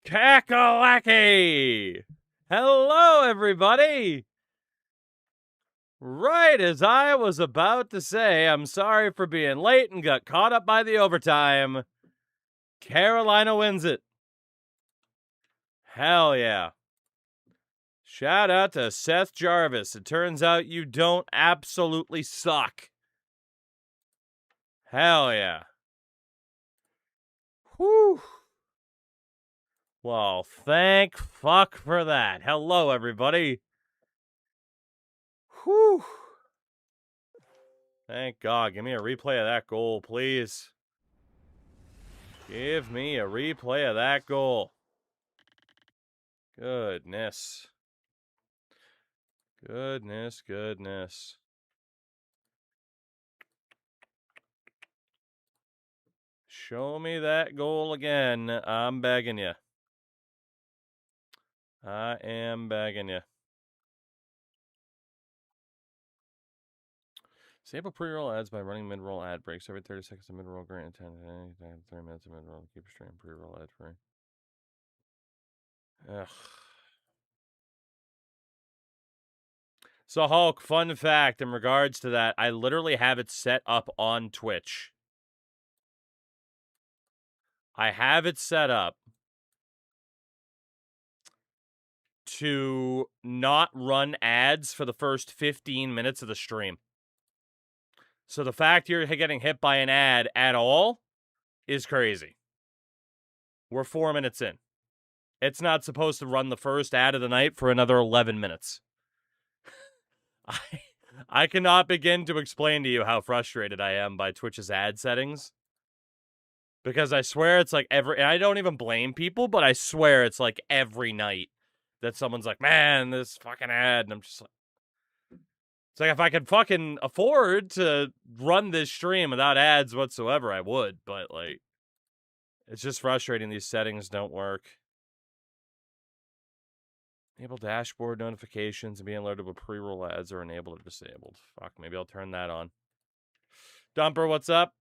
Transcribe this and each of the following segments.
Kakalaki! Hello, everybody! Right as I was about to say, I'm sorry for being late and got caught up by the overtime. Carolina wins it. Hell yeah. Shout out to Seth Jarvis. It turns out you don't absolutely suck. Hell yeah. Whew. Well, thank fuck for that. Hello, everybody. Whew. Thank God. Give me a replay of that goal, please. Give me a replay of that goal. Goodness. Goodness. Show me that goal again. I'm begging you. I am begging you. Sample pre-roll ads by running mid-roll ad breaks every 30 seconds of mid-roll. Grant 10 30 minutes of mid-roll. Keep a stream pre-roll ad free. Ugh. So, Hulk, fun fact in regards to that, I literally have it set up on Twitch. I have it set up to not run ads for the first 15 minutes of the stream. So the fact you're getting hit by an ad at all is crazy. We're 4 minutes in. It's not supposed to run the first ad of the night for another 11 minutes. I cannot begin to explain to you how frustrated I am by Twitch's ad settings. Because I swear it's like and I don't even blame people, but I swear it's like every night that someone's like, man, this fucking ad. And I'm just like, it's like if I could fucking afford to run this stream without ads whatsoever, I would. But like, it's just frustrating. These settings don't work. Enable dashboard notifications and being alerted with pre-roll ads are enabled or disabled. Fuck, maybe I'll turn that on. Dumper, what's up?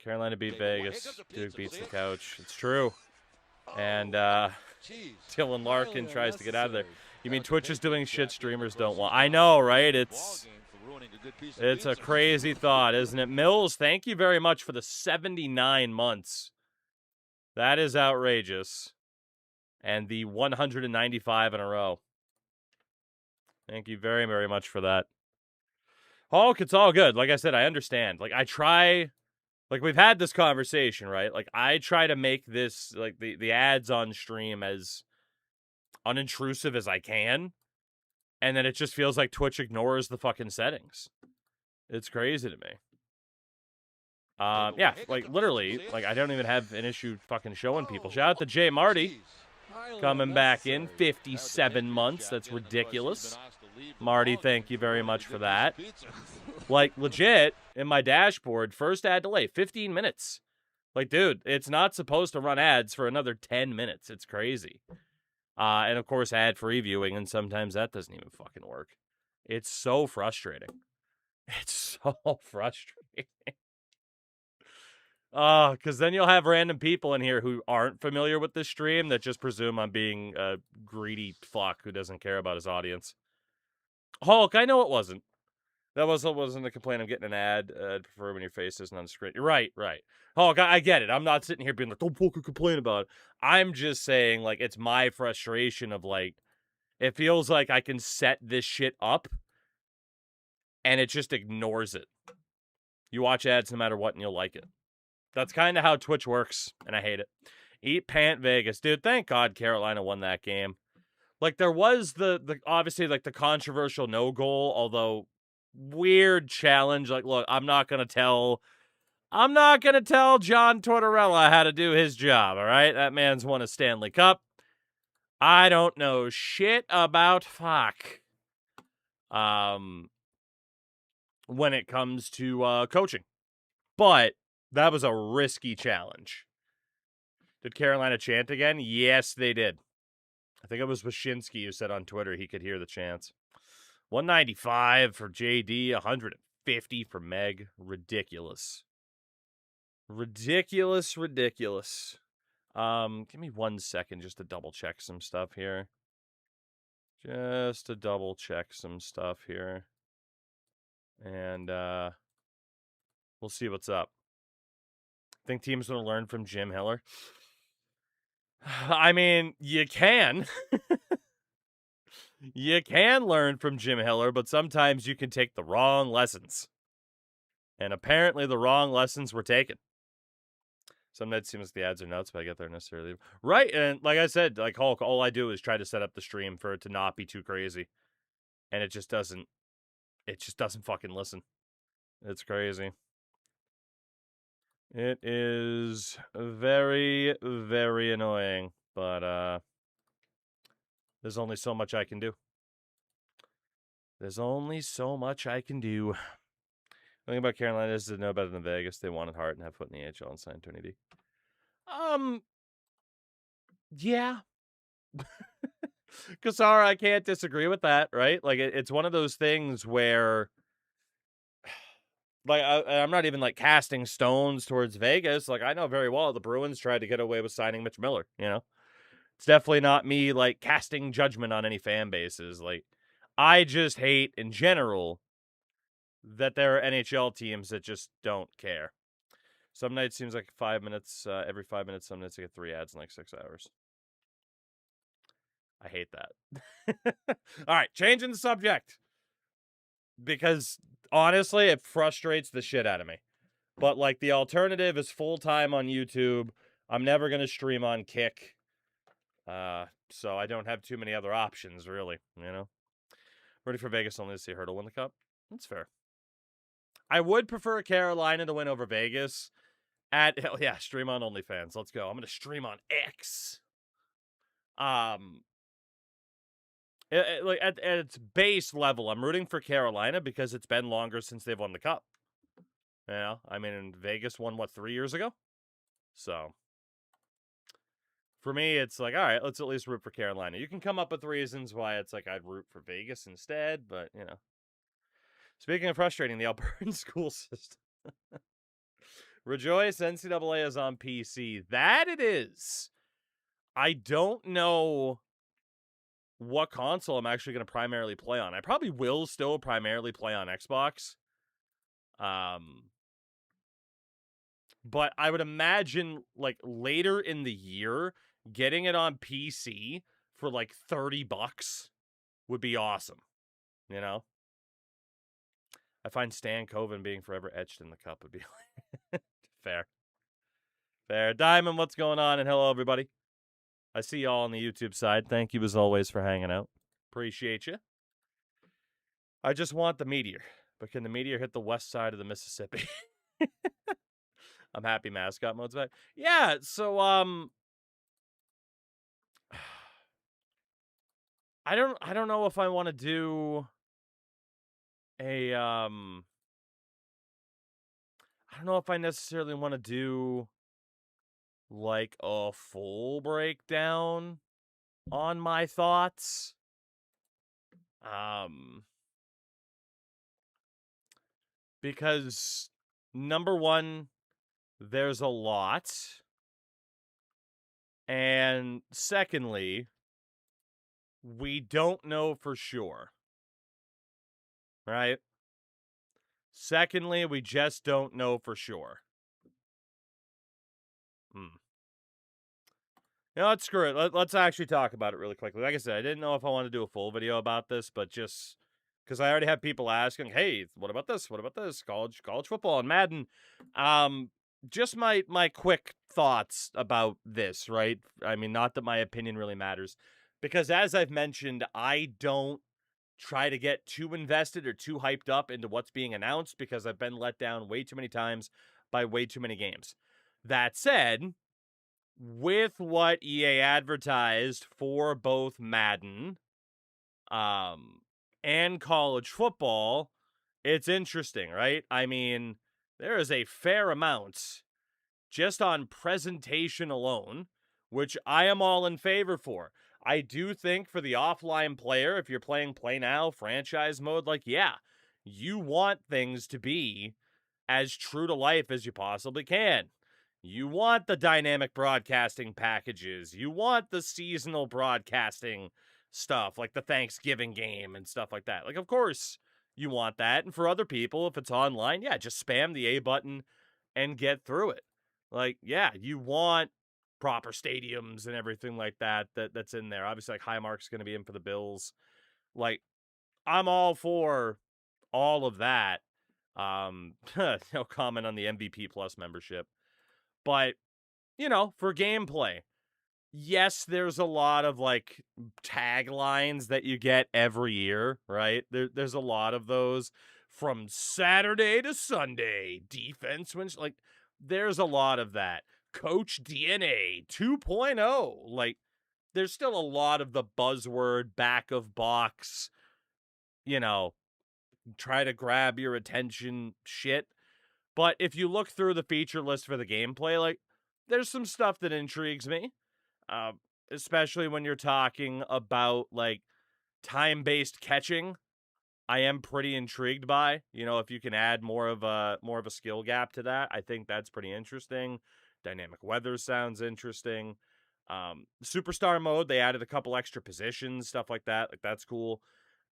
Carolina beat Vegas. Duke beats the couch. It's true. And Dylan Larkin tries to get out of there. You mean Twitch is doing shit streamers don't want? I know, right? It's a crazy thought, isn't it? Mills, thank you very much for the 79 months. That is outrageous. And the 195 in a row. Thank you very, very much for that. Hulk, it's all good. Like I said, I understand. Like, I try... Like, we've had this conversation, right? Like, I try to make this, like, the ads on stream as unintrusive as I can. And then it just feels like Twitch ignores the fucking settings. It's crazy to me. Yeah, like, literally, like, I don't even have an issue fucking showing people. Shout out to Jay Marty. Coming back in 57 months. That's ridiculous. Marty, thank you very much for that. Like, legit, in my dashboard, first ad delay, 15 minutes. Like, dude, it's not supposed to run ads for another 10 minutes. It's crazy. And, of course, ad-free viewing, and sometimes that doesn't even fucking work. It's so frustrating. It's so frustrating. Because then you'll have random people in here who aren't familiar with this stream that just presume I'm being a greedy fuck who doesn't care about his audience. Hulk, I know it wasn't. That wasn't a complaint. I'm getting an ad. I'd prefer when your face isn't on the screen. Right. Hulk, I get it. I'm not sitting here being like, don't fucking complain about it. I'm just saying, like, it's my frustration of, like, it feels like I can set this shit up and it just ignores it. You watch ads no matter what and you'll like it. That's kind of how Twitch works, and I hate it. Eat Pant Vegas. Dude, thank God Carolina won that game. Like, there was the obviously, like, the controversial no goal, although weird challenge. Like, look, I'm not going to tell John Tortorella how to do his job, all right? That man's won a Stanley Cup. I don't know shit about fuck. When it comes to coaching. But that was a risky challenge. Did Carolina chant again? Yes, they did. I think it was Wyshynski who said on Twitter he could hear the chants. 195 for JD, 150 for Meg. Ridiculous. Ridiculous. Give me 1 second just to double check some stuff here. And we'll see what's up. Think teams going to learn from Jim Hiller? I mean, you can. You can learn from Jim Hiller, but sometimes you can take the wrong lessons. And apparently the wrong lessons were taken. Some nights seems like the ads are nuts, but I get there necessarily. Right, and like I said, like Hulk, all I do is try to set up the stream for it to not be too crazy. And it just doesn't fucking listen. It's crazy. It is very, very annoying, but there's only so much I can do. The thing about Carolina is to know better than Vegas. They wanted Hart and have foot in the AHL and sign Tony D. Yeah. Kasara, I can't disagree with that, right? Like, it's one of those things where, like, I'm not even, like, casting stones towards Vegas. Like, I know very well the Bruins tried to get away with signing Mitch Miller, you know? It's definitely not me, like, casting judgment on any fan bases. Like, I just hate, in general, that there are NHL teams that just don't care. Some nights seems like 5 minutes, every 5 minutes, some nights I get 3 ads in, like, 6 hours. I hate that. All right, changing the subject. Because, honestly, it frustrates the shit out of me. But, like, the alternative is full-time on YouTube. I'm never going to stream on Kick. So I don't have too many other options, really, you know? Ready for Vegas only to see Hurdle win the Cup? That's fair. I would prefer Carolina to win over Vegas. Hell yeah, stream on OnlyFans. Let's go. I'm going to stream on X. Like at its base level, I'm rooting for Carolina because it's been longer since they've won the Cup. You know, I mean, Vegas won, 3 years ago? So, for me, it's like, all right, let's at least root for Carolina. You can come up with reasons why it's like I'd root for Vegas instead, but, you know. Speaking of frustrating, the Albertan school system. Rejoice, NCAA is on PC. That it is. I don't know what console I'm actually going to primarily play on. I probably will still primarily play on Xbox. But I would imagine, like, later in the year, getting it on PC for, like, $30 would be awesome. You know? I find Stan Coven being forever etched in the cup would be fair. Fair. Diamond, what's going on? And hello, everybody. I see y'all on the YouTube side. Thank you, as always, for hanging out. Appreciate you. I just want the meteor. But can the meteor hit the west side of the Mississippi? I'm happy mascot mode's back. Yeah, so, I don't know if I want to do a, I don't know if I necessarily want to do, like, a full breakdown on my thoughts. Because, number one, there's a lot. And secondly, we don't know for sure. Right? Secondly, we just don't know for sure. You know, let's screw it. Let's actually talk about it really quickly. Like I said, I didn't know if I want to do a full video about this, but just because I already have people asking, hey, what about this? What about this? College football and Madden. Just my quick thoughts about this, right? I mean, not that my opinion really matters, because as I've mentioned, I don't try to get too invested or too hyped up into what's being announced because I've been let down way too many times by way too many games. That said, with what EA advertised for both Madden and college football, it's interesting, right? I mean, there is a fair amount just on presentation alone, which I am all in favor for. I do think for the offline player, if you're playing Play Now, franchise mode, like, yeah, you want things to be as true to life as you possibly can. You want the dynamic broadcasting packages. You want the seasonal broadcasting stuff, like the Thanksgiving game and stuff like that. Like, of course, you want that. And for other people, if it's online, yeah, just spam the A button and get through it. Like, yeah, you want proper stadiums and everything like that's in there. Obviously, like Highmark's going to be in for the Bills. Like, I'm all for all of that. No comment on the MVP Plus membership. But, for gameplay, yes, there's a lot of like taglines that you get every year, right? There's a lot of those from Saturday to Sunday. Defense wins. Like, there's a lot of that. Coach DNA 2.0. Like, there's still a lot of the buzzword back of box, try to grab your attention shit. But if you look through the feature list for the gameplay, like, there's some stuff that intrigues me, uh, especially when you're talking about, like, time-based catching. I am pretty intrigued by, if you can add more of a skill gap to that. I think that's pretty interesting. Dynamic weather sounds interesting. Superstar mode, they added a couple extra positions, stuff like that. Like, that's cool.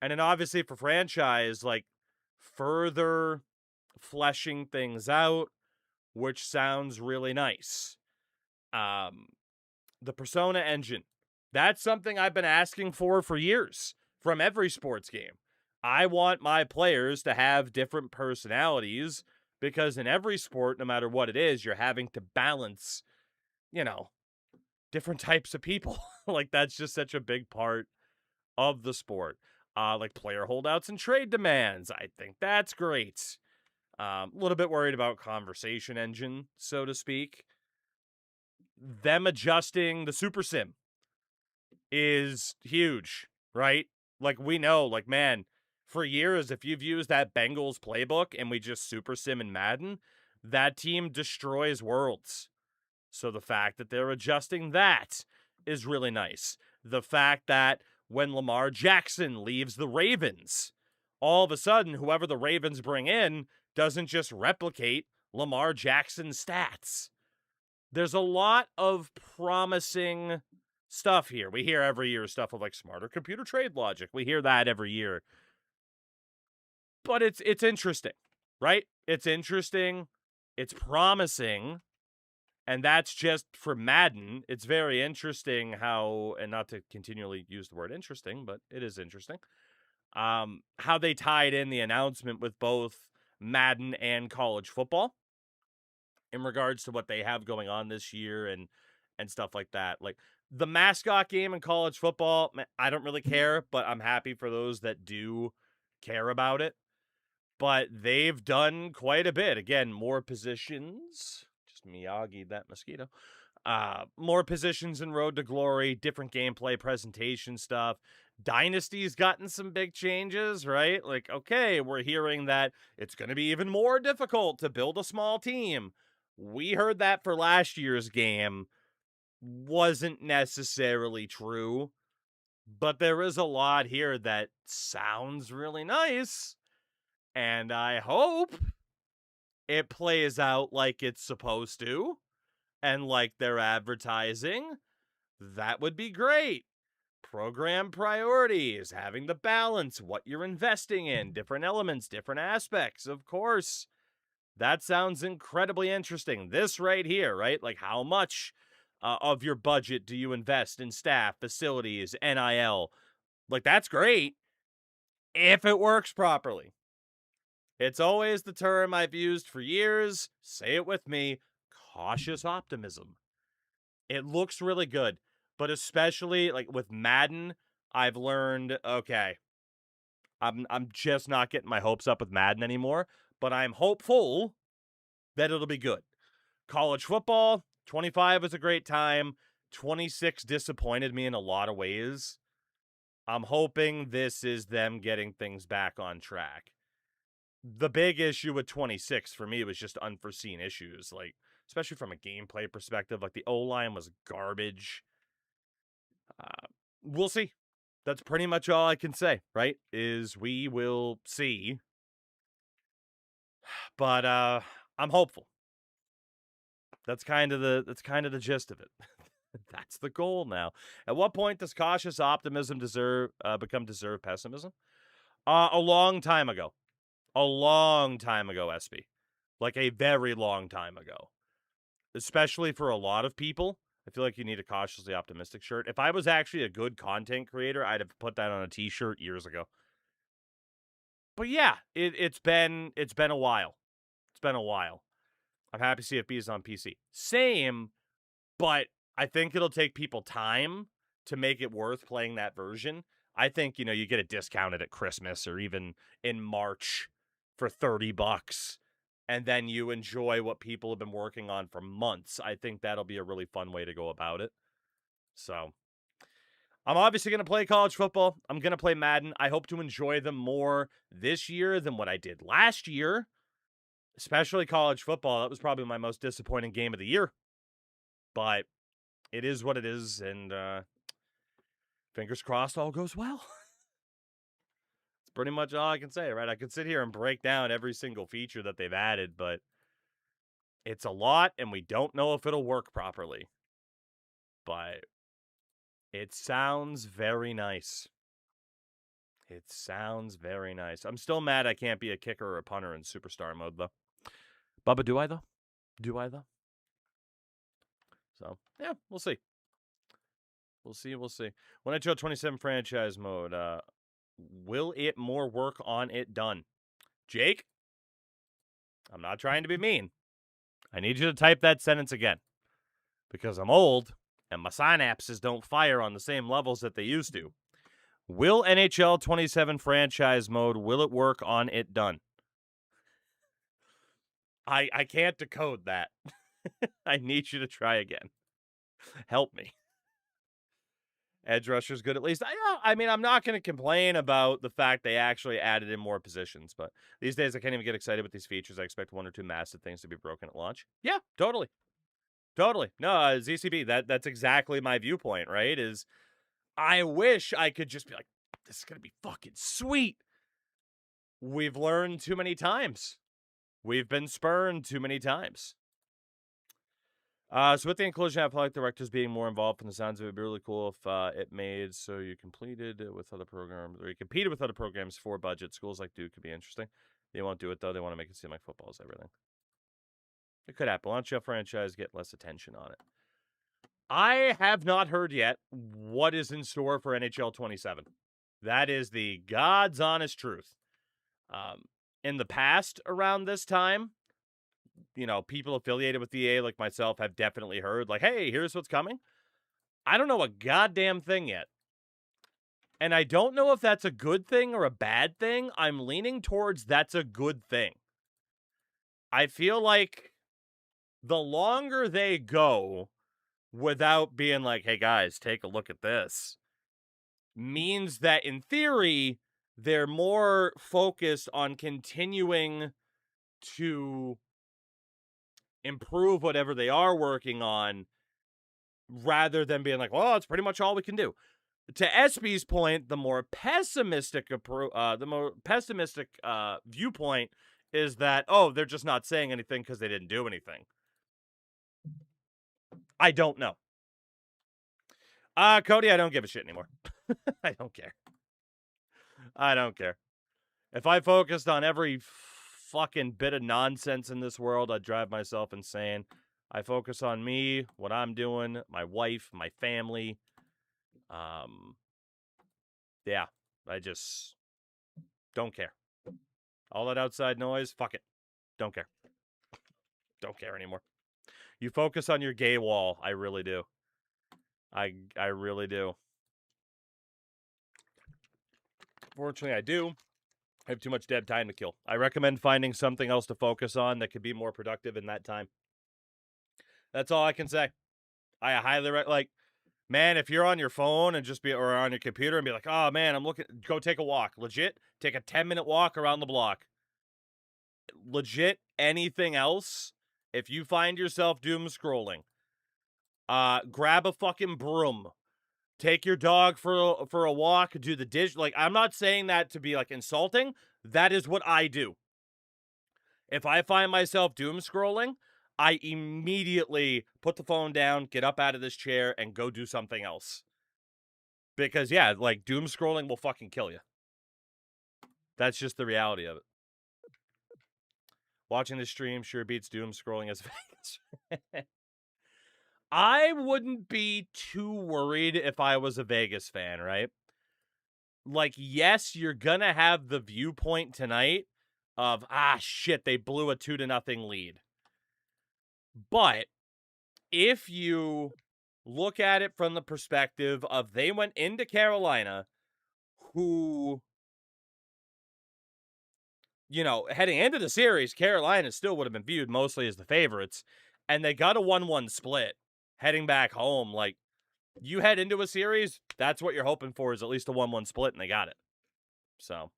And then obviously for franchise, like, further fleshing things out, which sounds really nice. The Persona engine. That's something I've been asking for years from every sports game. I want my players to have different personalities because in every sport, no matter what it is, you're having to balance, different types of people. Like, that's just such a big part of the sport. Like player holdouts and trade demands. I think that's great. A little bit worried about conversation engine, so to speak. Them adjusting the super sim is huge, right? Like, we know, like, man, for years, if you've used that Bengals playbook and we just super sim in Madden, that team destroys worlds. So the fact that they're adjusting that is really nice. The fact that when Lamar Jackson leaves the Ravens, all of a sudden, whoever the Ravens bring in doesn't just replicate Lamar Jackson's stats. There's a lot of promising stuff here. We hear every year stuff of like smarter computer trade logic. We hear that every year. But it's interesting, right? It's interesting. It's promising. And that's just for Madden. It's very interesting how, and not to continually use the word interesting, but it is interesting, how they tied in the announcement with both Madden and college football in regards to what they have going on this year and stuff like that. Like, the mascot game in college football, I don't really care, but I'm happy for those that do care about it. But they've done quite a bit. Again, more positions. Just Miyagi that mosquito. More positions in Road to Glory, different gameplay presentation stuff. Dynasty's gotten some big changes, right? Like, okay, we're hearing that it's going to be even more difficult to build a small team. We heard that for last year's game. Wasn't necessarily true, but there is a lot here that sounds really nice, and I hope it plays out like it's supposed to and like they're advertising. That would be great. Program priorities, having the balance, what you're investing in, different elements, different aspects, of course. That sounds incredibly interesting. This right here, right? Like, how much of your budget do you invest in staff, facilities, NIL? Like, that's great if it works properly. It's always the term I've used for years. Say it with me. Cautious optimism. It looks really good, but especially like with Madden, I've learned, okay, I'm just not getting my hopes up with Madden anymore, but I'm hopeful that it'll be good. College football, 25 was a great time. 26 disappointed me in a lot of ways. I'm hoping this is them getting things back on track. The big issue with 26 for me was just unforeseen issues, like, especially from a gameplay perspective. Like, the O-line was garbage. We'll see. That's pretty much all I can say, right? Is we will see. But I'm hopeful. That's kind of the gist of it. That's the goal now. At what point does cautious optimism become deserved pessimism? A long time ago. A long time ago, SB. Like a very long time ago. Especially for a lot of people. I feel like you need a cautiously optimistic shirt. If I was actually a good content creator, I'd have put that on a t-shirt years ago. But yeah, it's been a while. It's been a while. I'm happy CFB is on PC. Same, but I think it'll take people time to make it worth playing that version. I think, you get it discounted at Christmas or even in March for $30, and then you enjoy what people have been working on for months. I think that'll be a really fun way to go about it. So I'm obviously going to play college football. I'm going to play Madden. I hope to enjoy them more this year than what I did last year, especially college football. That was probably my most disappointing game of the year. But it is what it is, and fingers crossed all goes well. It's pretty much all I can say, right? I could sit here and break down every single feature that they've added, but it's a lot, and we don't know if it'll work properly. But it sounds very nice. It sounds very nice. I'm still mad I can't be a kicker or a punter in Superstar mode, though. Bubba, do I, though? Do I, though? So, yeah, we'll see. We'll see. When NHL 27 franchise mode, will it more work on it done? Jake, I'm not trying to be mean. I need you to type that sentence again. Because I'm old, and my synapses don't fire on the same levels that they used to. Will NHL 27 franchise mode, will it work on it done? I can't decode that. I need you to try again. Help me. Edge rusher's good at least. I mean, I'm not going to complain about the fact they actually added in more positions, but these days I can't even get excited with these features. I expect one or two massive things to be broken at launch. Yeah, totally. Totally. No, ZCB, that's exactly my viewpoint, right? Is I wish I could just be like, this is going to be fucking sweet. We've learned too many times. We've been spurned too many times. So with the inclusion of athletic directors being more involved from the sounds of it, would be really cool if it made so you completed with other programs, or you competed with other programs for budget. Schools like Duke could be interesting. They won't do it, though. They want to make it seem like football is everything. It could happen. Why don't you franchise get less attention on it? I have not heard yet what is in store for NHL 27. That is the God's honest truth. In the past, around this time, people affiliated with EA like myself have definitely heard, like, hey, here's what's coming. I don't know a goddamn thing yet. And I don't know if that's a good thing or a bad thing. I'm leaning towards that's a good thing. I feel like the longer they go without being like, hey, guys, take a look at this, means that in theory, they're more focused on continuing to improve whatever they are working on rather than being like, well, it's pretty much all we can do. To SB's point, the more pessimistic viewpoint is that, oh, they're just not saying anything because they didn't do anything. I don't know. Cody, I don't give a shit anymore. I don't care. I don't care. If I focused on every fucking bit of nonsense in this world, I'd drive myself insane. I focus on me, what I'm doing, my wife, my family. Yeah, I just don't care. All that outside noise, fuck it. Don't care. Don't care anymore. You focus on your gay wall. I really do. I really do. Fortunately, I do. I have too much dead time to kill. I recommend finding something else to focus on that could be more productive in that time. That's all I can say. I highly like, man, if you're on your phone and or on your computer and be like, oh man, go take a walk. Legit, take a 10-minute walk around the block. Legit, anything else, if you find yourself doom scrolling, grab a fucking broom. Take your dog for a walk, do the dish. Like, I'm not saying that to be like insulting. That is what I do. If I find myself doom scrolling, I immediately put the phone down, get up out of this chair, and go do something else. Because, yeah, like, doom scrolling will fucking kill you. That's just the reality of it. Watching the stream sure beats doom scrolling as Vegas. I wouldn't be too worried if I was a Vegas fan, right? Like, yes, you're gonna have the viewpoint tonight of, shit, they blew a 2-0 lead. But if you look at it from the perspective of they went into Carolina, who, you know, heading into the series, Carolina still would have been viewed mostly as the favorites, and they got a 1-1 split heading back home. Like, you head into a series, that's what you're hoping for, is at least a 1-1 split, and they got it. So,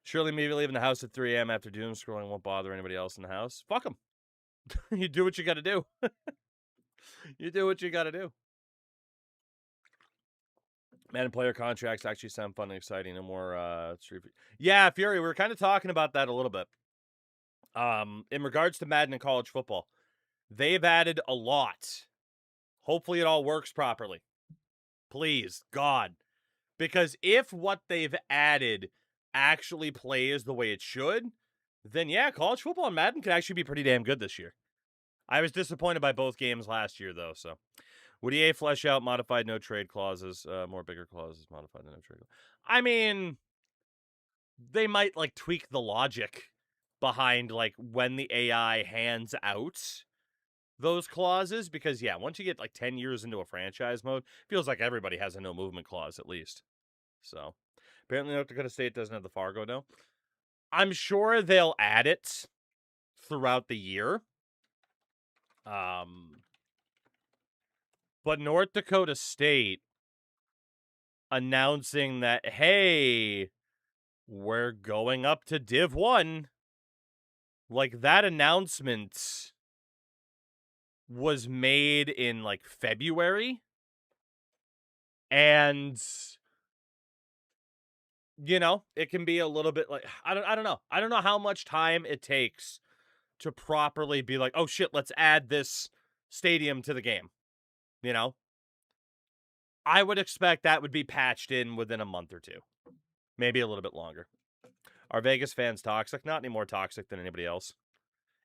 surely maybe leaving the house at 3 a.m. after doom scrolling won't bother anybody else in the house. Fuck them. You do what you gotta do. You do what you gotta do. Man, and player contracts actually sound fun and exciting. No more yeah, Fury, we were kind of talking about that a little bit. In regards to Madden and college football, they've added a lot. Hopefully it all works properly. Please, God. Because if what they've added actually plays the way it should, then yeah, college football and Madden could actually be pretty damn good this year. I was disappointed by both games last year, though, so. Would EA flesh out modified no trade clauses, more bigger clauses modified than no trade? I mean, they might, like, tweak the logic behind, like, when the AI hands out those clauses, because, yeah, once you get, like, 10 years into a franchise mode, feels like everybody has a no movement clause, at least. So, apparently North Dakota State doesn't have the Fargo now. I'm sure they'll add it throughout the year. But North Dakota State announcing that, hey, we're going up to Div 1. Like, that announcement was made in, like, February. And, you know, it can be a little bit like, I don't know. I don't know how much time it takes to properly be like, oh shit, let's add this stadium to the game. You know? I would expect that would be patched in within a month or two. Maybe a little bit longer. Are Vegas fans toxic? Not any more toxic than anybody else.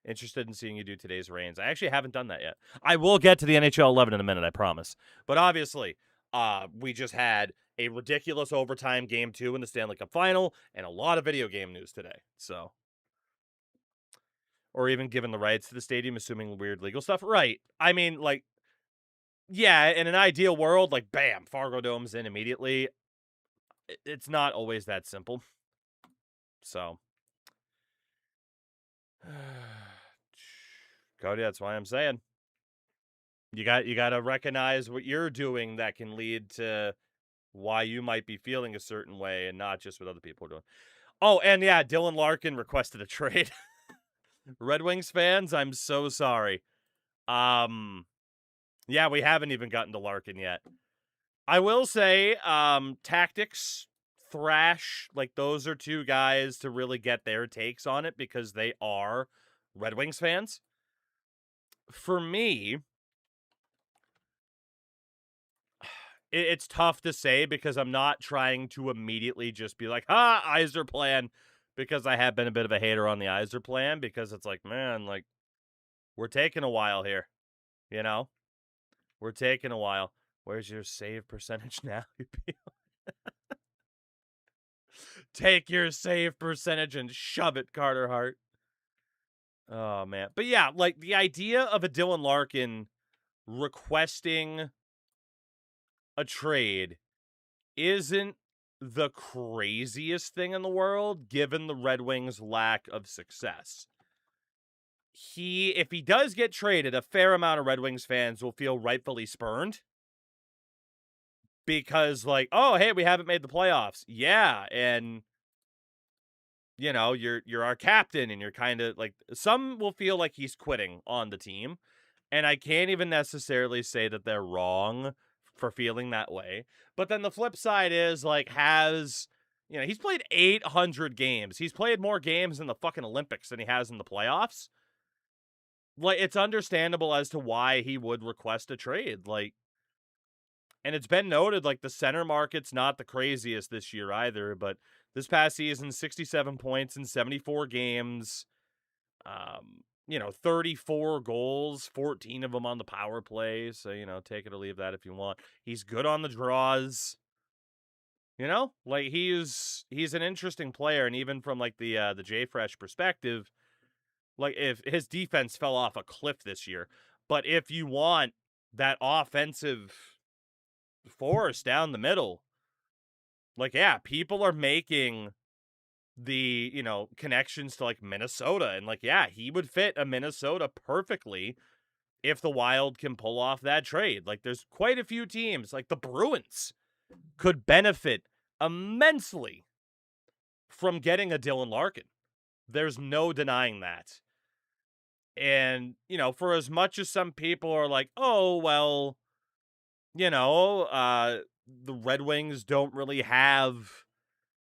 Interested in seeing you do today's reigns. I actually haven't done that yet. I will get to the NHL 11 in a minute, I promise. But obviously, we just had a ridiculous overtime Game 2 in the Stanley Cup Final and a lot of video game news today. So, or even given the rights to the stadium, assuming weird legal stuff. Right. I mean, like, yeah, in an ideal world, like, bam, Fargo Dome's in immediately. It's not always that simple. So, Cody, that's why I'm saying you got to recognize what you're doing that can lead to why you might be feeling a certain way, and not just what other people are doing. Oh, and yeah, Dylan Larkin requested a trade. Red Wings fans, I'm so sorry. Yeah, we haven't even gotten to Larkin yet. I will say, Tactics, Thrash, like, those are two guys to really get their takes on it because they are Red Wings fans. For me, it's tough to say because I'm not trying to immediately just be like, Yzer plan, because I have been a bit of a hater on the Yzer plan, because it's like, man, like, we're taking a while here, you know? We're taking a while. Where's your save percentage now? Take your save percentage and shove it, Carter Hart. Oh, man. But yeah, like, the idea of a Dylan Larkin requesting a trade isn't the craziest thing in the world, given the Red Wings' lack of success. If he does get traded, a fair amount of Red Wings fans will feel rightfully spurned. Because, like, oh, hey, we haven't made the playoffs. Yeah, and, you know, you're our captain, and you're kind of, like, some will feel like he's quitting on the team. And I can't even necessarily say that they're wrong for feeling that way. But then the flip side is, like, he's played 800 games. He's played more games in the fucking Olympics than he has in the playoffs. like, it's understandable as to why he would request a trade. Like, and it's been noted, like, the center market's not the craziest this year either, but this past season, 67 points in 74 games, 34 goals, 14 of them on the power play. So, take it or leave that if you want. He's good on the draws. Like, he's an interesting player, and even from like the J-Fresh perspective, like, if his defense fell off a cliff this year, but if you want that offensive force down the middle, like, yeah, people are making the, connections to like Minnesota, and like, yeah, he would fit a Minnesota perfectly if the Wild can pull off that trade. Like, there's quite a few teams, like the Bruins could benefit immensely from getting a Dylan Larkin. There's no denying that. And, for as much as some people are like, oh, well, the Red Wings don't really have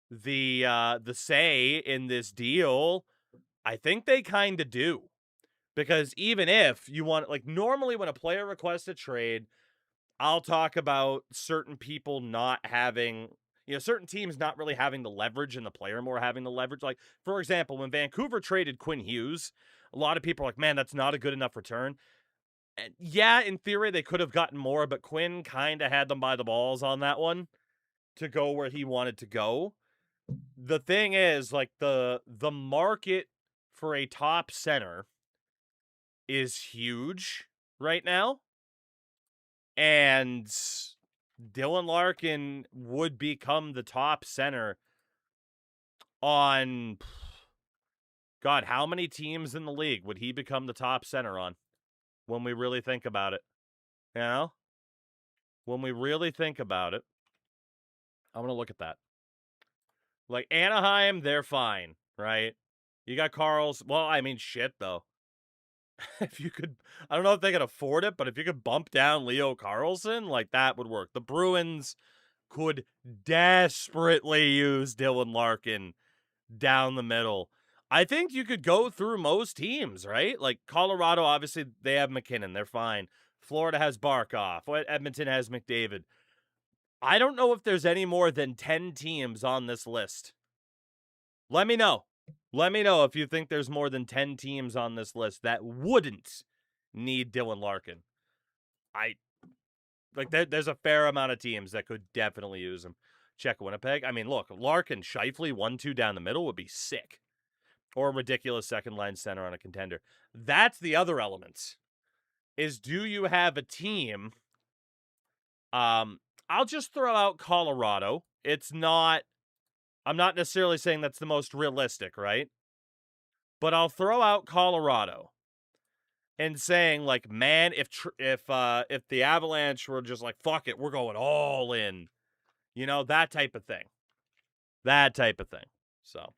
the say in this deal, I think they kind of do. Because even if you want, like, normally when a player requests a trade, I'll talk about certain people not having, certain teams not really having the leverage and the player more having the leverage. Like, for example, when Vancouver traded Quinn Hughes, a lot of people are like, man, that's not a good enough return. And yeah, in theory, they could have gotten more, but Quinn kind of had them by the balls on that one to go where he wanted to go. The thing is, like, the market for a top center is huge right now. And Dylan Larkin would become the top center on, God, how many teams in the league would he become the top center on when we really think about it? When we really think about it, I'm going to look at that. Like, Anaheim, they're fine, right? You got Carl's. Well, I mean, shit, though. If you could, I don't know if they could afford it, but if you could bump down Leo Carlson, like, that would work. The Bruins could desperately use Dylan Larkin down the middle. I think you could go through most teams, right? Like, Colorado, obviously, they have McKinnon. They're fine. Florida has Barkov. Edmonton has McDavid. I don't know if there's any more than 10 teams on this list. Let me know. Let me know if you think there's more than 10 teams on this list that wouldn't need Dylan Larkin. There's a fair amount of teams that could definitely use him. Check Winnipeg. I mean, look, Larkin, Scheifele, 1-2 down the middle would be sick. Or a ridiculous second-line center on a contender. That's the other element. Is, do you have a team? I'll just throw out Colorado. I'm not necessarily saying that's the most realistic, right? But I'll throw out Colorado and saying, like, man, if the Avalanche were just like, fuck it, we're going all in, that type of thing. So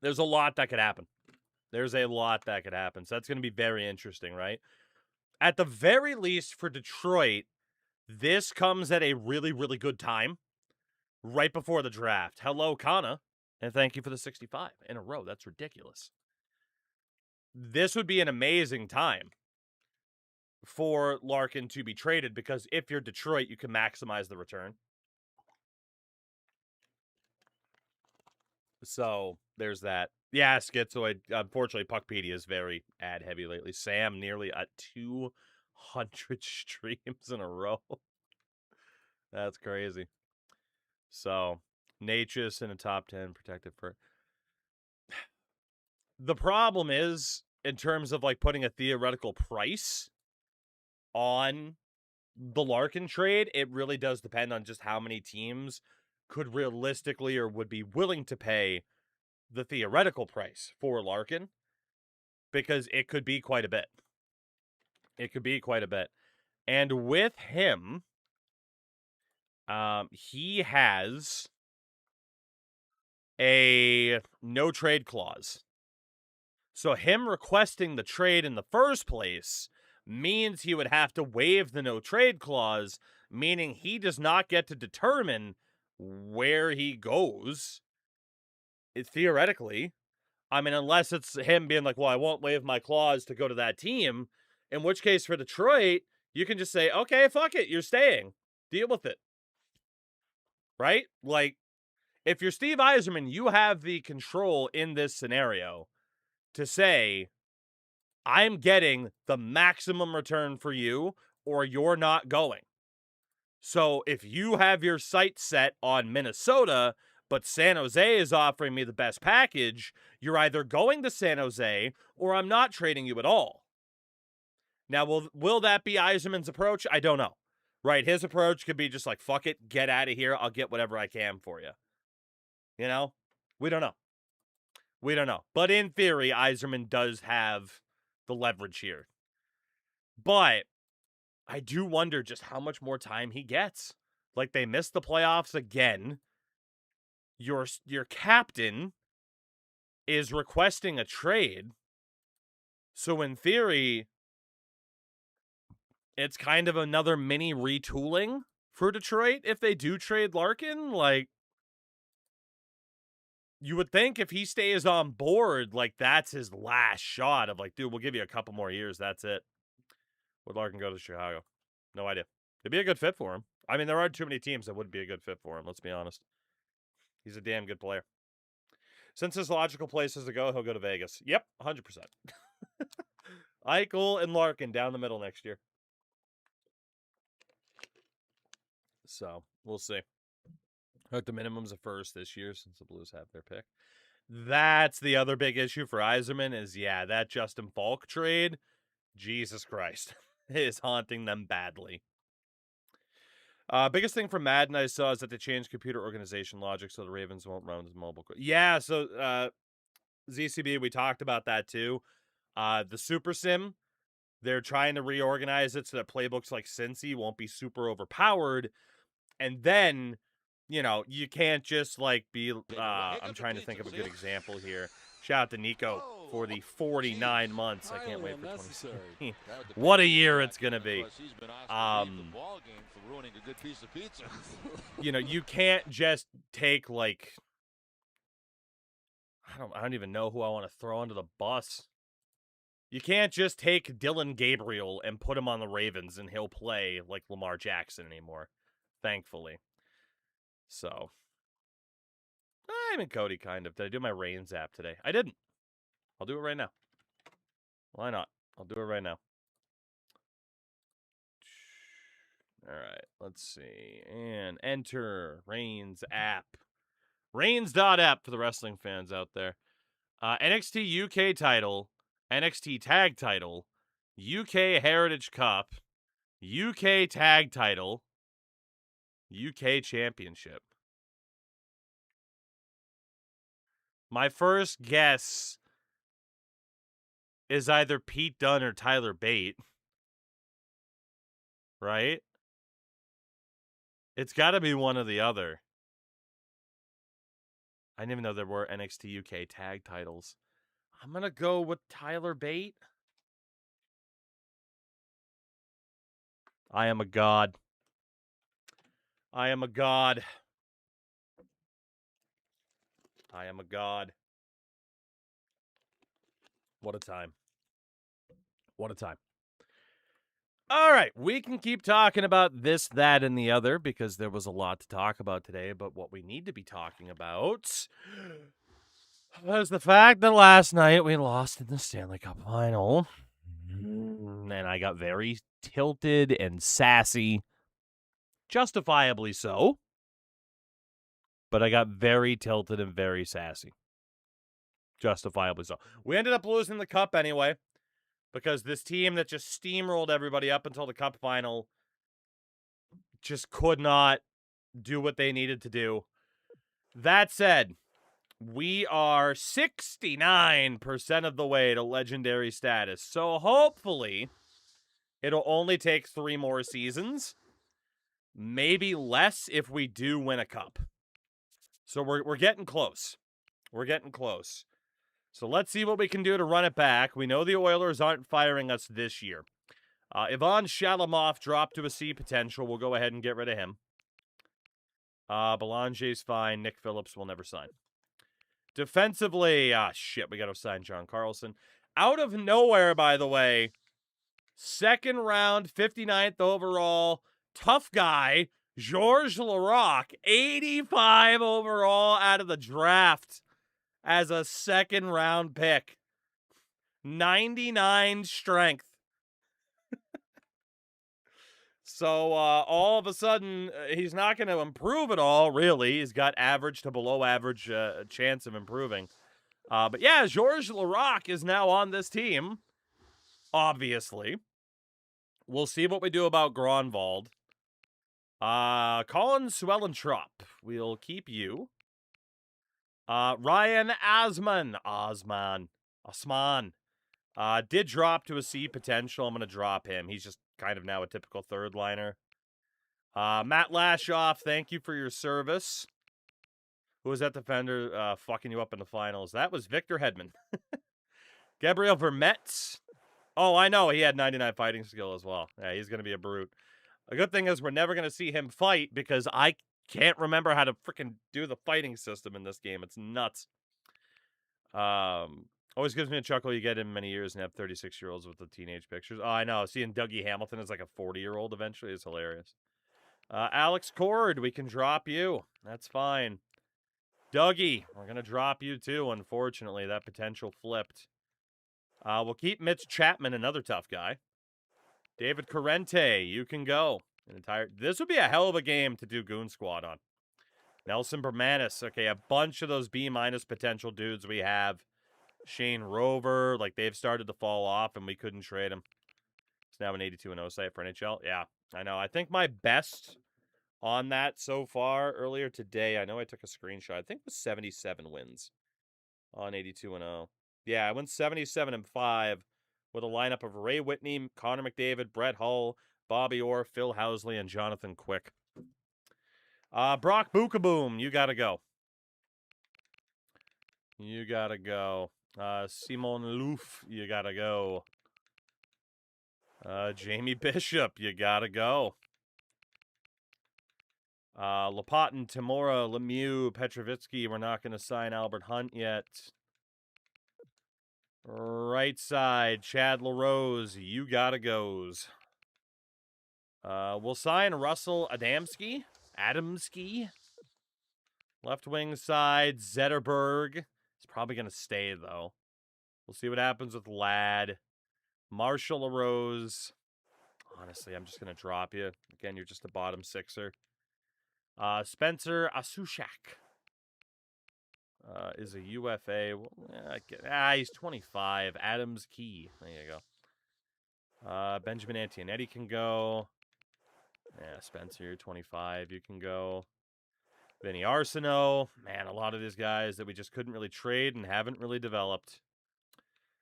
there's a lot that could happen. So that's going to be very interesting, right? At the very least for Detroit, this comes at a really, really good time right before the draft. Hello, Kana, and thank you for the 65 in a row. That's ridiculous. This would be an amazing time for Larkin to be traded, because if you're Detroit, you can maximize the return. So there's that. Yeah, Schizoid. Unfortunately, Puckpedia is very ad heavy lately. Sam nearly at 200 streams in a row. That's crazy. So, Natchez in a top 10 protected for. The problem is, in terms of like putting a theoretical price on the Larkin trade, it really does depend on just how many teams could realistically or would be willing to pay the theoretical price for Larkin, because it could be quite a bit. And with him, he has a no trade clause. So him requesting the trade in the first place means he would have to waive the no trade clause, meaning he does not get to determine where he goes, theoretically, I mean, unless it's him being like, well, I won't waive my clause to go to that team, in which case for Detroit, you can just say, okay, fuck it, you're staying. Deal with it. Right? Like, if you're Steve Yzerman, you have the control in this scenario to say, I'm getting the maximum return for you, or you're not going. So if you have your sights set on Minnesota, but San Jose is offering me the best package, you're either going to San Jose or I'm not trading you at all. Now, will that be Yzerman's approach? I don't know. Right? His approach could be just like, fuck it, get out of here. I'll get whatever I can for you. You know? We don't know. We don't know. But in theory, Yzerman does have the leverage here. But I do wonder just how much more time he gets. Like, they missed the playoffs again. Your captain is requesting a trade. So in theory, it's kind of another mini retooling for Detroit if they do trade Larkin. Like, you would think if he stays on board, like, that's his last shot of like, dude, we'll give you a couple more years. That's it. Would Larkin go to Chicago? No idea. It'd be a good fit for him. I mean, there aren't too many teams that wouldn't be a good fit for him, let's be honest. He's a damn good player. Since his logical places to go, he'll go to Vegas. Yep, 100%. Eichel and Larkin down the middle next year. So, we'll see. Hook the minimums of first this year since the Blues have their pick. That's the other big issue for Yzerman is, yeah, that Justin Falk trade, Jesus Christ, is haunting them badly. Biggest thing from Madden I saw is that they changed computer organization logic so the Ravens won't run as mobile. Yeah, so ZCB, we talked about that too. The Super Sim, they're trying to reorganize it so that playbooks like Cincy won't be super overpowered. And then, you know, you can't just like be, I'm trying to think of a good example here. Shout out to Nico for the 49 months. I can't wait for 2017. What a year it's going to be. You know, you can't just take like, I don't even know who I want to throw under the bus. You can't just take Dylan Gabriel and put him on the Ravens and he'll play like Lamar Jackson anymore, thankfully. So, I'm in Cody, kind of. Did I do my Reigns app today? I didn't. I'll do it right now. Why not? I'll do it right now. All right, let's see. And enter Reigns app. Reigns.app for the wrestling fans out there. NXT UK title, NXT tag title, UK Heritage Cup, UK tag title, UK championship. My first guess is either Pete Dunne or Tyler Bate. Right? It's got to be one or the other. I didn't even know there were NXT UK tag titles. I'm going to go with Tyler Bate. I am a god. I am a god. I am a god. What a time. What a time. All right, we can keep talking about this, that, and the other because there was a lot to talk about today. But what we need to be talking about was the fact that last night we lost in the Stanley Cup final. And I got very tilted and sassy. Justifiably so. But I got very tilted and very sassy. Justifiably so. We ended up losing the cup anyway. Because this team that just steamrolled everybody up until the cup final just could not do what they needed to do. That said, we are 69% of the way to legendary status. So hopefully, it'll only take 3 more seasons. Maybe less if we do win a cup. So we're getting close. We're getting close. So let's see what we can do to run it back. We know the Oilers aren't firing us this year. Ivan Shalamov dropped to a C potential. We'll go ahead and get rid of him. Belanger's fine. Nick Phillips will never sign. Defensively, shit, we got to sign John Carlson. Out of nowhere, by the way, second round, 59th overall, tough guy, Georges Laraque, 85 overall out of the draft as a second round pick. 99 strength. So all of a sudden, he's not going to improve at all, really. He's got average to below average chance of improving. But yeah, Georges Laraque is now on this team, obviously. We'll see what we do about Gronwald. Colin Swellentrop, we'll keep you. Ryan Osman, did drop to a C potential. I'm going to drop him. He's just kind of now a typical third liner. Matt Lashoff, thank you for your service. Who was that defender fucking you up in the finals? That was Victor Hedman. Gabriel Vermette. Oh, I know. He had 99 fighting skill as well. Yeah, he's going to be a brute. A good thing is we're never going to see him fight because I can't remember how to freaking do the fighting system in this game. It's nuts. Always gives me a chuckle. You get in many years and have 36-year-olds with the teenage pictures. Oh, I know. Seeing Dougie Hamilton as like a 40-year-old eventually is hilarious. Alex Cord, we can drop you. That's fine. Dougie, we're going to drop you too, unfortunately. That potential flipped. We'll keep Mitch Chapman, another tough guy. David Corrente, you can go. This would be a hell of a game to do Goon Squad on. Nelson Bermanis. Okay, a bunch of those B- potential dudes we have. Shane Rover, like they've started to fall off and we couldn't trade him. It's now an 82-0 site for NHL. Yeah, I know. I think my best on that so far earlier today, I know I took a screenshot. I think it was 77 wins on 82-0. Yeah, I went 77-5 with a lineup of Ray Whitney, Connor McDavid, Brett Hull, Bobby Orr, Phil Housley, and Jonathan Quick. Brock Bookaboom, you gotta go. You gotta go. Simon Loof, you gotta go. Jamie Bishop, you gotta go. Lopatin, Timora, Lemieux, Petrovitsky, we're not going to sign Albert Hunt yet. Right side, Chad LaRose, you gotta goes. We'll sign Russell Adamski. Left wing side, Zetterberg. He's probably going to stay, though. We'll see what happens with Ladd. Marshall LaRose. Honestly, I'm just going to drop you. Again, you're just a bottom sixer. Spencer Asushak is a UFA. Well, he's 25. Adams Key. There you go. Benjamin Antionetti can go. Yeah, Spencer, 25. You can go. Vinny Arsenault. Man, a lot of these guys that we just couldn't really trade and haven't really developed.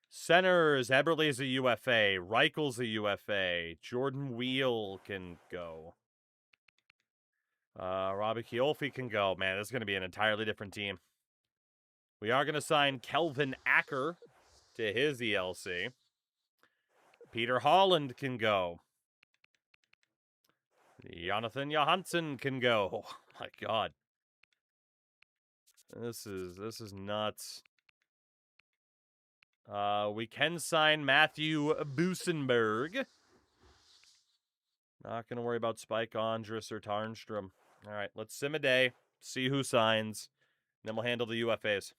Centers. Eberle's a UFA. Reichel's a UFA. Jordan Wheel can go. Robbie Chiolfi can go. Man, this is going to be an entirely different team. We are going to sign Kelvin Acker to his ELC. Peter Holland can go. Jonathan Johansson can go. Oh, my God. This is nuts. We can sign Matthew Busenberg. Not going to worry about Spike Andrus or Tarnstrom. All right, let's sim a day, see who signs, and then we'll handle the UFAs.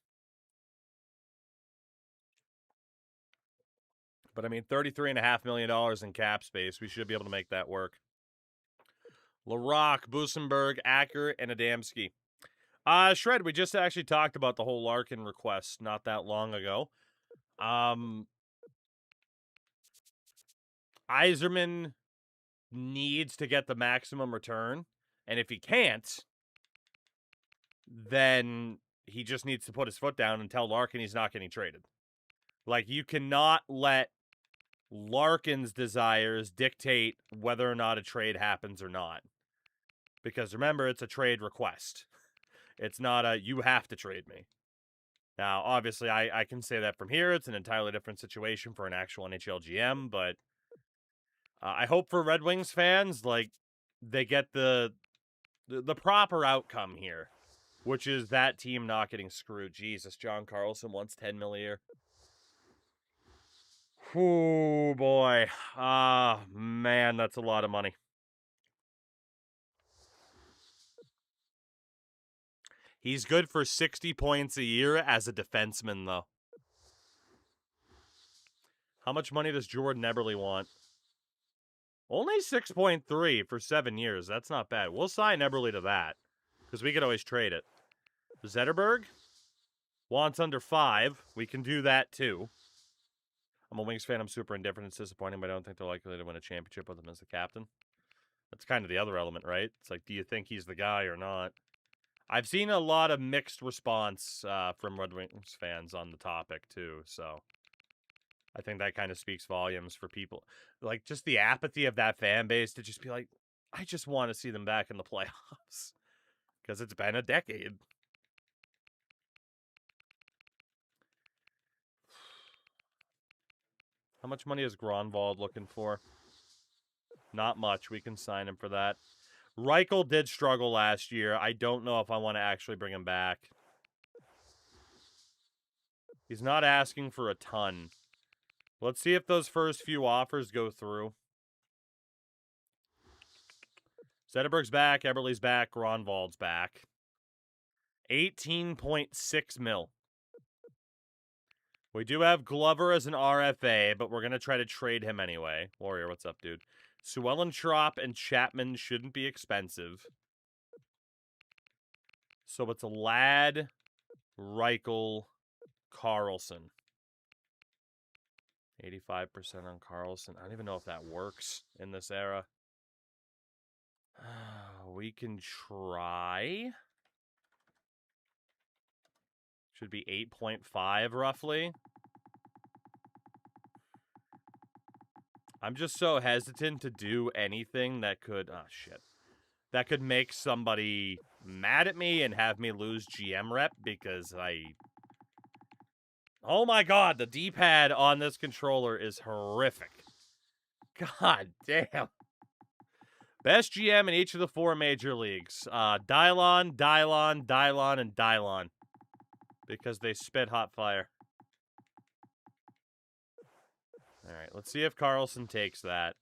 But, I mean, $33.5 million in cap space. We should be able to make that work. Laraque, Busenberg, Acker, and Adamski. Shred, we just actually talked about the whole Larkin request not that long ago. Yzerman needs to get the maximum return. And if he can't, then he just needs to put his foot down and tell Larkin he's not getting traded. Like, you cannot let Larkin's desires dictate whether or not a trade happens or not. Because remember, it's a trade request. It's not a, you have to trade me. Now, obviously, I can say that from here. It's an entirely different situation for an actual NHL GM, but I hope for Red Wings fans, like, they get the proper outcome here which is that team not getting screwed. Jesus, John Carlson wants $10 million a year. Oh boy. Ah, man, that's a lot of money. He's good for 60 points a year as a defenseman, though. How much money does Jordan Eberle want? Only 6.3 for 7 years. That's not bad. We'll sign Eberle to that, because we could always trade it. Zetterberg wants under 5. We can do that, too. I'm a Wings fan. I'm super indifferent. It's disappointing, but I don't think they're likely to win a championship with him as the captain. That's kind of the other element, right? It's like, do you think he's the guy or not? I've seen a lot of mixed response from Red Wings fans on the topic, too, so I think that kind of speaks volumes for people. Like, just the apathy of that fan base to just be like, I just want to see them back in the playoffs. Because it's been a decade. How much money is Gronwald looking for? Not much. We can sign him for that. Reichel did struggle last year. I don't know if I want to actually bring him back. He's not asking for a ton. Let's see if those first few offers go through. Zetterberg's back. Eberle's back. Gronwald's back. 18.6 mil. We do have Glover as an RFA, but we're going to try to trade him anyway. Warrior, what's up, dude? Suellentrop and Chapman shouldn't be expensive. So it's Ladd, Reichel, Carlson. 85% on Carlson. I don't even know if that works in this era. We can try. Should be 8.5 roughly. I'm just so hesitant to do anything that could... Oh, shit. That could make somebody mad at me and have me lose GM rep because I... Oh my god, the D-pad on this controller is horrific. God damn. Best GM in each of the 4 major leagues. Dylon, Dylon, Dylon, and Dylon. Because they spit hot fire. Alright, let's see if Carlson takes that.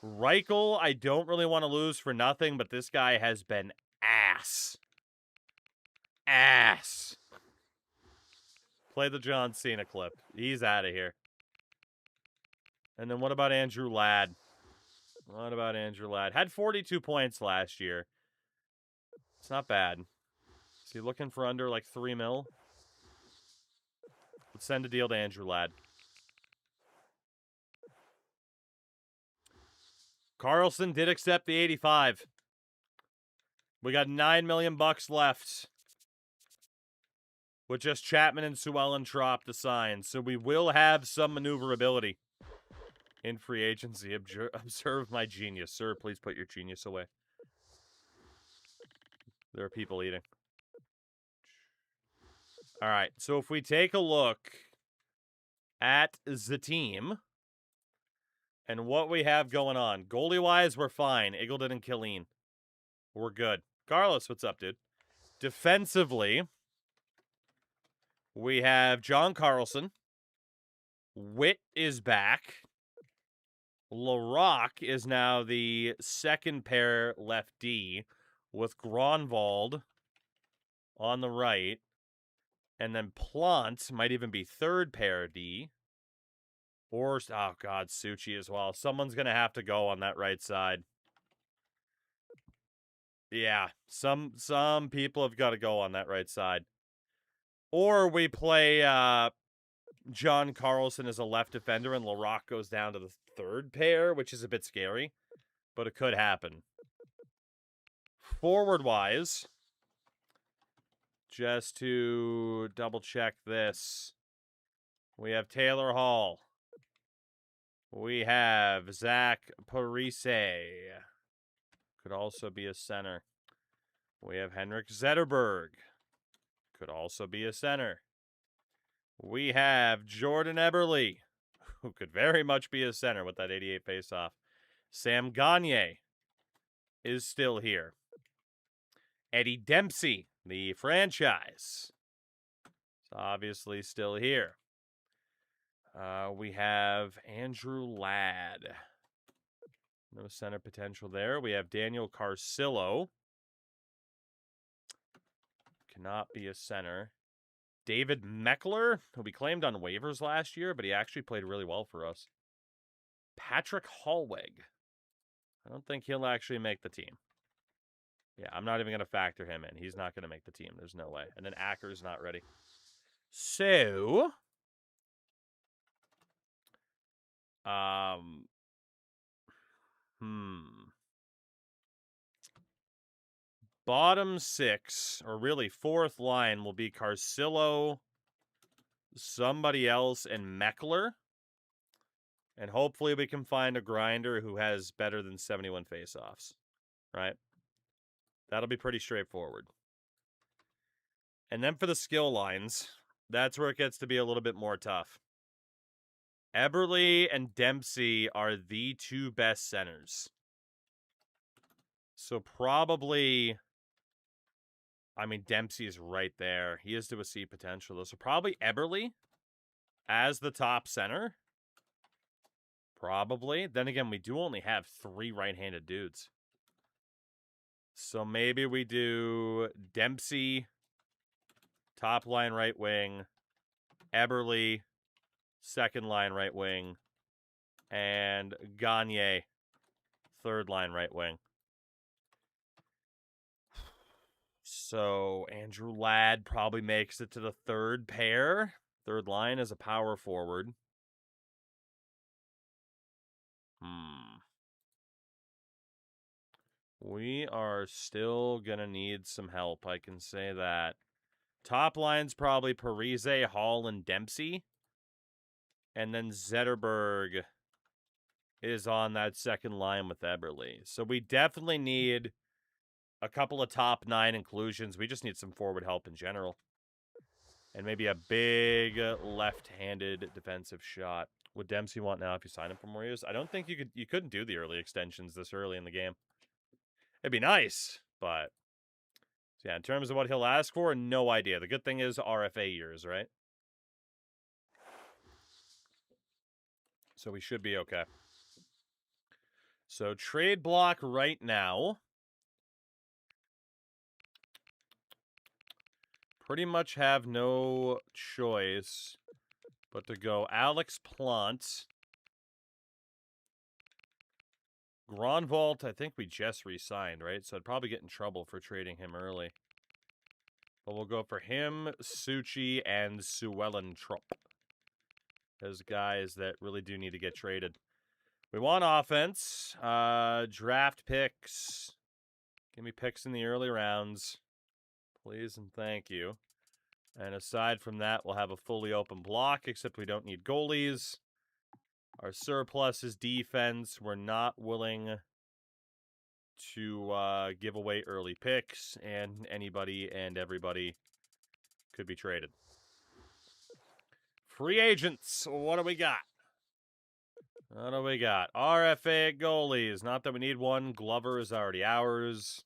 Reichel, I don't really want to lose for nothing, but this guy has been ass. Ass. Play the John Cena clip. He's out of here. And then what about Andrew Ladd? What about Andrew Ladd? Had 42 points last year. It's not bad. Is he looking for under like 3 mil? Let's send a deal to Andrew Ladd. Carlson did accept the 85. We got $9 million left. With just Chapman and Suellentrop to sign. So we will have some maneuverability in free agency. Observe my genius. Sir, please put your genius away. There are people eating. All right, so if we take a look at the team and what we have going on. Goalie-wise, we're fine. Eagleton and Killeen. We're good. Carlos, what's up, dude? Defensively, we have John Carlson. Witt is back. LaRock is now the second pair left D with Gronwald on the right. And then Plant might even be third pair D. Or, oh god, Suchi as well. Someone's going to have to go on that right side. Yeah, some people have got to go on that right side. Or we play John Carlson as a left defender and LaRock goes down to the third pair, which is a bit scary. But it could happen. Forward-wise, just to double-check this, we have Taylor Hall. We have Zach Parise. Could also be a center. We have Henrik Zetterberg. Could also be a center. We have Jordan Eberle, who could very much be a center with that 88 faceoff. Sam Gagne is still here. Eddie Dempsey, the franchise. It's obviously still here. We have Andrew Ladd. No center potential there. We have Daniel Carcillo. Cannot be a center. David Meckler, who we claimed on waivers last year, but he actually played really well for us. Patrick Hallweg. I don't think he'll actually make the team. Yeah, I'm not even going to factor him in. He's not going to make the team. There's no way. And then Acker's not ready. So, bottom six, or really fourth line, will be Carcillo, somebody else, and Meckler. And hopefully we can find a grinder who has better than 71 faceoffs, right? That'll be pretty straightforward. And then for the skill lines, that's where it gets to be a little bit more tough. Eberle and Dempsey are the two best centers. So probably, I mean, Dempsey is right there. He is to a C potential, though. So probably Eberle as the top center. Probably. Then again, we do only have 3 right-handed dudes. So maybe we do Dempsey, top line right wing, Eberle, second line right wing, and Gagne, third line right wing. So Andrew Ladd probably makes it to the third pair. Third line as a power forward. We are still going to need some help, I can say that. Top line's probably Parise, Hall, and Dempsey. And then Zetterberg is on that second line with Eberle. So we definitely need a couple of top 9 inclusions. We just need some forward help in general. And maybe a big left-handed defensive shot. Would Dempsey want now if you sign him for more years? I don't think you couldn't do the early extensions this early in the game. It'd be nice, but yeah, in terms of what he'll ask for, no idea. The good thing is RFA years, right? So we should be okay. So trade block right now. Pretty much have no choice but to go Alex Plant. Gronwald, I think we just re-signed, right? So I'd probably get in trouble for trading him early. But we'll go for him, Suchi, and Suellentrop. Those guys that really do need to get traded. We want offense. Draft picks. Give me picks in the early rounds. Please and thank you. And aside from that, we'll have a fully open block, except we don't need goalies. Our surplus is defense. We're not willing to give away early picks, and anybody and everybody could be traded. Free agents. What do we got? What do we got? RFA goalies. Not that we need one. Glover is already ours.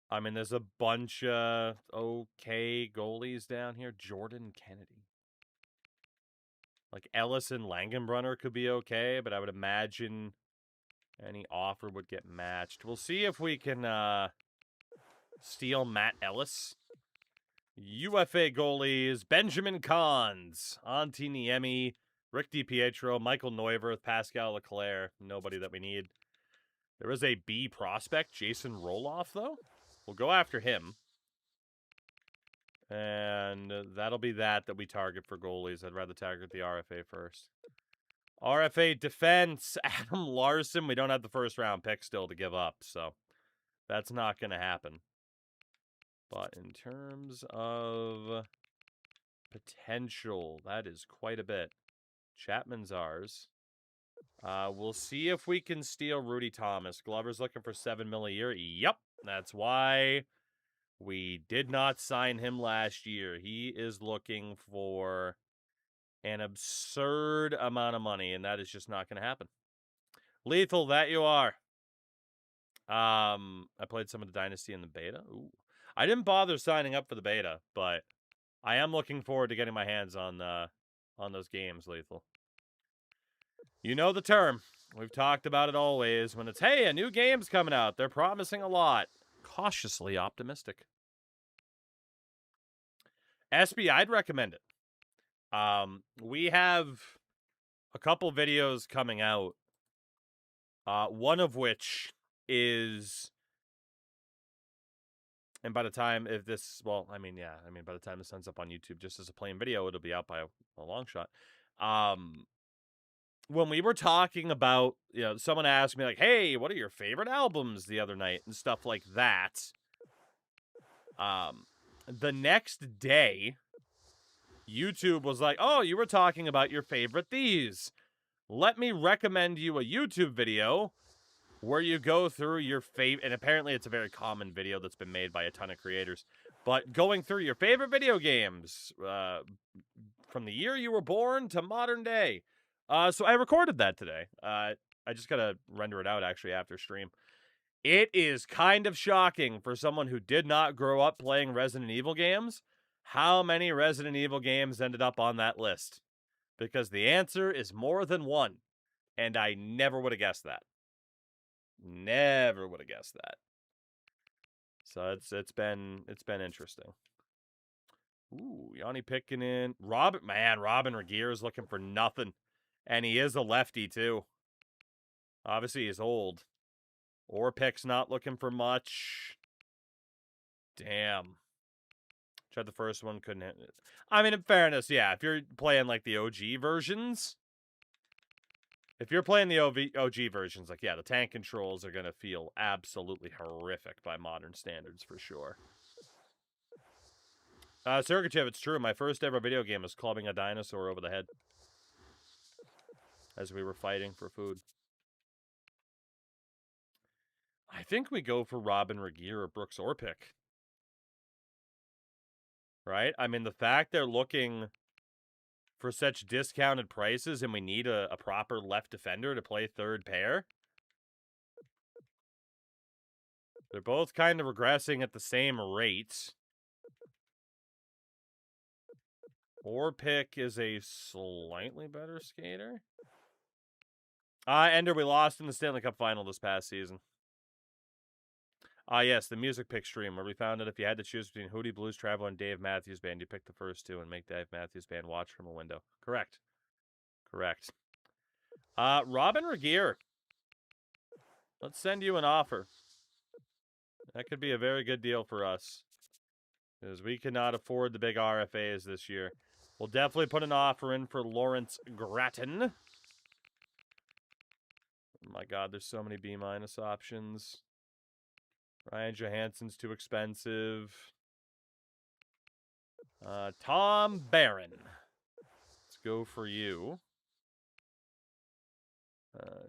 I mean, there's a bunch of okay goalies down here. Jordan Kennedy. Like, Ellis and Langenbrunner could be okay, but I would imagine any offer would get matched. We'll see if we can steal Matt Ellis. UFA goalies, Benjamin Kahns, Antti Niemi, Rick DiPietro, Michael Neuwirth, Pascal Leclerc. Nobody that we need. There is a B prospect, Jason Roloff, though. We'll go after him. And that'll be that we target for goalies. I'd rather target the RFA first. RFA defense, Adam Larson. We don't have the first round pick still to give up, so that's not going to happen. But in terms of potential, that is quite a bit. Chapman's ours. We'll see if we can steal Rudy Thomas. Glover's looking for $7 million a year. Yep, that's why we did not sign him last year. He is looking for an absurd amount of money, and that is just not going to happen. Lethal, that you are. I played some of the Dynasty in the beta. Ooh. I didn't bother signing up for the beta, but I am looking forward to getting my hands on those games, Lethal. You know the term. We've talked about it always. When it's, hey, a new game's coming out. They're promising a lot. Cautiously optimistic. SB, I'd recommend it. We have a couple videos coming out. One of which is, and by the time if this, well, I mean, by the time this ends up on YouTube, just as a plain video, it'll be out by a long shot. When we were talking about, someone asked me like, hey, what are your favorite albums the other night and stuff like that. The next day, YouTube was like, oh, you were talking about your favorite these. Let me recommend you a YouTube video where you go through your favorite, and apparently it's a very common video that's been made by a ton of creators, but going through your favorite video games from the year you were born to modern day. So I recorded that today. I just gotta render it out actually after stream. It is kind of shocking for someone who did not grow up playing Resident Evil games, how many Resident Evil games ended up on that list. Because the answer is more than one. And I never would have guessed that. Never would have guessed that. So it's been interesting. Ooh, Yanni Pikkinen. Robin Regeer is looking for nothing. And he is a lefty, too. Obviously, he's old. Orpik's not looking for much. Damn. Tried the first one, couldn't hit it. I mean, in fairness, yeah, if you're playing, like, the OG versions... If you're playing the OG versions, like, yeah, the tank controls are going to feel absolutely horrific by modern standards, for sure. Sergachev, it's true. My first ever video game was clubbing a dinosaur over the head as we were fighting for food. I think we go for Robin Regeer or Brooks Orpik. Right? I mean, the fact they're looking for such discounted prices and we need a proper left defender to play third pair. They're both kind of regressing at the same rate. Orpik is a slightly better skater. Ender, we lost in the Stanley Cup final this past season. Yes, the music pick stream where we found that if you had to choose between Hootie Blues Traveler and Dave Matthews Band, you pick the first two and make Dave Matthews Band watch from a window. Correct. Robin Regeer. Let's send you an offer. That could be a very good deal for us. Because we cannot afford the big RFAs this year. We'll definitely put an offer in for Lawrence Gratton. Oh my god, there's so many B- options. Ryan Johansson's too expensive. Tom Barron. Let's go for you.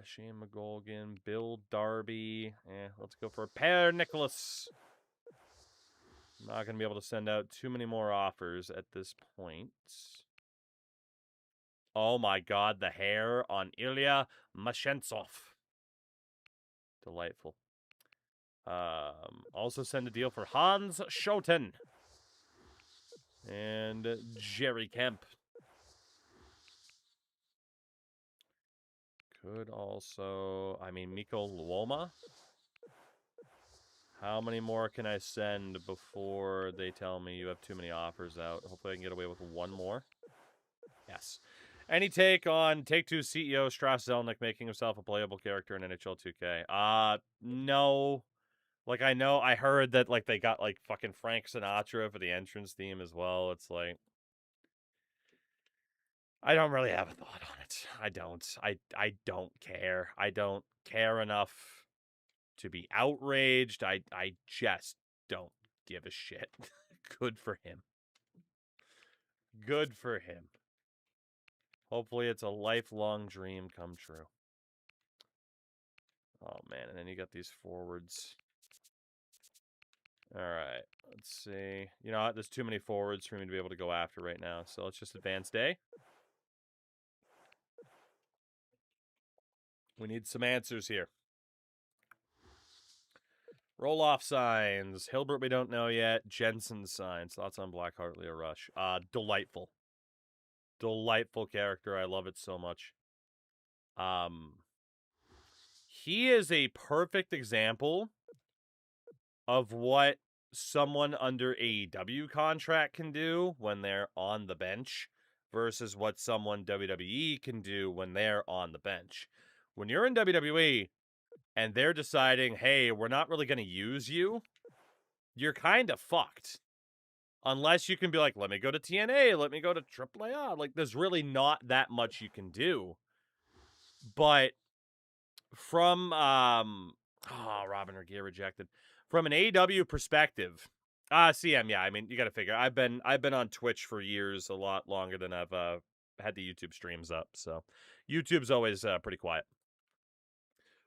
Shane McGolgan, Bill Darby. Let's go for Per Nicholas. I'm not going to be able to send out too many more offers at this point. Oh my god, the hair on Ilya Mashentsov. Delightful. Also send a deal for Hans Schoten. And Jerry Kemp. Could also, Mikko Luoma. How many more can I send before they tell me you have too many offers out? Hopefully I can get away with one more. Yes. Any take on Take-Two CEO Strauss Zelnick making himself a playable character in NHL 2K? No. Like, I heard that, like, they got, like, fucking Frank Sinatra for the entrance theme as well. It's like... I don't really have a thought on it. I don't. I don't care. I don't care enough to be outraged. I just don't give a shit. Good for him. Good for him. Hopefully it's a lifelong dream come true. Oh, man. And then you got these forwards. All right. Let's see. You know what? There's too many forwards for me to be able to go after right now. So let's just advance day. We need some answers here. Roll-off signs. Hilbert, we don't know yet. Jensen signs. Thoughts on Blackheart, Leo Rush? Delightful. Delightful character. I love it so much. He is a perfect example of what someone under AEW contract can do when they're on the bench versus what someone WWE can do when they're on the bench. When you're in WWE and they're deciding, hey, we're not really going to use you, you're kind of fucked. Unless you can be like, let me go to TNA, let me go to AAA. Like, there's really not that much you can do. But from, Robin Regier rejected. From an AEW perspective, CM, yeah, I mean, you got to figure. I've been on Twitch for years, a lot longer than I've had the YouTube streams up. So YouTube's always pretty quiet.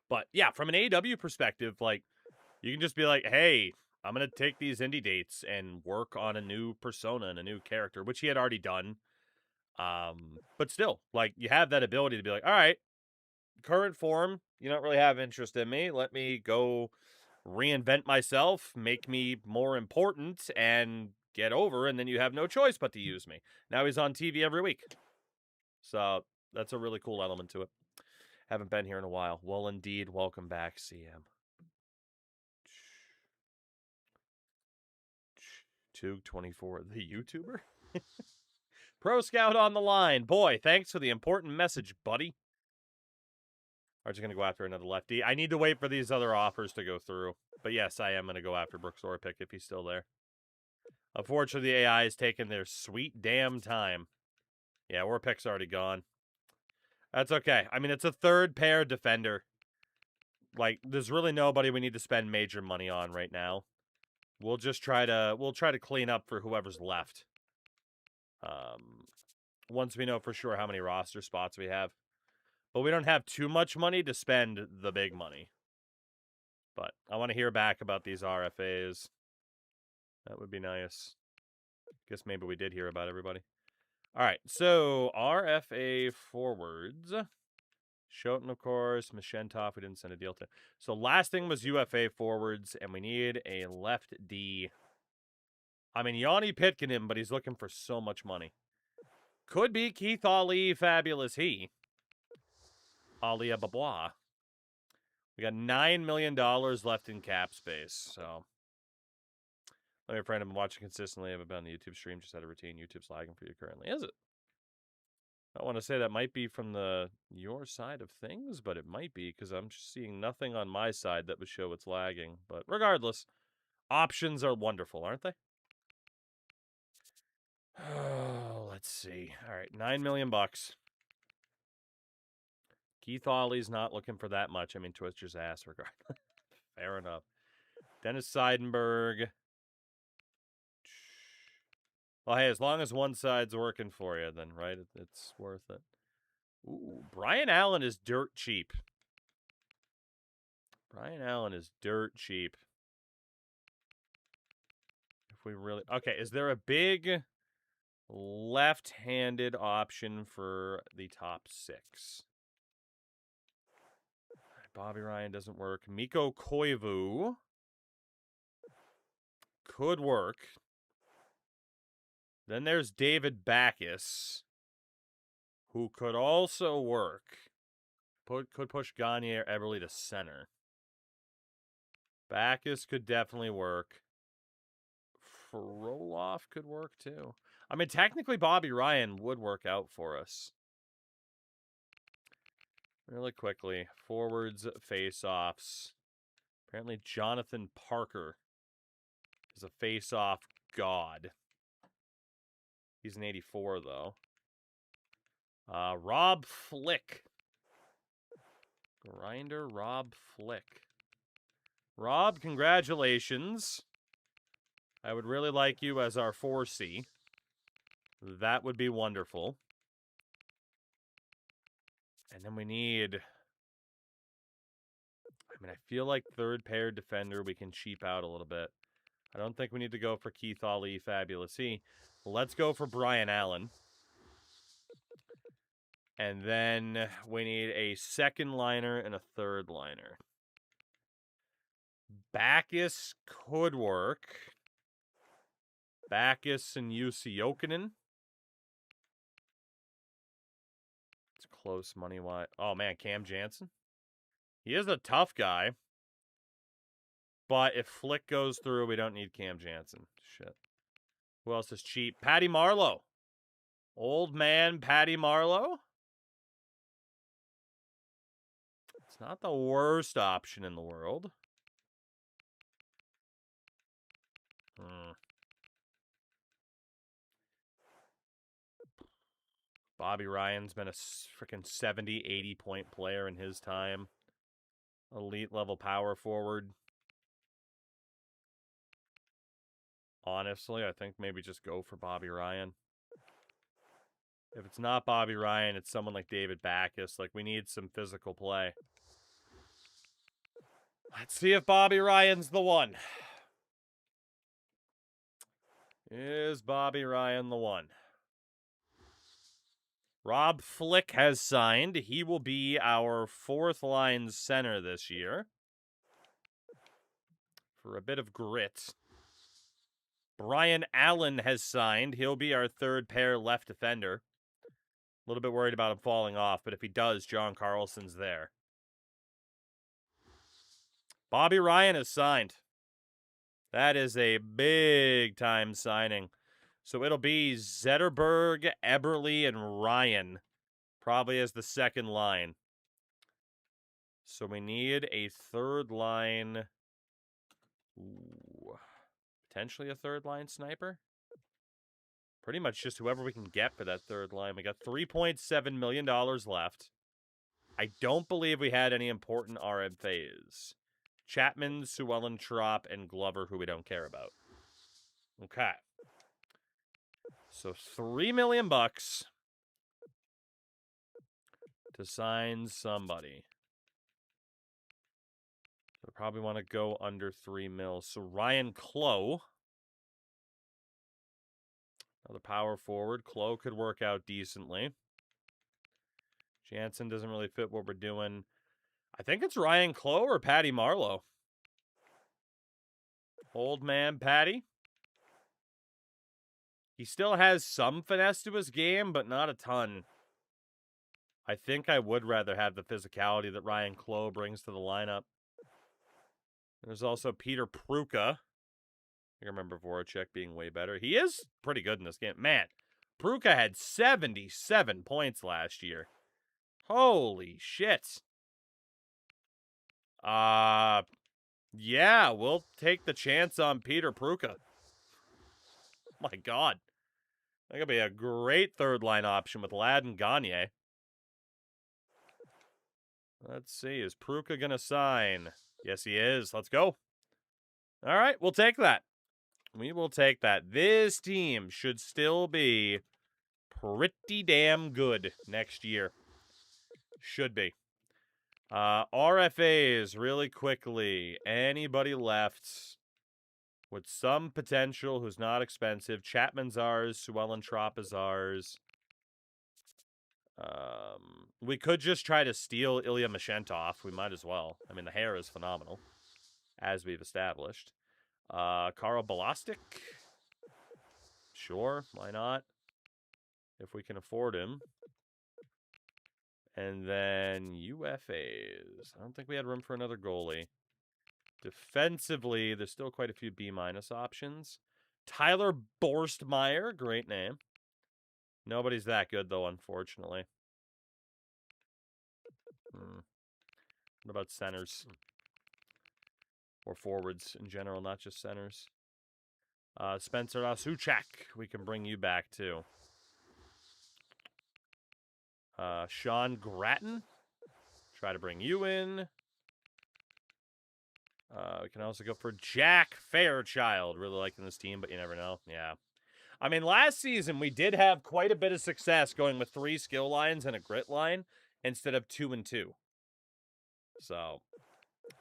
But yeah, from an AEW perspective, like, you can just be like, hey, I'm going to take these indie dates and work on a new persona and a new character, which he had already done. But still, like, you have that ability to be like, all right, current form, you don't really have interest in me. Let me go reinvent myself, make me more important, and get over, and then you have no choice but to use me. Now he's on TV every week. So that's a really cool element to it. Haven't been here in a while. Well, indeed, welcome back, CM. Tug24, the YouTuber? Pro Scout on the line. Boy, thanks for the important message, buddy. Are you going to go after another lefty? I need to wait for these other offers to go through. But yes, I am going to go after Brooks Orpik if he's still there. Unfortunately, the AI is taking their sweet damn time. Yeah, Orpik's already gone. That's okay. I mean, it's a third pair defender. Like, there's really nobody we need to spend major money on right now. We'll just try to clean up for whoever's left. Once we know for sure how many roster spots we have. But we don't have too much money to spend the big money. But I want to hear back about these RFAs. That would be nice. Guess maybe we did hear about everybody. All right, so RFA forwards. Schoten, of course. Mashentov, we didn't send a deal to. So last thing was UFA forwards, and we need a left D. I mean, Yanni Pitkanen, but he's looking for so much money. Could be Keith Ali, fabulous he. Ali Ababois. We got $9 million left in cap space, so. Let me friend, I've been watching consistently. I haven't been on the YouTube stream, just had a routine. YouTube's lagging for you currently. Is it? I want to say that might be from your side of things, but it might be because I'm just seeing nothing on my side that would show it's lagging. But regardless, options are wonderful, aren't they? Oh, let's see. All right, $9 million. Keith Ollie's not looking for that much. I mean, twist your ass regardless. Fair enough. Dennis Seidenberg. Well, hey, as long as one side's working for you, then, right, it's worth it. Ooh, Brian Allen is dirt cheap. Brian Allen is dirt cheap. If we really... Okay, is there a big left-handed option for the top 6? Bobby Ryan doesn't work. Mikko Koivu could work. Then there's David Backus, who could also work. Could push Gagne or Eberle to center. Backus could definitely work. Frolov could work too. I mean, technically Bobby Ryan would work out for us. Really quickly, forwards, face-offs. Apparently Jonathan Parker is a face-off god. He's an 84, though. Rob Flick. Grinder Rob Flick. Rob, congratulations. I would really like you as our 4C. That would be wonderful. And then we need... I mean, I feel like third pair defender, we can cheap out a little bit. I don't think we need to go for Keith Ali, fabulous he. Let's go for Brian Allen. And then we need a second liner and a third liner. Backus could work. Backus and Jussi Jokinen. It's close money-wise. Oh, man, Cam Jansen. He is a tough guy. But if Flick goes through, we don't need Cam Jansen. Shit. Who else is cheap? Patty Marleau. Old man Patty Marleau. It's not the worst option in the world. Bobby Ryan's been a freaking 70, 80-point player in his time. Elite level power forward. Honestly, I think maybe just go for Bobby Ryan. If it's not Bobby Ryan, it's someone like David Backus. Like, we need some physical play. Let's see if Bobby Ryan's the one. Is Bobby Ryan the one? Rob Flick has signed. He will be our fourth line center this year. For a bit of grit. Brian Allen has signed. He'll be our third pair left defender. A little bit worried about him falling off, but if he does, John Carlson's there. Bobby Ryan has signed. That is a big-time signing. So it'll be Zetterberg, Eberle, and Ryan, probably as the second line. So we need a third line. Ooh, potentially a third line sniper. Pretty much just whoever we can get for that third line. We got $3.7 million left. I don't believe we had any important RFAs. Chapman, Suellen-Trop, and Glover, who we don't care about. Okay. So $3 million to sign somebody. So probably want to go under 3 mil. So Ryan Clough. Another power forward. Clough could work out decently. Jansen doesn't really fit what we're doing. I think it's Ryan Clough or Patty Marleau. Old man Patty. He still has some finesse to his game, but not a ton. I think I would rather have the physicality that Ryan Clough brings to the lineup. There's also Peter Pruka. I remember Voracek being way better. He is pretty good in this game. Man, Pruka had 77 points last year. Holy shit. Yeah, we'll take the chance on Peter Pruka. My God. That could be a great third line option with Ladd and Gagne. Let's see. Is Pruka going to sign? Yes, he is. Let's go. All right, we'll take that. We will take that. This team should still be pretty damn good next year. Should be. RFAs, really quickly. Anybody left with some potential who's not expensive? Chapman's ours. Suellen-Trop is ours. We could just try to steal Ilya Mashentov. We might as well. I mean, the hair is phenomenal, as we've established. Karl Balostic. Sure, why not? If we can afford him. And then UFAs. I don't think we had room for another goalie. Defensively, there's still quite a few B- options. Tyler Borstmeyer, great name. Nobody's that good, though, unfortunately. What about centers? Or forwards in general, not just centers. Spencer Asuchak, we can bring you back, too. Sean Grattan, try to bring you in. We can also go for Jack Fairchild. Really liking this team, but you never know. Yeah. I mean, last season, we did have quite a bit of success going with 3 skill lines and a grit line instead of 2 and 2. So,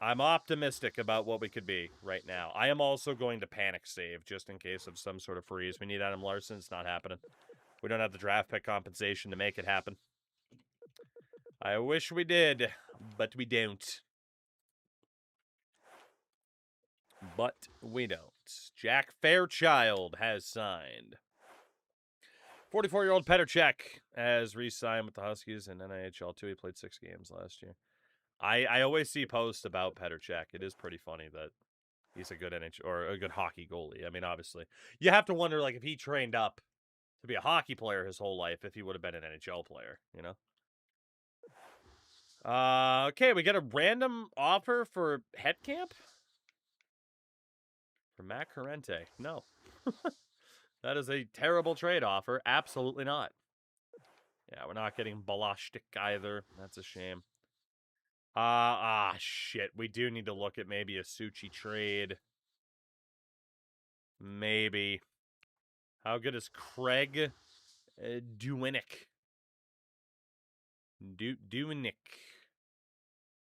I'm optimistic about what we could be right now. I am also going to panic save just in case of some sort of freeze. We need Adam Larson. It's not happening. We don't have the draft pick compensation to make it happen. I wish we did, but we don't. but we don't. Jack Fairchild has signed. 44-year-old Petr Cech has re-signed with the Huskies in NHL 2. He played 6 games last year. I always see posts about Petr Cech. It is pretty funny that he's a good NHL or a good hockey goalie. I mean, obviously, you have to wonder, like, if he trained up to be a hockey player his whole life, if he would have been an NHL player, you know? Okay, we get a random offer for Het Camp for Matt Carente. No. That is a terrible trade offer. Absolutely not. Yeah, we're not getting Balashtik either. That's a shame. Shit. We do need to look at maybe a Suchi trade. Maybe. How good is Craig Duwinick? Duwinick.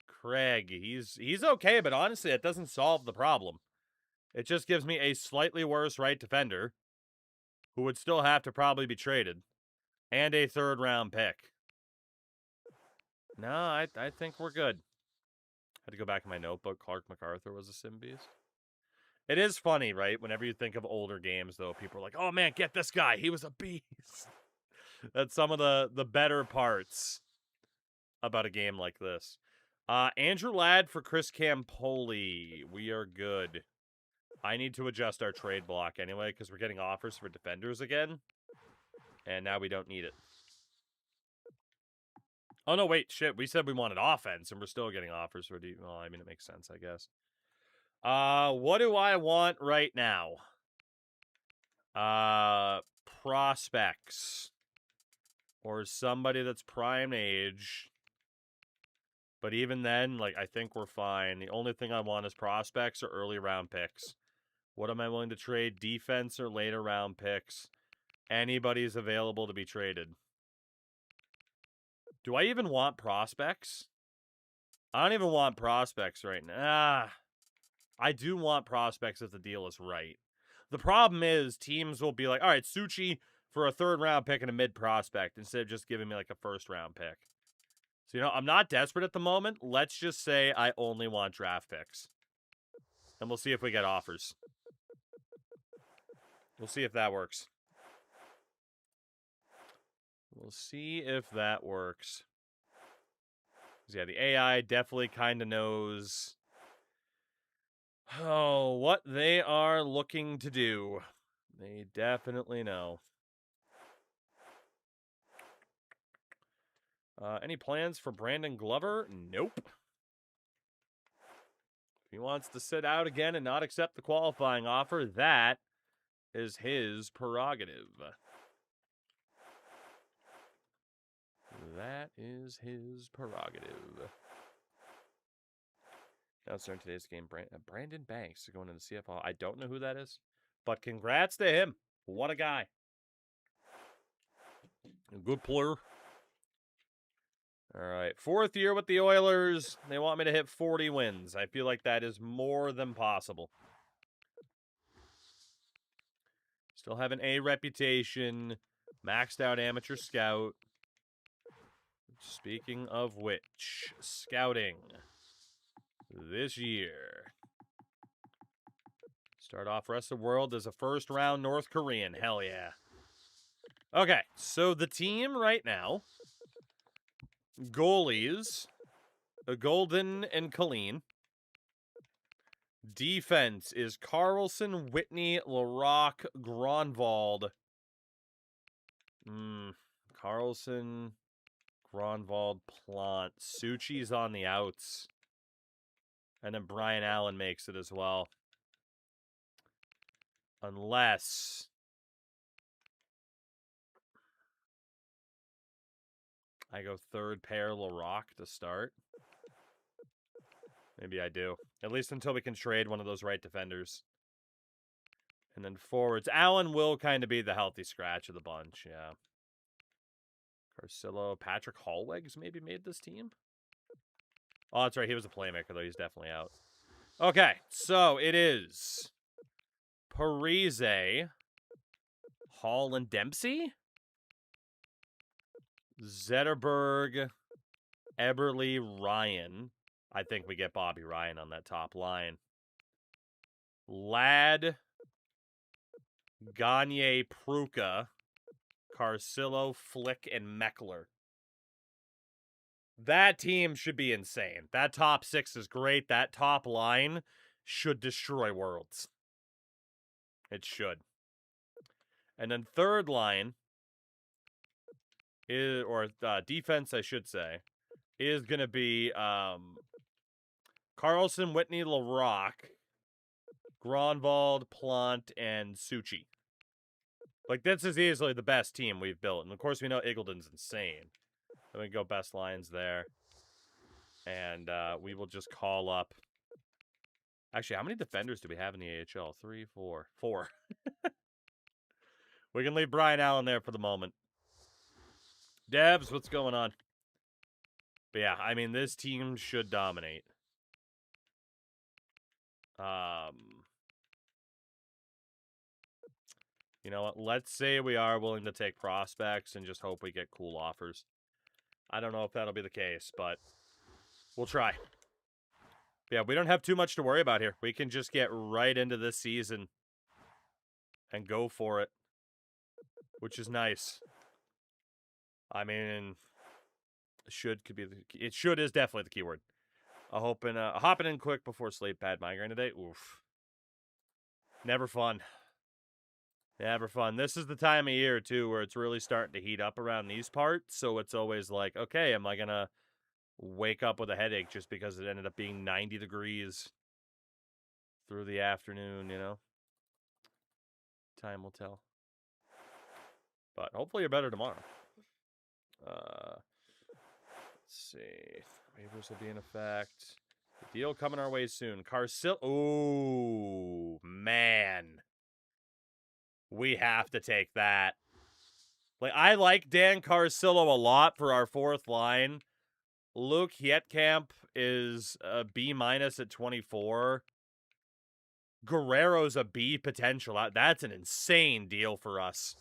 Craig. He's okay, but honestly, it doesn't solve the problem. It just gives me a slightly worse right defender who would still have to probably be traded and a 3rd-round pick. No, I think we're good. Had to go back in my notebook. Clark MacArthur was a sim beast. It is funny, right? Whenever you think of older games, though, people are like, oh, man, get this guy. He was a beast. That's some of the better parts about a game like this. Andrew Ladd for Chris Campoli. We are good. I need to adjust our trade block anyway because we're getting offers for defenders again. And now we don't need it. Oh, no, wait, shit. We said we wanted offense, and we're still getting offers for well, I mean, it makes sense, I guess. What do I want right now? Prospects. Or somebody that's prime age. But even then, like, I think we're fine. The only thing I want is prospects or early round picks. What am I willing to trade? Defense or later round picks? Anybody's available to be traded. Do I even want prospects? I don't even want prospects right now. I do want prospects if the deal is right. The problem is teams will be like, all right, Suchi for a 3rd-round pick and a mid-prospect instead of just giving me like a 1st-round pick. So, you know, I'm not desperate at the moment. Let's just say I only want draft picks. And we'll see if we get offers. We'll see if that works. We'll see if that works. Yeah, the AI definitely kind of knows what they are looking to do. They definitely know. Any plans for Brandon Glover? Nope. If he wants to sit out again and not accept the qualifying offer, that is his prerogative. That is his prerogative. Now starting today's game, Brandon Banks going into the CFL. I don't know who that is, but congrats to him. What a guy. A good player. All right, 4th year with the Oilers. They want me to hit 40 wins. I feel like that is more than possible. Still have an A reputation. Maxed out amateur scout. Speaking of which, scouting this year. Start off rest of the world as a 1st-round North Korean. Hell yeah. Okay, so the team right now, goalies, Golden and Colleen. Defense is Carlson, Whitney, Larocque, Gronwald. Carlson, Gronwald, Plant. Suchi's on the outs. And then Brian Allen makes it as well. Unless I go 3rd pair Larocque to start. Maybe I do. At least until we can trade one of those right defenders. And then forwards. Allen will kind of be the healthy scratch of the bunch, yeah. Carcillo, Patrick Hallwegs maybe made this team? Oh, that's right. He was a playmaker, though. He's definitely out. Okay, so it is Parise, Hall, and Dempsey? Zetterberg, Eberle, Ryan. I think we get Bobby Ryan on that top line. Ladd, Gagne, Pruka, Carcillo, Flick, and Meckler. That team should be insane. That top 6 is great. That top line should destroy worlds. It should. And then third line is, or defense, I should say, is going to be Carlson, Whitney, LaRock, Gronwald, Plant, and Suchi. Like, this is easily the best team we've built. And, of course, we know Eagleton's insane. Then we go best lines there. And we will just call up... Actually, how many defenders do we have in the AHL? 3, 4. 4. We can leave Brian Allen there for the moment. Devs, what's going on? But yeah, I mean, this team should dominate. You know what? Let's say we are willing to take prospects and just hope we get cool offers. I don't know if that'll be the case, but we'll try. Yeah, we don't have too much to worry about here. We can just get right into this season and go for it, which is nice. I mean, it should is definitely the keyword. Hopping in quick before sleep. Bad migraine today. Oof. Never fun. Never fun. This is the time of year, too, where it's really starting to heat up around these parts. So it's always like, okay, am I going to wake up with a headache just because it ended up being 90 degrees through the afternoon, you know? Time will tell. But hopefully you're better tomorrow. Let's see. Waivers will be in effect. The deal coming our way soon. Carcillo. Oh, man. We have to take that. Like, I like Dan Carcillo a lot for our fourth line. Luke Hietkamp is a B- at 24. Guerrero's a B potential. That's an insane deal for us.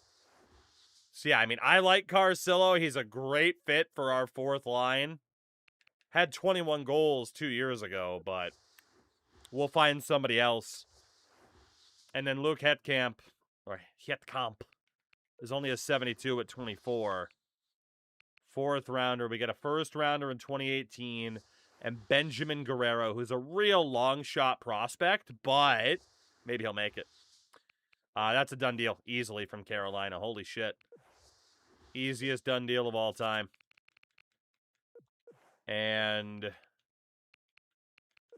So yeah, I mean, I like Carcillo. He's a great fit for our fourth line. Had 21 goals 2 years ago, but we'll find somebody else. And then Luke Hietkamp is only a 72 at 24. Fourth rounder. We get a first rounder in 2018. And Benjamin Guerrero, who's a real long shot prospect, but maybe he'll make it. That's a done deal. Easily from Carolina. Holy shit. Easiest done deal of all time. And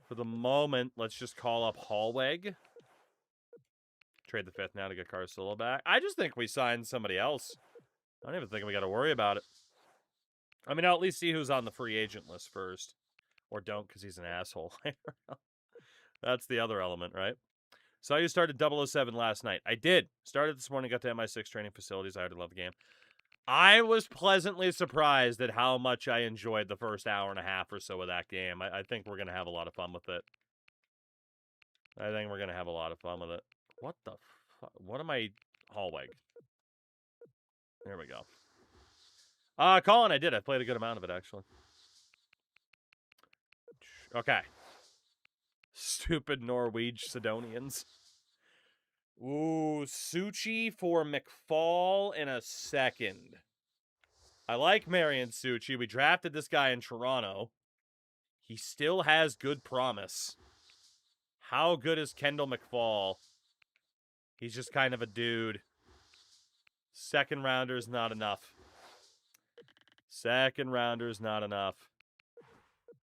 for the moment, let's just call up Hallweg. Trade the fifth now to get Carcillo back. I just think we signed somebody else. I don't even think we got to worry about it. I mean, I'll at least see who's on the free agent list first. Or don't, because he's an asshole. That's the other element, right? Saw you started 007 last night. I did. Started this morning, got to MI6 training facilities. I already love the game. I was pleasantly surprised at how much I enjoyed the first hour and a half or so of that game. I think we're going to have a lot of fun with it. What the fuck? What am I... Hallweg. There we go. Colin, I did. I played a good amount of it, actually. Okay. Stupid Norwegian Sidonians. Ooh, Suchi for McFall in a second. I like Marian Suchi. We drafted this guy in Toronto. He still has good promise. How good is Kendall McFall? He's just kind of a dude. Second rounder's not enough.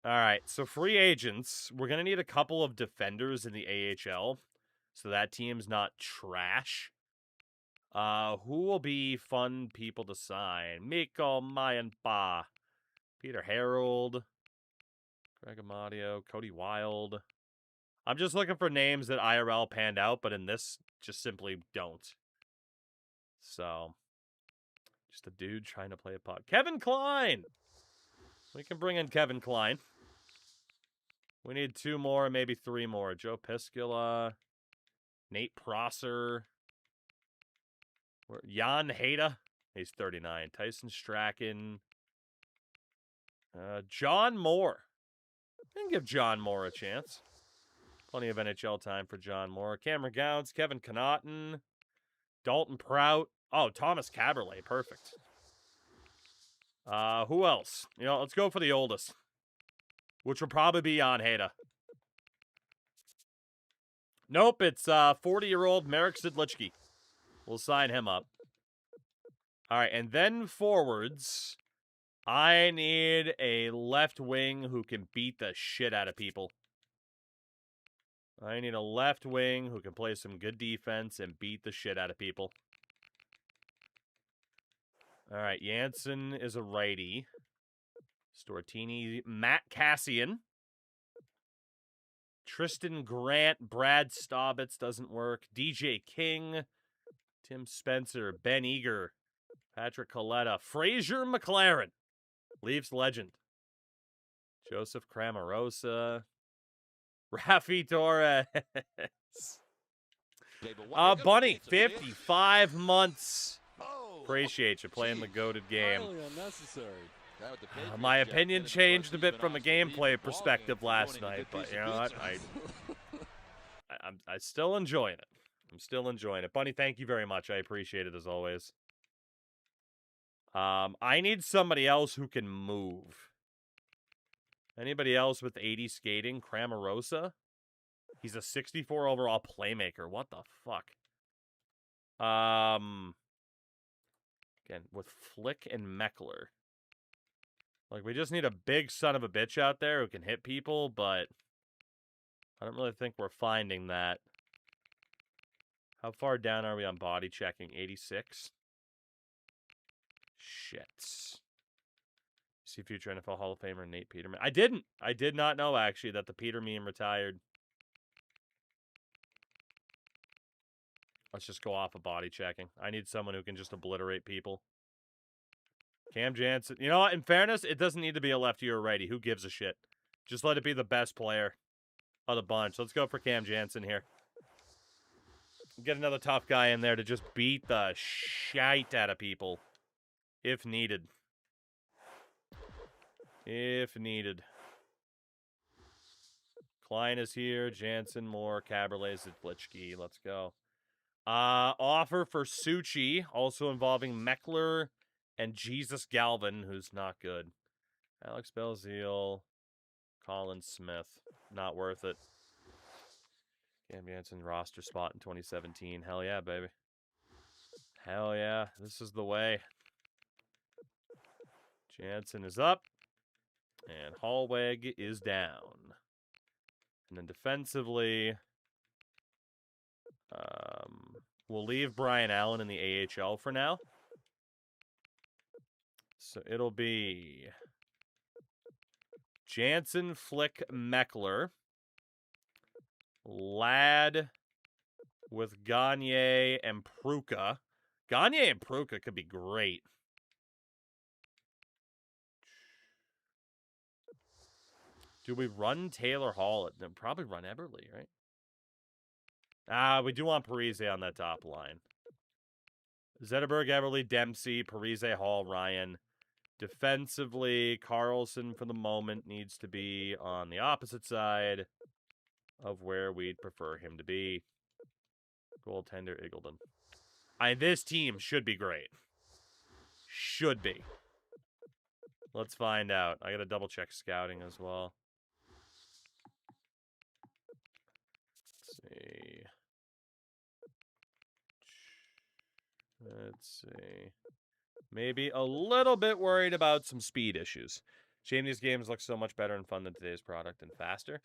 All right, so free agents. We're going to need a couple of defenders in the AHL, so that team's not trash. Who will be fun people to sign? Mikko Mayenpa, Peter Harold, Greg Amadio, Cody Wild. I'm just looking for names that IRL panned out, but in this, just simply don't. So, just a dude trying to play a puck. Kevin Klein! We can bring in Kevin Klein. We need 2 more, maybe 3 more. Joe Piscula, Nate Prosser, Jan Hayda. He's 39. Tyson Strachan. John Moore. I can give John Moore a chance. Plenty of NHL time for John Moore. Cameron Gowns, Kevin Connaughton, Dalton Prout. Oh, Thomas Caberlet. Perfect. Who else? You know, let's go for the oldest, which will probably be Jan Heda. Nope, it's 40-year-old Marek Sidlichky. We'll sign him up. All right, and then forwards, I need a left wing who can beat the shit out of people. I need a left wing who can play some good defense and beat the shit out of people. All right, Jansen is a righty. Stortini, Matt Cassian. Tristan Grant, Brad Staubitz doesn't work. DJ King, Tim Spencer, Ben Eager, Patrick Coletta, Fraser McLaren, Leafs legend. Joseph Cramarosa, Rafi Torres. Bunny, 55 months. Appreciate you playing the goated game. My opinion changed a bit from a gameplay perspective last night, but you know what? I'm still enjoying it. I'm still enjoying it. Bunny, thank you very much. I appreciate it as always. I need somebody else who can move. Anybody else with 80 skating? Cramarosa? He's a 64 overall playmaker. What the fuck? Again, with Flick and Meckler. Like, we just need a big son of a bitch out there who can hit people, but I don't really think we're finding that. How far down are we on body checking? 86? Shit. See future NFL Hall of Famer Nate Peterman. I didn't. I did not know, actually, that the Peter meme retired. Let's just go off of body checking. I need someone who can just obliterate people. Cam Jansen. You know what? In fairness, it doesn't need to be a lefty or a righty. Who gives a shit? Just let it be the best player of the bunch. Let's go for Cam Jansen here. Get another tough guy in there to just beat the shite out of people. If needed. If needed. Klein is here. Jansen, Moore, Caberlet, Zidlichky. Let's go. Offer for Suchi, also involving Meckler and Jesus Galvin, who's not good. Alex Belzile, Colin Smith. Not worth it. Cam Jansen roster spot in 2017. Hell yeah, baby. Hell yeah. This is the way. Jansen is up. And Hallweg is down. And then defensively, we'll leave Brian Allen in the AHL for now. So it'll be Jansen, Flick, Meckler, Ladd with Gagne and Pruka. Gagne and Pruka could be great. Do we run Taylor Hall? Then probably run Eberle, right? We do want Parise on that top line. Zetterberg, Eberle, Dempsey, Parise, Hall, Ryan. Defensively, Carlson for the moment needs to be on the opposite side of where we'd prefer him to be. Goaltender, Eagleton. This team should be great. Should be. Let's find out. I gotta double check scouting as well. Let's see. Maybe a little bit worried about some speed issues. Shame these games look so much better and fun than today's product and faster.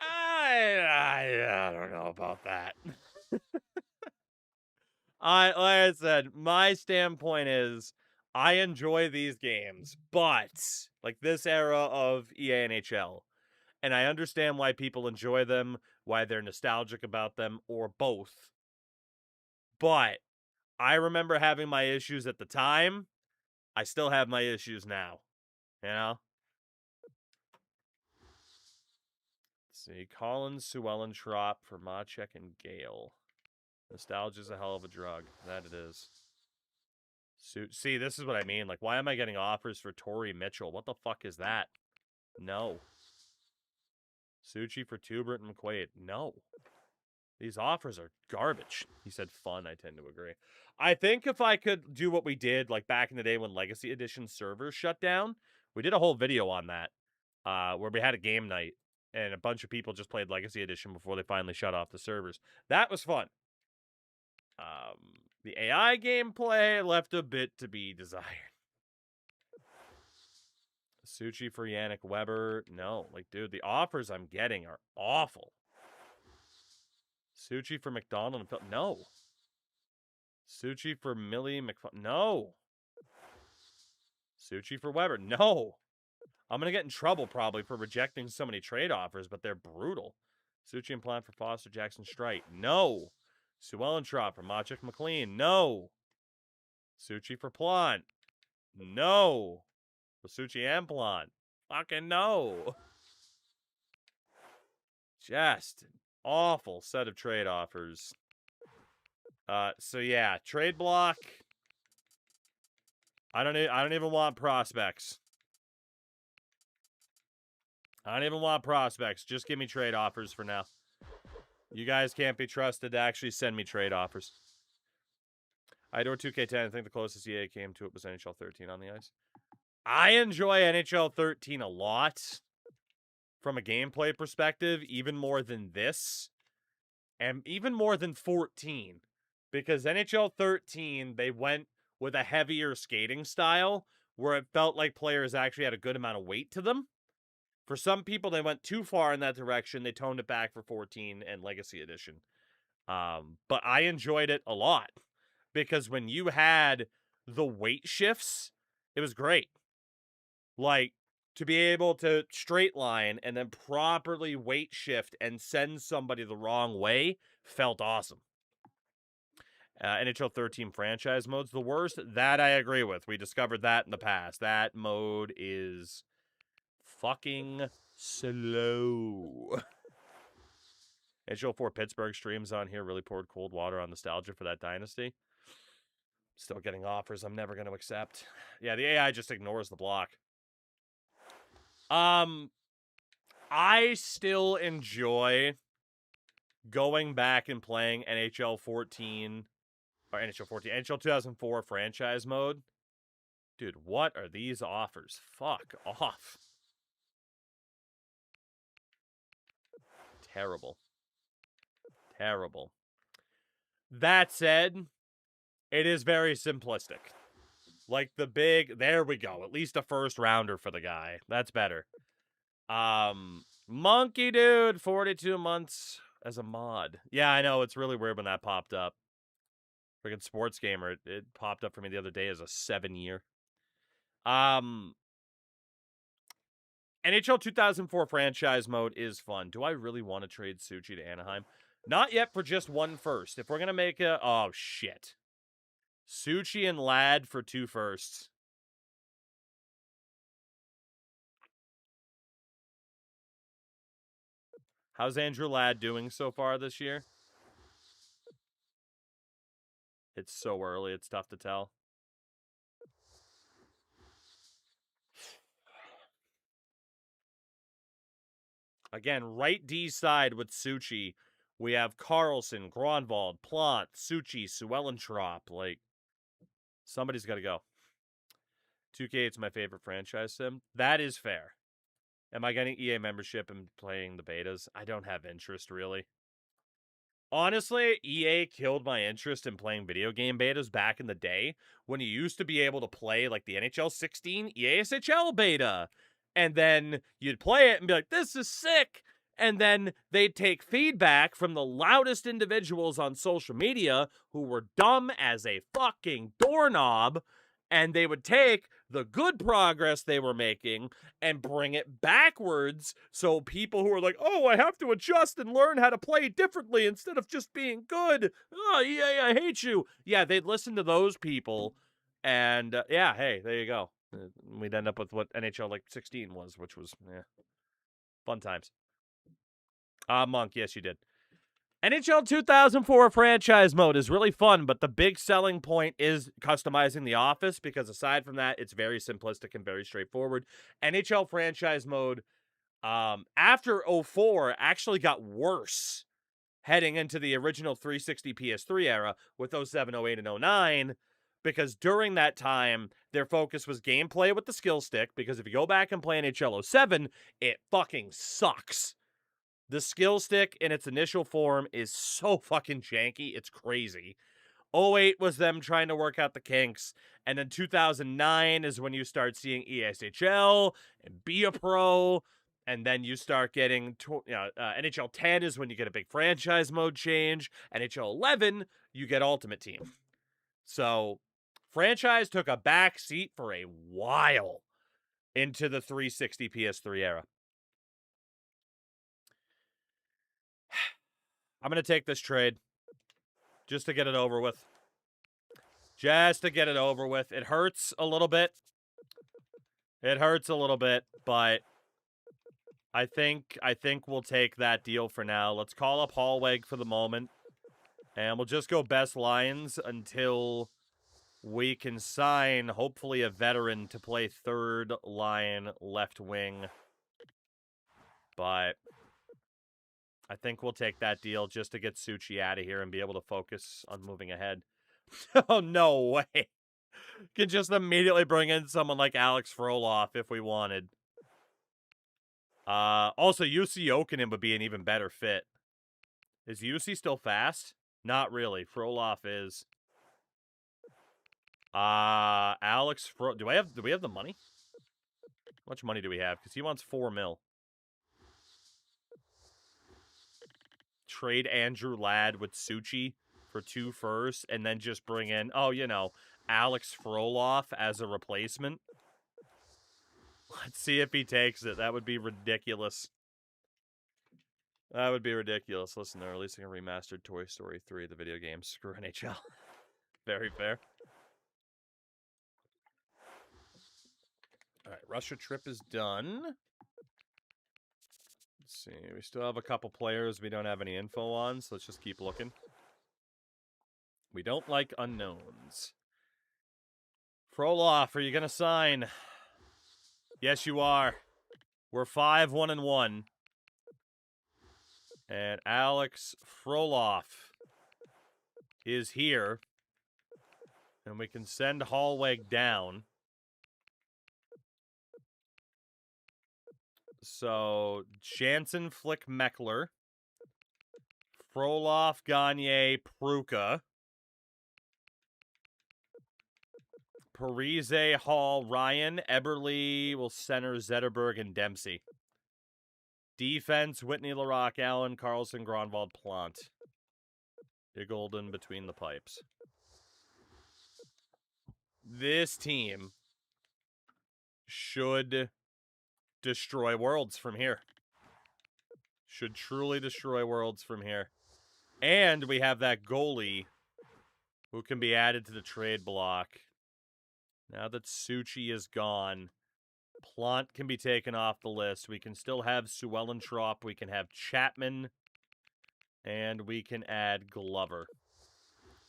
I don't know about that. Like I said, my standpoint is I enjoy these games, but like this era of EA NHL, and I understand why people enjoy them, why they're nostalgic about them, or both. But I remember having my issues at the time. I still have my issues now. You know? Let's see. Collins, Suellentrop for Machek and Gale. Nostalgia's a hell of a drug. That it is. See, this is what I mean. Like, why am I getting offers for Torrey Mitchell? What the fuck is that? No. Suchi for Tubert and McQuaid. No. These offers are garbage. He said fun. I tend to agree. I think if I could do what we did like back in the day when Legacy Edition servers shut down, we did a whole video on that where we had a game night and a bunch of people just played Legacy Edition before they finally shut off the servers. That was fun. The AI gameplay left a bit to be desired. Suchi for Yannick Weber. No, like, dude, the offers I'm getting are awful. Suchi for McDonald and Phil. No. Suchi for Millie McFarland. No. Suchi for Weber. No. I'm going to get in trouble probably for rejecting so many trade offers, but they're brutal. Suchi and Plant for Foster Jackson Strite. No. Sue Ellentrop for Maciek McLean. No. Suchi for Plant. No. Suchi and Plant. Fucking no. Just an awful set of trade offers. So yeah, trade block. I don't even want prospects. I don't even want prospects. Just give me trade offers for now. You guys can't be trusted to actually send me trade offers. I adore 2K10. I think the closest EA came to it was NHL 13 on the ice. I enjoy NHL 13 a lot from a gameplay perspective, even more than this, and even more than 14. Because NHL 13, they went with a heavier skating style where it felt like players actually had a good amount of weight to them. For some people, they went too far in that direction. They toned it back for 14 and Legacy Edition. But I enjoyed it a lot because when you had the weight shifts, it was great. Like, to be able to straight line and then properly weight shift and send somebody the wrong way felt awesome. NHL 13 franchise mode's the worst. That I agree with. We discovered that in the past. That mode is fucking slow. NHL 4 Pittsburgh streams on here really poured cold water on nostalgia for that dynasty. Still getting offers I'm never going to accept. Yeah, the AI just ignores the block. I still enjoy going back and playing NHL 14 or NHL 2004 franchise mode. Dude, what are these offers? Fuck off. Terrible. Terrible. That said, it is very simplistic. Like the big, there we go. At least a first rounder for the guy. That's better. Monkey Dude, 42 months as a mod. Yeah, I know. It's really weird when that popped up. Freaking Sports Gamer. It popped up for me the other day as a 7-year. NHL 2004 franchise mode is fun. Do I really want to trade Suchi to Anaheim? Not yet for just one first. If we're going to make a... Oh, shit. Suchi and Ladd for 2 firsts. How's Andrew Ladd doing so far this year? It's so early, it's tough to tell. Again, right D side with Suchi, we have Carlson, Gronwald, Plant, Suchi, Suellentrop. Like, somebody's got to go. 2K, it's my favorite franchise sim. That is fair. Am I getting EA membership and playing the betas? I don't have interest, really. Honestly, EA killed my interest in playing video game betas back in the day when you used to be able to play, like, the NHL 16 EASHL beta. And then you'd play it and be like, this is sick. And then they'd take feedback from the loudest individuals on social media who were dumb as a fucking doorknob. And they would take the good progress they were making and bring it backwards. So people who are like, oh, I have to adjust and learn how to play differently instead of just being good. Oh, yeah, I hate you. Yeah, they'd listen to those people. And yeah, hey, there you go. We'd end up with what NHL like 16 was, which was fun times. Monk, yes, you did. NHL 2004 franchise mode is really fun, but the big selling point is customizing the office because aside from that, it's very simplistic and very straightforward. NHL franchise mode After 04 actually got worse heading into the original 360 PS3 era with 07, 08, and 09, because during that time, their focus was gameplay with the skill stick, because if you go back and play NHL 07, it fucking sucks. The skill stick in its initial form is so fucking janky, it's crazy. 08 was them trying to work out the kinks, and then 2009 is when you start seeing ESHL and be a pro, and then you start getting NHL 10 is when you get a big franchise mode change. NHL 11 you get Ultimate Team. So franchise took a back seat for a while into the 360 PS3 era. I'm gonna take this trade just to get it over with. Just to get it over with. It hurts a little bit. It hurts a little bit, but I think we'll take that deal for now. Let's call up Hallweg for the moment, and we'll just go best lines until we can sign, hopefully, a veteran to play third line left wing. But I think we'll take that deal just to get Suchi out of here and be able to focus on moving ahead. Oh, no way. Can just immediately bring in someone like Alex Froloff if we wanted. Also, UC Okinen would be an even better fit. Is UC still fast? Not really. Froloff is. Alex do we have the money? How much money do we have? Because he wants 4 mil. Trade Andrew Ladd with Suchi for 2 firsts, and then just bring in, Alex Froloff as a replacement. Let's see if he takes it. That would be ridiculous. That would be ridiculous. Listen, they're releasing a remastered Toy Story 3, the video game. Screw NHL. Very fair. All right, Russia trip is done. Let's see. We still have a couple players we don't have any info on, so let's just keep looking. We don't like unknowns. Froloff, are you going to sign? Yes, you are. We're 5-1-1. And Alex Froloff is here. And we can send Hallweg down. So, Jansen, Flick, Meckler. Froloff, Gagne, Pruka. Parise, Hall, Ryan. Eberle will center Zetterberg and Dempsey. Defense, Whitney, Larocque, Allen, Carlson, Gronwald, Plant. Golden between the pipes. This team should destroy worlds from here. Should truly destroy worlds from here. And we have that goalie who can be added to the trade block. Now that Suchi is gone, Plant can be taken off the list. We can still have Suellentrop. We can have Chapman. And we can add Glover.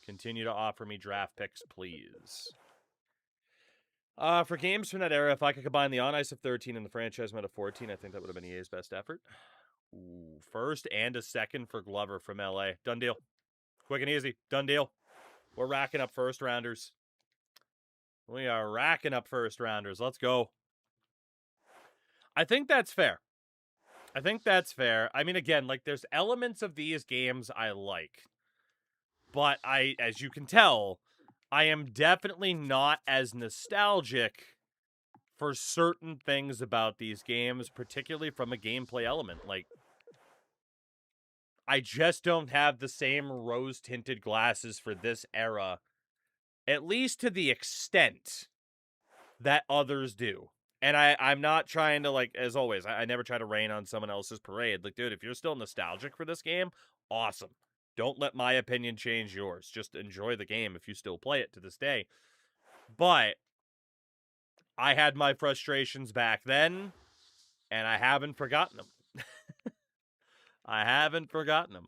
Continue to offer me draft picks, please. For games from that era, if I could combine the on-ice of 13 and the franchise mode of 14, I think that would have been EA's best effort. Ooh, first and a second for Glover from LA. Done deal. Quick and easy. Done deal. We're racking up first-rounders. We are racking up first-rounders. Let's go. I think that's fair. I think that's fair. I mean, again, like, there's elements of these games I like. But as you can tell, I am definitely not as nostalgic for certain things about these games, particularly from a gameplay element. Like, I just don't have the same rose-tinted glasses for this era, at least to the extent that others do. And I'm not trying to, like, as always, I never try to rain on someone else's parade. Like, dude, if you're still nostalgic for this game, awesome. Don't let my opinion change yours. Just enjoy the game if you still play it to this day. But I had my frustrations back then, and I haven't forgotten them. I haven't forgotten them.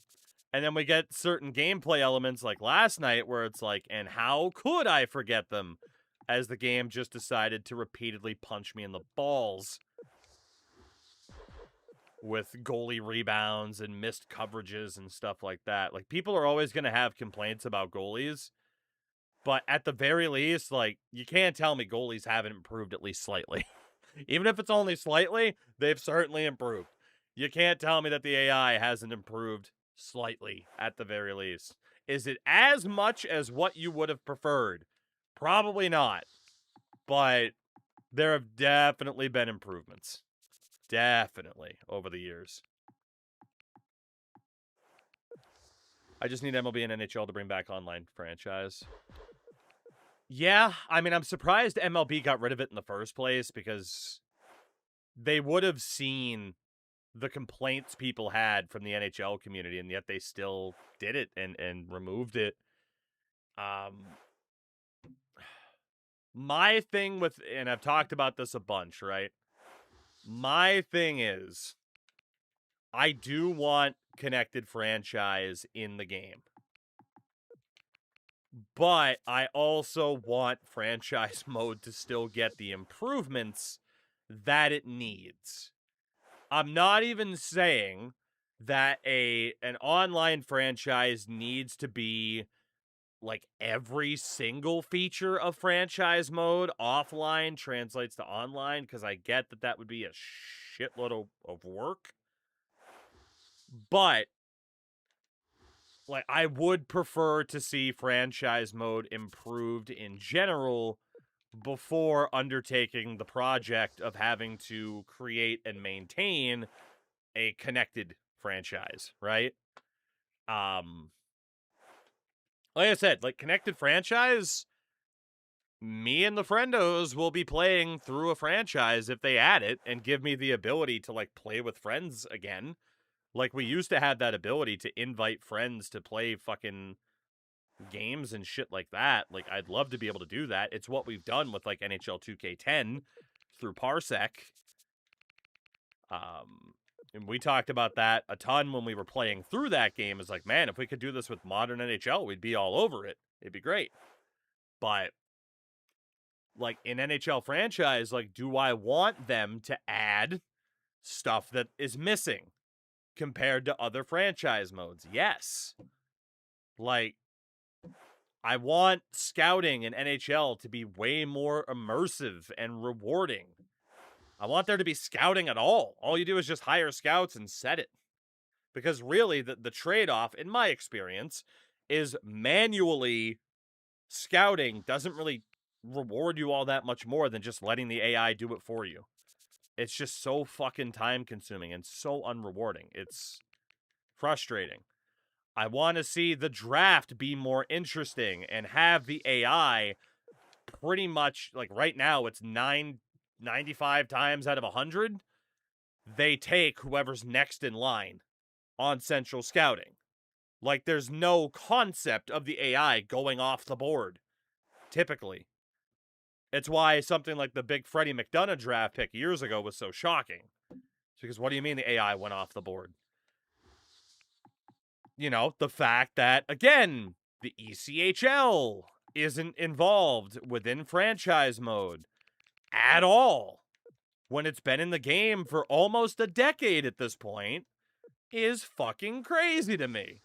And then we get certain gameplay elements like last night where it's like, and how could I forget them? As the game just decided to repeatedly punch me in the balls. with goalie rebounds and missed coverages and stuff like that. Like, people are always going to have complaints about goalies, but at the very least, like, you can't tell me goalies haven't improved at least slightly. Even if it's only slightly, they've certainly improved. You can't tell me that the AI hasn't improved slightly, at the very least. Is it as much as what you would have preferred? Probably not. But there have definitely been improvements. Definitely, over the years. I just need MLB and NHL to bring back online franchise. Yeah, I mean, I'm surprised MLB got rid of it in the first place, because they would have seen the complaints people had from the NHL community, and yet they still did it and removed it. My thing with, and I've talked about this a bunch, right? My thing is, I do want connected franchise in the game, but I also want franchise mode to still get the improvements that it needs. I'm not even saying that an online franchise needs to be like every single feature of franchise mode offline translates to online, because I get that that would be a shitload of work. But like, I would prefer to see franchise mode improved in general before undertaking the project of having to create and maintain a connected franchise, right? Like I said, like, connected franchise, me and the friendos will be playing through a franchise if they add it and give me the ability to, like, play with friends again. Like, we used to have that ability to invite friends to play fucking games and shit like that. Like, I'd love to be able to do that. It's what we've done with, like, NHL 2K10 through Parsec. And we talked about that a ton when we were playing through that game. It's like, man, if we could do this with modern NHL, we'd be all over it. It'd be great. But, like, in NHL franchise, like, do I want them to add stuff that is missing compared to other franchise modes? Yes. Like, I want scouting in NHL to be way more immersive and rewarding. I want there to be scouting at all. All you do is just hire scouts and set it. Because really, the trade-off, in my experience, is manually scouting doesn't really reward you all that much more than just letting the AI do it for you. It's just so fucking time-consuming and so unrewarding. It's frustrating. I want to see the draft be more interesting and have the AI pretty much, like, right now, it's 95 times out of 100, they take whoever's next in line on central scouting. Like, there's no concept of the AI going off the board, typically. It's why something like the big Freddie McDonough draft pick years ago was so shocking. It's because, what do you mean the AI went off the board? You know, the fact that, again, the ECHL isn't involved within franchise mode at all when it's been in the game for almost a decade at this point is fucking crazy to me.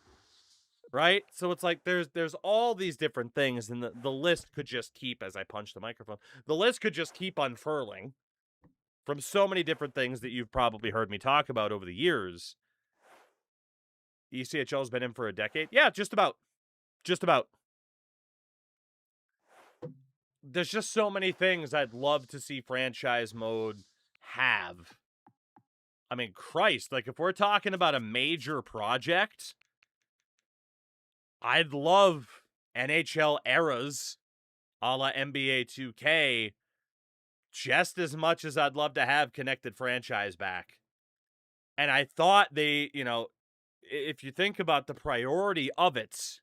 Right? So it's like there's all these different things, and the list could just keep, as I punch the microphone, the list could just keep unfurling from so many different things that you've probably heard me talk about over the years. ECHL's been in for a decade? Yeah, just about. Just about. There's just so many things I'd love to see franchise mode have. I mean, Christ, like, if we're talking about a major project, I'd love NHL eras a la NBA 2K just as much as I'd love to have connected franchise back. And I thought they, you know, if you think about the priority of it,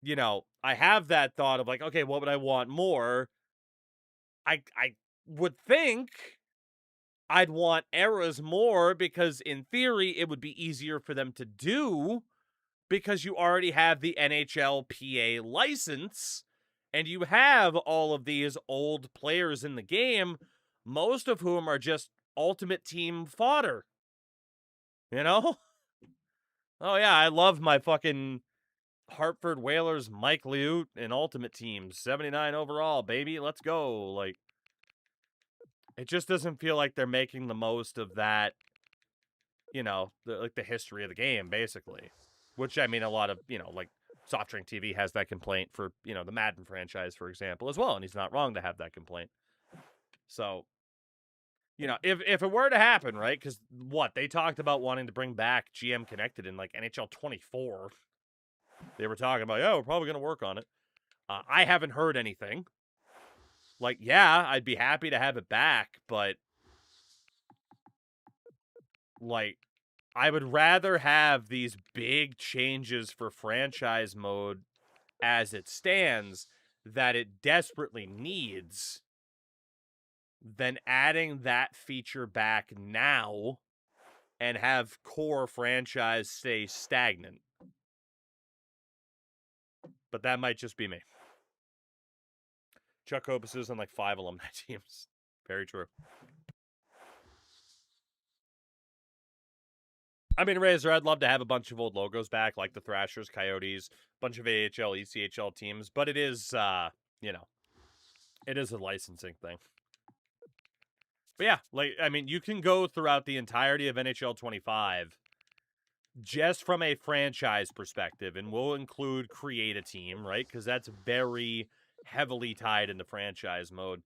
you know, I have that thought of like, okay, what would I want more? I would think I'd want eras more, because in theory it would be easier for them to do, because you already have the NHLPA license and you have all of these old players in the game, most of whom are just ultimate team fodder. You know? Oh, yeah, I love my fucking Hartford Whalers Mike Liut in ultimate team. 79 overall, baby. Let's go. Like, it just doesn't feel like they're making the most of that, you know, the history of the game, basically. Which, I mean, a lot of, you know, like, Soft Drink TV has that complaint for, you know, the Madden franchise, for example, as well. And he's not wrong to have that complaint. So, you know, if it were to happen, right? Because what? They talked about wanting to bring back GM Connected in, like, NHL 24. They were talking about, yeah, we're probably going to work on it. I haven't heard anything. Like, yeah, I'd be happy to have it back, but, like, I would rather have these big changes for franchise mode as it stands that it desperately needs than adding that feature back now and have core franchise stay stagnant. But that might just be me. Chuck Hopus is on like 5 alumni teams. Very true. I mean, Razor, I'd love to have a bunch of old logos back, like the Thrashers, Coyotes, bunch of AHL, ECHL teams, but it is, you know, it is a licensing thing. But yeah, like, I mean, you can go throughout the entirety of NHL 25 just from a franchise perspective, and we'll include create a team, right? Because that's very heavily tied into franchise mode.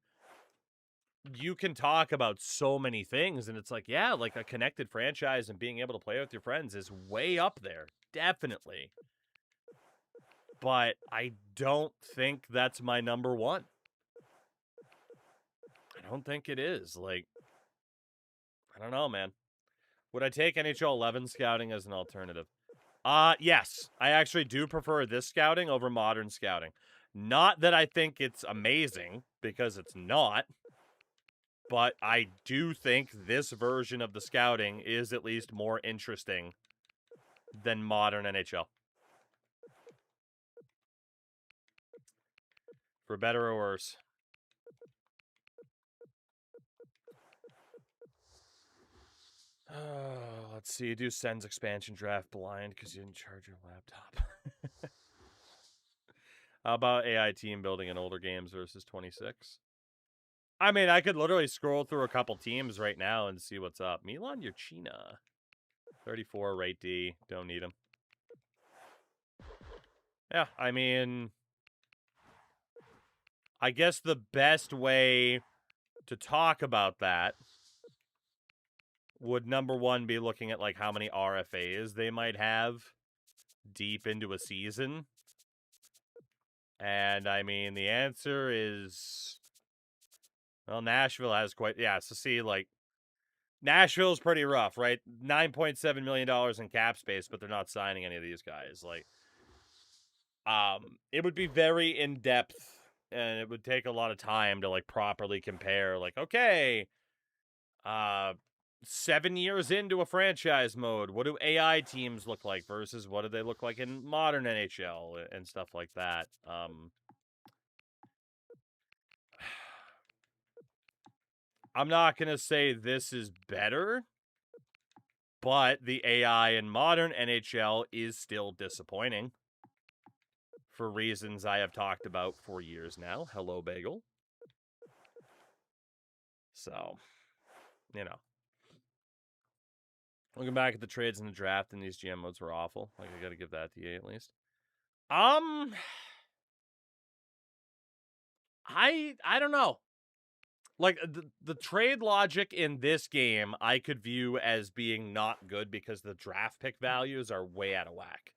You can talk about so many things, and it's like, yeah, like a connected franchise and being able to play with your friends is way up there. Definitely. But I don't think that's my number one. I don't think it is. Like, I don't know, man. Would I take NHL 11 scouting as an alternative? Yes. I actually do prefer this scouting over modern scouting. Not that I think it's amazing, because it's not. But I do think this version of the scouting is at least more interesting than modern NHL. For better or worse. Let's see. Do Sens expansion draft blind because you didn't charge your laptop. How about AI team building in older games versus 26? I mean, I could literally scroll through a couple teams right now and see what's up. Milan Yurchina. 34, right D. Don't need him. Yeah, I mean, I guess the best way to talk about that would, number one, be looking at, like, how many RFAs they might have deep into a season. And, I mean, the answer is, well, Nashville has quite, yeah, so see, like, Nashville's pretty rough, right? $9.7 million in cap space, but they're not signing any of these guys. Like, it would be very in-depth, and it would take a lot of time to, like, properly compare, like, okay, 7 years into a franchise mode, what do AI teams look like versus what do they look like in modern NHL and stuff like that? I'm not going to say this is better, but the AI in modern NHL is still disappointing for reasons I have talked about for years now. Hello, Bagel. So, you know. Looking back at the trades in the draft, and these GM modes were awful. Like, I got to give that to you at least. I don't know. Like, the trade logic in this game, I could view as being not good because the draft pick values are way out of whack.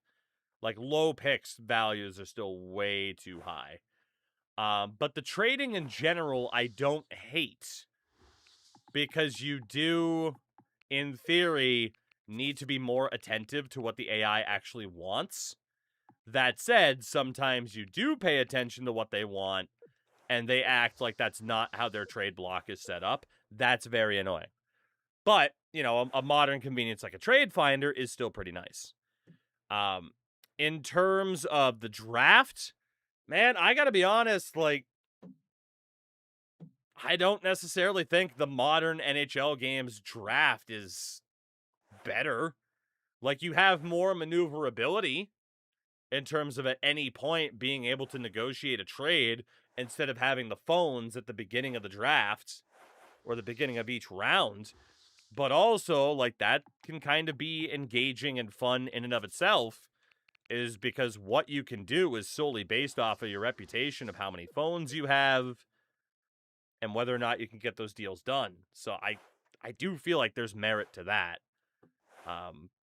Like, low picks values are still way too high. But the trading in general, I don't hate. Because you do, in theory, need to be more attentive to what the AI actually wants. That said, sometimes you do pay attention to what they want, and they act like that's not how their trade block is set up. That's very annoying. But, you know, a modern convenience like a trade finder is still pretty nice. In terms of the draft, man, I gotta be honest, like, I don't necessarily think the modern NHL games draft is better. Like, you have more maneuverability in terms of at any point being able to negotiate a trade instead of having the phones at the beginning of the draft or the beginning of each round. But also, like, that can kind of be engaging and fun in and of itself, is because what you can do is solely based off of your reputation of how many phones you have and whether or not you can get those deals done. So I do feel like there's merit to that.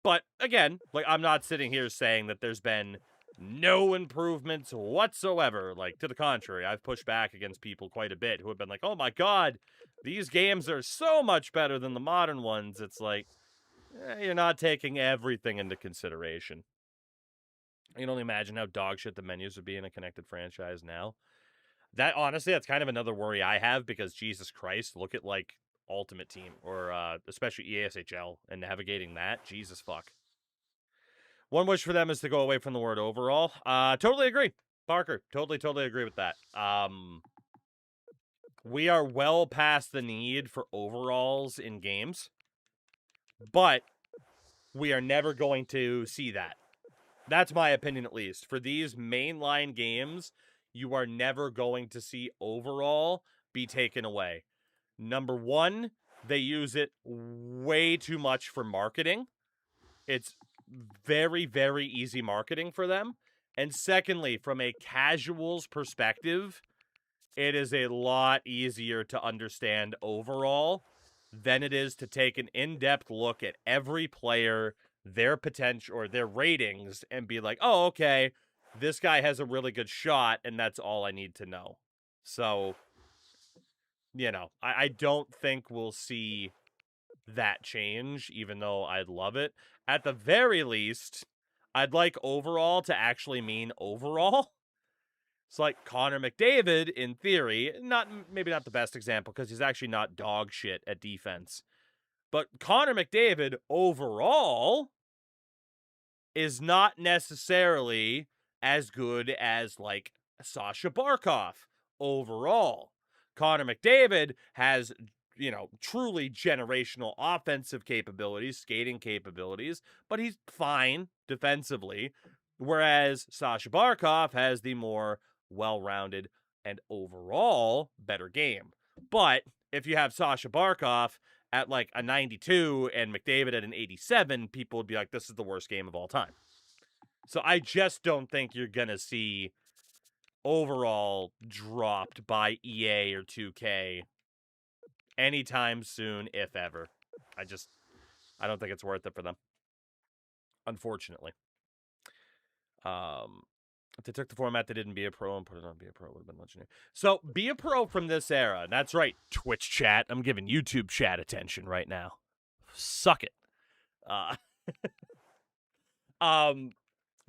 But again, like, I'm not sitting here saying that there's been no improvements whatsoever. Like, to the contrary, I've pushed back against people quite a bit who have been like, oh my god, these games are so much better than the modern ones. It's like, you're not taking everything into consideration. You can only imagine how dog shit the menus would be in a connected franchise now. That, honestly, that's kind of another worry I have, because Jesus Christ, look at, like, Ultimate Team or especially EASHL and navigating that. Jesus fuck. One wish for them is to go away from the word overall. Totally agree. Parker, totally agree with that. We are well past the need for overalls in games, but we are never going to see that. That's my opinion, at least. For these mainline games, you are never going to see overall be taken away. Number one, they use it way too much for marketing. It's very, very easy marketing for them. And secondly, from a casual's perspective, it is a lot easier to understand overall than it is to take an in-depth look at every player, their potential or their ratings, and be like, oh, okay, this guy has a really good shot, and that's all I need to know. So, you know, I don't think we'll see that change, even though I'd love it. At the very least, I'd like overall to actually mean overall. It's like Connor McDavid, in theory, maybe not the best example because he's actually not dog shit at defense. But Connor McDavid overall is not necessarily as good as, like, Sasha Barkov overall. Connor McDavid has, you know, truly generational offensive capabilities, skating capabilities, but he's fine defensively. Whereas Sasha Barkov has the more well-rounded and overall better game. But if you have Sasha Barkov at like a 92 and McDavid at an 87, people would be like, this is the worst game of all time. So I just don't think you're going to see overall dropped by EA or 2K anytime soon, if ever. I don't think it's worth it for them, unfortunately. If they took the format they did in Be a Pro and put it on Be a Pro, it would have been legendary. So, Be a Pro from this era. That's right, Twitch chat. I'm giving YouTube chat attention right now. Suck it.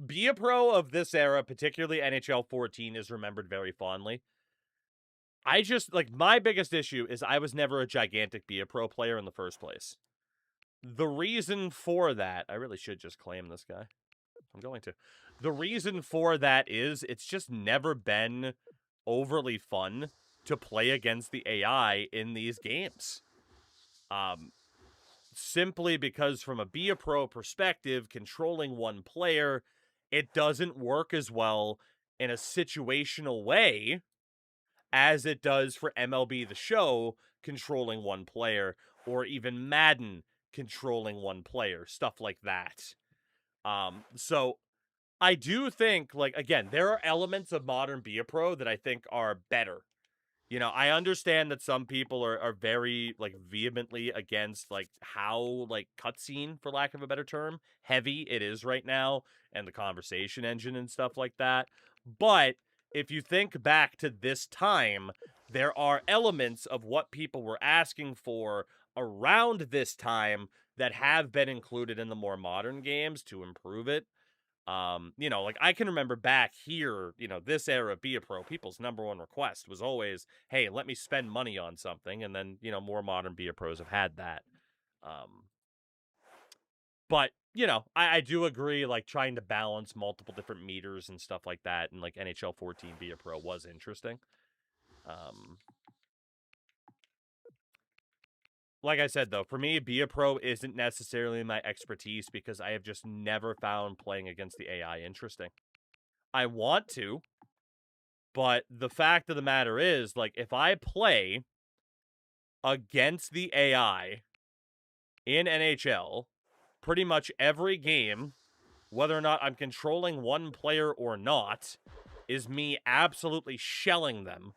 Be a Pro of this era, particularly NHL 14, is remembered very fondly. I just, like, my biggest issue is I was never a gigantic Be a Pro player in the first place. The reason for that, I really should just claim this guy. I'm going to. The reason for that is it's just never been overly fun to play against the AI in these games. Simply because from a Be a Pro perspective, controlling one player, it doesn't work as well in a situational way as it does for MLB The Show controlling one player, or even Madden controlling one player, stuff like that. So I do think, like, again, there are elements of modern Be a Pro that I think are better. You know, I understand that some people are very, like, vehemently against, like, how, like, cutscene, for lack of a better term, heavy it is right now, and the conversation engine and stuff like that. But if you think back to this time, there are elements of what people were asking for around this time that have been included in the more modern games to improve it. You know, like, I can remember back here, you know, this era of Be a Pro, people's number one request was always, hey, let me spend money on something. And then, you know, more modern Be a Pros have had that. But, you know, I do agree, like, trying to balance multiple different meters and stuff like that. And, like, NHL 14 Be a Pro was interesting. like I said, though, for me, be a pro isn't necessarily my expertise because I have just never found playing against the AI interesting. I want to, but the fact of the matter is, like, if I play against the AI in NHL, pretty much every game, whether or not I'm controlling one player or not, is me absolutely shelling them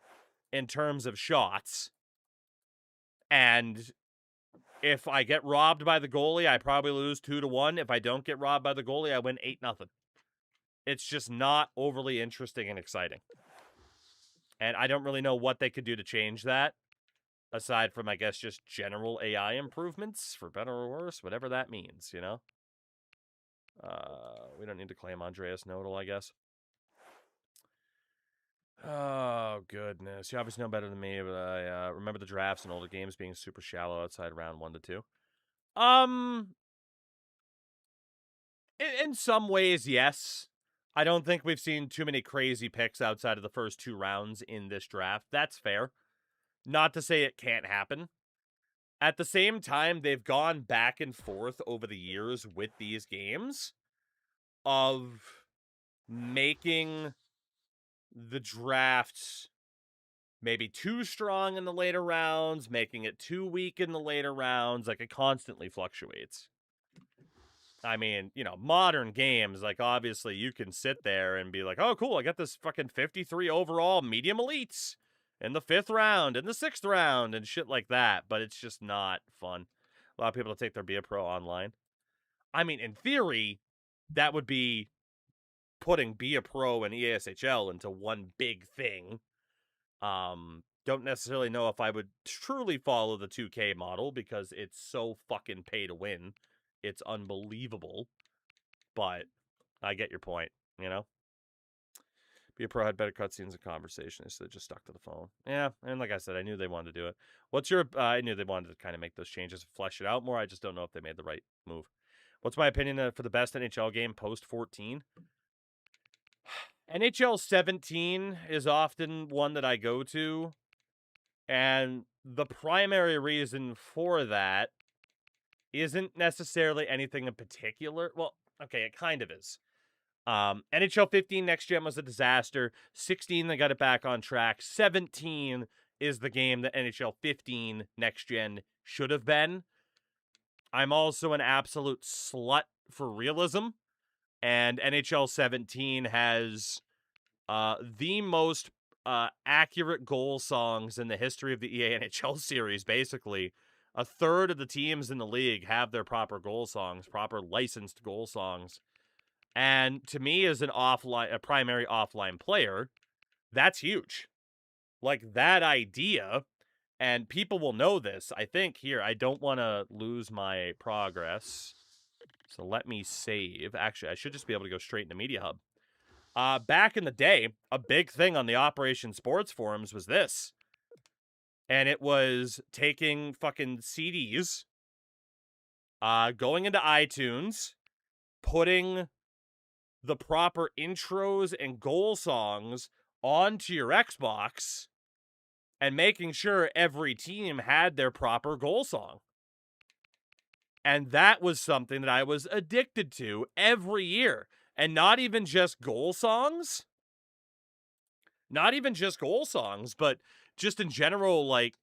in terms of shots. And if I get robbed by the goalie, I probably lose 2-1. If I don't get robbed by the goalie, I win 8-0. It's just not overly interesting and exciting. And I don't really know what they could do to change that, aside from, I guess, just general AI improvements, for better or worse, whatever that means, you know? We don't need to claim Andreas Nodal, I guess. Oh, goodness. You obviously know better than me, but I remember the drafts and older games being super shallow outside round 1 to 2. In some ways, yes. I don't think we've seen too many crazy picks outside of the first 2 rounds in this draft. That's fair. Not to say it can't happen. At the same time, they've gone back and forth over the years with these games of making the drafts maybe too strong in the later rounds, making it too weak in the later rounds. Like, it constantly fluctuates. I mean, you know, modern games, like, obviously you can sit there and be like, oh, cool, I got this fucking 53 overall medium elites in the 5th round, in the 6th round, and shit like that, but it's just not fun. A lot of people take their Be a Pro online. I mean, in theory, that would be putting Be a Pro and EASHL into one big thing. Don't necessarily know if I would truly follow the 2K model because it's so fucking pay to win. It's unbelievable. But I get your point, you know? Be a Pro had better cutscenes and conversations, so they just stuck to the phone. Yeah, and like I said, I knew they wanted to do it. What's your... I knew they wanted to kind of make those changes, flesh it out more. I just don't know if they made the right move. What's my opinion for the best NHL game post-14? NHL 17 is often one that I go to, and the primary reason for that isn't necessarily anything in particular. Well, okay, it kind of is. NHL 15 next gen was a disaster. 16, they got it back on track. 17 is the game that NHL 15 next gen should have been. I'm also an absolute slut for realism, and NHL 17 has the most accurate goal songs in the history of the EA NHL series, basically. A third of the teams in the league have their proper goal songs, proper licensed goal songs. And to me, as a primary offline player, that's huge. Like, that idea, and people will know this. I think here, I don't want to lose my progress. So let me save. Actually, I should just be able to go straight into Media Hub. Back in the day, a big thing on the Operation Sports forums was this. And it was taking fucking CDs, going into iTunes, putting the proper intros and goal songs onto your Xbox, and making sure every team had their proper goal song. And that was something that I was addicted to every year. And not even just goal songs. Not even just goal songs, but just in general, like,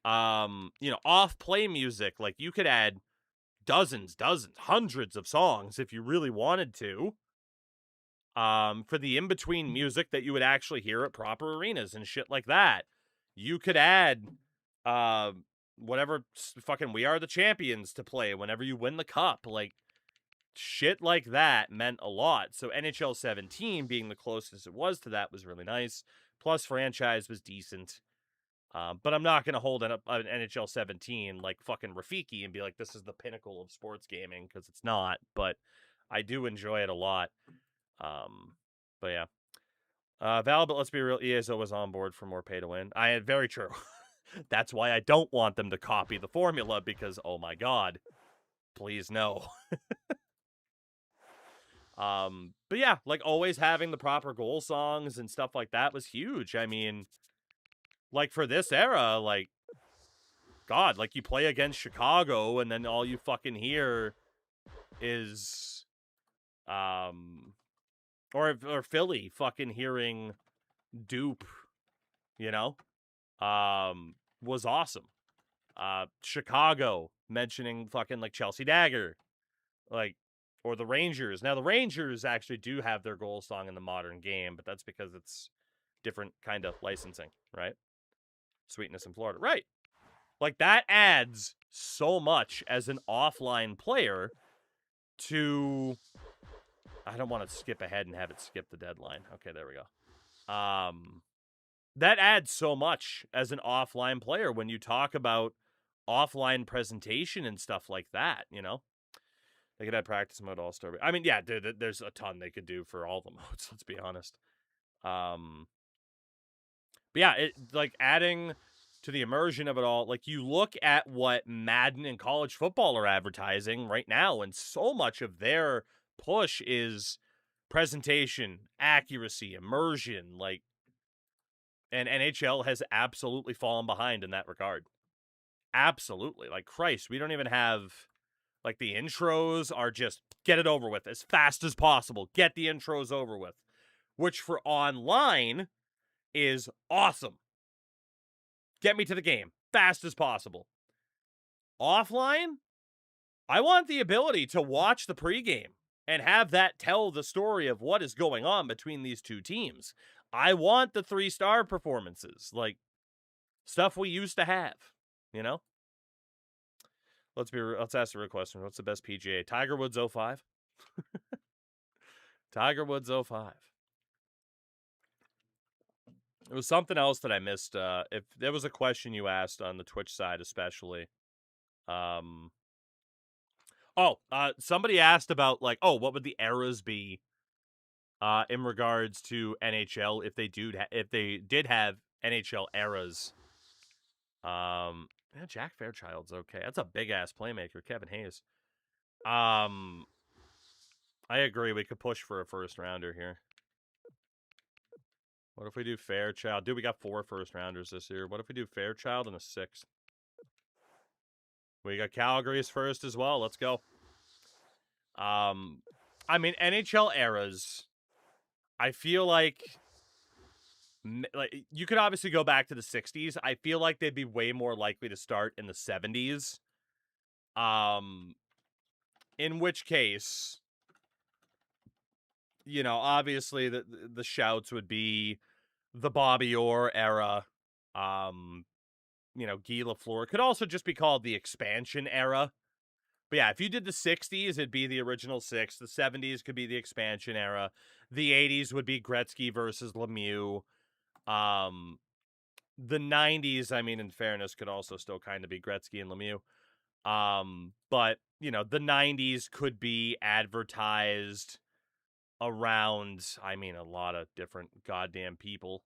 you know, off-play music. Like, you could add dozens, hundreds of songs if you really wanted to. For the in-between music that you would actually hear at proper arenas and shit like that. You could add, whatever fucking We Are the Champions to play whenever you win the cup. Like, shit like that meant a lot. So NHL 17 being the closest it was to that was really nice. Plus, franchise was decent. But I'm not going to hold an NHL 17 like fucking Rafiki and be like, this is the pinnacle of sports gaming, because it's not. But I do enjoy it a lot. But yeah. Val, but let's be real, EA is always on board for more pay to win. Very true. That's why I don't want them to copy the formula, because, oh my god, please no. But yeah, like, always having the proper goal songs and stuff like that was huge. I mean, like, for this era, like, God, like you play against Chicago and then all you fucking hear is or Philly fucking hearing dupe, you know, was awesome. Chicago mentioning fucking like Chelsea Dagger, like, or the Rangers. Now the Rangers actually do have their goal song in the modern game, but that's because it's different kind of licensing, right? Sweetness in Florida, right? Like that adds so much as an offline player to. I don't want to skip ahead and have it skip the deadline. Okay, there we go. That adds so much as an offline player when you talk about offline presentation and stuff like that, you know? They could have practice mode all-star. I mean, yeah, there's a ton they could do for all the modes, let's be honest. But yeah, it like adding to the immersion of it all, like you look at what Madden and college football are advertising right now, and so much of their push is presentation, accuracy, immersion, like, and NHL has absolutely fallen behind in that regard. Absolutely. Like, Christ, we don't even have, like, the intros are just get it over with as fast as possible. Get the intros over with, which for online is awesome. Get me to the game fast as possible. Offline, I want the ability to watch the pregame and have that tell the story of what is going on between these two teams. I want the 3-star performances, like stuff we used to have, you know? Let's ask the real question. What's the best PGA? Tiger Woods 05? Tiger Woods 05. It was something else that I missed. If there was a question you asked on the Twitch side, especially. Somebody asked about like, what would the eras be in regards to NHL if they did have NHL eras. Yeah, Jack Fairchild's okay. That's a big ass playmaker, Kevin Hayes. I agree. We could push for a first rounder here. What if we do Fairchild? Dude, we got 4 first rounders this year. What if we do Fairchild and a 6th? We got Calgary's first as well. Let's go. I mean, NHL eras, I feel like you could obviously go back to the 60s. I feel like they'd be way more likely to start in the 70s. In which case, you know, obviously the shouts would be the Bobby Orr era. You know, Guy Lafleur. Could also just be called the expansion era. But yeah, if you did the 60s, it'd be the original 6. The 70s could be the expansion era. The 80s would be Gretzky versus Lemieux. The 90s, I mean, in fairness, could also still kind of be Gretzky and Lemieux. But, you know, the 90s could be advertised around, I mean, a lot of different goddamn people.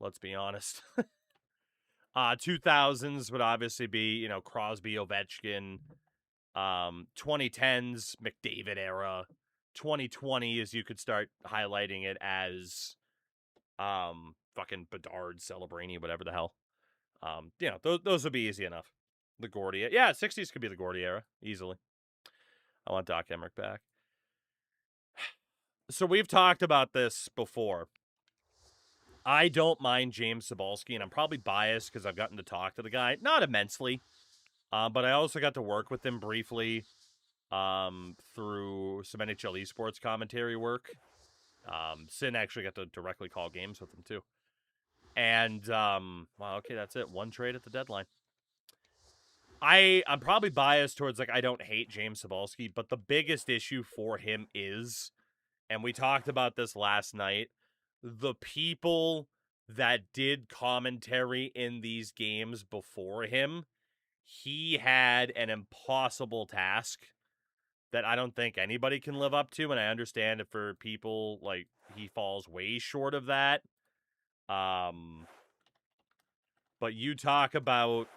Let's be honest. 2000s would obviously be, you know, Crosby, Ovechkin. 2010s, McDavid era. 2020s, you could start highlighting it as fucking Bedard, Celebrini, whatever the hell. You know, those would be easy enough. The Gordy, yeah, 60s could be the Gordy era, easily. I want Doc Emmerich back. So we've talked about this before. I don't mind James Cybulski, and I'm probably biased because I've gotten to talk to the guy. Not immensely, but I also got to work with him briefly through some NHL esports commentary work. Sin actually got to directly call games with him, too. And, wow, okay, that's it. 1 trade at the deadline. I'm probably biased towards, like, I don't hate James Cybulski, but the biggest issue for him is, and we talked about this last night, the people that did commentary in these games before him, he had an impossible task that I don't think anybody can live up to, and I understand it for people, like, he falls way short of that. But you talk about,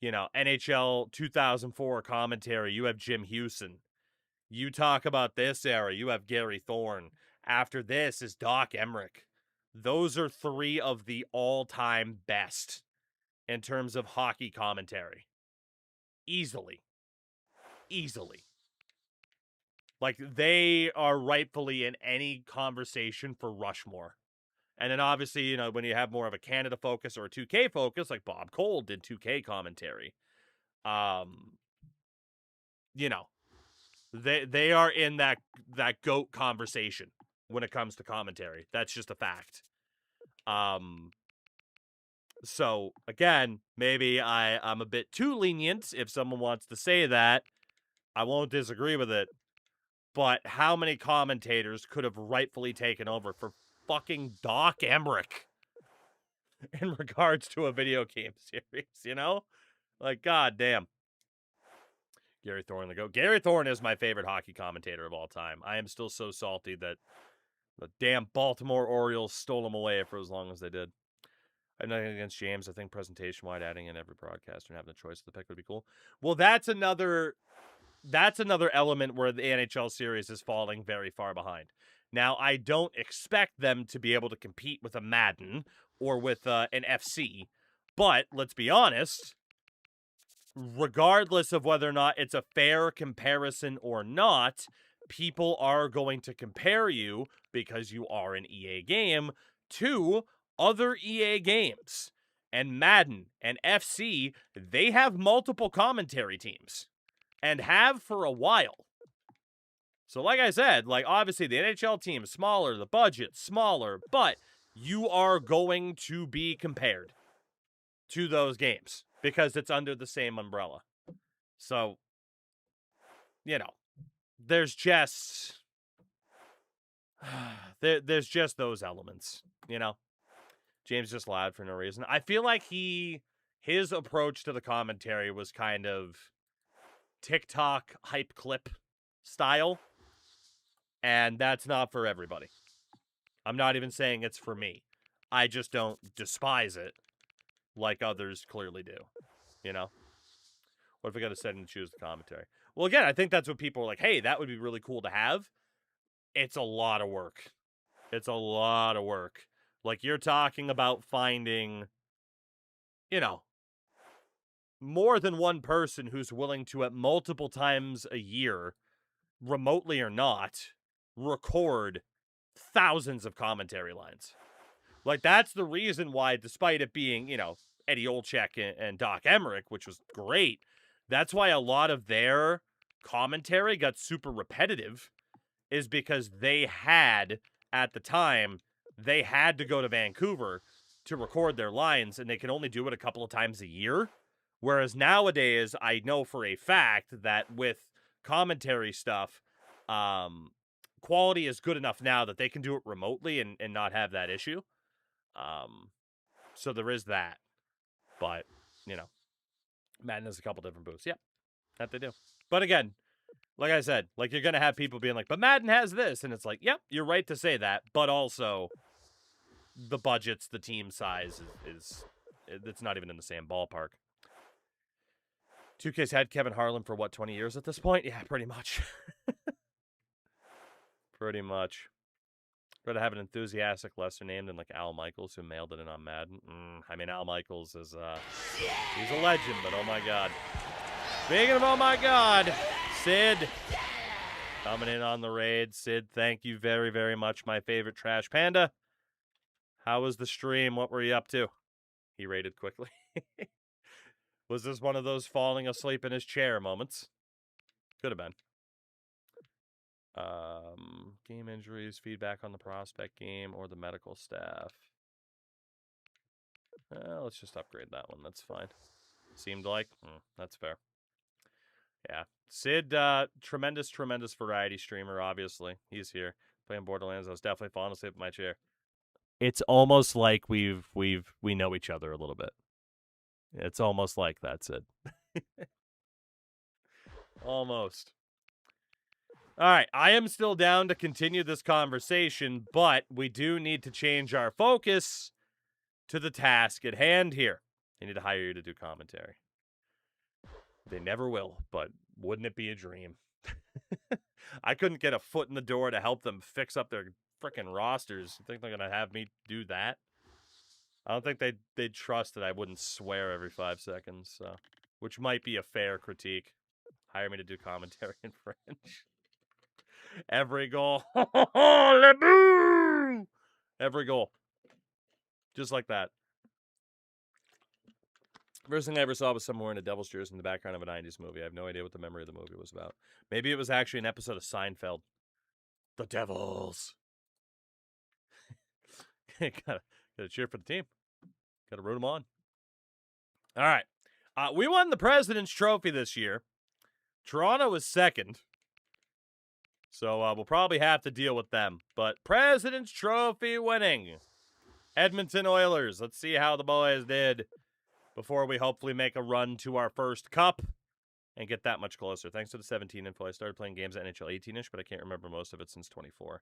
you know, NHL 2004 commentary, you have Jim Hewson. You talk about this era, you have Gary Thorne. After this is Doc Emmerich. Those are 3 of the all-time best in terms of hockey commentary. Easily. Like, they are rightfully in any conversation for Rushmore. And then obviously, you know, when you have more of a Canada focus or a 2K focus, like Bob Cole did 2K commentary, you know, they are in that GOAT conversation when it comes to commentary. That's just a fact. So again, maybe I'm a bit too lenient if someone wants to say that. I won't disagree with it. But how many commentators could have rightfully taken over for fucking Doc Emmerich in regards to a video game series, you know? Like, goddamn. Gary Thorne the GOAT. Gary Thorne is my favorite hockey commentator of all time. I am still so salty that the damn Baltimore Orioles stole him away for as long as they did. I'm nothing against James. I think presentation-wide, adding in every broadcaster and having a choice of the pick would be cool. Well, that's another element where the NHL series is falling very far behind. Now, I don't expect them to be able to compete with a Madden or with an FC, but let's be honest, regardless of whether or not it's a fair comparison or not, people are going to compare you, because you are an EA game, to other EA games. And Madden and FC, they have multiple commentary teams. And have for a while. So like I said, like obviously the NHL team is smaller, the budget smaller, but you are going to be compared to those games because it's under the same umbrella. So, you know, there's just there's just those elements, you know. James just loud for no reason. I feel like his approach to the commentary was kind of TikTok hype clip style, and that's not for everybody. I'm not even saying it's for me. I just don't despise it like others clearly do, you know? What if we got to set and choose the commentary? Well, again, I think that's what people are like, hey, that would be really cool to have. It's a lot of work. It's a lot of work. Like, you're talking about finding, you know, more than one person who's willing to, at multiple times a year, remotely or not, record thousands of commentary lines. Like, that's the reason why, despite it being, you know, Eddie Olczyk and Doc Emmerich, which was great, that's why a lot of their commentary got super repetitive, is because they had, at the time, they had to go to Vancouver to record their lines, and they can only do it a couple of times a year. Whereas nowadays, I know for a fact that with commentary stuff, quality is good enough now that they can do it remotely and not have that issue. So there is that. But, you know, Madden has a couple different booths. Yeah, that they do. But again, like I said, like, you're going to have people being like, but Madden has this. And it's like, yep, you're right to say that. But also, the budgets, the team size it's not even in the same ballpark. 2K's had Kevin Harlan for, what, 20 years at this point? Yeah, pretty much. Pretty much. Rather have an enthusiastic lesser name than like Al Michaels, who mailed it in on Madden. I mean, Al Michaels is he's a legend, but oh my god. Speaking of oh my god, Sid coming in on the raid. Sid, thank you very, very much, my favorite trash panda. How was the stream? What were you up to? He raided quickly. Was this one of those falling asleep in his chair moments? Could have been. Game injuries, feedback on the prospect game, or the medical staff. Let's just upgrade that one. That's fine. Seemed like. That's fair. Yeah. Sid, tremendous variety streamer, obviously. He's here. Playing Borderlands. I was definitely falling asleep in my chair. It's almost like we know each other a little bit. It's almost like that's it. Almost. All right, I am still down to continue this conversation, but we do need to change our focus to the task at hand here. They need to hire you to do commentary. They never will, but wouldn't it be a dream? I couldn't get a foot in the door to help them fix up their frickin' rosters. You think they're going to have me do that? I don't think they'd trust that I wouldn't swear every 5 seconds, so, which might be a fair critique. Hire me to do commentary in French. Every goal. Le boo! Every goal. Just like that. First thing I ever saw was someone wearing a Devil's jersey in the background of a 90s movie. I have no idea what the memory of the movie was about. Maybe it was actually an episode of Seinfeld. The Devils. gotta cheer for the team. Gotta root them on. All right. We won the President's Trophy this year. Toronto was second. So we'll probably have to deal with them. But President's Trophy winning. Edmonton Oilers. Let's see how the boys did before we hopefully make a run to our first cup and get that much closer. Thanks to the 17 info. I started playing games at NHL 18-ish, but I can't remember most of it since 24.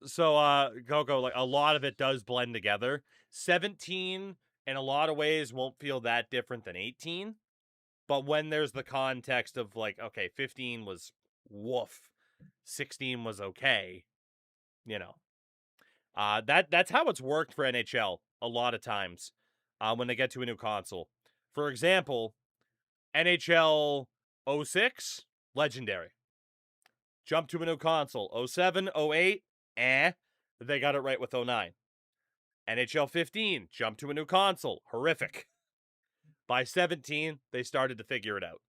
So, Coco, like a lot of it does blend together. 17 in a lot of ways won't feel that different than 18. But when there's the context of like, okay, 15 was woof, 16 was okay, you know. That's how it's worked for NHL a lot of times when they get to a new console. For example, NHL 06, legendary. Jump to a new console. 07, 08, they got it right with 09. NHL 15, jump to a new console. Horrific. By 17, they started to figure it out.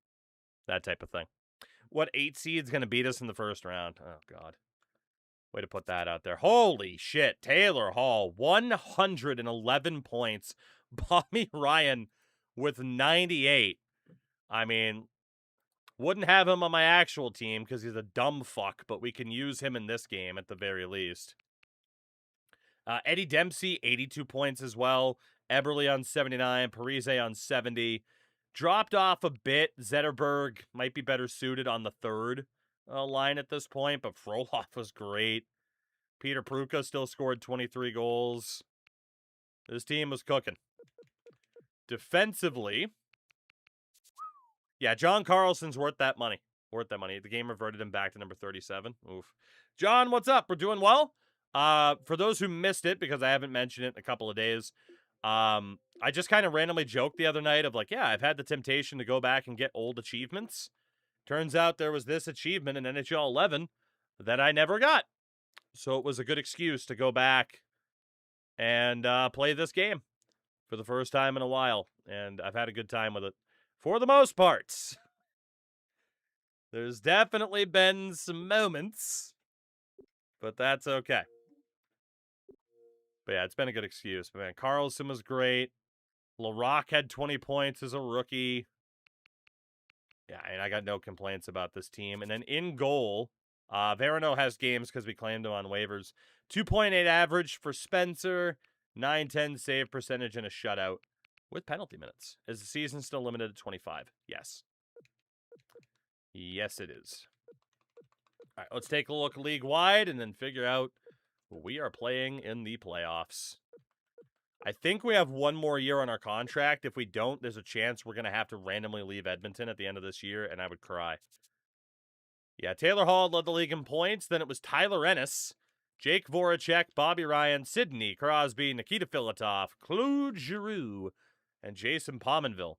That type of thing. What 8 seed's going to beat us in the first round? Oh, God. Way to put that out there. Holy shit. Taylor Hall, 111 points. Bobby Ryan with 98. I mean, wouldn't have him on my actual team because he's a dumb fuck, but we can use him in this game at the very least. Eddie Dempsey, 82 points as well. Eberle on 79. Parise on 70. Dropped off a bit. Zetterberg might be better suited on the third line at this point, but Frolov was great. Peter Pruka still scored 23 goals. This team was cooking. Defensively, yeah, John Carlson's worth that money. Worth that money. The game reverted him back to number 37. Oof. John, what's up? We're doing well. For those who missed it, because I haven't mentioned it in a couple of days, I just kind of randomly joked the other night of like, yeah, I've had the temptation to go back and get old achievements. Turns out there was this achievement in NHL 11 that I never got. So it was a good excuse to go back and play this game for the first time in a while. And I've had a good time with it for the most part. There's definitely been some moments, but that's okay. But yeah, it's been a good excuse. But man, Carlson was great. LaRock had 20 points as a rookie. Yeah, and I got no complaints about this team. And then in goal, Verano has games because we claimed him on waivers. 2.8 average for Spencer, 910 save percentage, and a shutout with penalty minutes. Is the season still limited to 25? Yes. Yes, it is. All right, let's take a look league-wide and then figure out who we are playing in the playoffs. I think we have one more year on our contract. If we don't, there's a chance we're going to have to randomly leave Edmonton at the end of this year, and I would cry. Yeah, Taylor Hall led the league in points. Then it was Tyler Ennis, Jake Voracek, Bobby Ryan, Sidney Crosby, Nikita Filatov, Claude Giroux, and Jason Pominville.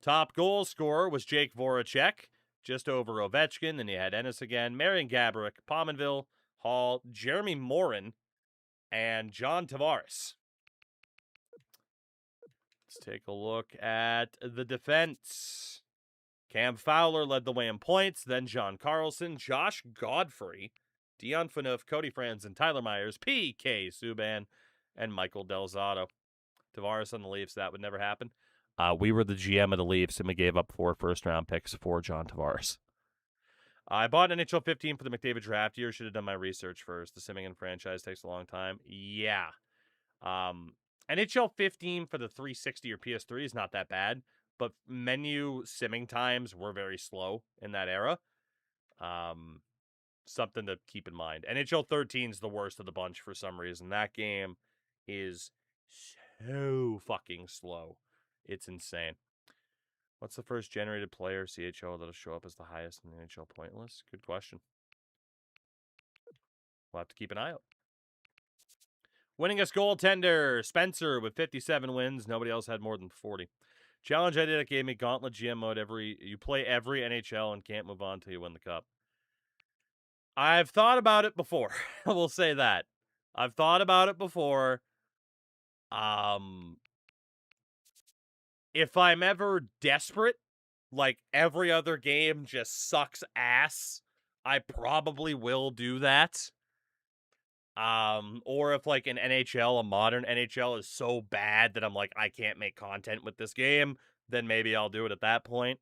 Top goal scorer was Jake Voracek, just over Ovechkin. Then you had Ennis again, Marian Gaborik, Pominville, Hall, Jeremy Morin, and John Tavares. Let's take a look at the defense. Cam Fowler led the way in points, then John Carlson, Josh Godfrey, Dion Phaneuf, Cody Franzen, Tyler Myers, P.K. Subban, and Michael Del Zotto. Tavares on the Leafs, that would never happen. We were the GM of the Leafs, and we gave up 4 first-round picks for John Tavares. I bought NHL 15 for the McDavid draft year. Should have done my research first. The Simming franchise takes a long time. Yeah. NHL 15 for the 360 or PS3 is not that bad, but menu simming times were very slow in that era. Something to keep in mind. NHL 13 is the worst of the bunch for some reason. That game is so fucking slow. It's insane. What's the first generated player CHL that'll show up as the highest in the NHL point list? Good question. We'll have to keep an eye out. Winningest goaltender, Spencer with 57 wins. Nobody else had more than 40. Challenge I did, it gave me Gauntlet GM mode. You play every NHL and can't move on till you win the cup. I've thought about it before. We'll say that. I've thought about it before. If I'm ever desperate, like every other game just sucks ass, I probably will do that. Or if like an NHL, a modern NHL is so bad that I'm like, I can't make content with this game, then maybe I'll do it at that point.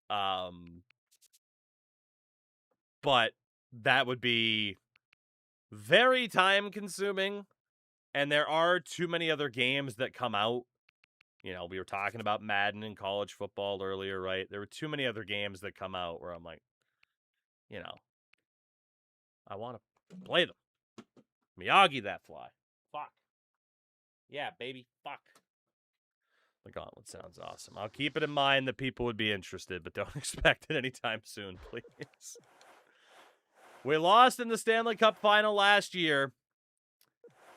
But that would be very time consuming, and there are too many other games that come out. You know, we were talking about Madden and college football earlier, right? There were too many other games that come out where I'm like, you know, I want to play them. Miyagi that fly. Fuck. Yeah, baby. Fuck. The Gauntlet sounds awesome. I'll keep it in mind that people would be interested, but don't expect it anytime soon, please. We lost in the Stanley Cup final last year.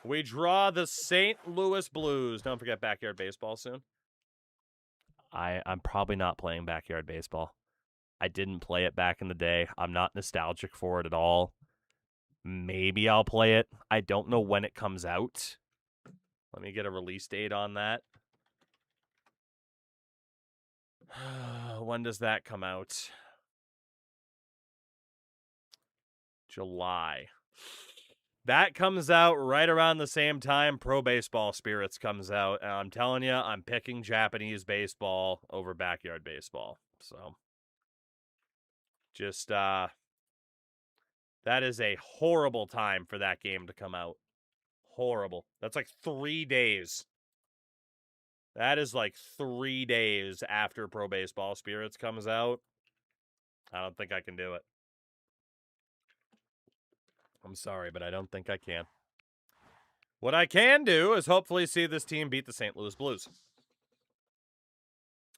We draw the St. Louis Blues. Don't forget backyard baseball soon. I'm probably not playing backyard baseball. I didn't play it back in the day. I'm not nostalgic for it at all. Maybe I'll play it. I don't know when it comes out. Let me get a release date on that. When does that come out? July. That comes out right around the same time Pro Baseball Spirits comes out. And I'm telling you, I'm picking Japanese baseball over backyard baseball. So, just, that is a horrible time for that game to come out. Horrible. That's like 3 days. That is like 3 days after Pro Baseball Spirits comes out. I don't think I can do it. I'm sorry, but I don't think I can. What I can do is hopefully see this team beat the St. Louis Blues.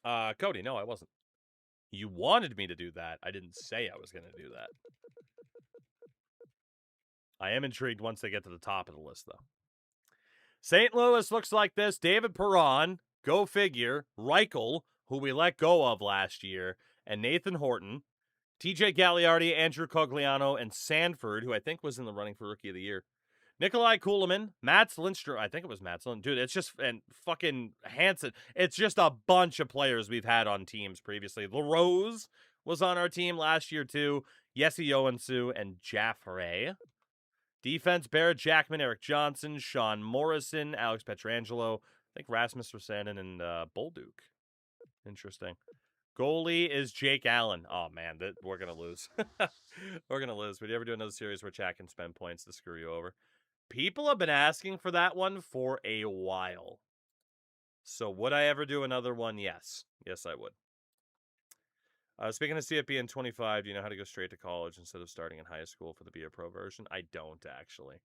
Cody, no, I wasn't. You wanted me to do that. I didn't say I was going to do that. I am intrigued once they get to the top of the list, though. St. Louis looks like this. David Perron, go figure. Reichel, who we let go of last year, and Nathan Horton. TJ Gagliardi, Andrew Cogliano, and Sanford, who I think was in the running for Rookie of the Year. Nikolai Kulemin, Mats Lindstrom. I think it was Mats Lindstrom. Dude, it's just, and fucking Hansen. It's just a bunch of players we've had on teams previously. LaRose was on our team last year, too. Jesse Joensuu and Jaffray. Defense, Barrett Jackman, Eric Johnson, Sean Morrison, Alex Petrangelo. I think Rasmus Rossanen and Bolduc. Interesting. Goalie is Jake Allen. Oh, man, we're going to lose. We're going to lose. Would you ever do another series where chat can spend points to screw you over? People have been asking for that one for a while. So would I ever do another one? Yes. Yes, I would. Speaking of CFP in 25, do you know how to go straight to college instead of starting in high school for the Be a Pro version? I don't, actually.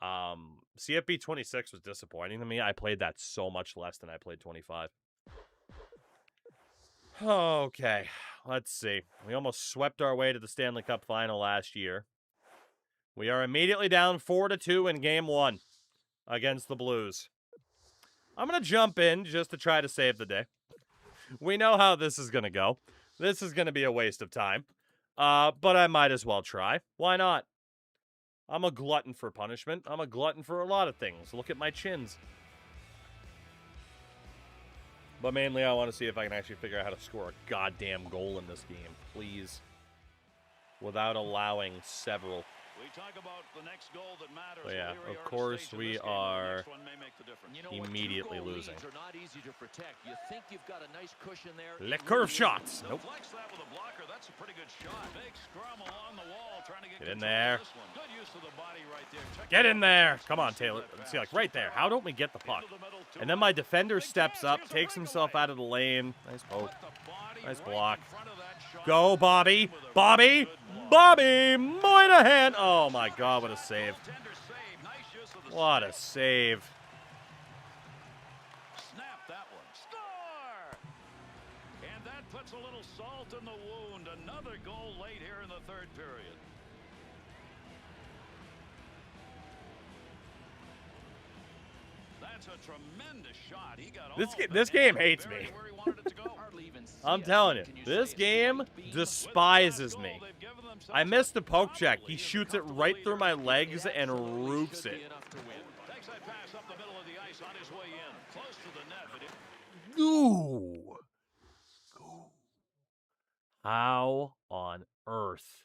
CFP 26 was disappointing to me. I played that so much less than I played 25. Okay, let's see. We almost swept our way to the Stanley Cup final last year. We are immediately down 4-2 in Game 1 against the Blues. I'm going to jump in just to try to save the day. We know how this is going to go. This is going to be a waste of time. But I might as well try. Why not? I'm a glutton for punishment. I'm a glutton for a lot of things. Look at my chins. But mainly I want to see if I can actually figure out how to score a goddamn goal in this game, please. Without allowing several. We talk about the next goal that matters. But yeah, of course we are immediately losing. You think you've got a nice cushion there. Le curve shots. Nope. That's a pretty good shot. Big scrum along the wall trying to get in there. Good use of the body right there. Get in there. Come on, Taylor. Let's see, like right there. How don't we get the puck? And then my defender steps up, takes himself out of the lane. Nice poke. Nice block. Go, Bobby. Bobby. Bobby Moynihan. Oh, my God. What a save. What a save. Snap that one. Score! And that puts a little salt in the wound. Another goal late here in the third period. That's a tremendous shot. He got This game hates me. I'm telling you, this game despises me. I missed the poke check. He shoots it right through my legs and roofs it. Takes that pass up the middle of the ice on his way in. Close to the net, but Ooh. How on earth?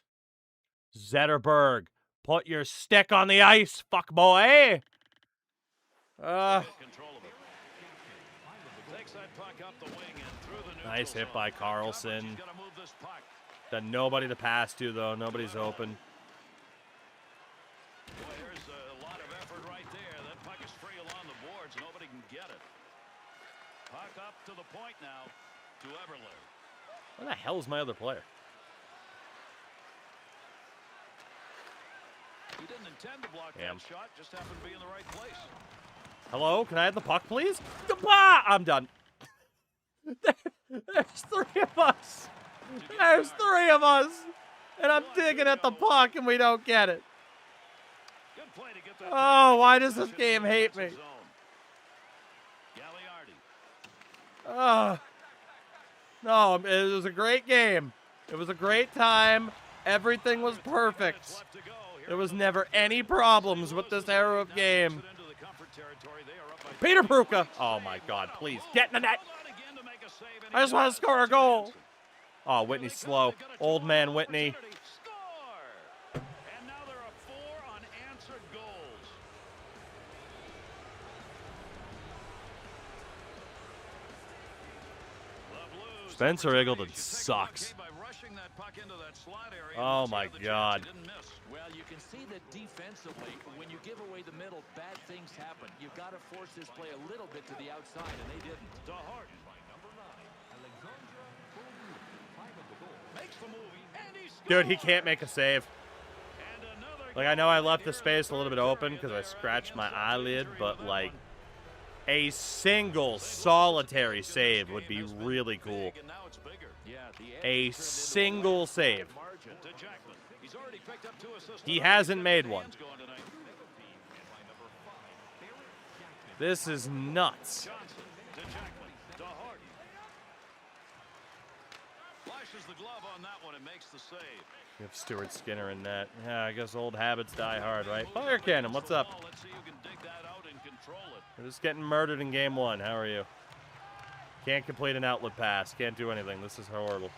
Zetterberg, put your stick on the ice, fuck boy. Nice hit by Carlson. Got nobody to pass to, though. Nobody's open. Boy, there's a lot of effort right there. That puck is free along the boards. Nobody can get it. Puck up to the point now to Everly. Where the hell is my other player? He didn't intend to block that shot. Just happened to be in the right place. Hello? Can I have the puck, please? I'm done. There's three of us. There's three of us. And I'm digging at the puck and we don't get it. Oh, why does this game hate me? Oh. No, it was a great game. It was a great time. Everything was perfect. There was never any problems with this era of game. Peter Pruka. Oh, my God. Please, get in the net. I just want to score a goal. Oh, Whitney's slow. Old man Whitney. And now there are 4 unanswered goals. Spencer Eagleton sucks. Oh, my God. Well, you can see that defensively, when you give away the middle, bad things happen. You've got to force this play a little bit to the outside, and they didn't. Dude, he can't make a save. Like, I know I left the space a little bit open because I scratched my eyelid, but, like, a single solitary save would be really cool. A single save. He hasn't made one. This is nuts. Flashes the glove on that one and makes the save. You have Stuart Skinner in net. Yeah, I guess old habits die hard, right? Fire Cannon, what's up? Let's see who can dig that out and control it. We're just getting murdered in game 1. How are you? Can't complete an outlet pass. Can't do anything. This is horrible.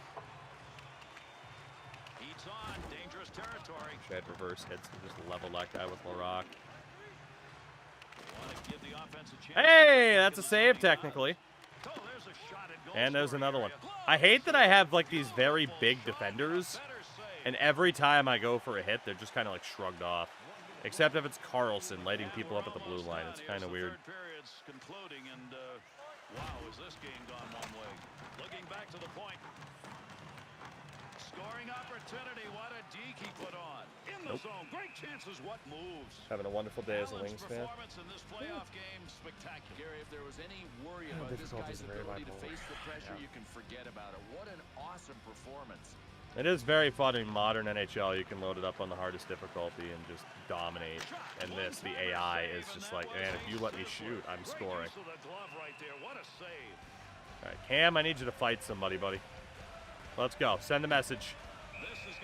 Heats on. Dangerous territory. Bad reverse hits to just level that guy with LaRock. Hey, that's a save technically. And there's another one. I hate that I have like these very big defenders, and every time I go for a hit, they're just kind of like shrugged off. Except if it's Carlson lighting people up at the blue line. It's kind of weird. Wow, is this game gone one way? Looking back to the point. Scoring opportunity. What a deke he put on. In the zone. Great chances. What moves? Having a wonderful day as a Wings fan. Performance in this playoff game, spectacular. Gary, if there was any worry about this guy's ability to face the pressure, you can forget about it. What an awesome performance. It is very fun in modern NHL. You can load it up on the hardest difficulty and just dominate. And this, the AI, is just like, man, if you let me shoot, I'm scoring. All right, Cam, I need you to fight somebody, buddy. Let's go. Send a message.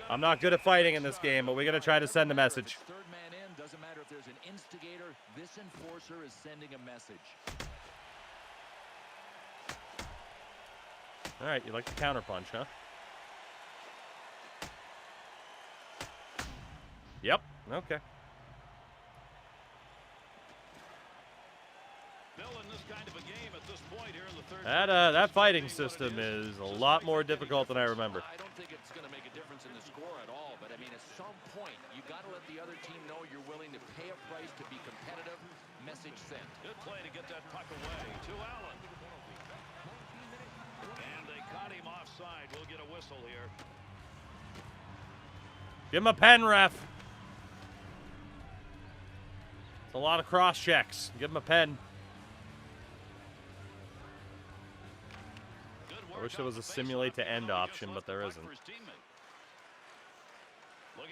I'm not good at fighting in this game, but we got to try to send a message. Third man in, doesn't matter if there's an instigator. This enforcer is sending a message. All right, you like the counterpunch, huh? Yep. Okay. That fighting system is a lot more difficult than I remember. I don't think it's going to make a difference in the score at all, but I mean, at some point, you got to let the other team know you're willing to pay a price to be competitive. Message sent. Good play to get that puck away to Allen. And they caught him offside. We'll get a whistle here. Give him a pen, ref. It's a lot of cross checks. Give him a pen. I wish there was a simulate to end option, but there isn't. Looking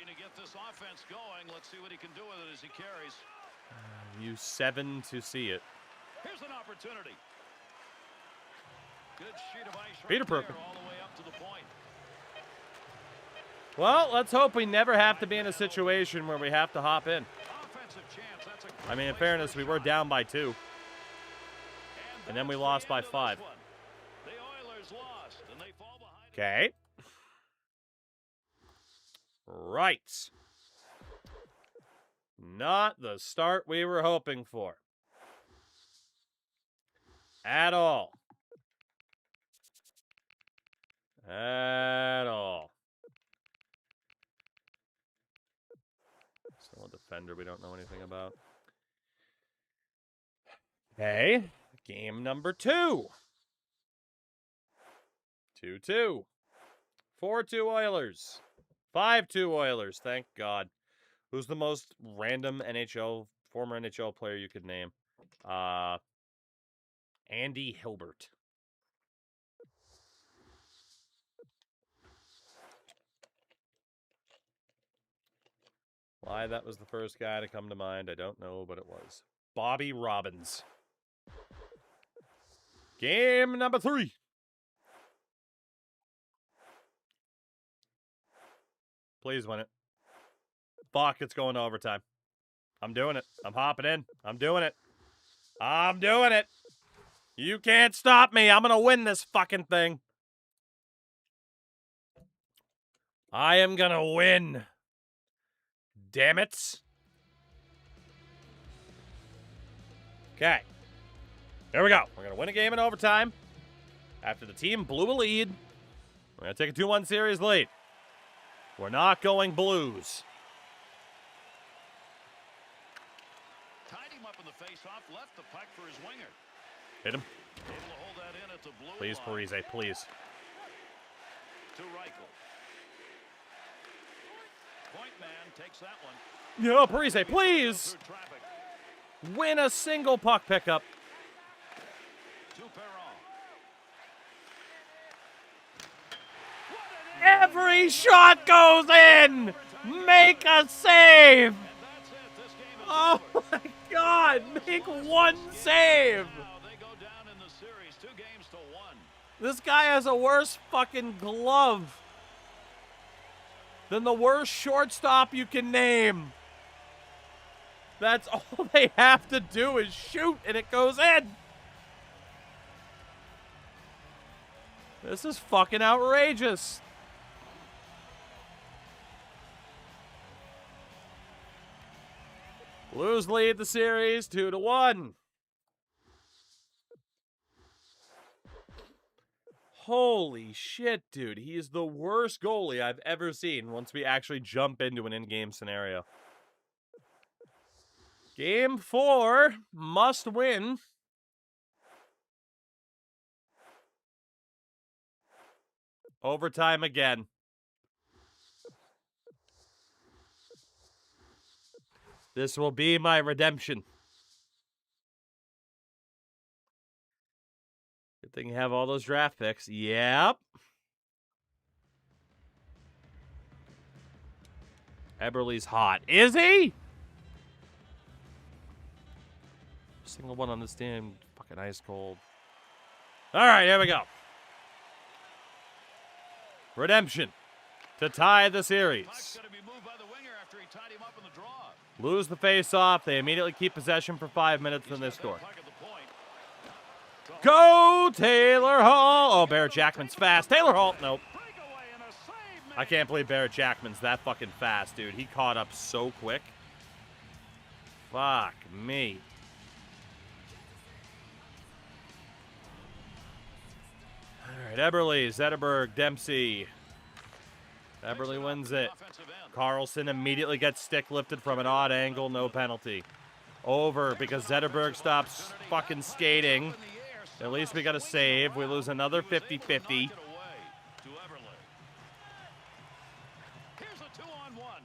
to get this offense going. Let's see what he can do with it as he carries. Use 7 to see it. Here's an opportunity. Good sheet of ice Peter right there, perfect. all the way up to the point. Well, let's hope we never have to be in a situation where we have to hop in. Offensive chance. That's a great I mean, in place fairness, for a we were shot. down by 2. And then we that's lost the by end of this 5. one. The Oilers lost, and they fall behind. Okay. Right. Not the start we were hoping for. At all. At all. Still a defender we don't know anything about. Okay. Game number 2. 2-2. 4-2 Oilers. 5-2 Oilers. Thank God. Who's the most random former NHL player you could name? Andy Hilbert. Why that was the first guy to come to mind, I don't know, but it was. Bobby Robbins. Game number 3. Please win it. Fuck, it's going to overtime. I'm doing it. I'm hopping in. I'm doing it. I'm doing it. You can't stop me. I'm going to win this fucking thing. I am going to win. Damn it. Okay. Here we go. We're going to win a game in overtime. After the team blew a lead, we're going to take a 2-1 series lead. We're not going Blues. Tied him up in the face-off, left the puck for his winger. Hit him. Able to hold that in at the blue Please, line. Parise, please. To Reichel. Point man takes that one. No, Parise, please. Through traffic. Win a single puck pickup. To Perron. Every shot goes in. Make a save. And that's it. This game is Oh over. my God. Make one save. Now they go down in the series, 2-1. This guy has a worse fucking glove than the worst shortstop you can name. That's all they have to do is shoot and it goes in. This is fucking outrageous. Blues lead the series 2-1. Holy shit, dude. He is the worst goalie I've ever seen once we actually jump into an in-game scenario. Game 4, must win. Overtime again. This will be my redemption. Good thing you have all those draft picks. Yep. Eberle's hot. Is he? Single one on this team. Fucking ice cold. All right, here we go. Redemption to tie the series. Puck's going to be moved by the winger after he tied him up in the draw. Lose the face-off. They immediately keep possession for 5 minutes, then they He's got score. that puck at the point. Go, Taylor Hall. Oh, Barrett Jackman's fast. Taylor Hall. Nope. Breakaway and a save made. I can't believe Barrett Jackman's that fucking fast, dude. He caught up so quick. Fuck me. All right, Eberle, Zetterberg, Dempsey. Eberle wins it. Offensive end. Carlson immediately gets stick lifted from an odd angle, no penalty. Over because Zetterberg stops fucking skating. At least we got a save. We lose another 50-50. Knock it away to Eberle. Here's a 2-on-1.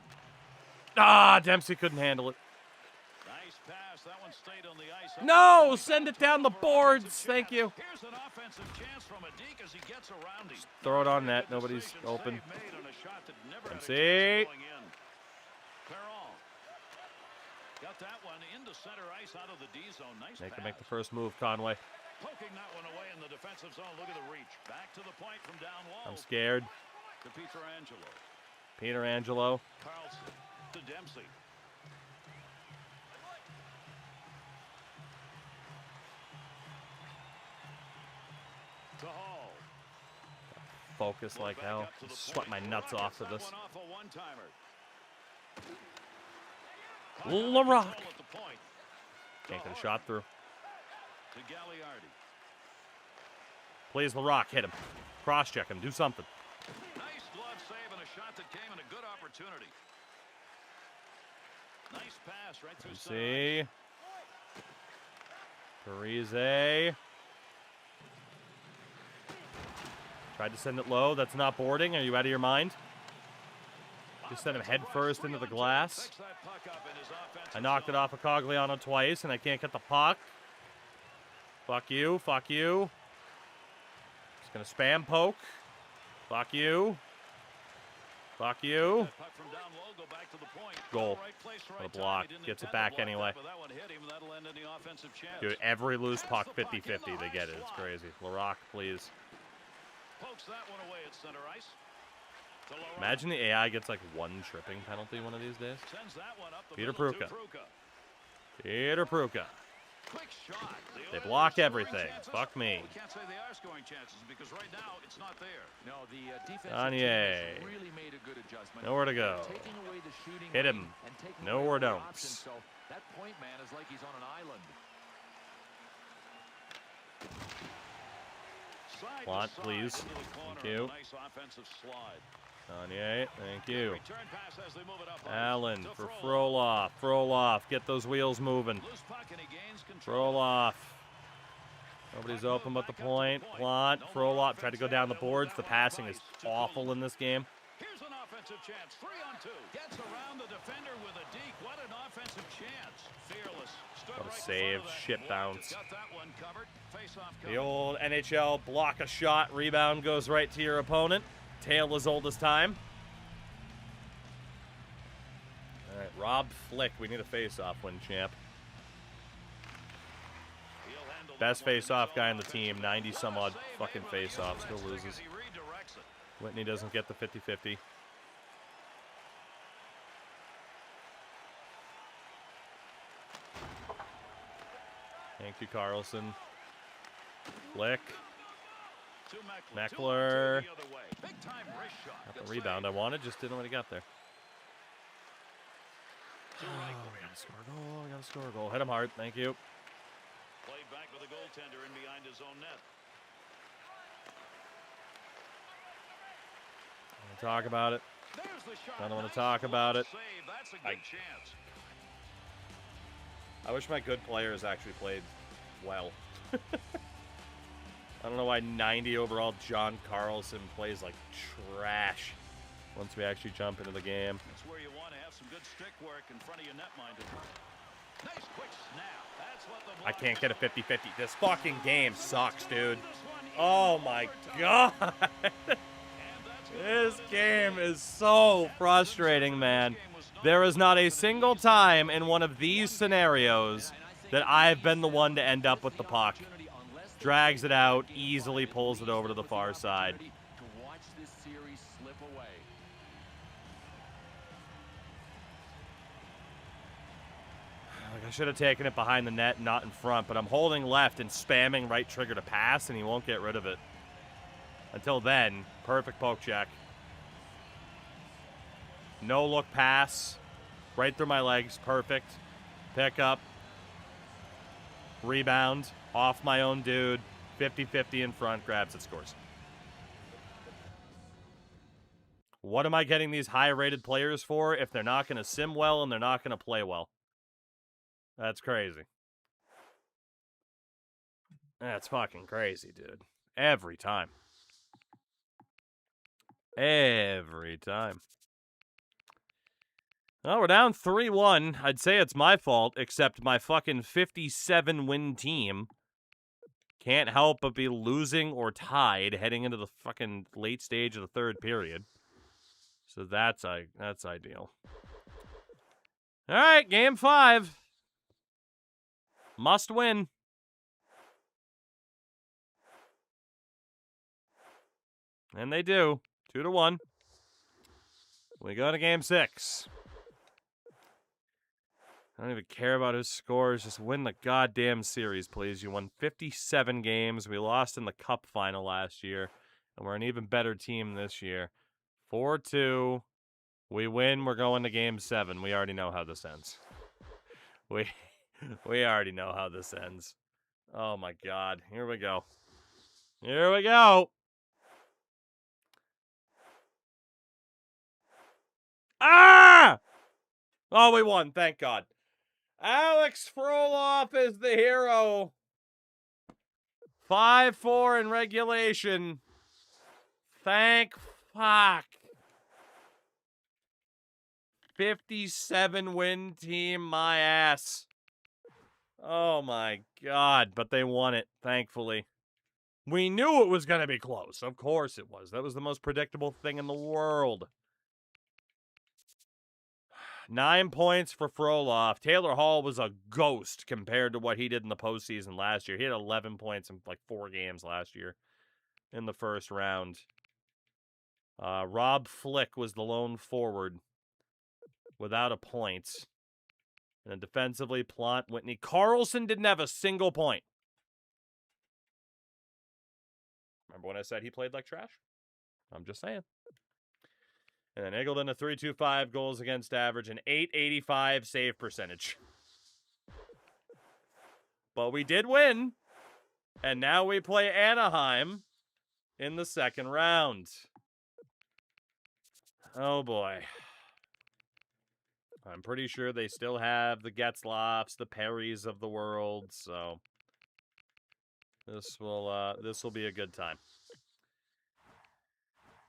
Ah, Dempsey couldn't handle it. Nice pass. That one stayed on the ice. No, send it down the boards. Thank you. Here's an offensive chance from a deke as he gets around him. Throw it on net. Nobody's open. Save made on a shot that never had a Dempsey. chance of going in. Perron. Got that one into center ice out of the D zone. Nice pass. Make the first move, Conway. Poking that one away in the defensive zone. Look at the reach. Back to the point from down low. I'm scared. To Pietrangelo. Pietrangelo. Carlson to Dempsey. To Hall. Focus like hell. Sweat my nuts off of this. LaRock. Can't get a shot through. Please, LaRock, hit him. Cross-check him. Do something. Nice glove save and a shot that came in a good opportunity. Nice pass right through center. Parise. Tried to send it low. That's not boarding. Are you out of your mind? Just sent him head first into the glass. I knocked it off of Cogliano twice, and I can't get the puck. Fuck you. Fuck you. Just going to spam poke. Fuck you. Fuck you. Goal. What a block. Gets it back anyway. Dude, every loose puck 50-50, they get it. It's crazy. LaRock, please. Imagine the AI gets like one tripping penalty one of these days. Peter Pruka. Peter Pruka. They block everything. Fuck me. Kanye. Nowhere to go. Hit him. Nowhere don'ts. That point man is like he's on an island. Plot, please. Thank you. Kanye, thank you. Allen for Frolov. Frolov, get those wheels moving. Frolov. Nobody's open but the point. Plot, Frolov tried to go down the boards. The passing is awful in this game. Here's an offensive chance. 3-on-2. Gets around the defender with a deke. What an offensive chance. Fearless. What a save. Shit bounce. The old NHL block a shot. Rebound goes right to your opponent. Tale as old as time. All right, Rob Flick. We need a face-off win, champ. Best face-off guy on the team. 90-some-odd fucking face-off. Still loses. Whitney doesn't get the 50-50. Thank you, Carlson. Flick. Meckler. Got the rebound I wanted, just didn't let it get there. Oh, we gotta score a goal. We gotta score a goal. Hit him hard. Thank you. Played back with a goaltender in behind his own net. I want to talk about it. I don't want to talk about it. I wish my good players actually played well. I don't know why 90 overall John Carlson plays like trash once we actually jump into the game. That's where you want to have some good stick work in front of your netminder. Nice quick snap. That's what the I can't get a 50-50. This fucking game sucks, dude. Oh my god. This game is so frustrating, man. There is not a single time in one of these scenarios that I've been the one to end up with the puck. Drags it out, easily pulls it over to the far side. Like I should have taken it behind the net, not in front, but I'm holding left and spamming right trigger to pass, and he won't get rid of it. Until then, perfect poke check. No look pass. Right through my legs, perfect. Pick up. Rebound. Off my own dude. 50-50 in front. Grabs it, scores. What am I getting these high-rated players for if they're not going to sim well and they're not going to play well? That's crazy. That's fucking crazy, dude. Every time. Every time. Well, we're down 3-1. I'd say it's my fault, except my fucking 57-win team can't help but be losing or tied heading into the fucking late stage of the third period. So that's ideal. All right, game 5. Must win. And they do. 2-1. We go to game 6. I don't even care about his scores. Just win the goddamn series, please. You won 57 games. We lost in the cup final last year. And we're an even better team this year. 4-2. We win. We're going to game 7. We already know how this ends. We already know how this ends. Oh, my God. Here we go. Here we go. Ah! Oh, we won. Thank God. Alex Frolov is the hero. 5-4 in regulation. Thank fuck. 57 win team, my ass. Oh my God, but they won it, thankfully. We knew it was going to be close. Of course it was. That was the most predictable thing in the world. 9 points for Frolov. Taylor Hall was a ghost compared to what he did in the postseason last year. He had 11 points in like 4 games last year in the first round. Rob Flick was the lone forward without a point. And then defensively, Plant, Whitney. Carlson didn't have a single point. Remember when I said he played like trash? I'm just saying. And then Eagleton, a .325 goals against average, an .885 save percentage. But we did win. And now we play Anaheim in the second round. Oh, boy. I'm pretty sure they still have the Getzlafs, the Perrys of the world, so this will be a good time.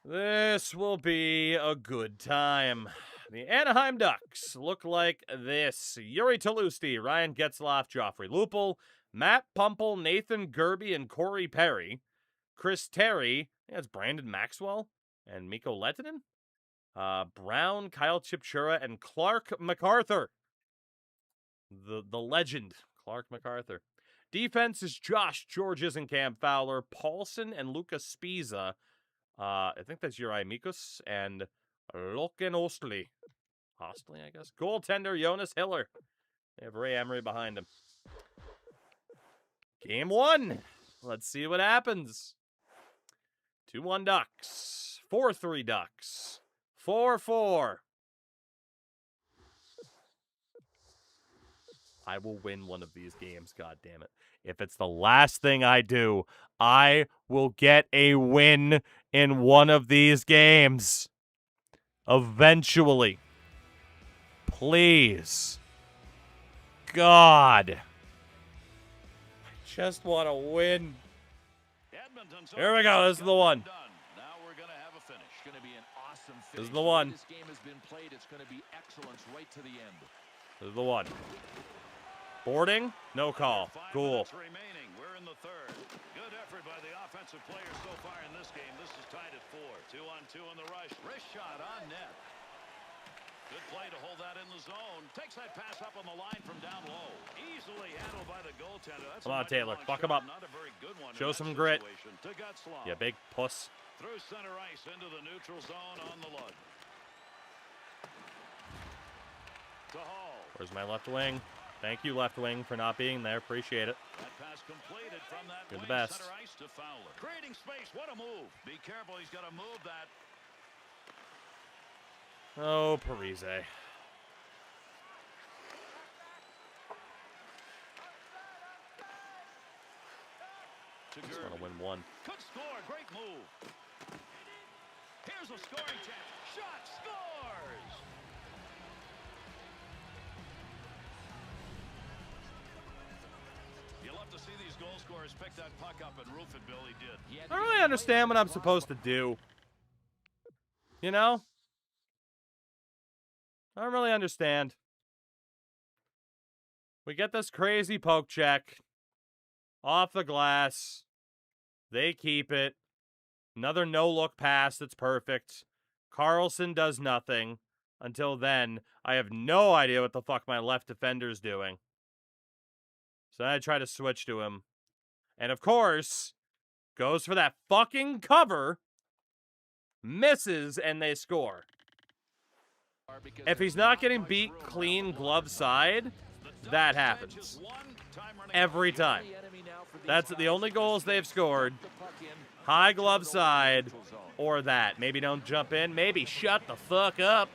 This will be a good time. The Anaheim Ducks look like this. Yuri Talusti, Ryan Getzlaf, Joffrey Lupul, Matt Pumple, Nathan Gerby, and Corey Perry. Chris Terry, that's Brandon Maxwell, and Mikko Lehtinen. Brown, Kyle Chipchura, and Clark MacArthur. The legend, Clark MacArthur. Defense is Josh Georges and Cam Fowler, Paulson and Lucas Spiza. I think that's Uri Mikus and Loken Ostli. Hostley, I guess. Goaltender, Jonas Hiller. They have Ray Emery behind him. Game 1. Let's see what happens. 2-1 Ducks. 4-3 Ducks. 4-4. I will win one of these games, God damn it. If it's the last thing I do, I will get a win in one of these games. Eventually. Please. God. I just want to win. Here we go. This is the one. Now we're going to have a finish. It's going to be an awesome finish. This is the one. This game has been played. It's going to be excellence right to the end. This is the one. Boarding? No call. 5 Cool. minutes remaining. We're in the third. Good effort by the offensive players so far in this game. This is tied at 4. 2-on-2 in the rush. Wrist shot on net. Good play to hold that in the zone. Takes that pass up on the line from down low. Easily handled by the goaltender. That's Come on, Taylor. Fuck him up. Not a very good one. Show some grit. To Getzlaf. Yeah, big puss. Through center ice into the neutral zone on the lug. To Hall. Where's my left wing? Thank you, left wing, for not being there. Appreciate it. That pass completed from that You're the wing, best. center ice to Fowler. Creating space. What a move. Be careful. He's got to move that. Oh, Parise. Just want to win one. Could score. Great move. Here's a scoring chance. Shot. Scores. You love to see these goal scorers pick that puck up and roof it, Bill. He did. I don't really understand what I'm supposed to do. You know? I don't really understand. We get this crazy poke check. Off the glass. They keep it. Another no-look pass that's perfect. Carlson does nothing. Until then, I have no idea what the fuck my left defender's doing. So I try to switch to him. And of course, goes for that fucking cover, misses, and they score. If he's not getting beat clean glove side, that happens. Every time. That's the only goals they've scored. High glove side, or that. Maybe don't jump in. Maybe shut the fuck up.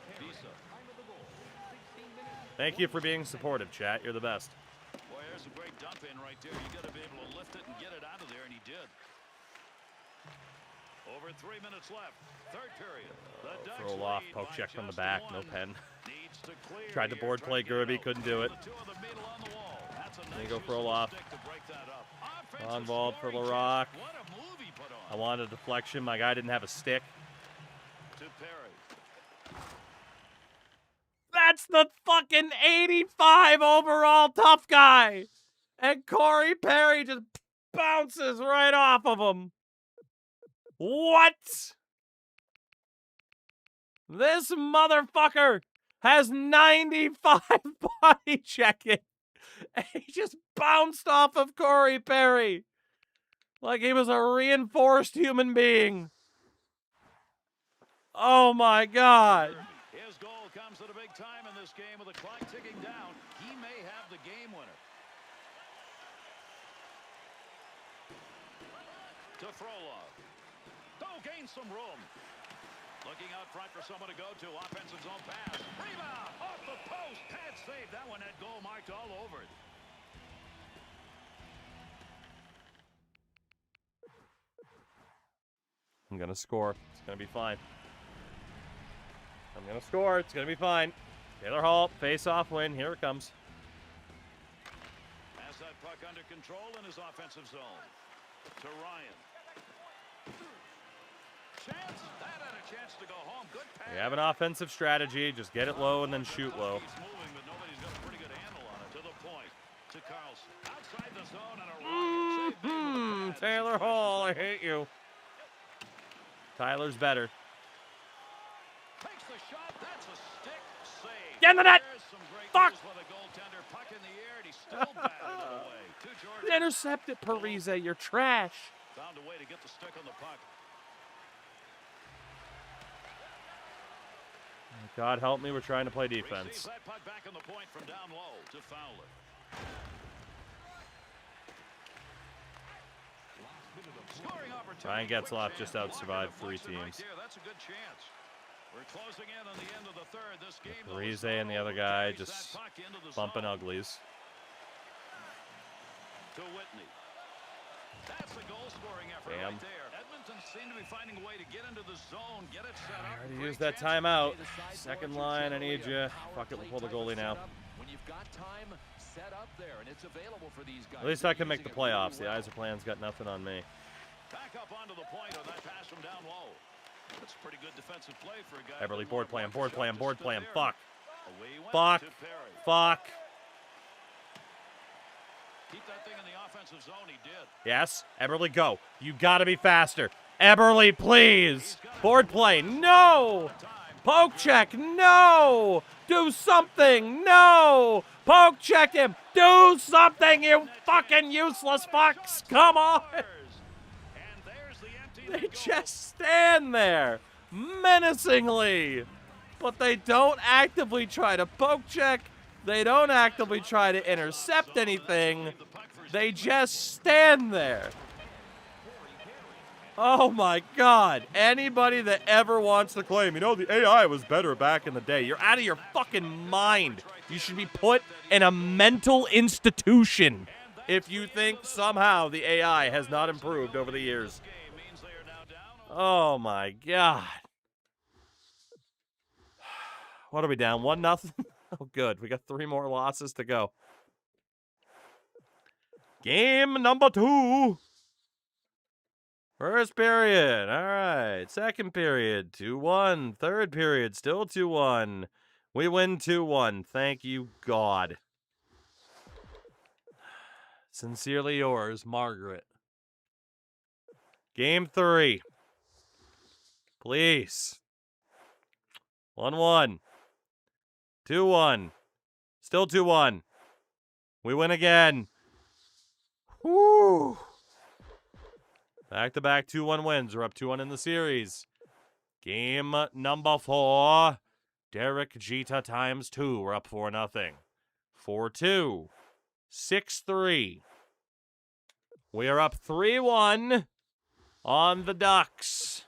Thank you for being supportive, chat. You're the best. Boy, there's a great dump in right there. You got to be able to lift it and get it out of there, and he did. Over 3 minutes left. Third period. Throw off, poke check from the back, no pen. Tried to board play Gerby, couldn't do it. Then you go for Olaf. Involved for Larocque. I wanted a deflection. My guy didn't have a stick. That's the fucking 85 overall tough guy. And Corey Perry just bounces right off of him. What? This motherfucker has 95 body checking. And he just bounced off of Corey Perry like he was a reinforced human being. Oh my God. His goal comes at a big time in this game with the clock ticking down. He may have the game winner. To Frolov. Oh, gain some room. Looking out front for someone to go to. Offensive zone pass. Rebound. Off the post. Pad save. That one had goal marked all over it. I'm going to score. It's going to be fine. I'm going to score. It's going to be fine. Taylor Hall, face-off win. Here it comes. Has that puck under control in his offensive zone. To Ryan. Chance. That had a chance to go home. Good pass. We have an offensive strategy. Just get it low and then shoot low. He's moving, but nobody's got a pretty good handle on it. To the point. To Carlson. Outside the zone and a rocket save made with the pad. Taylor Hall, I hate you. Tyler's better. Takes the shot. That's a stick save. Get in the net. Fuck. With a goaltender. Puck in the air, and he still batted it away. To George. Intercept it, Parise. You're trash. Found a way to get the stick on the puck. God help me, we're trying to play defense. Receives that puck back on the point from down low to Fowler. Scoring opportunity. Ryan Getzlaf just Quick out-survived chance. three Deflected right teams. there. That's a good chance. We're closing in on the end of the third. This game, Parise and the other guy just bumping uglies. To Whitney. That's a goal-scoring effort Damn. right there. Edmonton seemed to be finding a way to get into the zone, get it set up. Already Great used that chance. timeout. Second line, I need you. Fuck it, we'll pull the goalie now. When you've got time set up there and it's available for these guys. At least I can make the playoffs. The Yzerplan's got nothing on me. Back up onto the point on that pass from down low. That's a pretty good defensive play for a guy. Eberle, with board more play him, mark. board play him, board Just play him. there. Fuck. Away he went Fuck. to Perry. Fuck. Keep that thing in the offensive zone. He did. Yes, Eberle, go. You gotta be faster. Eberle, please. Board play. No. Poke check. No. Do something. No. Poke check him. Do something, you fucking useless fucks. Come on. And there's the empty They net just stand there menacingly. But they don't actively try to poke check. They don't actively try to intercept anything. They just stand there. Oh my God. Anybody that ever wants to claim, you know, the AI was better back in the day, you're out of your fucking mind. You should be put in a mental institution if you think somehow the AI has not improved over the years. Oh my God. What are we down? 1-0? Oh, good. We got 3 more losses to go. Game number 2. First period. All right. Second period. 2-1. Third period. Still 2-1. We win 2-1. Thank you, God. Sincerely yours, Margaret. Game 3. Please. 1-1. 2-1. Still 2-1. We win again. Woo! Back-to-back 2-1 wins. We're up 2-1 in the series. Game number 4. Derek Jeter times 2. We're up 4-0. 4-2. 6-3. We are up 3-1 on the Ducks.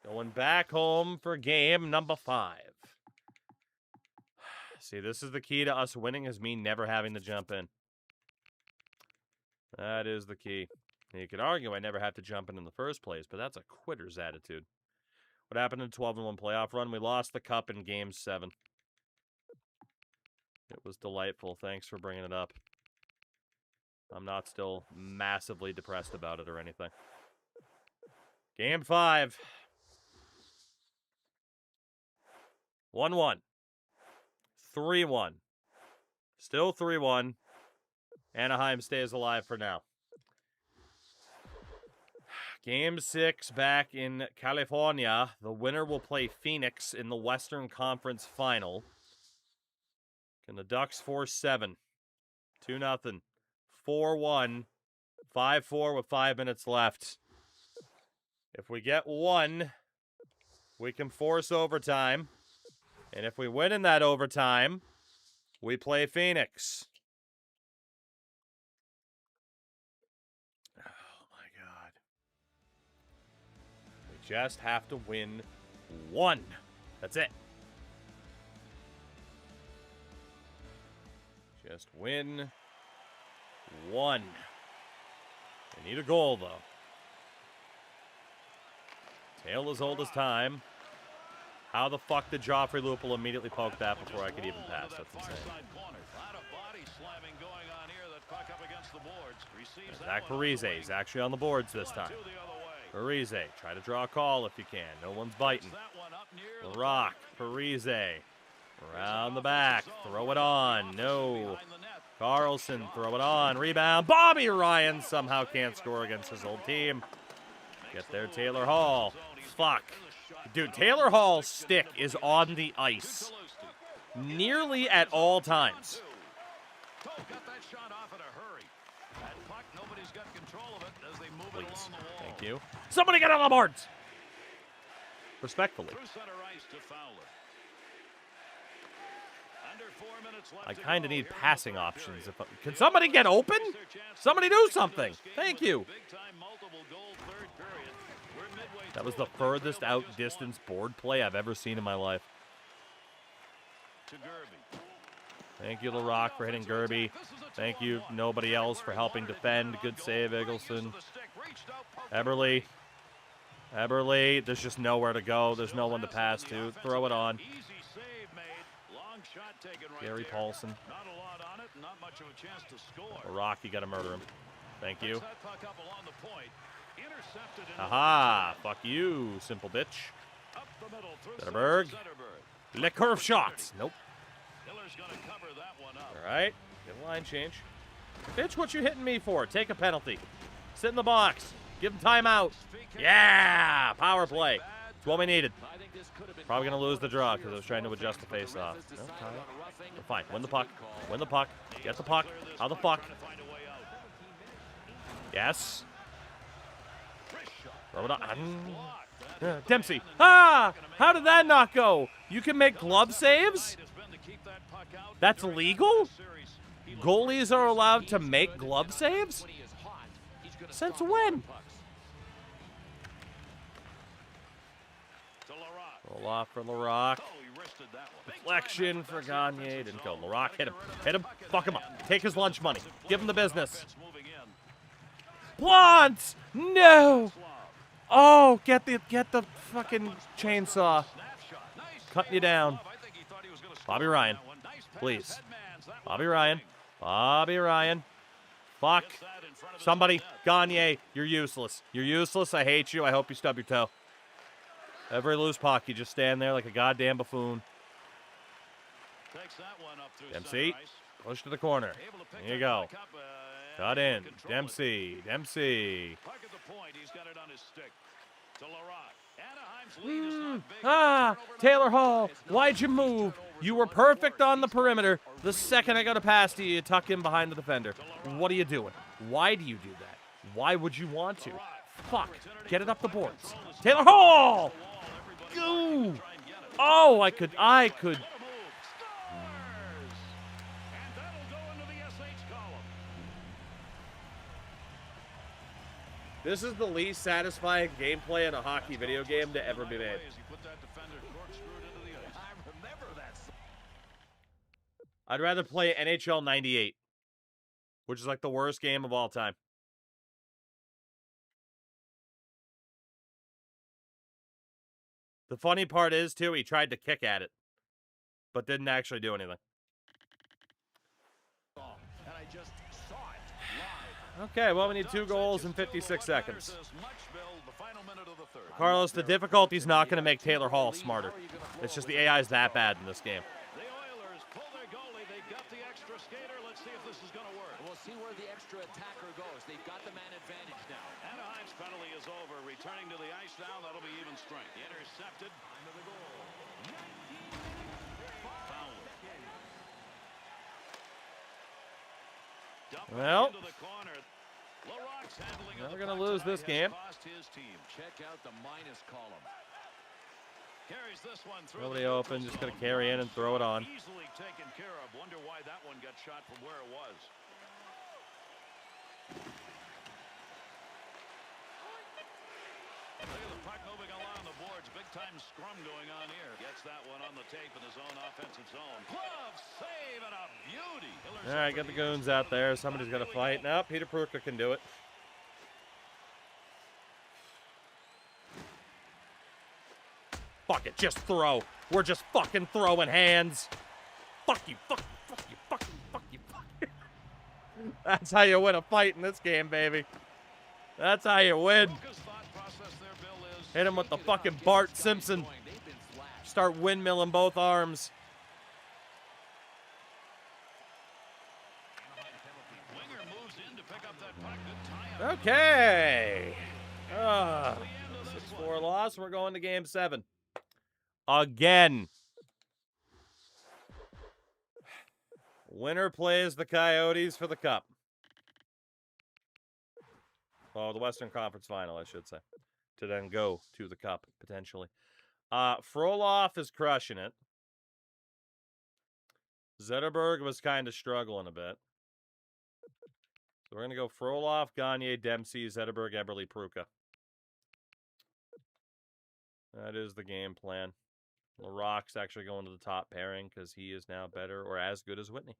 Going back home for game number 5. See, this is the key to us winning, is me never having to jump in. That is the key. You could argue I never have to jump in the first place, but that's a quitter's attitude. What happened in 12-1 playoff run? We lost the cup in Game 7. It was delightful. Thanks for bringing it up. I'm not still massively depressed about it or anything. Game 5. 1-1. 3-1. Still 3-1. Anaheim stays alive for now. Game 6 back in California. The winner will play Phoenix in the Western Conference Final. Can the Ducks force 7? 2-0. 4-1. 5-4 with 5 minutes left. If we get 1, we can force overtime. And if we win in that overtime, we play Phoenix. Oh, my God. We just have to win 1. That's it. Just win 1. We need a goal, though. Tale as old as time. How the fuck did Joffrey Lupul immediately poke that before I could even pass? That's insane. Zach Parise is actually on the boards this time. Parise, try to draw a call if you can. No one's biting. Rock, Parise. Around the back. Throw it on. No. Carlson, throw it on. Rebound. Bobby Ryan somehow can't score against his old team. Get there, Taylor Hall. Fuck. Dude, Taylor Hall's stick is on the ice nearly at all times. Please. Thank you. Somebody get on the boards! Respectfully. I kind of need passing options. Can somebody get open? Somebody do something. Thank you. That was the furthest out distance board play I've ever seen in my life. Thank you, LaRock, for hitting Gerby. Thank you, nobody else, for helping defend. Good save, Eggleston. Eberle. Eberle, there's just nowhere to go. There's no one to pass to. Throw it on. Gary Paulson. LaRock, you got to murder him. Thank you. Aha! Fuck you, simple bitch. Zetterberg. Le curve shots. Nope. Alright. Get a line change. Bitch, what you hitting me for? Take a penalty. Sit in the box. Give him timeout. Yeah! Power play. That's what we needed. Probably going to lose the draw because I was trying to adjust the face-off. No, we're fine. Win the puck. Win the puck. Get the puck. How the fuck? Yes. Throw it on. Dempsey. Ah! How did that not go? You can make glove saves? That's legal? Goalies are allowed to make glove saves? Since when? Roll off for LaRock. Deflection for Gagne. Didn't go. LaRock, hit him. Hit him. Fuck him up. Take his lunch money. Give him the business. Plants! No! Oh, get the fucking chainsaw. Cutting you down. Bobby Ryan. Please. Bobby Ryan. Bobby Ryan. Fuck. Somebody. Gagne, you're useless. You're useless. I hate you. I hope you stub your toe. Every loose puck, you just stand there like a goddamn buffoon. Dempsey. Push to the corner. There you go. Cut in. Dempsey. Dempsey. Taylor Hall. Why'd you move? You were perfect on the perimeter. The second I got a pass to you, you tuck in behind the defender. What are you doing? Why do you do that? Why would you want to? Fuck. Get it up the boards. Taylor Hall! Goo! Oh, I could. This is the least satisfying gameplay in a hockey video game to ever be made. I'd rather play NHL 98, which is like the worst game of all time. The funny part is, too, he tried to kick at it, but didn't actually do anything. Okay, well, we need 2 goals in 56 seconds. Carlos, the difficulty's not going to make Taylor Hall smarter. It's just the AI is that bad in this game. The Oilers pull their goalie. They've got the extra skater. Let's see if this is going to work. We'll see where the extra attacker goes. They've got the man advantage now. Anaheim's penalty is over. Returning to the ice now. That'll be even strength. Intercepted. Well, we're going to lose this game. Check out the minus column. Carries this one through. Nobody open, just going to carry in and throw it on. Easily taken care of. Wonder why that one got shot from where it was. Look at the puck moving along the boards. Big time scrum going on here. Gets that one on the tape in his own offensive zone. Glove save and a beauty. All right, get the goons out there. Somebody's got to fight. Now, Peter Pruka can do it. Fuck it, just throw. We're just fucking throwing hands. Fuck you, fuck you, fuck you, fuck you, fuck you, fuck you. That's how you win a fight in this game, baby. That's how you win. Hit him with the fucking Bart Simpson. Start windmilling both arms. Okay. 6-4 loss. We're going to game 7. Again. Winner plays the Coyotes for the Cup. Oh, the Western Conference Final, I should say. To then go to the Cup, potentially. Frolov is crushing it. Zetterberg was kind of struggling a bit. So we're going to go Frolov, Gagne, Dempsey, Zetterberg, Eberle, Pruka. That is the game plan. LaRock's actually going to the top pairing because he is now better or as good as Whitney.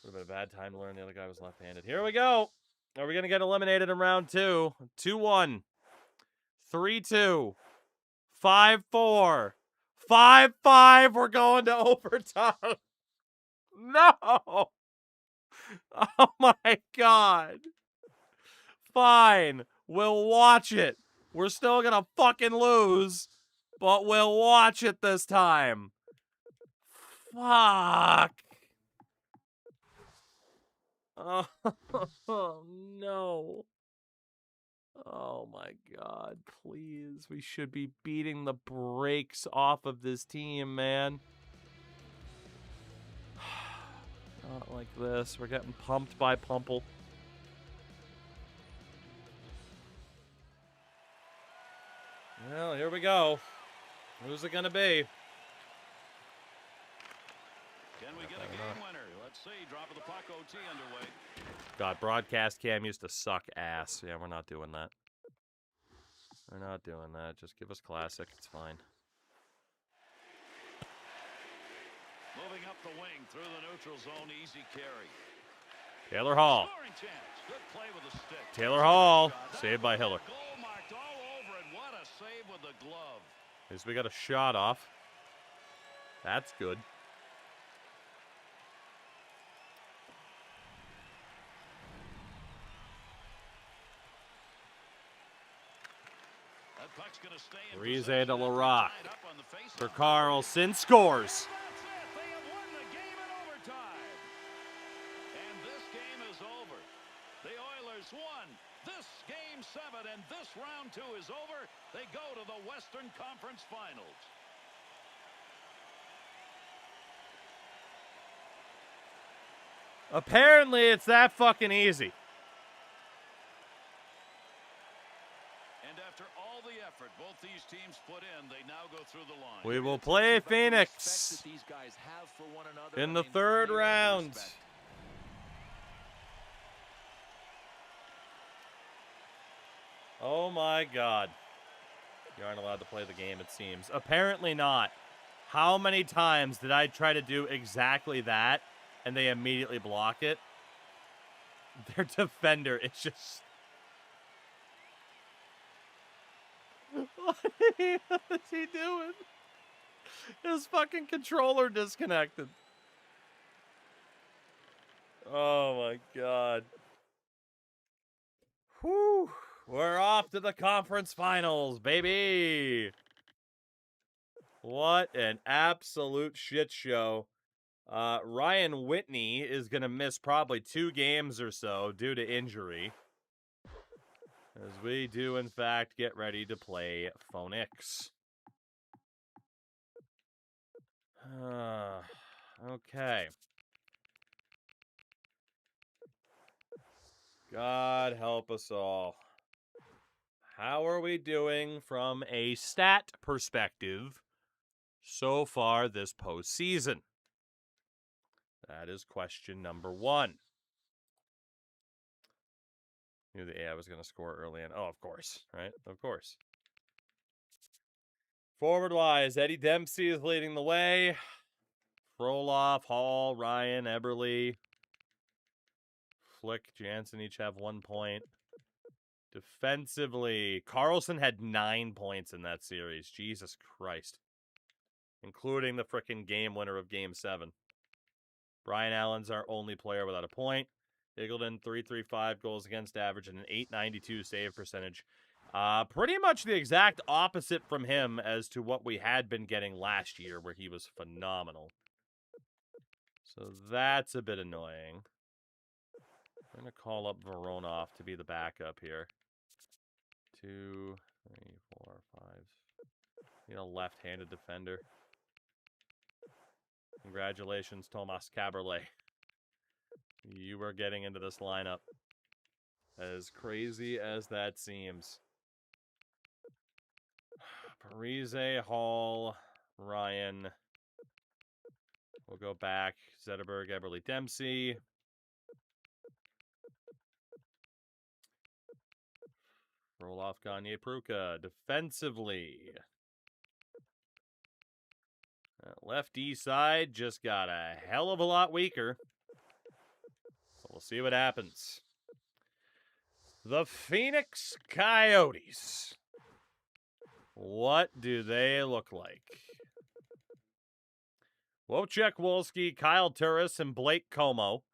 Would have been a bad time to learn the other guy was left-handed. Here we go. Are we going to get eliminated in round 2? 2-1. 3-2. 5-4. 5-5. We're going to overtime. No. Oh, my God. Fine. We'll watch it. We're still going to fucking lose, but we'll watch it this time. Fuck. Oh, no. Oh, my God. Please. We should be beating the brakes off of this team, man. Not like this. We're getting pumped by Pumple. Well, here we go. Who's it going to be? Can we get a game winner? Let's see. Drop of the puck, OT underway. God, broadcast cam used to suck ass. Yeah, we're not doing that. We're not doing that. Just give us classic. It's fine. Moving up the wing through the neutral zone. Easy carry. Taylor Hall. Scoring chance. Good play with the stick. Taylor Hall. Saved by Hiller. Goal marked all over it. What a save with the glove. At least we got a shot off. That's good. That puck's gonna stay in Rize possession. to Larock. Tied up on the faceoff. For Carlson. Scores. That's it. They have won the game in overtime. And this game is over. The Oilers won this game 7, and this round 2 is over. They go to the Western Conference Finals. Apparently, it's that fucking easy. And after all the effort both these teams put in, they now go through the line. We will play Phoenix These guys have for one another. in the third round. Oh my God. You aren't allowed to play the game, it seems. Apparently not. How many times did I try to do exactly that and they immediately block it? Their defender is just... What is he doing? His fucking controller disconnected. Oh my God. Whew. We're off to the conference finals, baby. What an absolute shit show. Ryan Whitney is going to miss probably 2 games or so due to injury. As we do, in fact, get ready to play Phoenix. Okay. God help us all. How are we doing from a stat perspective so far this postseason? That is question number 1. Knew the AI was going to score early in. Oh, of course, right? Of course. Forward-wise, Eddie Dempsey is leading the way. Frolov, Hall, Ryan, Eberle, Flick, Jansen each have 1 point. Defensively, Carlson had 9 points in that series. Jesus Christ. Including the frickin' game winner of Game 7. Brian Allen's our only player without a point. Eagleton, 335 goals against average and an 892 save percentage. Pretty much the exact opposite from him as to what we had been getting last year, where he was phenomenal. So that's a bit annoying. I'm going to call up Voronov to be the backup here. 2, 3, 4, 5. Need a left-handed defender. Congratulations, Tomas Caberlet. You are getting into this lineup. As crazy as that seems. Parise, Hall, Ryan. We'll go back. Zetterberg, Eberle, Dempsey. Roloff, Gagne, Pruka. Defensively. That left E side just got a hell of a lot weaker. So we'll see what happens. The Phoenix Coyotes. What do they look like? Wojciech Wolski, Kyle Turris, and Blake Como.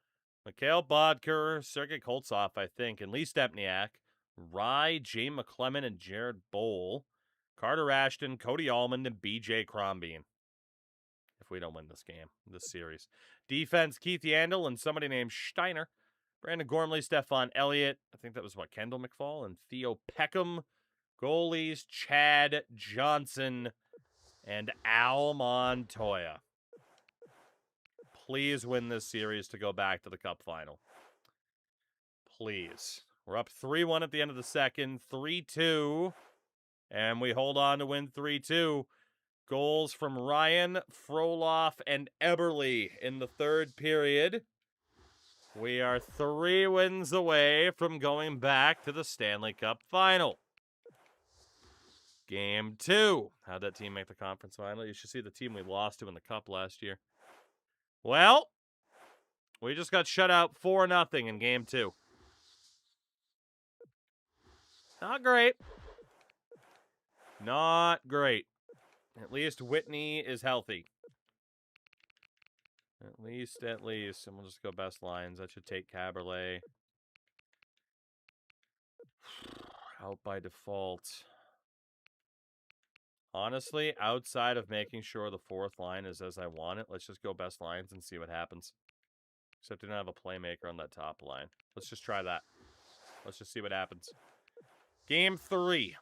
Mikhail Bodker, Sergei Koltsov, I think, and Lee Stepniak. Rye, Jay McClement, and Jared Bowl. Carter Ashton, Cody Allman, and BJ Crombeen. If we don't win this game, this series. Defense, Keith Yandel and somebody named Steiner. Brandon Gormley, Stefan Elliott. I think that was, Kendall McFall and Theo Peckham. Goalies, Chad Johnson and Al Montoya. Please win this series to go back to the Cup final. Please. We're up 3-1 at the end of the second. 3-2. And we hold on to win 3-2. Goals from Ryan, Frolov, and Eberle in the third period. We are 3 wins away from going back to the Stanley Cup final. Game 2. How'd that team make the conference final? You should see the team we lost to in the Cup last year. Well, we just got shut out 4-0 in Game 2. Not great. Not great. At least Whitney is healthy. At least. And we'll just go best lines. That should take Caberlet. Out by default. Honestly, outside of making sure the fourth line is as I want it, let's just go best lines and see what happens. Except we don't have a playmaker on that top line. Let's just try that. Let's just see what happens. Game 3.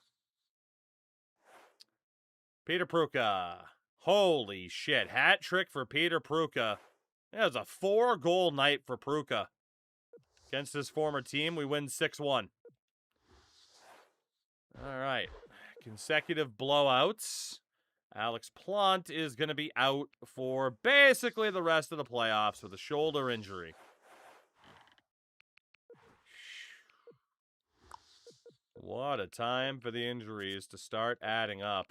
Peter Pruka. Holy shit. Hat trick for Peter Pruka Yeah, it was a 4-goal night for Pruka. Against his former team, we win 6-1. All right. Consecutive blowouts. Alex Plant is going to be out for basically the rest of the playoffs with a shoulder injury. What a time for the injuries to start adding up.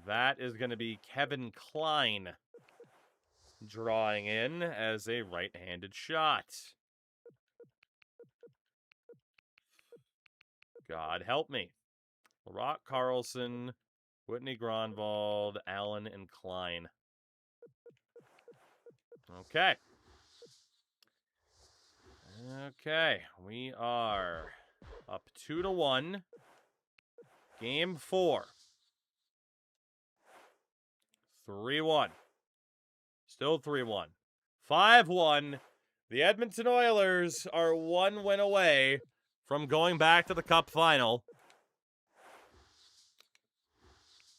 That is going to be Kevin Klein drawing in as a right-handed shot. God help me. Rock Carlson, Whitney Gronwald, Allen, and Klein. Okay. Okay, we are up 2-1. Game 4. 3-1. Still 3-1. 5-1. The Edmonton Oilers are 1 win away from going back to the Cup final.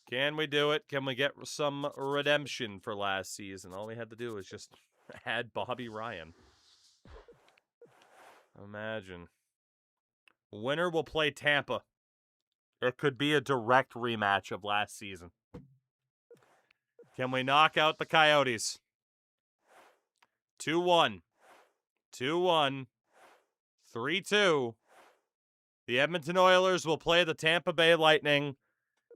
Can we do it? Can we get some redemption for last season? All we had to do was just add Bobby Ryan. Imagine. Winner will play Tampa. It could be a direct rematch of last season. Can we knock out the Coyotes? 2-1. 2-1. 3-2. The Edmonton Oilers will play the Tampa Bay Lightning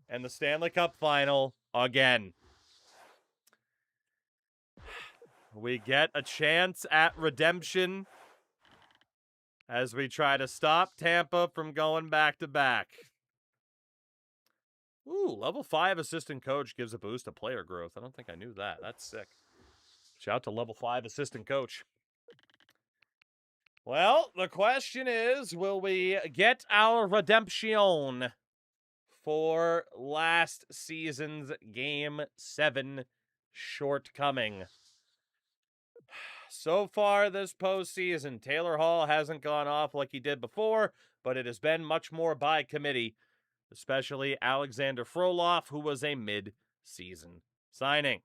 and the Stanley Cup final again. We get a chance at redemption as we try to stop Tampa from going back-to-back. Ooh, level 5 assistant coach gives a boost to player growth. I don't think I knew that. That's sick. Shout out to level 5 assistant coach. Well, the question is, will we get our redemption for last season's Game 7 shortcoming? So far this postseason, Taylor Hall hasn't gone off like he did before, but it has been much more by committee, especially Alexander Frolov, who was a mid-season signing.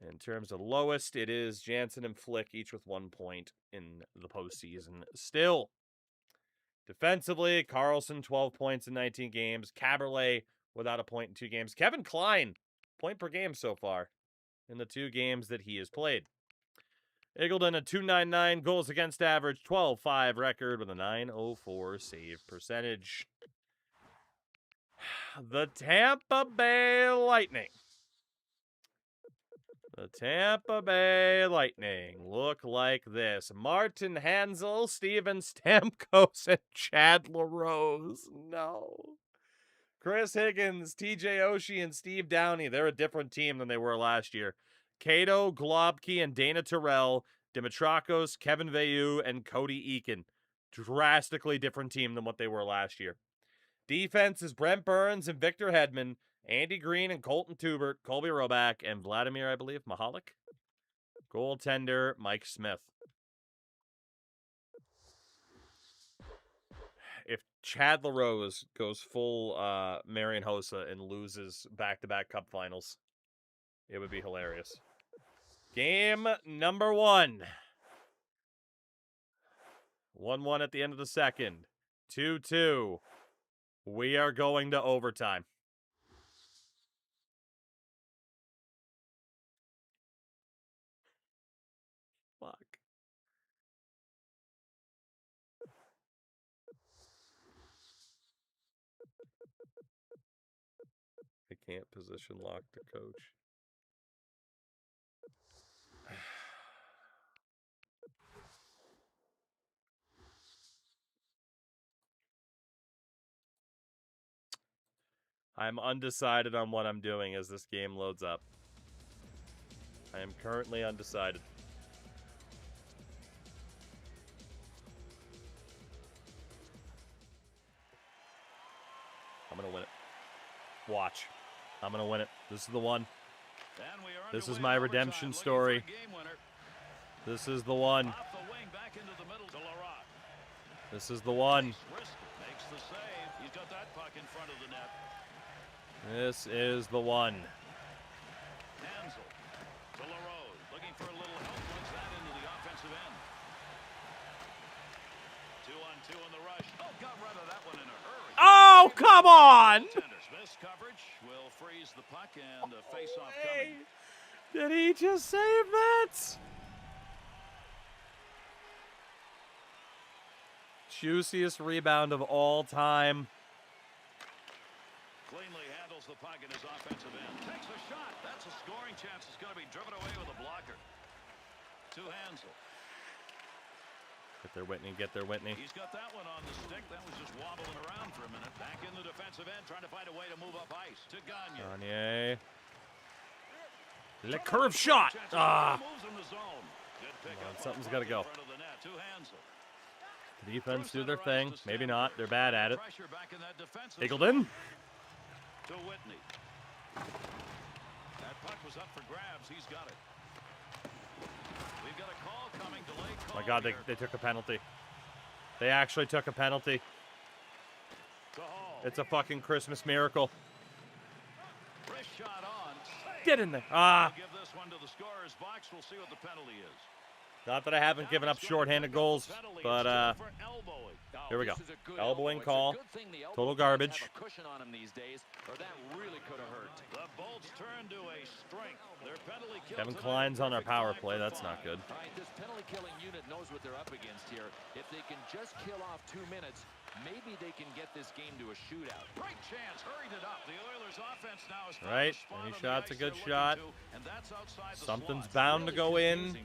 In terms of lowest, it is Jansen and Flick, each with 1 point in the postseason still. Defensively, Carlson, 12 points in 19 games. Caberlet, without a point in 2 games. Kevin Klein, point per game so far in the 2 games that he has played. Eagleton, a .299 goals against average, 12-5 record with a .904 save percentage. The Tampa Bay Lightning. The Tampa Bay Lightning look like this. Martin Hanzal, Steven Stamkos, and Chad LaRose. No. Chris Higgins, TJ Oshie, and Steve Downey. They're a different team than they were last year. Cato, Globke, and Dana Terrell. Dimitrakos, Kevin Veilleux, and Cody Eakin. Drastically different team than what they were last year. Defense is Brent Burns and Victor Hedman. Andy Green and Colton Tubert, Colby Roback, and Vladimir, I believe, Mahalik. Goaltender, Mike Smith. If Chad LaRose goes full Marian Hossa and loses back-to-back cup finals, it would be hilarious. Game number 1. 1-1 at the end of the second. 2-2. We are going to overtime. Fuck. I can't position lock to coach. I'm undecided on what I'm doing as this game loads up. I am currently undecided. I'm going to win it. Watch. I'm going to win it. This is the one. This is my redemption story. This is the one. This is the one. This is the one. 2-on-2 in the rush. Oh, got rid of that one in a hurry. Oh, come on! Missed coverage will freeze the puck and a face-off coming. Did he just save that? Juiciest rebound of all time. Cleanly handles the puck in his offensive end. Takes a shot. That's a scoring chance. It's going to be driven away with a blocker. To Hansel. Get there, Whitney. Get there, Whitney. He's got that one on the stick. That was just wobbling around for a minute. Back in the defensive end, trying to find a way to move up ice. To Gagne. Le curve shot. Ah. Moves in the zone. Good pick up. Something's got to go. In front of the net. To Hansel. The defense do their thing. Maybe not. They're bad at it. Pressure back in that defensive Eagleton. To Whitney. That puck was up for grabs. He's got it. We've got a call coming. Delayed call. Oh my God, they took a penalty. They actually took a penalty. It's a fucking Christmas miracle. Wrist shot on. Get in there. Ah. Give this one to the scorer's box. We'll see what the penalty is. Not that I haven't given up shorthanded goals, but here we go. Elbowing call. Total garbage. Kevin Klein's on our power play. That's not good. All right, this penalty killing unit knows what they're up against here. If they can just kill off 2 minutes, maybe they can get this game to a shootout. Great chance, hurried it up. The Oilers offense now is right. Any shot's a good shot. Something's bound to go in.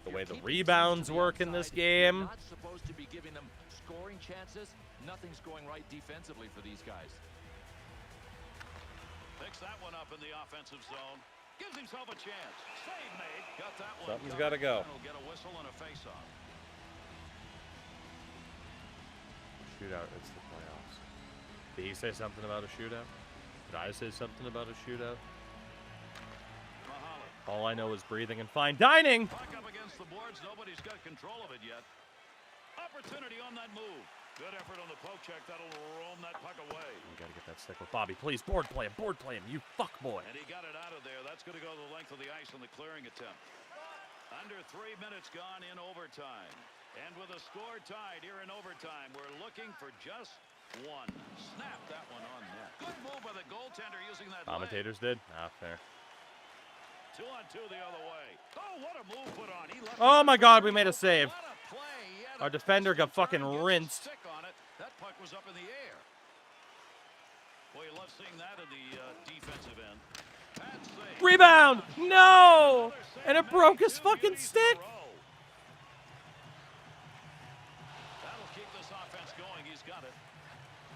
The way the rebounds work in this game. Not supposed to be giving them scoring chances. Nothing's going right defensively for these guys. Picks that one up in the offensive zone. Gives himself a chance. Save made. Got that one. Something's got to go. He'll get a whistle and a face-off. Shootout, it's the playoffs. Did he say something about a shootout? Did I say something about a shootout? All I know is breathing and fine dining. Puck up against the boards. Nobody's got control of it yet. Opportunity on that move. Good effort on the poke check. That'll roam that puck away. You got to get that stick with Bobby. Please, board play him, you fuck boy. And he got it out of there. That's going to go the length of the ice on the clearing attempt. Under 3 minutes gone in overtime. And with a score tied here in overtime, we're looking for just one. Snap that one on net. Good move by the goaltender using that Commentators leg. did? Ah, fair. 2-on-2 the other way. Oh, what a move put on. He left Oh my God, we made a save. What a play. Our defender got fucking rinsed. Stick on it. That puck was up in the air. Boy, you love seeing that in the defensive end. Bad save. Rebound! No! And it broke his fucking stick. That'll keep this offense going. He's got it.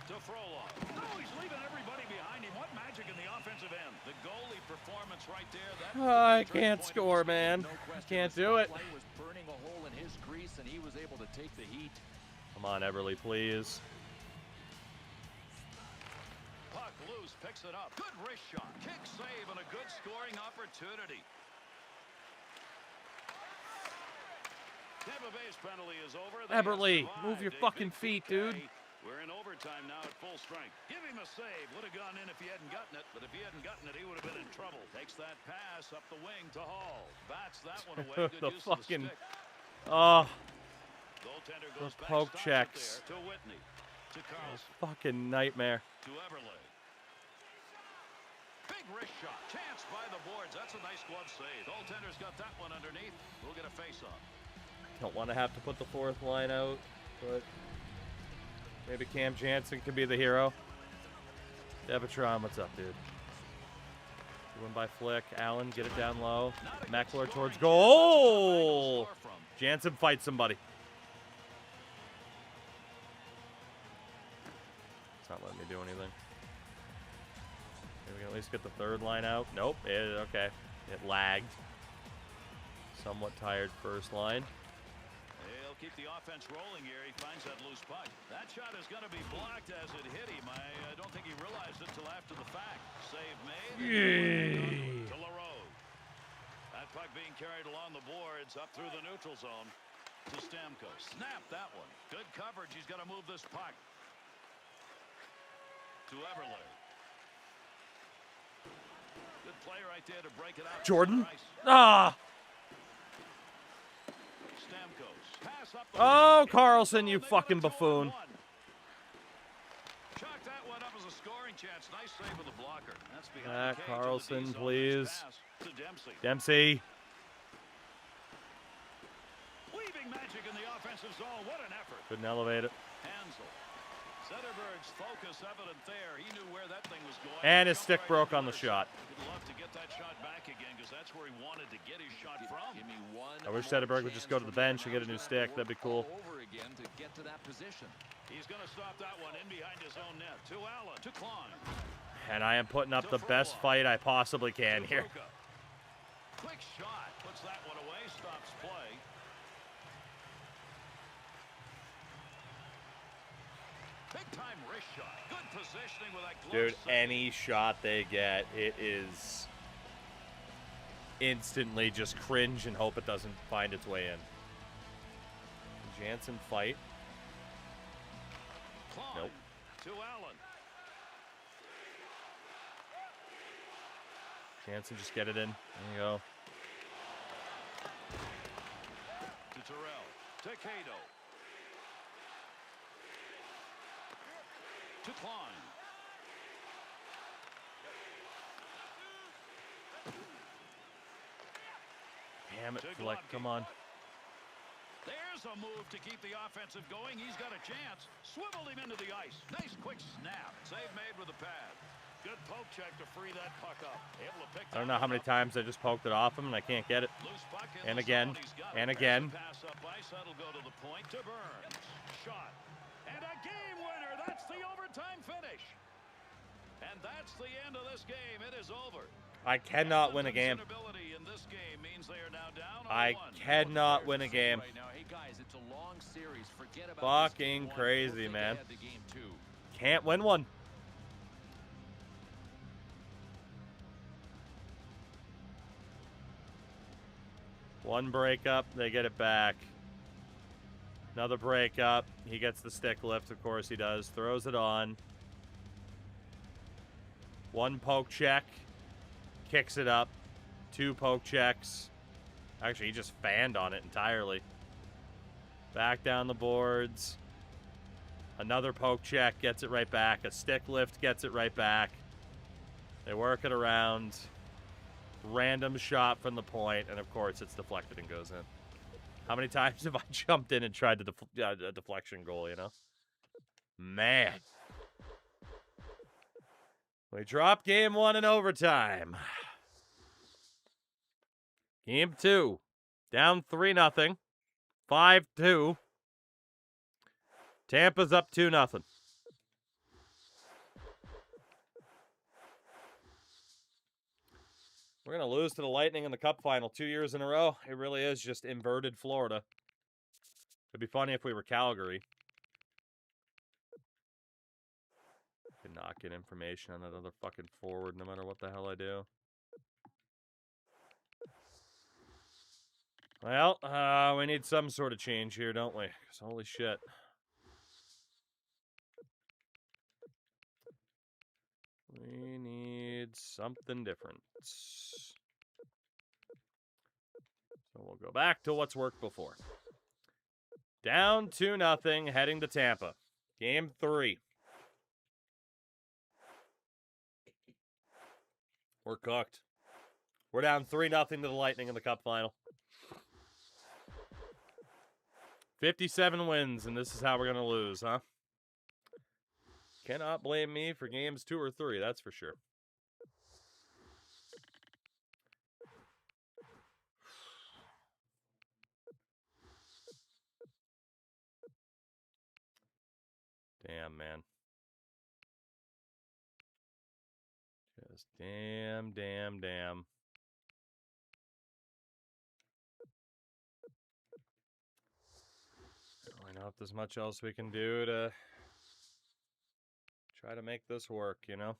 To Frolov. No, he's leaving everybody behind him. What magic in the offensive end. The goalie performance right there. I can't score, man. I can't do it. Play was burning a hole in his grease, and he was able to take the heat. Come on, Everly, please. Puck loose, picks it up. Good wrist shot. Kick save and a good scoring opportunity. Tampa Bay's penalty is over. Everly, move your fucking feet, dude. We're in overtime now at full strength. Give him a save. Would have gone in if he hadn't gotten it, but if he hadn't gotten it, he would have been in trouble. Takes that pass up the wing to Hall. Bats that one away. Good The use fucking, of the stick. oh, Goaltender goes back, poke stops it checks. there to Whitney. To Carlson. Fucking nightmare. To Everly. Big wrist shot. Chance by the boards. That's a nice glove save. Goaltender's got that one underneath. We'll get a face-off. Don't want to have to put the fourth line out, but maybe Cam Jansen can be the hero. Devatron, what's up, dude? Win by flick. Allen, get it down low. Meckler towards goal. Oh! Jansen fights somebody. It's not letting me do anything. Maybe we can at least get the third line out. Nope. Okay. It lagged. Somewhat tired first line. He'll keep the offense rolling here. He finds that loose puck. That shot is going to be blocked as it hit him. I don't think he realized it till after the fact. Save made. Yay. To LaRose. That puck being carried along the boards up through the neutral zone to Stamkos. Snap that one. Good coverage. He's got to move this puck. To Everly. Good play right there to break it out. Jordan. Ah. Stamkos. Pass up the Oh, wing. Carlson, you They got a fucking 2-on-1. buffoon. Chalk that one up as a scoring chance. Nice save with the blocker. That's behind the cage on the Carlson, D zone. please. Nice pass to Dempsey. Dempsey. Weaving magic in the offensive zone. What an effort. Couldn't elevate it. Hansel. Zetterberg's focus evident there. He knew where that thing was going. And his Jumped stick right broke in on the first. shot. He'd love to get that shot back again because that's where he wanted to get his shot from. Give me one I wish more Zetterberg would just go to the bench and get a new stick. That'd be cool. all over again to get to that position. He's going to stop that one in behind his own net. To Allen. To Klein. And I am putting up the best fight I possibly can here. Quick shot. Puts that one away. Stops play. Big time wrist shot. Good positioning with that glove Dude, save. any shot they get, it is instantly just cringe and hope it doesn't find its way in. Jansen fight. Klein. Nope. To Allen. Jansen, just get it in. There you go. To Terrell. To Cato. To Klein. Damn it, Flick. Come on. There's a move to keep the offensive going. He's got a chance. Swiveled him into the ice. Nice quick snap. Save made with the pad. Good poke check to free that puck up. Able to pick I don't know how many times I just poked it off him and I can't get it. Loose puck in And the again. zone. He's got And it. again. Pass up ice. That'll go to the point to Burns. Shot. And a game winner. That's the overtime finish. And that's the end of this game. It is over. I cannot win a game. In this game means they are now down I 0-1. cannot win a game. Right now, hey guys, it's a long series. Forget about this game Fucking one. crazy, We'll think man. ahead to game 2. Can't win one. One breakup, they get it back. Another breakup, he gets the stick lift, of course he does. Throws it on. One poke check, kicks it up. Two poke checks. Actually, he just fanned on it entirely. Back down the boards. Another poke check, gets it right back. A stick lift, gets it right back. They work it around. Random shot from the point, and of course it's deflected and goes in. How many times have I jumped in and tried a deflection goal, you know? Man. We dropped game 1 in overtime. Game 2. Down 3-0. 5-2. Tampa's up 2-0. We're going to lose to the Lightning in the Cup final 2 years in a row. It really is just inverted Florida. It'd be funny if we were Calgary. Could not get information on that other fucking forward no matter what the hell I do. Well, we need some sort of change here, don't we? 'Cause holy shit. We need something different. So we'll go back to what's worked before. Down 2-0, heading to Tampa. Game 3. We're cooked. We're down 3-0 to the Lightning in the Cup final. 57 wins, and this is how we're going to lose, huh? Cannot blame me for games 2 or 3, that's for sure. Damn, man. Just damn. I don't know if there's much else we can do to try to make this work, you know?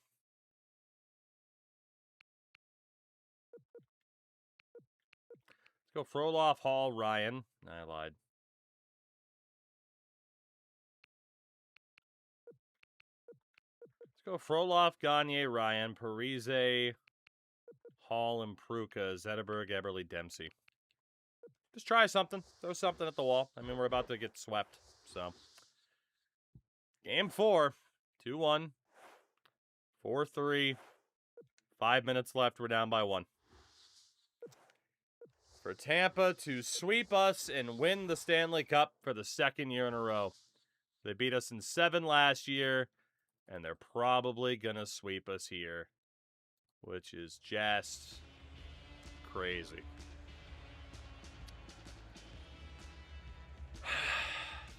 Let's go Frolov, Hall, Ryan. I lied. Let's go Frolov, Gagne, Ryan, Parise, Hall, and Pruka, Zetterberg, Eberle, Dempsey. Just try something. Throw something at the wall. I mean, we're about to get swept. So, game 4, 2-1, 4-3. 5 minutes left. We're down by 1. For Tampa to sweep us and win the Stanley Cup for the 2nd year in a row. They beat us in 7 last year, and they're probably going to sweep us here, which is just crazy.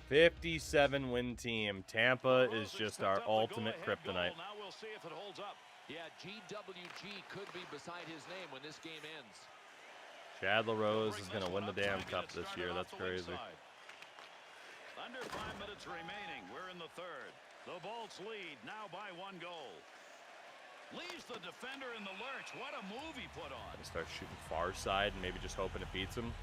57-win team. Tampa is just our ultimate kryptonite. Now we'll see if it holds up. Yeah, GWG could be beside his name when this game ends. Chad LaRose is going to win the damn cup this year. That's crazy. Under 5 minutes remaining. We're in the 3rd. The Bolts lead now by 1 goal. Leaves the defender in the lurch. What a move he put on. Gonna start shooting far side and maybe just hoping it beats him.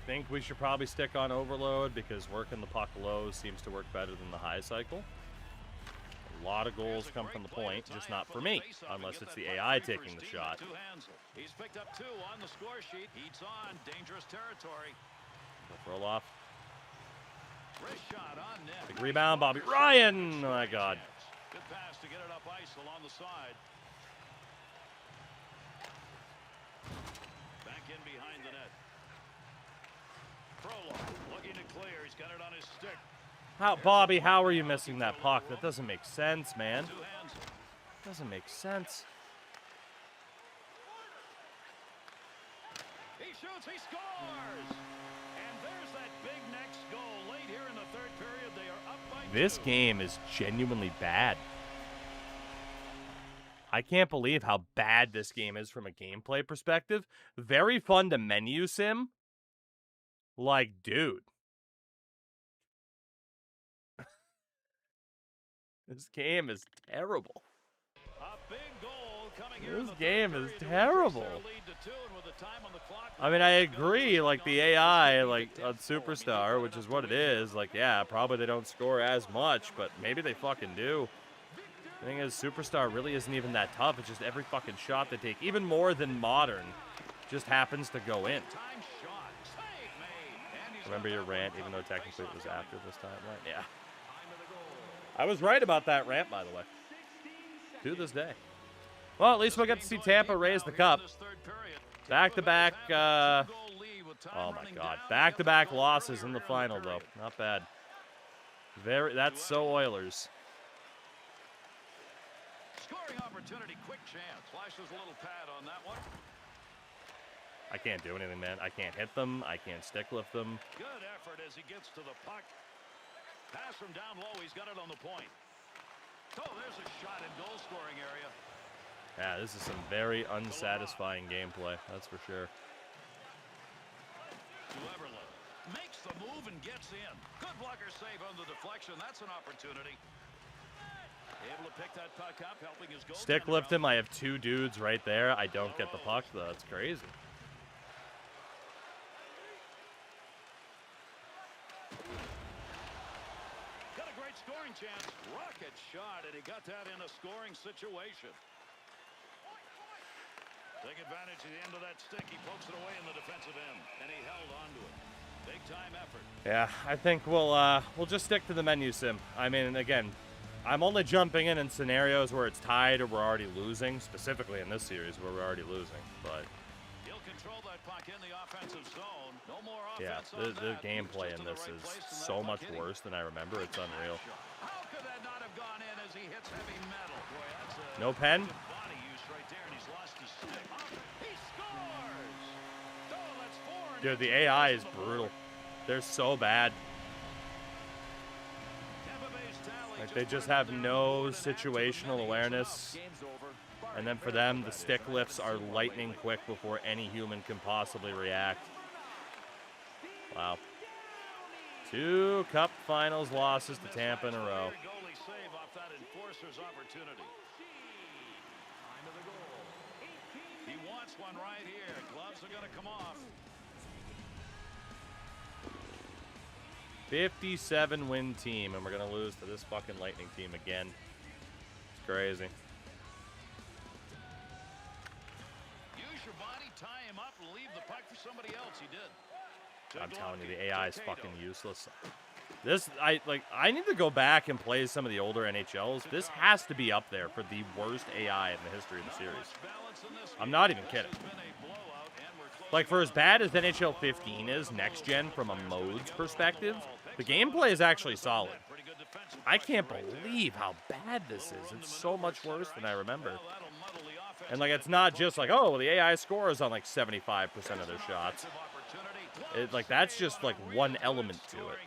Think we should probably stick on overload because working the puck low seems to work better than the high cycle. A lot of goals come from the point, just not for me, unless it's the AI taking the shot. He's picked up 2 on the score sheet. Heats on dangerous territory. Roll off. Wrist shot on net. Big rebound, Bobby Ryan. Oh my God. Good pass to get it up ice along the side. Back in behind the net. Prolo looking to clear. He's got it on his stick. Bobby, how are you missing that puck? That doesn't make sense, man. 2 hands. Doesn't make sense. He shoots. He scores. And there's that big next goal late here in the 3rd period. They are up by 2. This game is genuinely bad. I can't believe how bad this game is from a gameplay perspective. Very fun to menu sim. Like, dude. This game is terrible. A big goal coming here in This the game third is period to terrible. increase their lead to 2, and with the time on the clock, I mean, I agree, like, the AI, like, on Superstar, which is what it is, like, yeah, probably they don't score as much, but maybe they fucking do. The thing is, Superstar really isn't even that tough. It's just every fucking shot they take, even more than Modern, just happens to go in. time shot. Save made. And he's Remember got your that rant, one even for though the technically it was faceoff after this time, right? Yeah. Time of the goal. I was right about that rant, by the way. To this day. Well, at least we'll get to see Tampa raise the cup. Back-to-back, oh my God. Back-to-back losses in the final, though. Not bad. That's so Oilers. Scoring opportunity, quick chance. Flashes a little pad on that one. I can't do anything, man. I can't hit them. I can't stick lift them. Good effort as he gets to the puck. Pass from down low. He's got it on the point. Oh, there's a shot in goal scoring area. Yeah, this is some very unsatisfying gameplay. That's for sure. To Everland. Makes the move and gets in. Good blocker save on the deflection. That's an opportunity. Able to pick that puck up, helping his goal. Stick lift him. I have 2 dudes right there. I don't get the puck, though. That's crazy. Got a great scoring chance. Rocket shot, and he got that in a scoring situation. Take advantage of the end of that stick. He pokes it away in the defensive end, and he held onto it. Big time effort. Yeah, I think we'll just stick to the menu sim. I mean, again, I'm only jumping in scenarios where it's tied or we're already losing, specifically in this series where we're already losing. But He'll control that puck in the offensive zone. No more yeah, offense on the that. gameplay Just in the this right is place, and that so puck much hitting. worse than I remember. It's unreal. How could that not have gone in as he hits heavy metal? Boy, that's a No pen? good body use right there, and he's lost his stick. He scores! Oh, that's 4. Dude, the AI is brutal. They're so bad. Like, they just have no situational awareness. And then for them, the stick lifts are lightning quick before any human can possibly react. Wow. 2 cup finals losses to Tampa in a row. Goalie save off that enforcer's opportunity. He wants one right here. Gloves are going to come off. 57-win team, and we're going to lose to this fucking Lightning team again. It's crazy. Use your body, tie him up and leave the puck for somebody else. He did. I'm telling you, the AI is fucking useless. I need to go back and play some of the older NHLs. This has to be up there for the worst AI in the history of the series. I'm not even kidding. Like, for as bad as NHL 15 is next gen from a modes perspective, the gameplay is actually solid. I can't believe how bad this is. It's so much worse than I remember. And, like, it's not just like, oh, the AI scores on, like, 75% of their shots. Like, that's just, like, one element to it.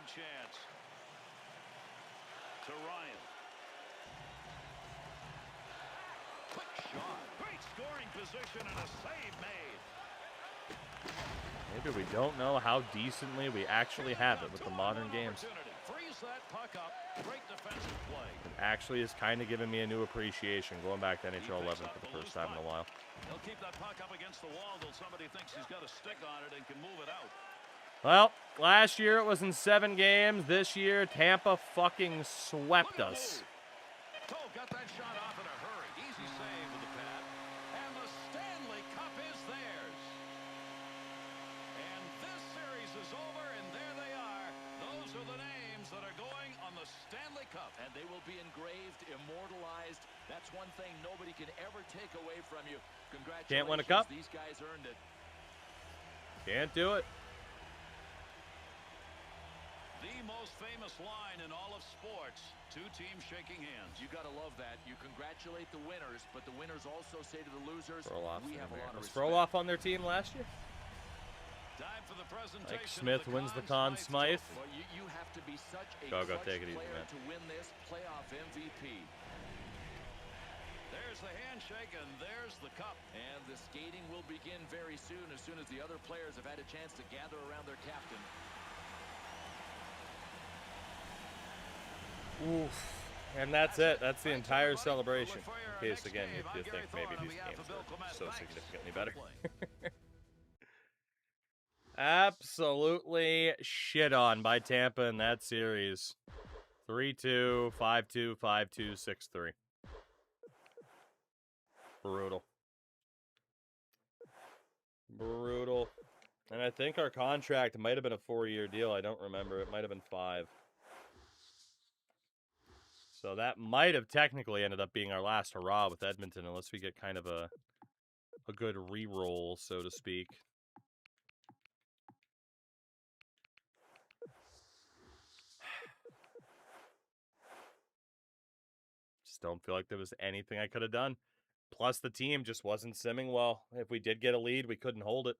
Maybe we don't know how decently we actually have it with the modern games. It actually is kind of giving me a new appreciation going back to NHL 11 for the first time in a while. He'll keep that puck up against the wall until somebody thinks he's got a stick on it and can move it out. Well, last year it was in 7 games. This year, Tampa fucking swept us. Oh, got that shot off in a hurry. Easy save with the pad. And the Stanley Cup is theirs. And this series is over, and there they are. Those are the names that are going on the Stanley Cup. And they will be engraved, immortalized. That's one thing nobody can ever take away from you. Congratulations. Can't win a cup. These guys earned it. Can't do it. The most famous line in all of sports, 2 teams shaking hands. You got to love that. You congratulate the winners, but the winners also say to the losers, we have a lot of respect. Was Frolov on their team last year? Time for the presentation. Like Smith wins the Conn Smythe. Well, you have to be such a Go clutch take it easy, player man. to win this playoff MVP. There's the handshake, and there's the cup. And the skating will begin very soon as the other players have had a chance to gather around their captain. Oof. And that's it. That's the entire celebration. In case, again, you think maybe these games are so significantly better. Absolutely shit on by Tampa in that series. 3-2, 5-2, 5-2, 6-3. Brutal. Brutal. And I think our contract might have been a 4-year deal. I don't remember. It might have been 5. So that might have technically ended up being our last hurrah with Edmonton, unless we get kind of a good re-roll, so to speak. Just don't feel like there was anything I could have done. Plus, the team just wasn't simming well. If we did get a lead, we couldn't hold it.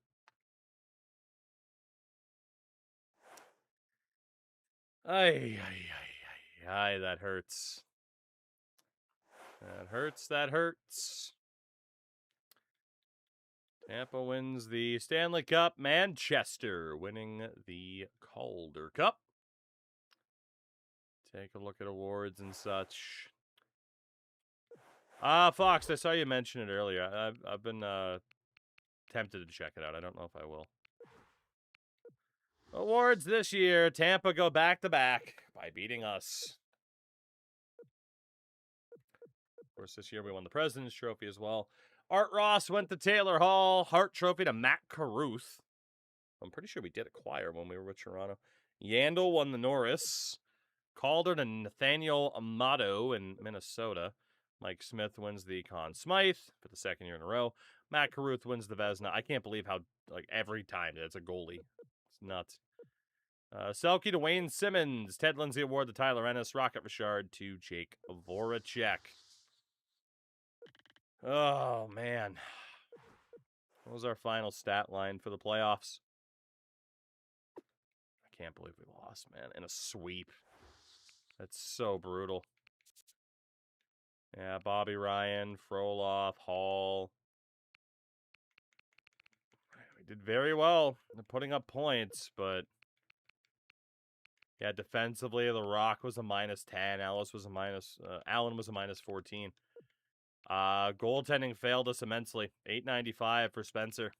Ay, that hurts. That hurts. Tampa wins the Stanley Cup. Manchester winning the Calder Cup. Take a look at awards and such. Fox, I saw you mention it earlier. I've been tempted to check it out. I don't know if I will. Awards this year. Tampa go back-to-back by beating us. Of course, this year we won the President's Trophy as well. Art Ross went to Taylor Hall. Hart Trophy to Matt Carruth. I'm pretty sure we did acquire when we were with Toronto. Yandel won the Norris. Calder to Nathaniel Amato in Minnesota. Mike Smith wins the Conn Smythe for the 2nd year in a row. Matt Carruth wins the Vezina. I can't believe how, like, every time it's a goalie. It's nuts. Selke to Wayne Simmons. Ted Lindsay Award to Tyler Ennis. Rocket Richard to Jake Voracek. Oh, man. What was our final stat line for the playoffs? I can't believe we lost, man. In a sweep. That's so brutal. Yeah, Bobby Ryan, Frolov, Hall. We did very well. They're putting up points, but yeah, defensively, The Rock was a -10. Allen was a -14. Goaltending failed us immensely. $8.95 for Spencer.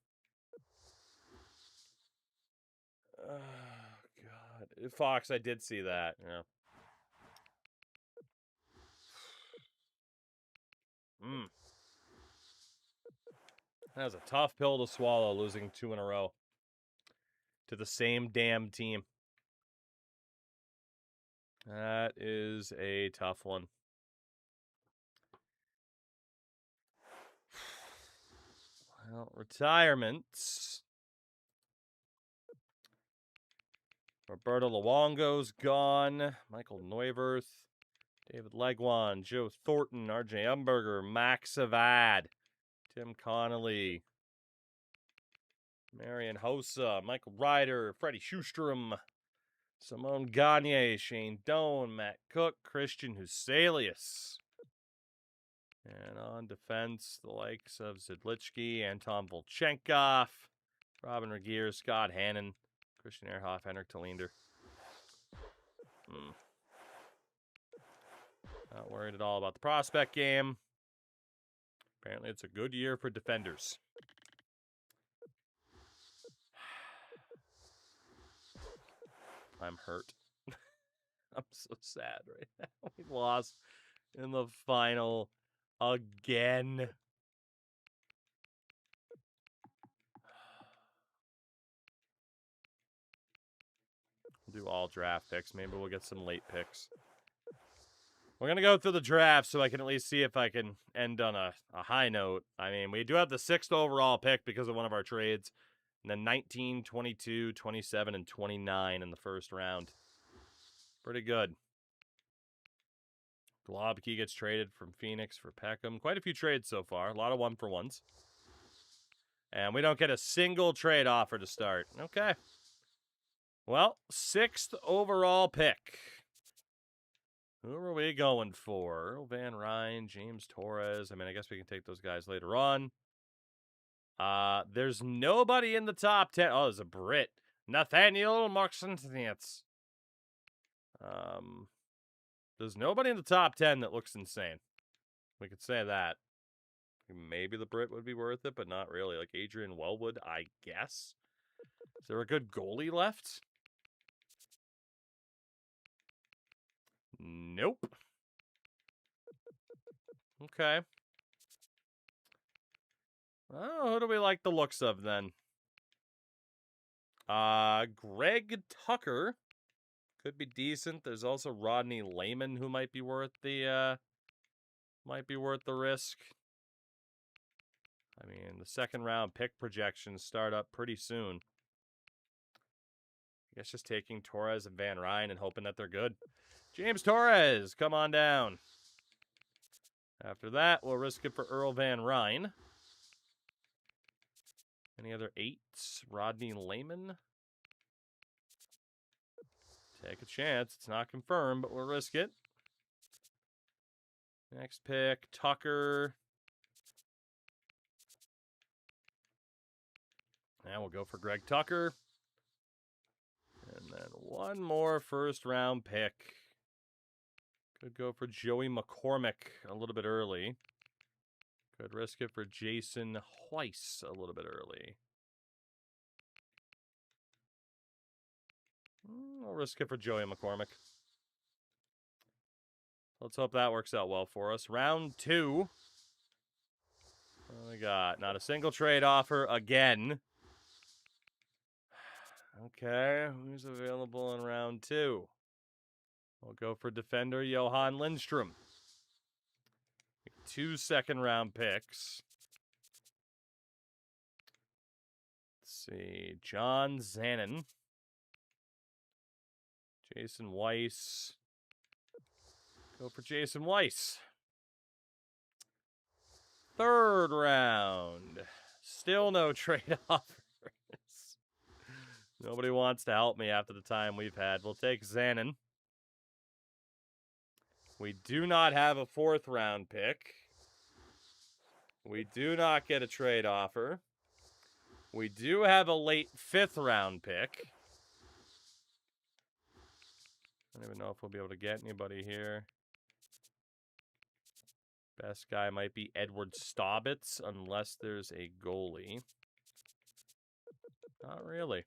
Oh, God. Fox, I did see that. Yeah. That was a tough pill to swallow, losing 2 in a row to the same damn team. That is a tough one. Well, retirements. Roberto Luongo's gone. Michael Neuwirth. David Legwan. Joe Thornton. RJ Umberger. Max Avad. Tim Connolly. Marian Hossa. Michael Ryder. Freddie Schustrom. Simone Gagne. Shane Doan. Matt Cook. Christian Huselius. And on defense, the likes of Zidlichky, Anton Volchenkov, Robin Regier, Scott Hannon, Christian Ehrhoff, Henrik Tallinder. Not worried at all about the prospect game. Apparently, it's a good year for defenders. I'm hurt. I'm so sad right now. We lost in the final again. We'll do all draft picks. Maybe we'll get some late picks. We're going to go through the draft so I can at least see if I can end on a high note. I mean, we do have the 6th overall pick because of one of our trades. And then 19, 22, 27, and 29 in the first round. Pretty good. Globkey gets traded from Phoenix for Peckham. Quite a few trades so far. A lot of 1-for-1s. And we don't get a single trade offer to start. Okay. Well, 6th overall pick. Who are we going for? Earl Van Ryn, James Torres. I mean, I guess we can take those guys later on. There's nobody in the top 10. Oh, there's a Brit. Nathaniel Marcinitz. There's nobody in the top 10 that looks insane. We could say that. Maybe the Brit would be worth it, but not really. Like Adrian Wellwood, I guess. Is there a good goalie left? Nope. Okay. Oh, who do we like the looks of then? Greg Tucker could be decent. There's also Rodney Lehman who might be worth the risk. I mean, the 2nd round pick projections start up pretty soon. I guess just taking Torres and Van Ryn and hoping that they're good. James Torres, come on down. After that, we'll risk it for Earl Van Ryn. Any other 8s? Rodney Lehman. Take a chance. It's not confirmed, but we'll risk it. Next pick, Tucker. And we'll go for Greg Tucker. And then one more 1st round pick. Could go for Joey McCormick a little bit early. Could risk it for Jason Weiss a little bit early. I'll risk it for Joey McCormick. Let's hope that works out well for us. Round 2. What do we got? Not a single trade offer again. Okay, who's available in round 2? We'll go for defender Johan Lindstrom. 2 2nd round picks. Let's see. John Zanin. Jason Weiss. Go for Jason Weiss. 3rd round. Still no trade offers. Nobody wants to help me after the time we've had. We'll take Zanin. We do not have a 4th round pick. We do not get a trade offer. We do have a late 5th round pick. I don't even know if we'll be able to get anybody here. Best guy might be Edward Staubitz, unless there's a goalie. Not really.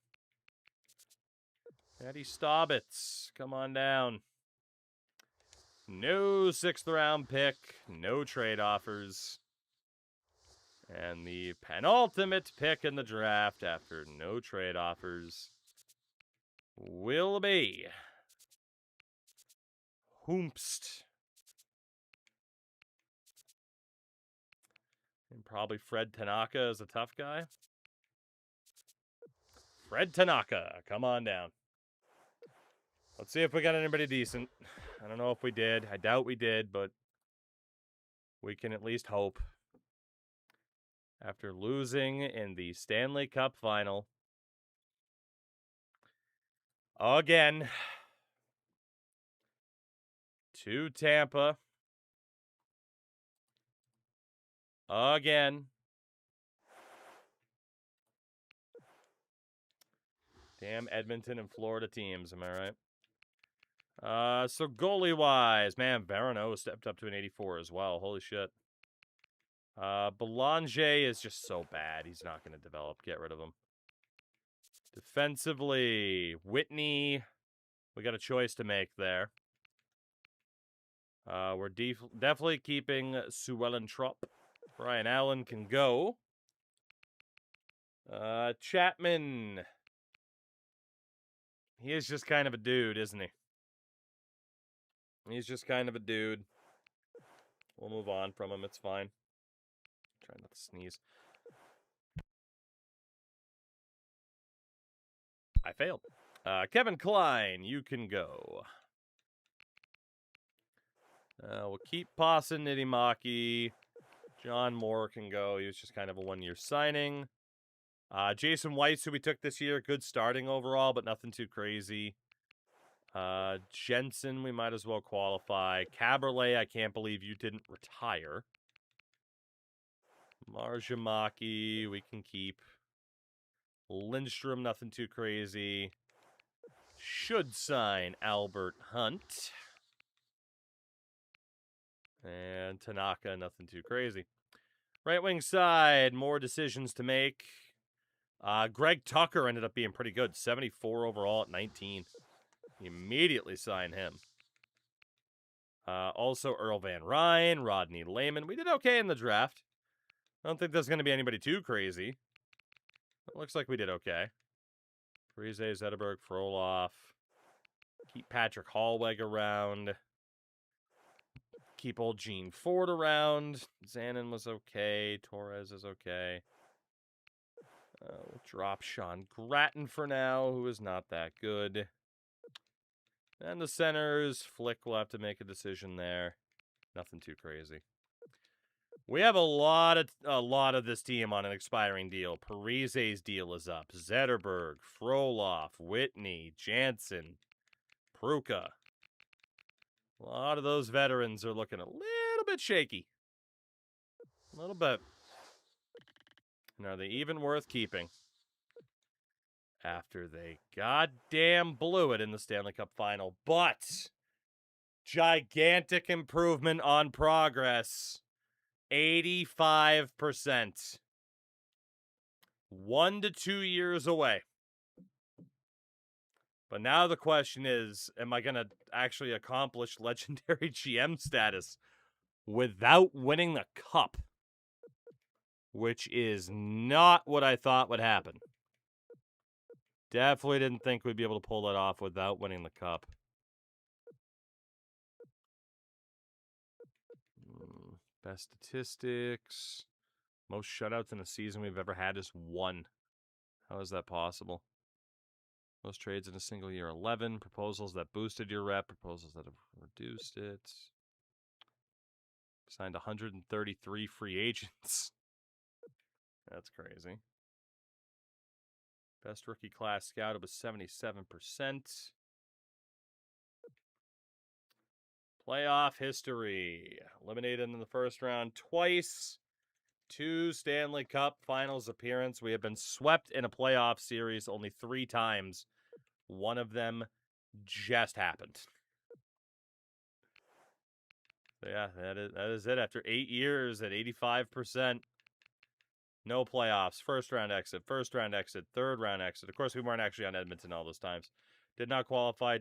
Eddie Staubitz, come on down. No 6th round pick, no trade offers. And the penultimate pick in the draft after no trade offers will be Hoomst. And probably Fred Tanaka is a tough guy. Fred Tanaka, come on down. Let's see if we got anybody decent. I don't know if we did. I doubt we did, but we can at least hope. After losing in the Stanley Cup final again to Tampa again. Damn Edmonton and Florida teams, am I right? So goalie-wise, man, Barano stepped up to an 84 as well. Holy shit. Belanger is just so bad. He's not going to develop. Get rid of him. Defensively, Whitney. We got a choice to make there. We're definitely keeping Suellentrop. Brian Allen can go. Chapman. He is just kind of a dude, isn't he? He's just kind of a dude. We'll move on from him. It's fine. Try not to sneeze. I failed. Kevin Klein, you can go. We'll keep Pawson Nidimaki. John Moore can go. He was just kind of a one-year signing. Jason Weiss, who we took this year, good starting overall, but nothing too crazy. Jensen, we might as well qualify. Caberlet, I can't believe you didn't retire. Marjamaki, we can keep. Lindstrom, nothing too crazy. Should sign Albert Hunt. And Tanaka, nothing too crazy. Right wing side, more decisions to make. Greg Tucker ended up being pretty good. 74 overall at 19. Immediately sign him. Also Earl Van Ryn, Rodney Lehman. We did okay in the draft. I don't think there's going to be anybody too crazy. It looks like we did okay. Friese, Zetterberg, Frolov. Keep Patrick Hallweg around. Keep old Gene Ford around. Zanin was okay. Torres is okay. We'll drop Sean Grattan for now, who is not that good. And the centers, Flick will have to make a decision there. Nothing too crazy. We have a lot of this team on an expiring deal. Parise's deal is up. Zetterberg, Frolov, Whitney, Jansen, Pruka. A lot of those veterans are looking a little bit shaky. A little bit. And are they even worth keeping? After they goddamn blew it in the Stanley Cup final. But gigantic improvement on progress. 85%. 1 to 2 years away. But now the question is, am I going to actually accomplish legendary GM status without winning the cup? Which is not what I thought would happen. Definitely didn't think we'd be able to pull that off without winning the cup. Best statistics. Most shutouts in a season we've ever had is 1. How is that possible? Most trades in a single year, 11. Proposals that boosted your rep. Proposals that have reduced it. Signed 133 free agents. That's crazy. Best rookie class scouted was 77%. Playoff history. Eliminated in the first round twice. 2 Stanley Cup Finals appearance. We have been swept in a playoff series only 3 times. One of them just happened. So yeah, that is it. After 8 years at 85%. No playoffs. First round exit, third round exit. Of course, we weren't actually on Edmonton all those times. Did not qualify.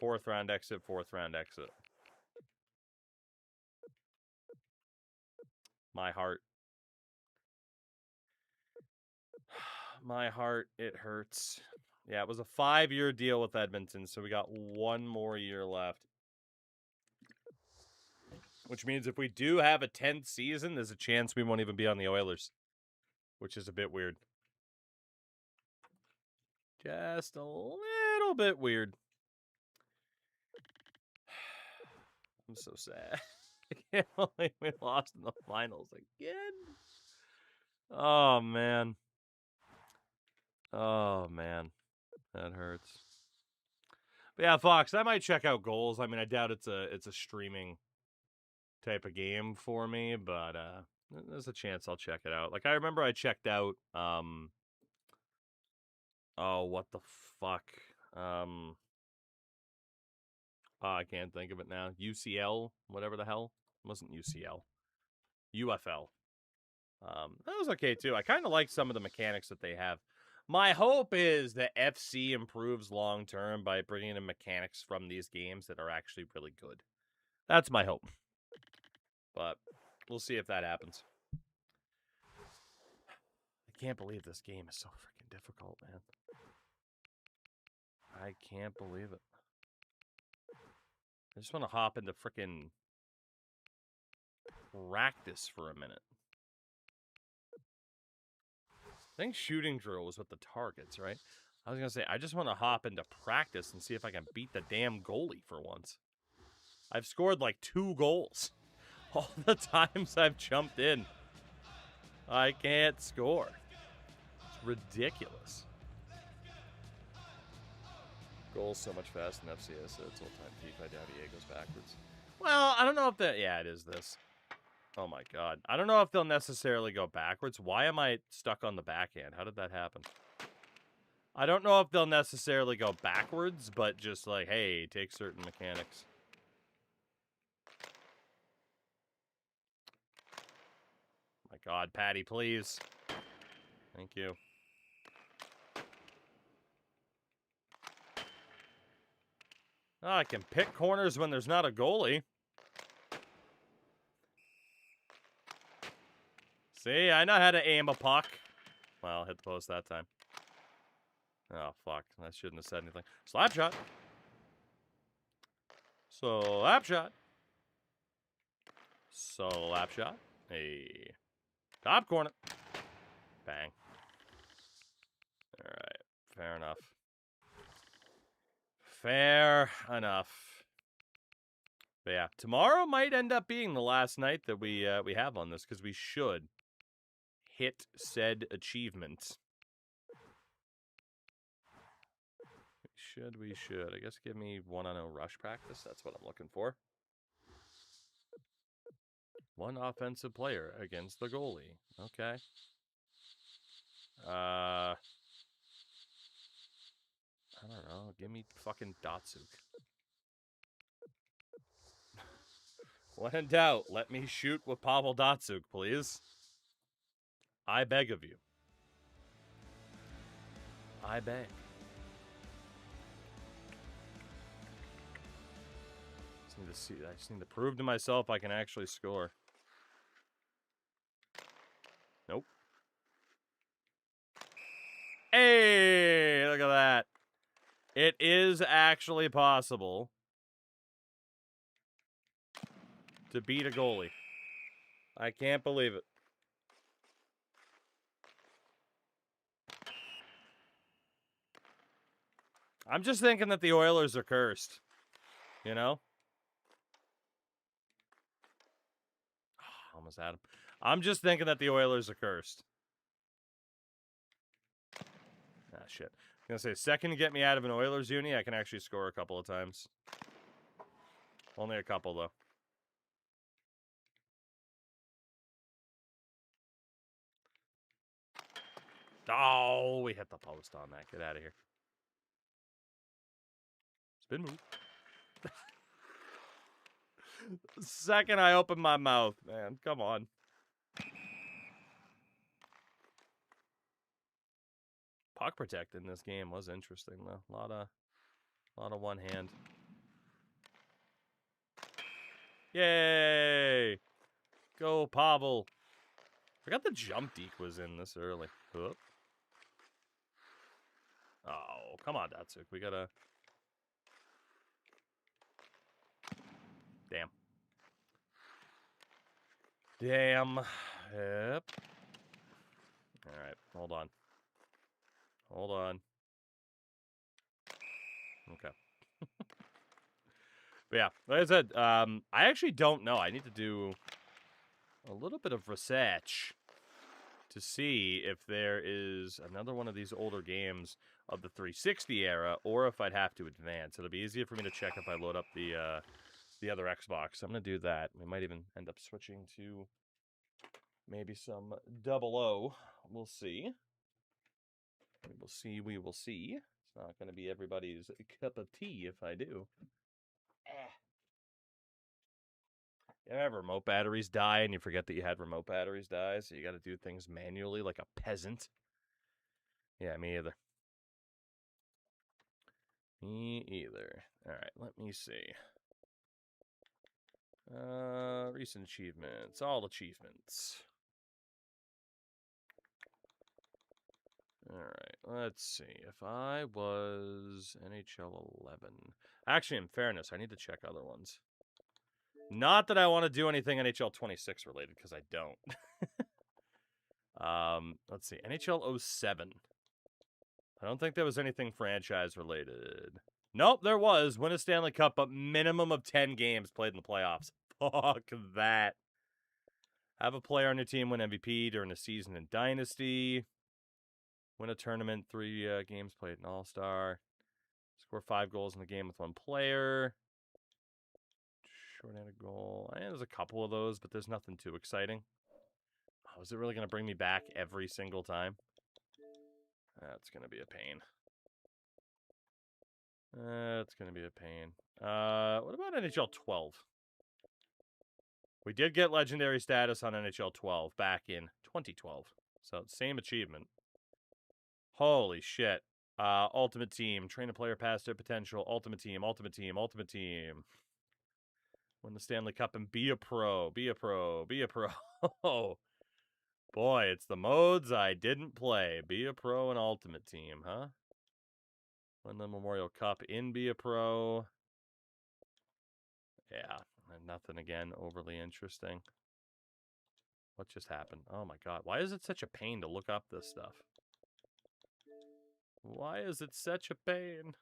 Fourth round exit. My heart. My heart, it hurts. Yeah, it was a 5-year deal with Edmonton, so we got 1 more year left. Which means if we do have a 10th season, there's a chance we won't even be on the Oilers. Which is a bit weird. Just a little bit weird. I'm so sad. I can't believe we lost in the finals again. Oh, man. Oh, man. That hurts. But yeah, Fox, I might check out goals. I mean, I doubt it's a streaming type of game for me, but there's a chance I'll check it out. Like, I remember I checked out, oh, what the fuck? I can't think of it now. UCL, whatever the hell. It wasn't UCL. UFL. That was okay, too. I kind of like some of the mechanics that they have. My hope is that FC improves long-term by bringing in mechanics from these games that are actually really good. That's my hope. But we'll see if that happens. I can't believe this game is so freaking difficult, man. I can't believe it. I just want to hop into freaking practice for a minute. I think shooting drill was with the targets, right? I was going to say, I just want to hop into practice and see if I can beat the damn goalie for once. I've scored like 2 goals. All the times I've jumped in, I can't score. It's ridiculous. Goals so much faster than FCS, so it's all-time peak. I doubt EA goes backwards. Well, I don't know if that... Yeah, it is this. Oh my god. I don't know if they'll necessarily go backwards. Why am I stuck on the backhand? How did that happen? I don't know if they'll necessarily go backwards, but just like, hey, take certain mechanics. My god, Patty, please. Thank you. Oh, I can pick corners when there's not a goalie. See, I know how to aim a puck. Well, hit the post that time. Oh, fuck. I shouldn't have said anything. Slap shot. Slap shot. Slap shot. Hey. Top corner. Bang. All right. Fair enough. Fair enough. But yeah, tomorrow might end up being the last night that we have on this, because we should hit said achievement. We should. I guess give me 1-on-0 rush practice. That's what I'm looking for. 1 offensive player against the goalie. Okay. I don't know. Give me fucking Datsuk. When in doubt, let me shoot with Pavel Datsuk, please. I beg of you. I beg. I just need to prove to myself I can actually score. Nope. Hey, look at that. It is actually possible to beat a goalie. I can't believe it. I'm just thinking that the Oilers are cursed. You know? Almost had him. I'm just thinking that the Oilers are cursed. Ah, shit. I'm going to say, second to get me out of an Oilers uni, I can actually score a couple of times. Only a couple, though. Oh, we hit the post on that. Get out of here. Spin move. Second I open my mouth, man. Come on. Puck protect in this game was interesting, though. A lot of one hand. Yay! Go, Pavel. Forgot the jump deke was in this early. Oop. Oh, come on, Datsuk. We gotta... Damn. Damn. Yep. Alright, hold on. Hold on. Okay. But yeah, like I said, I actually don't know. I need to do a little bit of research to see if there is another one of these older games of the 360 era, or if I'd have to advance. It'll be easier for me to check if I load up the other Xbox. I'm gonna do that. We might even end up switching to maybe some 00. We'll see. We will see. We will see. It's not gonna be everybody's cup of tea if I do. You have remote batteries die and you forget that you had remote batteries die, so you got to do things manually like a peasant. Yeah, me either. Me either. All right, let me see. Recent achievements. All achievements. All right, let's see. If I was NHL 11. Actually, in fairness, I need to check other ones. Not that I want to do anything NHL 26 related, because I don't. Let's see. NHL 07. I don't think there was anything franchise related. Nope, there was. Win a Stanley Cup, but minimum of 10 games played in the playoffs. Fuck that. Have a player on your team win MVP during a season in Dynasty. Win a tournament, 3 games played in All-Star. Score 5 goals in the game with 1 player. Short-handed goal. There's a couple of those, but there's nothing too exciting. Oh, is it really going to bring me back every single time? That's going to be a pain. That's going to be a pain. What about NHL 12? We did get legendary status on NHL 12 back in 2012. So, same achievement. Holy shit. Ultimate Team. Train a player past their potential. Ultimate Team, Ultimate Team, Ultimate Team. Win the Stanley Cup and be a pro. Be a pro. Be a pro. Boy, it's the modes I didn't play. Be a pro and Ultimate Team, huh? Win the Memorial Cup in Be a Pro. Yeah, nothing again overly interesting. What just happened? Oh my god, why is it such a pain to look up this stuff? Why is it such a pain?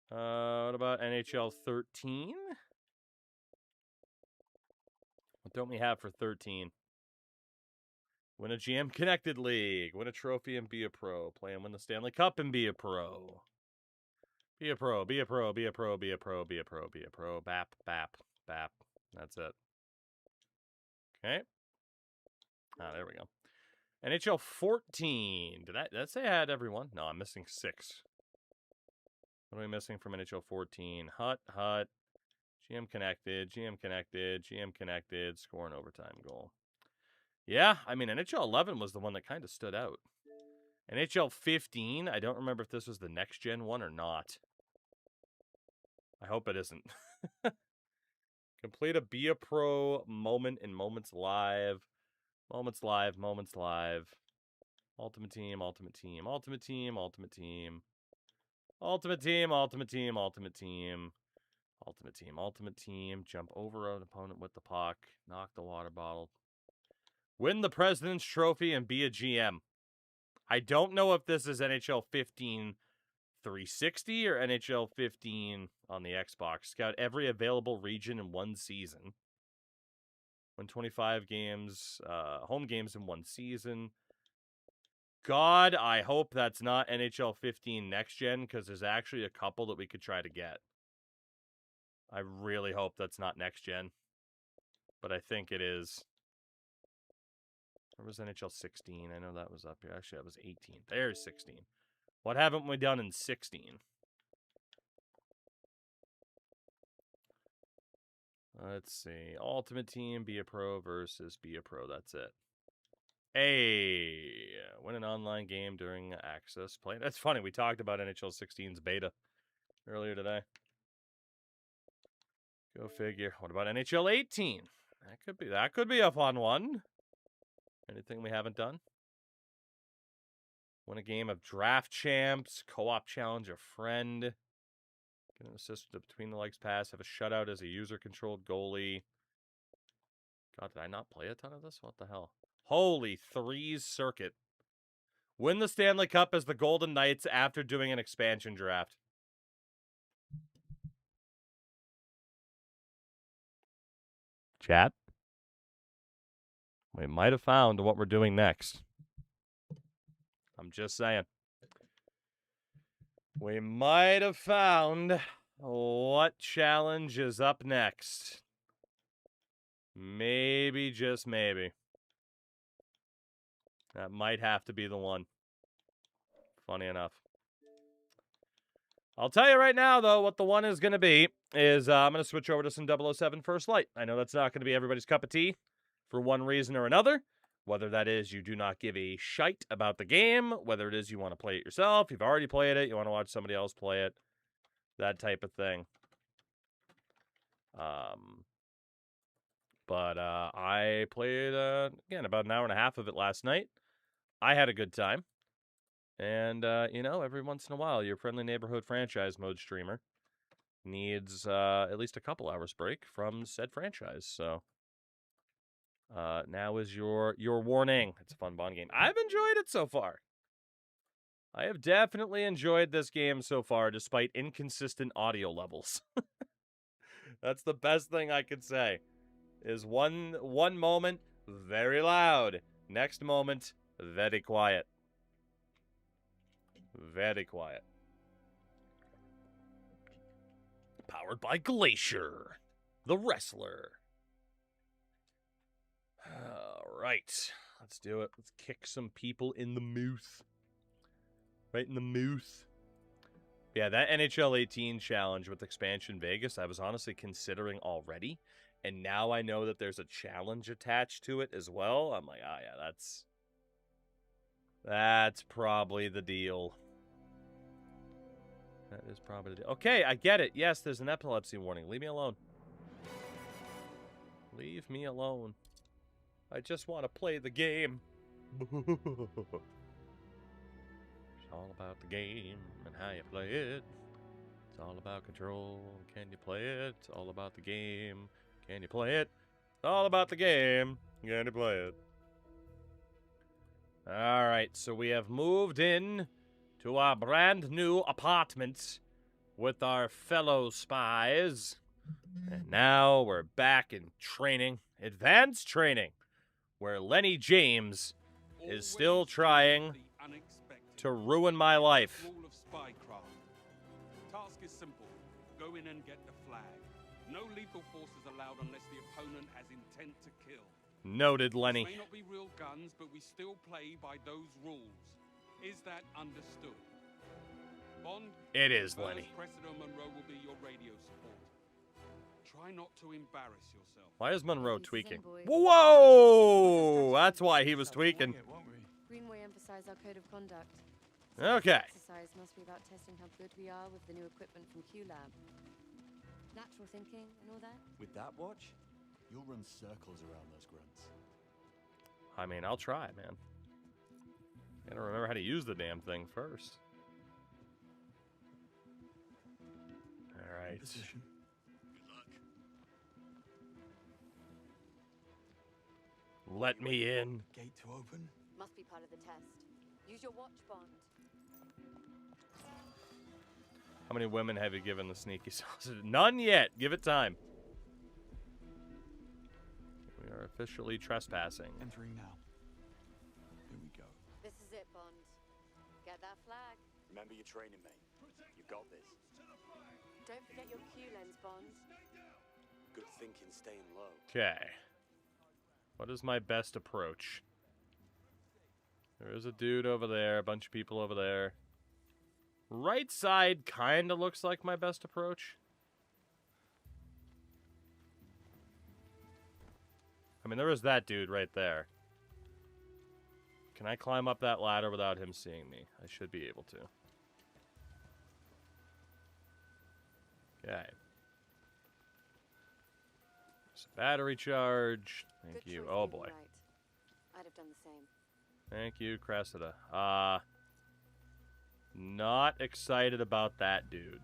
What about NHL 13? What don't we have for 13? Win a GM Connected League. Win a trophy and be a pro. Play and win the Stanley Cup and be a pro. Be a pro, be a pro, be a pro, be a pro, be a pro, be a pro. Bap, bap, bap. That's it. Okay. There we go. NHL 14. Did that say I had everyone? No, I'm missing 6. What are we missing from NHL 14? Hut, GM connected, GM connected, GM connected, score an overtime goal. Yeah, I mean, NHL 11 was the one that kind of stood out. NHL 15, I don't remember if this was the next-gen one or not. I hope it isn't. Complete a Be a Pro moment in Moments Live. Moments Live, Moments Live. Ultimate Team, Ultimate Team, Ultimate Team, Ultimate Team. Ultimate Team, Ultimate Team, Ultimate Team. Ultimate Team, Ultimate Team. Jump over an opponent with the puck. Knock the water bottle. Win the President's Trophy and be a GM. I don't know if this is NHL 15 360 or NHL 15 on the Xbox. Scout every available region in one season. Win 25 games, home games in one season. God, I hope that's not NHL 15 next gen, because there's actually a couple that we could try to get. I really hope that's not next gen, but I think it is. Where was NHL 16? I know that was up here. Actually, that was 18. There's 16. What haven't we done in 16? Let's see. Ultimate Team, Be a Pro versus Be a Pro. That's it. Hey, win an online game during access play. That's funny. We talked about NHL 16's beta earlier today. Go figure. What about NHL 18? That could be a fun one. Anything we haven't done? Win a game of Draft Champs, co-op challenge a friend, get an assist with a between the legs pass, have a shutout as a user-controlled goalie. God, did I not play a ton of this? What the hell? Holy threes circuit. Win the Stanley Cup as the Golden Knights after doing an expansion draft. Chat. We might have found what we're doing next. I'm just saying. We might have found what challenge is up next. Maybe, just maybe. That might have to be the one. Funny enough. I'll tell you right now, though, what the one is going to be is I'm going to switch over to some 007 First Light. I know that's not going to be everybody's cup of tea for one reason or another. Whether that is you do not give a shite about the game, whether it is you want to play it yourself, you've already played it, you want to watch somebody else play it, that type of thing. But I played, again, about an hour and a half of it last night. I had a good time. And, every once in a while, your friendly neighborhood franchise mode streamer needs at least a couple hours break from said franchise. So now is your warning. It's a fun Bond game. I've enjoyed it so far. I have definitely enjoyed this game so far, despite inconsistent audio levels. That's the best thing I could say. Is one moment very loud, next moment very quiet. Very quiet. Powered by Glacier, the wrestler. All right, let's do it. Let's kick some people in the mouth. Right in the mouth. Yeah, that NHL 18 challenge with Expansion Vegas, I was honestly considering already. And now I know that there's a challenge attached to it as well. I'm like, oh yeah, that's probably the deal. That is probably the deal. Okay, I get it. Yes, there's an epilepsy warning. Leave me alone. Leave me alone. I just want to play the game. It's all about the game and how you play it. It's all about control. Can you play it? It's all about the game. Can you play it? It's all about the game. Can you play it? All right, so we have moved in to our brand new apartment with our fellow spies. And now we're back in training, advanced training, where Lenny James is still trying to ruin my life. Task is simple. Go in and get the flag. No lethal force is allowed unless the opponent has intent to kill. Noted, Lenny. This may not be real guns, but we still play by those rules. Is that understood? Bond? It is, Lenny. Cressida Monroe will be your radio support. Try not to embarrass yourself. Why is Monroe tweaking? Whoa! That's why he was tweaking. Greenway emphasized our code of conduct. Okay. Exercise must be about testing how good we are with the new equipment from Q-Lab. Natural thinking and all that. With that watch, you'll run circles around those grunts. I mean, I'll try, man. Gotta remember how to use the damn thing first. All right. Position. Good luck. Let me in. Gate to open. Must be part of the test. Use your watch, Bond. How many women have you given the sneaky sausage? None yet. Give it time. We are officially trespassing. Entering now. Here we go. This is it, Bond. Get that flag. Remember your training, mate. You got this. Don't forget your Q lens, Bond. Good thinking, staying low. Okay. What is my best approach? There is a dude over there, a bunch of people over there. Right side kind of looks like my best approach. I mean, there is that dude right there. Can I climb up that ladder without him seeing me? I should be able to. Okay. Battery charge. Thank Good you. choice Oh, moving boy. right. I'd have done the same. Thank you, Cressida. Not excited about that dude.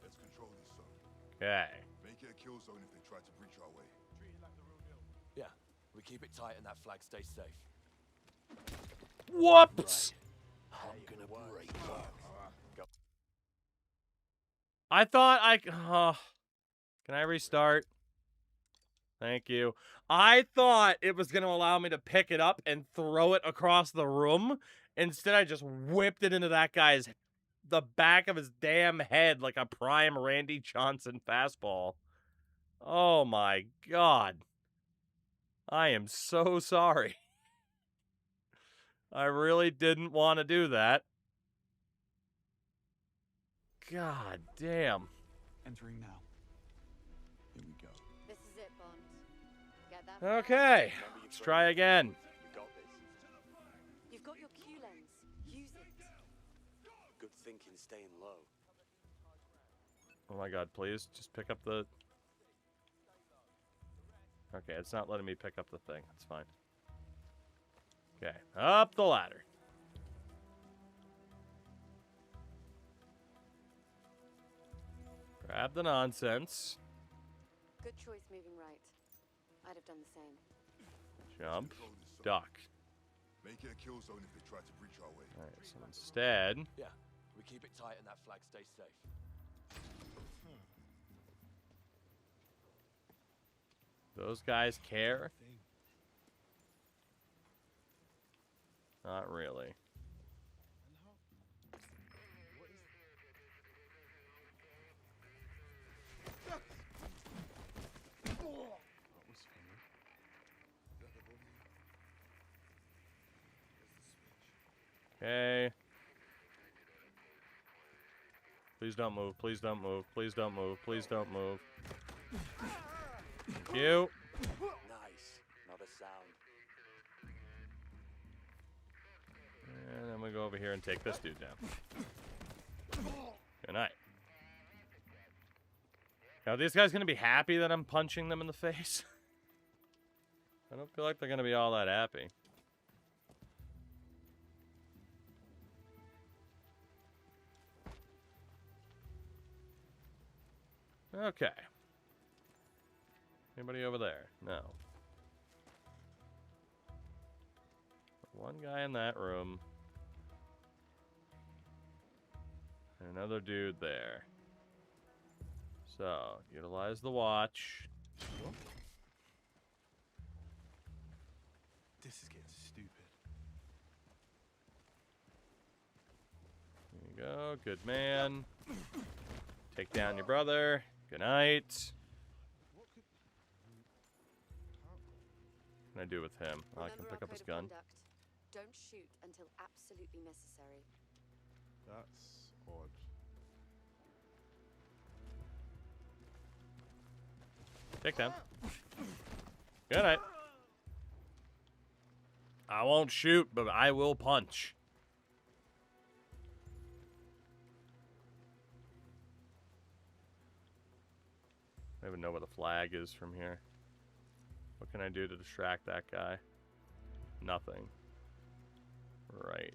Let's control this zone. Okay. Make it a kill zone if they try to breach our way. Yeah, we keep it tight and that flag stays safe. Whoops! I'm gonna break you. I thought I... can I restart? Thank you. I thought it was going to allow me to pick it up and throw it across the room. Instead, I just whipped it into that guy's... the back of his damn head like a prime Randy Johnson fastball. Oh my god. I am so sorry. I really didn't want to do that. God damn. Entering now. Here we go. This is it, Bond. Get that? flag? Okay. Let's try again. You got this. You've got your Q lens. Use it. Good thinking, staying low. Oh my god, please. Just pick up the... Okay, it's not letting me pick up the thing. That's fine. Okay, up the ladder. Grab the nonsense. Good choice moving right. I'd have done the same. Jump. Control this zone. Duck. Make it a kill zone if they try to breach our way. Alright, so instead... Yeah, we keep it tight and that flag stays safe. Those guys care? Not really. Okay. Please don't move. Please don't move. Please don't move. Please don't move. Thank you. Nice. Not a sound. And then we go over here and take this dude down. Good night. Now, are these guys going to be happy that I'm punching them in the face? I don't feel like they're going to be all that happy. Okay. Anybody over there? No. One guy in that room. And another dude there. So, utilize the watch. This is getting stupid. There you go. Good man. Take down your brother. Good night. What can I do with him? Oh, I can Remember pick our up his code of gun. conduct. Don't shoot until absolutely necessary. That's odd. Take down. Good night. I won't shoot, but I will punch. I don't even know where the flag is from here. What can I do to distract that guy? Nothing. Right.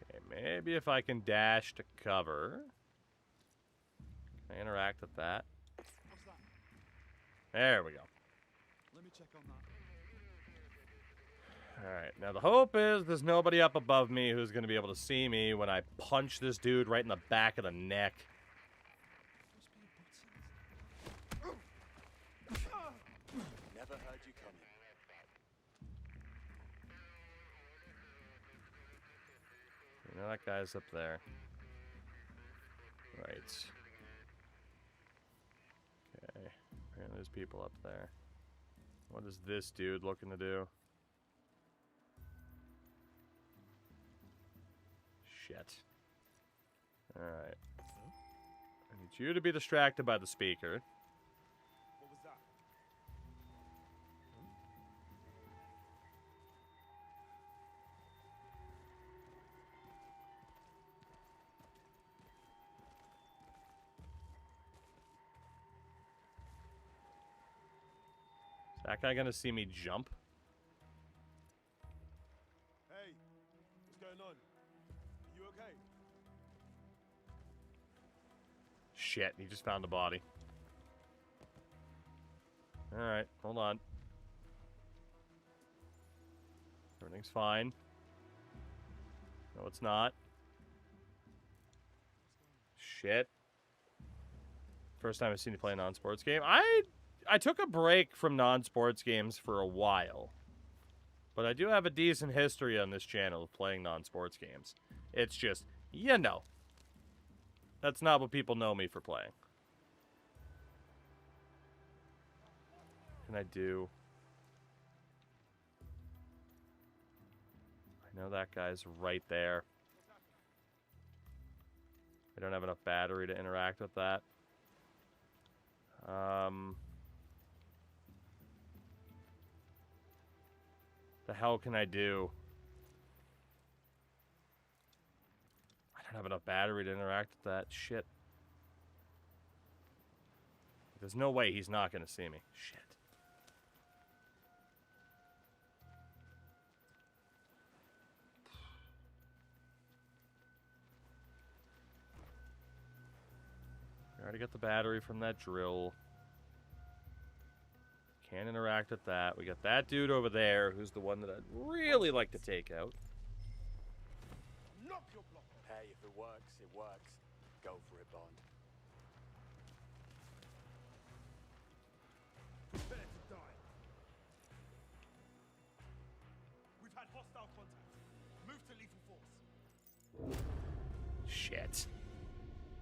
Okay, maybe if I can dash to cover. Can I interact with that? What's that? There we go. Let me check on that. Alright, now the hope is there's nobody up above me who's going to be able to see me when I punch this dude right in the back of the neck. Never heard you coming. You know, that guy's up there. Right. Okay. Apparently there's people up there. What is this dude looking to do? Shit. Alright. I need you to be distracted by the speaker. What was that? That guy gonna see me jump? Hey, what's going on? You okay? Shit, he just found a body. Alright, hold on. Everything's fine. No, it's not. Shit. First time I've seen you play a non-sports game. I took a break from non-sports games for a while. But I do have a decent history on this channel of playing non-sports games. It's just, you know. That's not what people know me for playing. What can I do? I know that guy's right there. I don't have enough battery to interact with that. The hell can I do? I don't have enough battery to interact with that. Shit. There's no way he's not going to see me. Shit. I already got the battery from that drill. Can't interact with that. We got that dude over there, who's the one that I'd really like to take out. Knock your block off. Hey, if it works, it works. Go for it, Bond. Prepare to die. We've had hostile contact. Move to lethal force. Shit.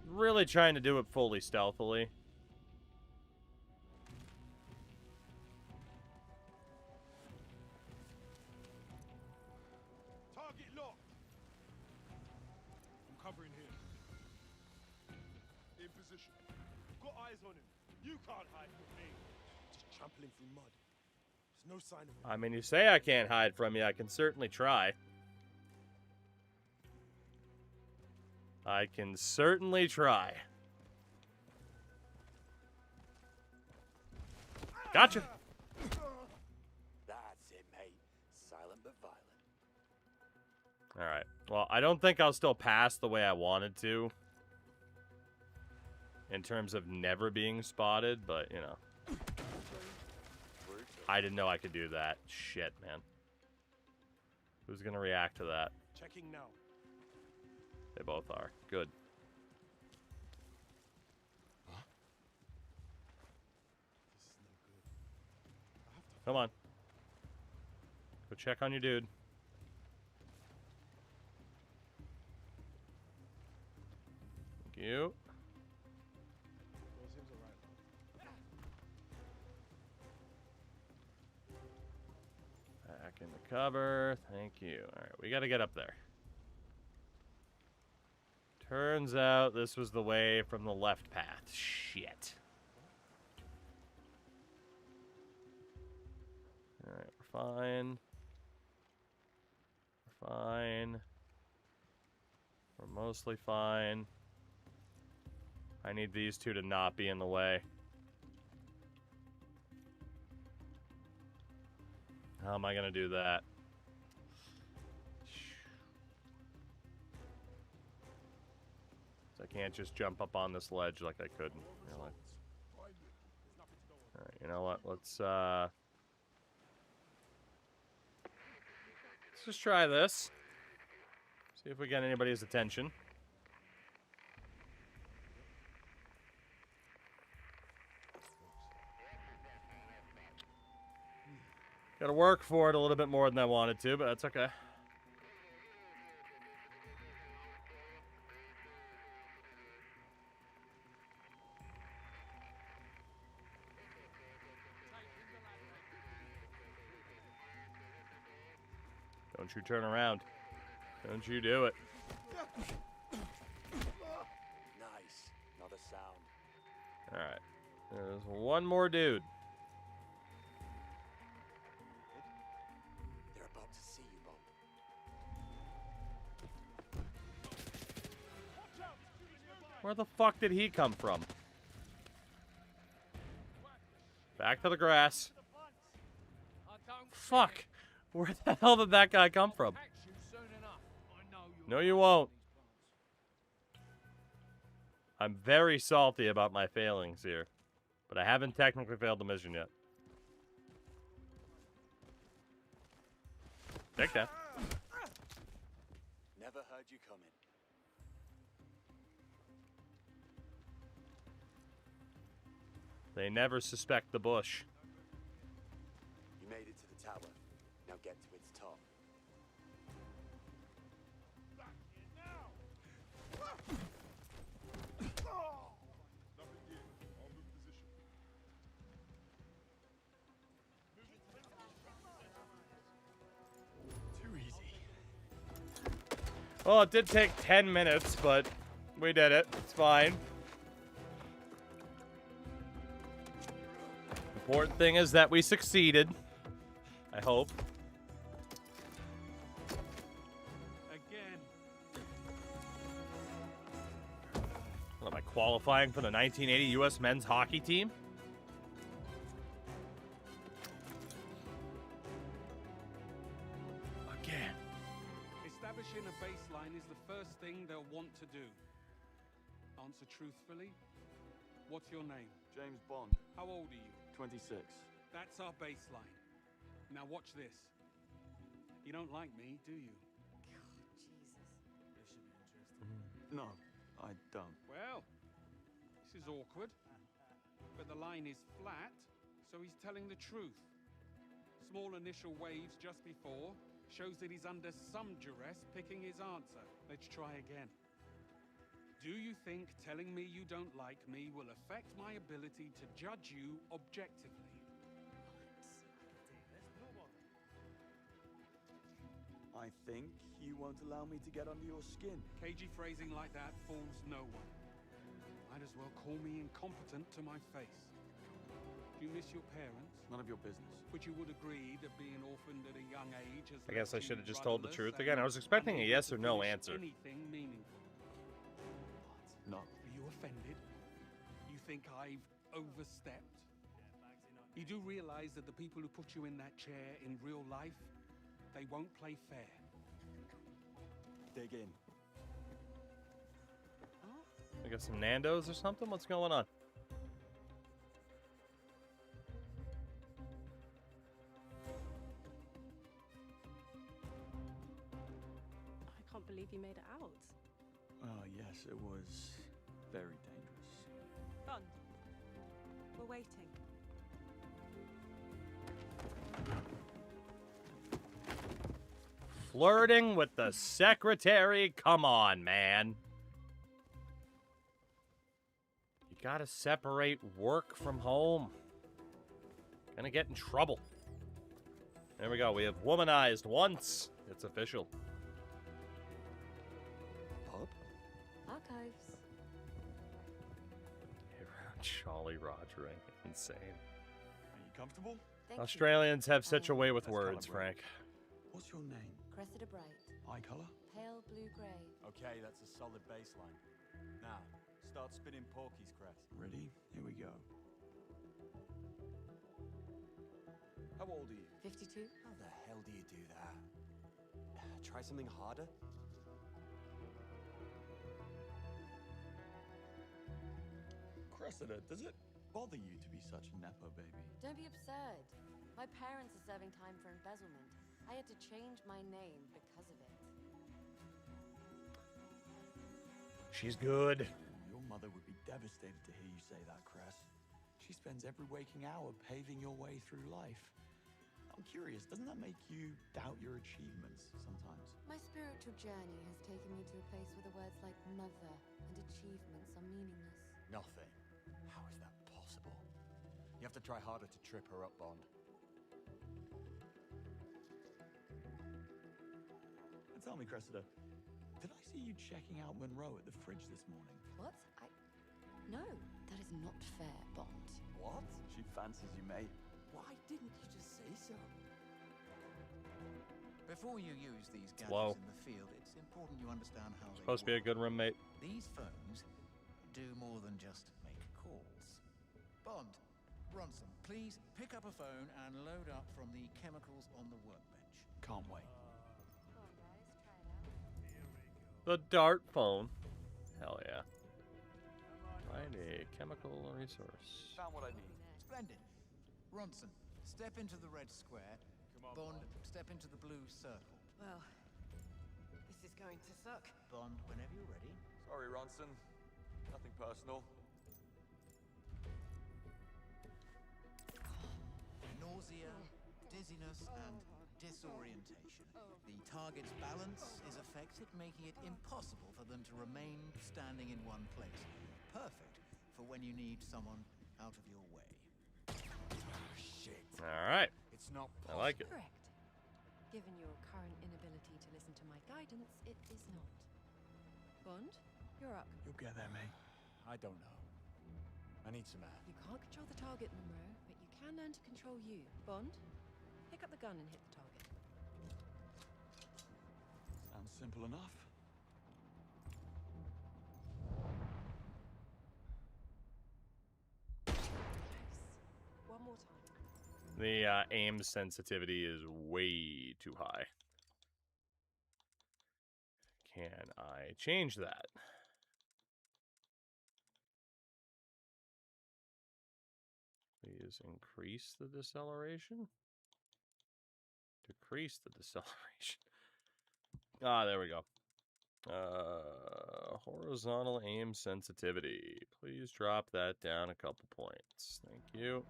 Really trying to do it fully stealthily. Target locked. I'm covering here. In position. Got eyes on him. You can't hide from me. Just trampling through mud. There's no sign of him. I mean, you say I can't hide from you. I can certainly try. I can certainly try. Gotcha. That's it, mate. Silent but violent. Alright. Well, I don't think I'll still pass the way I wanted to. In terms of never being spotted, but, you know. I didn't know I could do that. Shit, man. Who's gonna react to that? Checking now. They both are. Good. This is no good. I have to Come on. Go check on your dude. Thank you. Well, seems alright. Back in the cover. Thank you. Alright, we gotta get up there. Turns out this was the way from the left path. Shit. Alright, we're fine. We're fine. We're mostly fine. I need these two to not be in the way. How am I gonna do that? I can't just jump up on this ledge like I could. Really. Alright, you know what? Let's just try this. See if we get anybody's attention. Gotta work for it a little bit more than I wanted to, but that's okay. Don't you turn around. Don't you do it. Nice. Not a sound. Alright. There's one more dude. They're about to see you, Bond. Where the fuck did he come from? Back to the grass. fuck? Where the hell did that guy come from? No, you won't. I'm very salty about my failings here, but I haven't technically failed the mission yet. Take that. Never heard you coming. They never suspect the bush. You made it to the tower. Now get to its top. Back here now! Nothing here. I'll move position. Too easy. Well, it did take 10 minutes, but we did it. It's fine. Important thing is that we succeeded. I hope. Again. What, am I qualifying for the 1980 U.S. men's hockey team? Again. Establishing a baseline is the first thing they'll want to do. Answer truthfully. What's your name? James Bond, How old are you? 26. That's our baseline. Now watch this. You don't like me, do you? No, I don't. Well, this is awkward. But the line is flat, so he's telling the truth. Small initial waves just before shows that he's under some duress picking his answer. Let's try again. Do you think telling me you don't like me will affect my ability to judge you objectively? I think you won't allow me to get under your skin. Cagey phrasing like that fools no one. Might as well call me incompetent to my face. Do you miss your parents? None of your business. But you would agree that being orphaned at a young age has I guess I left should you have just told the rudderless truth again. I was and expecting a unable yes to or no finish answer. Anything meaningful. No. Are you offended? You think I've overstepped? You do realize that the people who put you in that chair in real life, they won't play fair. Dig in. I got some Nando's or something? What's going on? I can't believe you made it out. Oh, yes, it was very dangerous. Bond, we're waiting. Flirting with the secretary? Come on, man. You gotta separate work from home. Gonna get in trouble. There we go. We have womanized once. It's official. Pub? Archives. Jolly Rogering. Insane. Are you comfortable? Thank you. Australians have such a way with Let's words, calibrate. Frank. What's your name? Cressida Bright. Eye color? Pale blue-grey. Okay, that's a solid baseline. Now, start spinning Porky's crest. Ready? Here we go. How old are you? 52. How the hell do you do that? Try something harder? Cressida, does it bother you to be such a nepo baby? Don't be absurd. My parents are serving time for embezzlement. I had to change my name because of it. She's good. Your mother would be devastated to hear you say that, Cress. She spends every waking hour paving your way through life. I'm curious, doesn't that make you doubt your achievements sometimes? My spiritual journey has taken me to a place where the words like mother and achievements are meaningless. Nothing. How is that possible? You have to try harder to trip her up, Bond. And tell me, Cressida, did I see you checking out Monroe at the fridge this morning? What? No, that is not fair, Bond. What? She fancies you, mate. Why didn't you just say so? Before you use these gadgets Slow. in the field, it's important you understand how Supposed to they be a good roommate. These phones do more than just make calls. Bond, Bronson, Please pick up a phone and load up from the chemicals on the workbench. Can't wait. Come on, guys, try it out. The dart phone. Hell yeah. Find a chemical resource. Found what I need. Splendid. Ronson, step into the red square. Bond, step into the blue circle. Well, this is going to suck. Bond, whenever you're ready. Sorry, Ronson. Nothing personal. Nausea, dizziness, and disorientation. The target's balance is affected, making it impossible for them to remain standing in one place. Perfect for when you need someone out of your way. Shit. All right. It's not I like it. Correct. Given your current inability to listen to my guidance, it is not. Bond, you're up. You'll get there, mate. I don't know. I need some air. You can't control the target, Monroe, but you can learn to control you. Bond, pick up the gun and hit the target. Sounds simple enough. Close. One more time. The aim sensitivity is way too high. Can I change that? Please increase the deceleration. Decrease the deceleration. Ah, there we go. Horizontal aim sensitivity. Please drop that down a couple points. Thank you.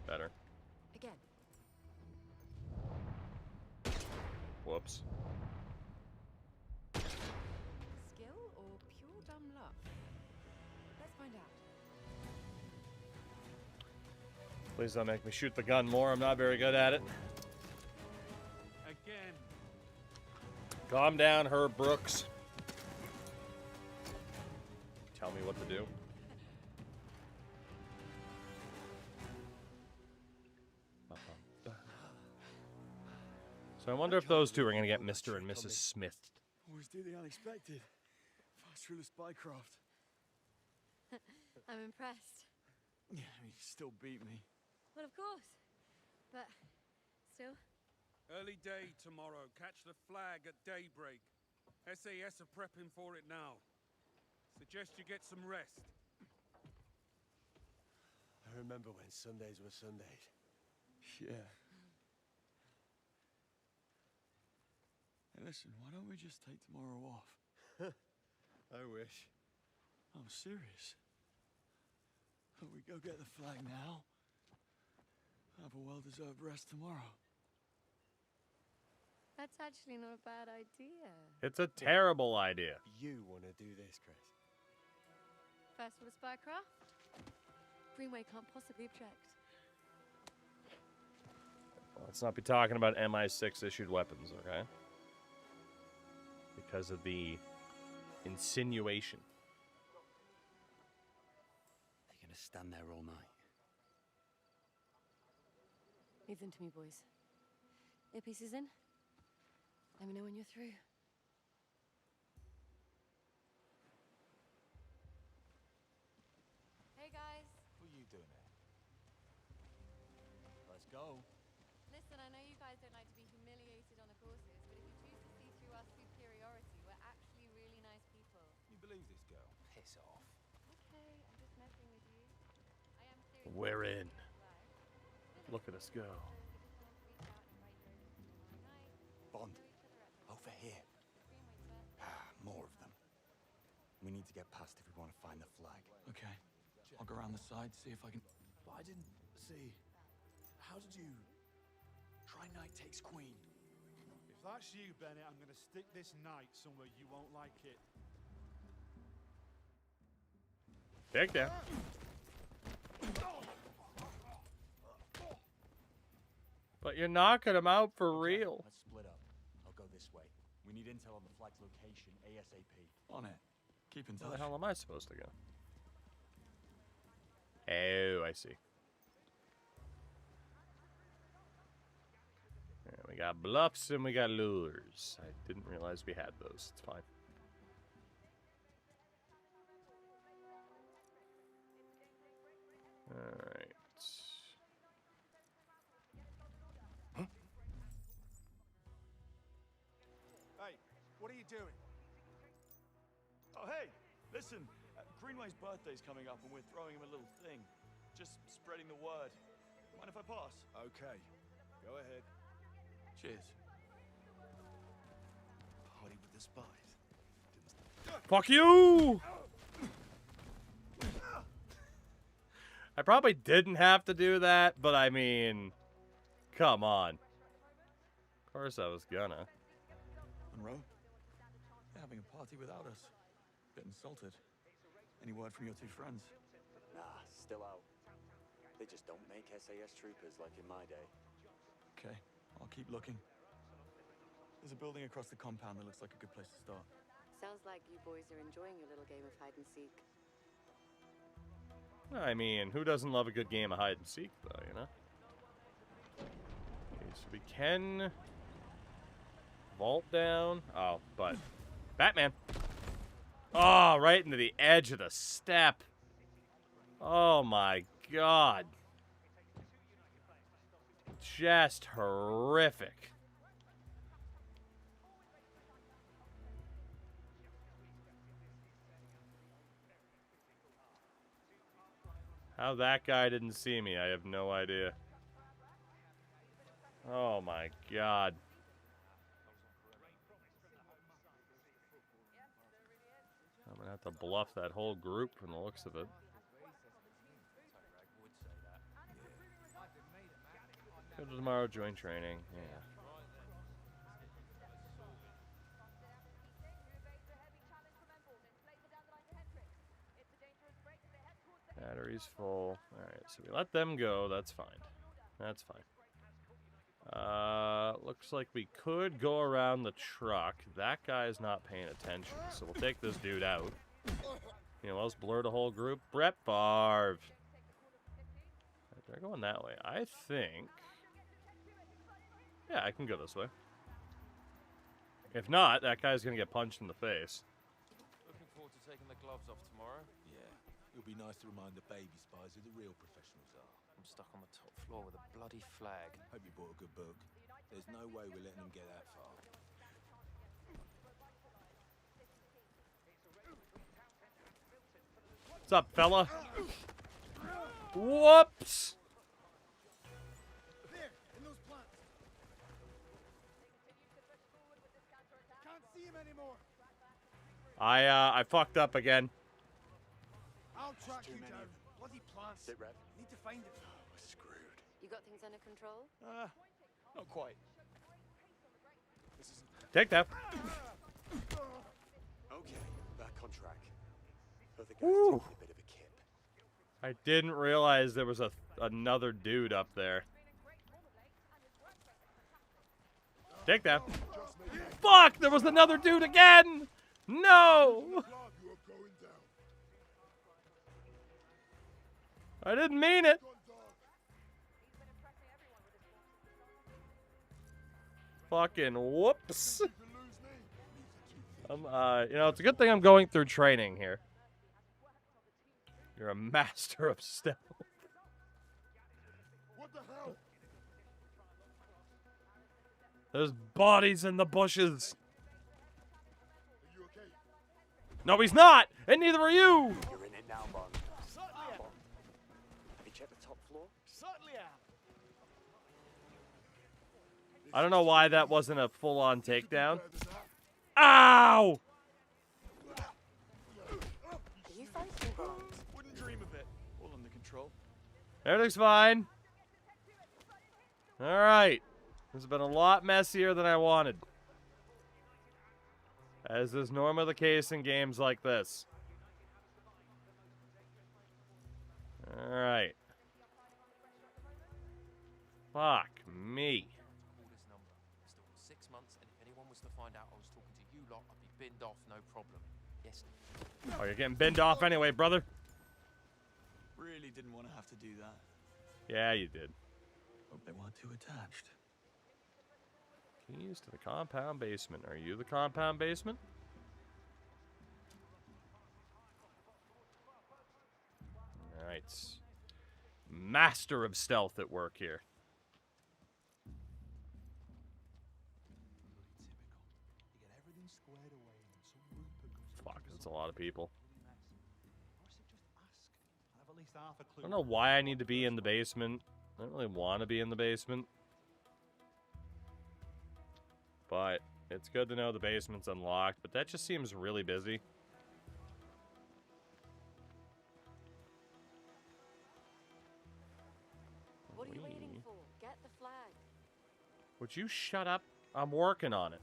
Better. Again. Whoops. Skill or pure dumb luck? Let's find out. Please don't make me shoot the gun more. I'm not very good at it. Again. Calm down, Herb Brooks. Tell me what to do. So I wonder if those two are going to get Mr. and Mrs. Smith. Always do the unexpected. Fast through the spycraft. I'm impressed. Yeah, you still beat me. Well, of course. But still, Early day tomorrow. Catch the flag at daybreak. SAS are prepping for it now. Suggest you get some rest. I remember when Sundays were Sundays. Yeah. Hey, listen, why don't we just take tomorrow off? I wish. I'm serious. Don't we go get the flag now? Have a well-deserved rest tomorrow. that's actually not a bad idea. It's a terrible idea. You want to do this, Chris? First for the spycraft? Greenway can't possibly object. Let's not be talking about MI6 issued weapons, okay? Because of the insinuation. They're gonna stand there all night. Leave them to me, boys. Earpiece is in. Let me know when you're through. Hey, guys. What are you doing here? Let's go. Listen, I know you guys don't like to be humiliated on the courses, but if you choose to see through our superiority, we're actually really nice people. You believe this girl? Piss off. Okay, I'm just messing with you. I am serious. We're in. Look at us go. Bond. Over here. More of them. We need to get past if we want to find the flag. Okay. I'll go around the side, see if I can... But I didn't see. How did you... Try knight takes queen. If that's you, Bennett, I'm going to stick this knight somewhere you won't like it. Take down. But you're knocking him out for real. Let's split up. I'll go this way. We need intel on the flag's location ASAP. On it. Keep in touch. Where the hell am I supposed to go? Oh, I see. Yeah, we got bluffs and we got lures. I didn't realize we had those. It's fine. Alright. Hey, what are you doing? Oh, hey, listen. Greenway's birthday's coming up and we're throwing him a little thing. Just spreading the word. Mind if I pass? Okay, go ahead. Cheers. Party with the spies. Fuck you! I probably didn't have to do that, but I mean, come on. Of course I was gonna. Monroe, they're having a party without us. Bit insulted. Any word from your two friends? Nah, still out. They just don't make SAS troopers like in my day. Okay, I'll keep looking. There's a building across the compound that looks like a good place to start. Sounds like you boys are enjoying your little game of hide and seek. I mean, who doesn't love a good game of hide and seek, though, you know? Okay, so we can vault down. Oh, but Batman. Oh, right into the edge of the step. Oh my god. Just horrific. How that guy didn't see me, I have no idea. Oh my god. I'm gonna have to bluff that whole group from the looks of it. Go to tomorrow, join training. Yeah. Battery's full. Alright, so we let them go. That's fine. That's fine. Looks like we could go around the truck. That guy's not paying attention, so we'll take this dude out. You know, else blur the whole group. Brett Favre. They're going that way. I think... Yeah, I can go this way. If not, that guy's gonna get punched in the face. Looking forward to taking the gloves off tomorrow. Yeah, it'll be nice to remind the baby spies who the real professionals are. I'm stuck on the top floor with a bloody flag. Hope you bought a good book. There's no way we're letting them get that far. What's up, fella? Whoops! There, in those plants. Can't see him anymore. I fucked up again. I'll track you down. Bloody plants. Sit rep. Need to find him. We're screwed. You got things under control? Not quite. This isn't... Take that. Okay, back on track. Other guys Woo. taking a bit of a kip. I didn't realize there was another dude up there. Take that. Fuck! There was another dude again! No! I didn't mean it. Fucking whoops. You know, it's a good thing I'm going through training here. You're a master of stealth. What the hell? There's bodies in the bushes. Are you okay? No, he's not, and neither are you. You're in it now, Bond. Certainly am. Have you checked the top floor? Certainly am. I don't know why that wasn't a full-on takedown. Ow! Are you fighting bombs? Wouldn't dream of it. All under control. Everything's fine. All right. This has been a lot messier than I wanted. As is normally the case in games like this. All right. Fuck me. Call this number. Still got 6 months, and if anyone was to find out I was talking to you lot, I'd be binned off, no problem. Yes. Oh, you're getting binned off anyway, brother. Really didn't want to have to do that. Yeah, you did. Hope they weren't too attached. Keys to the compound basement. Are you the compound basement? Alright. Master of stealth at work here. Fuck, that's a lot of people. I don't know why I need to be in the basement. I don't really want to be in the basement. But it's good to know the basement's unlocked, but that just seems really busy. What are you waiting for? Get the flag. Would you shut up? I'm working on it.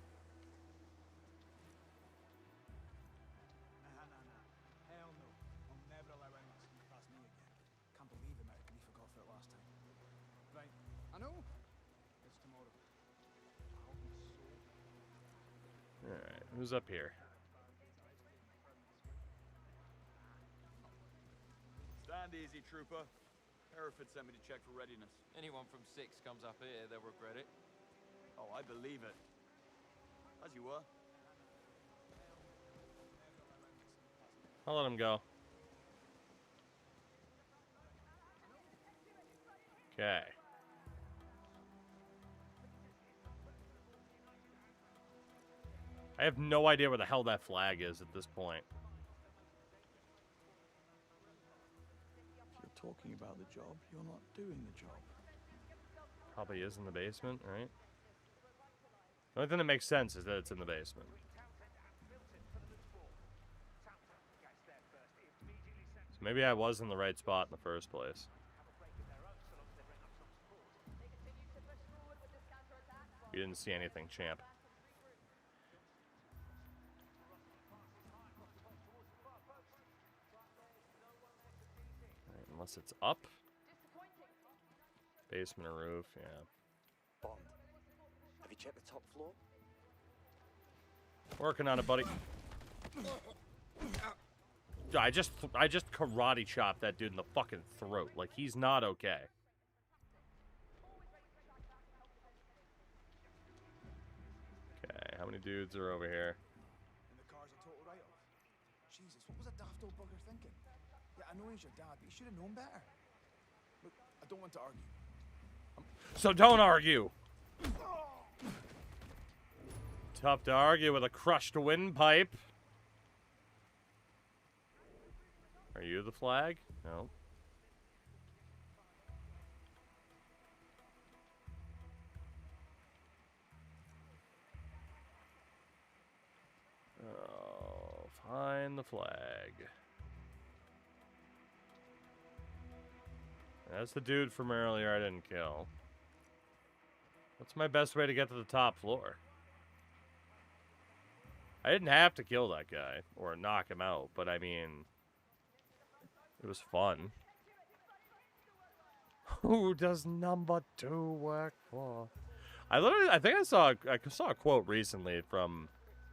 Hell no. I'll never allow anyone to sneak past me again. Can't believe the amount we forgot for it last time. Right. I know. It's tomorrow. I'll be so... Alright, who's up here? Stand easy, trooper. Hereford sent me to check for readiness. Anyone from 6 comes up here, they'll regret it. Oh, I believe it. As you were. I'll let him go. Okay. I have no idea where the hell that flag is at this point. If you're talking about the job, you're not doing the job. Probably is in the basement, right? The only thing that makes sense is that it's in the basement. So maybe I was in the right spot in the first place. You didn't see anything, champ. Right, unless it's up. Basement or roof, yeah. Bond, have you checked the top floor? Working on it, buddy. I just karate chopped that dude in the fucking throat. Like, he's not okay. Okay, how many dudes are over here? And the car's a total write-off. Jesus, what was that daft old bugger thinking? Yeah, I know he's your dad, but you should have known better. Look, I don't want to argue. So don't argue. Tough to argue with a crushed windpipe. Are you the flag? No. Oh, find the flag. That's the dude from earlier I didn't kill. What's my best way to get to the top floor? I didn't have to kill that guy or knock him out, but I mean, it was fun. Who does number 2 work for? I think I saw a quote recently from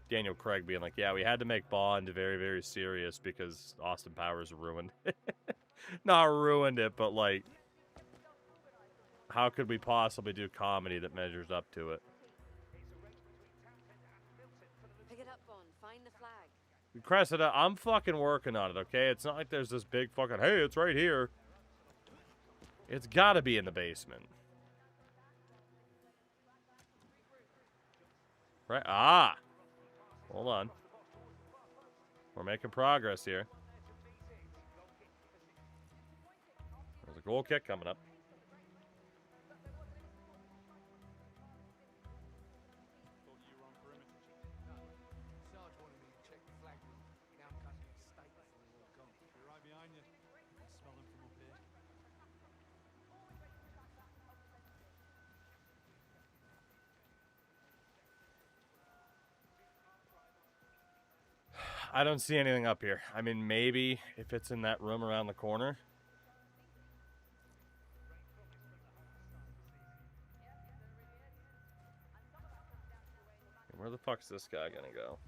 Daniel Craig being like, "Yeah, we had to make Bond very, very serious because Austin Powers ruined it." Not ruined it, but like, how could we possibly do comedy that measures up to it? Pick it up, Bond. Find the flag. Cressida, I'm fucking working on it, okay? It's not like there's this big fucking, hey, it's right here. It's gotta be in the basement. Right? Ah! Hold on. We're making progress here. There's a goal kick coming up. Sarge wanted me to check the flag room. Now I'm catching a steak before we all come. Be right behind you. I can smell them from up here. I don't see anything up here. I mean, maybe if it's in that room around the corner. Where the fuck's this guy gonna go?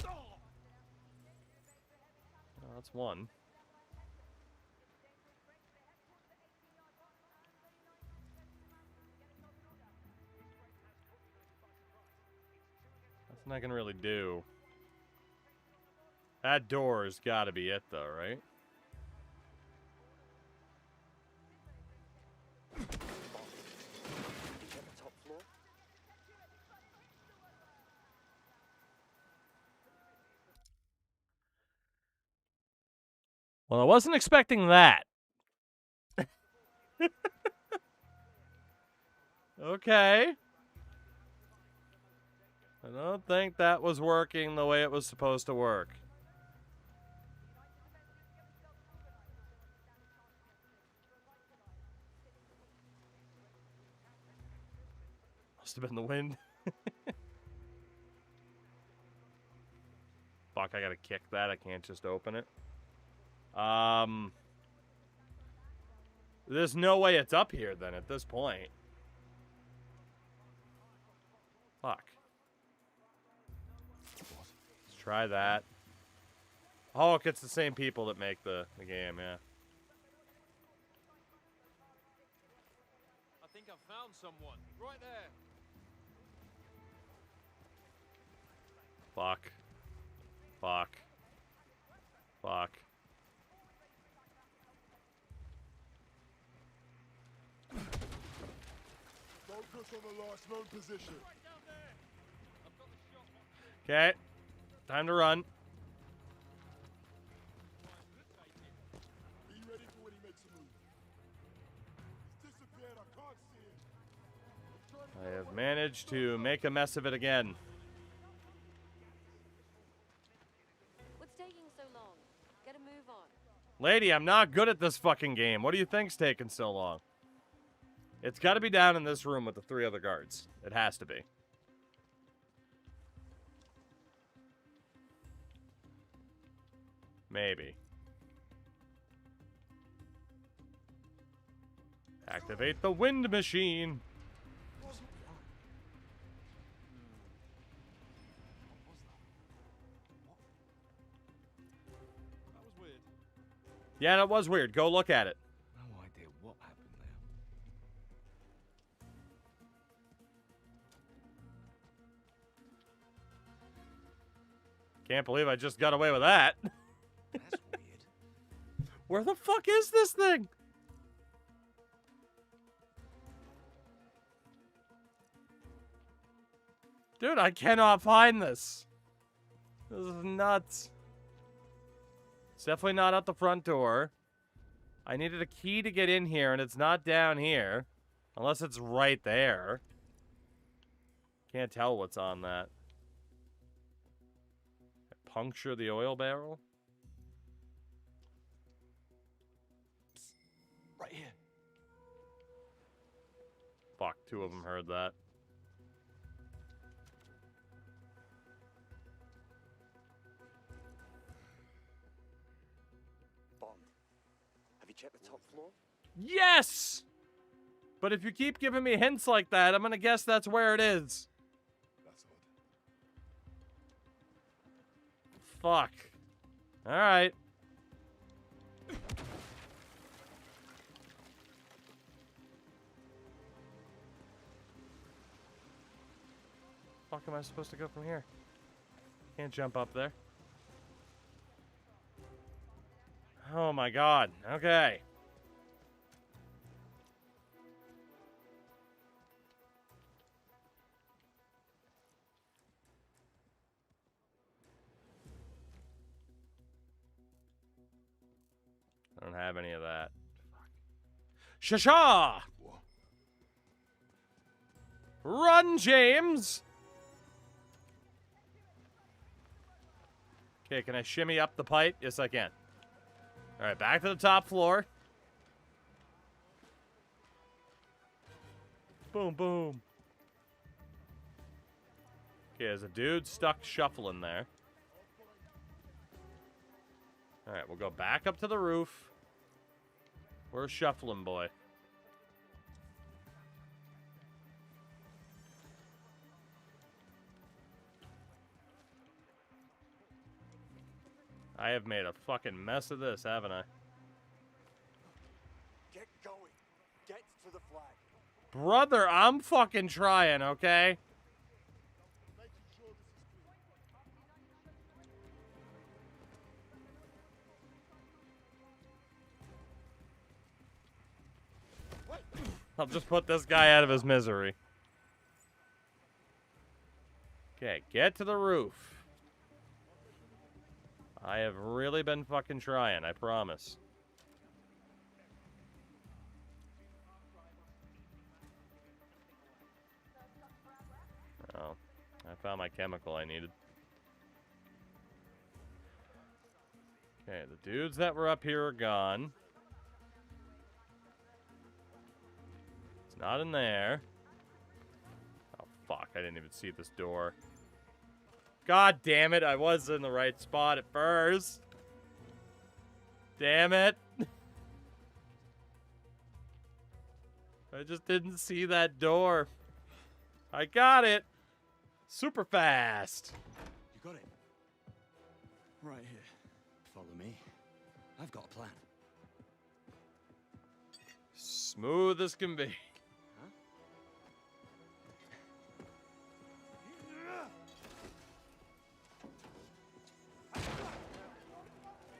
Oh, that's one. Nothing I can really do. That door's gotta be it, though, right? Well, I wasn't expecting that. Okay. I don't think that was working the way it was supposed to work. Must have been the wind. Fuck, I gotta kick that. I can't just open it. There's no way it's up here then at this point. Fuck. Let's try that. Oh, it's the same people that make the game, yeah. I think I've found someone. Right there. Fuck. Fuck. Fuck. Focus on the last known position. Okay. Time to run. Be ready for when he makes a move. He's disappeared. I can't see him. I have managed to make a mess of it again. What's taking so long? Get a move on. Lady, I'm not good at this fucking game. What do you think's taking so long? It's got to be down in this room with the 3 other guards. It has to be. Maybe. Activate the wind machine. That was weird. Yeah, that was weird. Go look at it. No idea what happened there. Can't believe I just got away with that. That's weird. Where the fuck is this thing? Dude, I cannot find this. This is nuts. It's definitely not out the front door. I needed a key to get in here, and it's not down here. Unless it's right there. Can't tell what's on that. Puncture the oil barrel? Right here. Fuck, 2 of them heard that. Bond, have you checked the top floor? Yes! But if you keep giving me hints like that, I'm gonna guess that's where it is. That's odd. Fuck. Alright. Fuck am I supposed to go from here? Can't jump up there. Oh my god. Okay. I don't have any of that. Shasha! Run, James! Okay, can I shimmy up the pipe? Yes, I can. Alright, back to the top floor. Boom, boom. Okay, there's a dude stuck shuffling there. Alright, we'll go back up to the roof. Where's Shuffling Boy? I have made a fucking mess of this, haven't I? Get going. Get to the flag. Brother, I'm fucking trying, okay? Making sure this is clear. I'll just put this guy out of his misery. Okay, get to the roof. I have really been fucking trying, I promise. Oh, I found my chemical I needed. Okay, the dudes that were up here are gone. It's not in there. Oh, fuck, I didn't even see this door. God damn it, I was in the right spot at first. Damn it. I just didn't see that door. I got it. Super fast. You got it? Right here. Follow me. I've got a plan. Smooth as can be.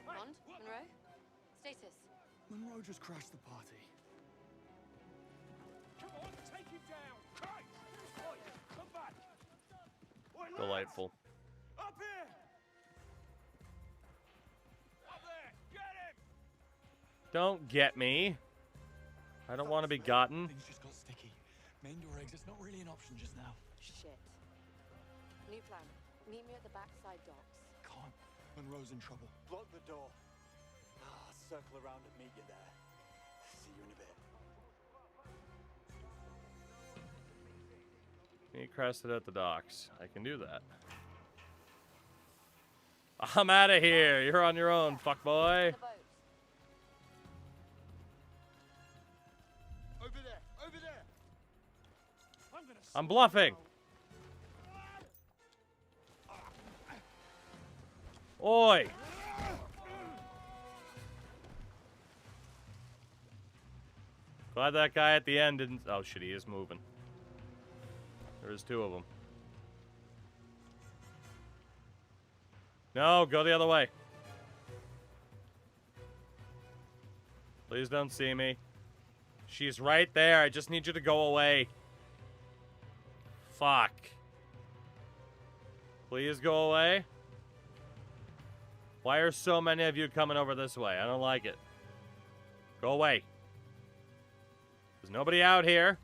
Bond? Monroe? Status? Monroe just crashed the party. Come on, take him down! Christ! Oi, come back! Oi, lads! Delightful. Up here! Up there! Get him! Don't get me. I don't want to be gotten. Things just got sticky. Main door exit's not really an option just now. Shit. New plan. Meet me at the backside docks. Can't. Monroe's in trouble. Block the door. Circle around and meet you there. See you in a bit. He crested at the docks. I can do that. I'm out of here. You're on your own, fuckboy. Over there! Over there! I'm bluffing. Oi. Glad that guy at the end didn't... Oh, shit, he is moving. There's two of them. No, go the other way. Please don't see me. She's right there. I just need you to go away. Fuck. Please go away. Why are so many of you coming over this way? I don't like it. Go away. There's nobody out here.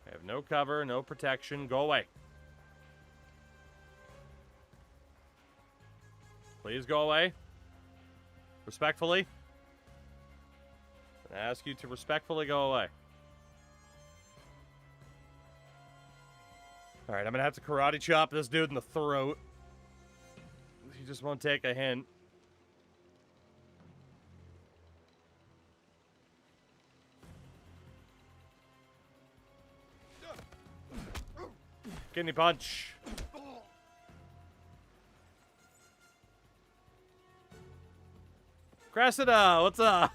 I have no cover, no protection. Go away. Please go away. Respectfully. I ask you to respectfully go away. Alright, I'm gonna have to karate chop this dude in the throat. He just won't take a hint. Kidney punch. Cressida, what's up?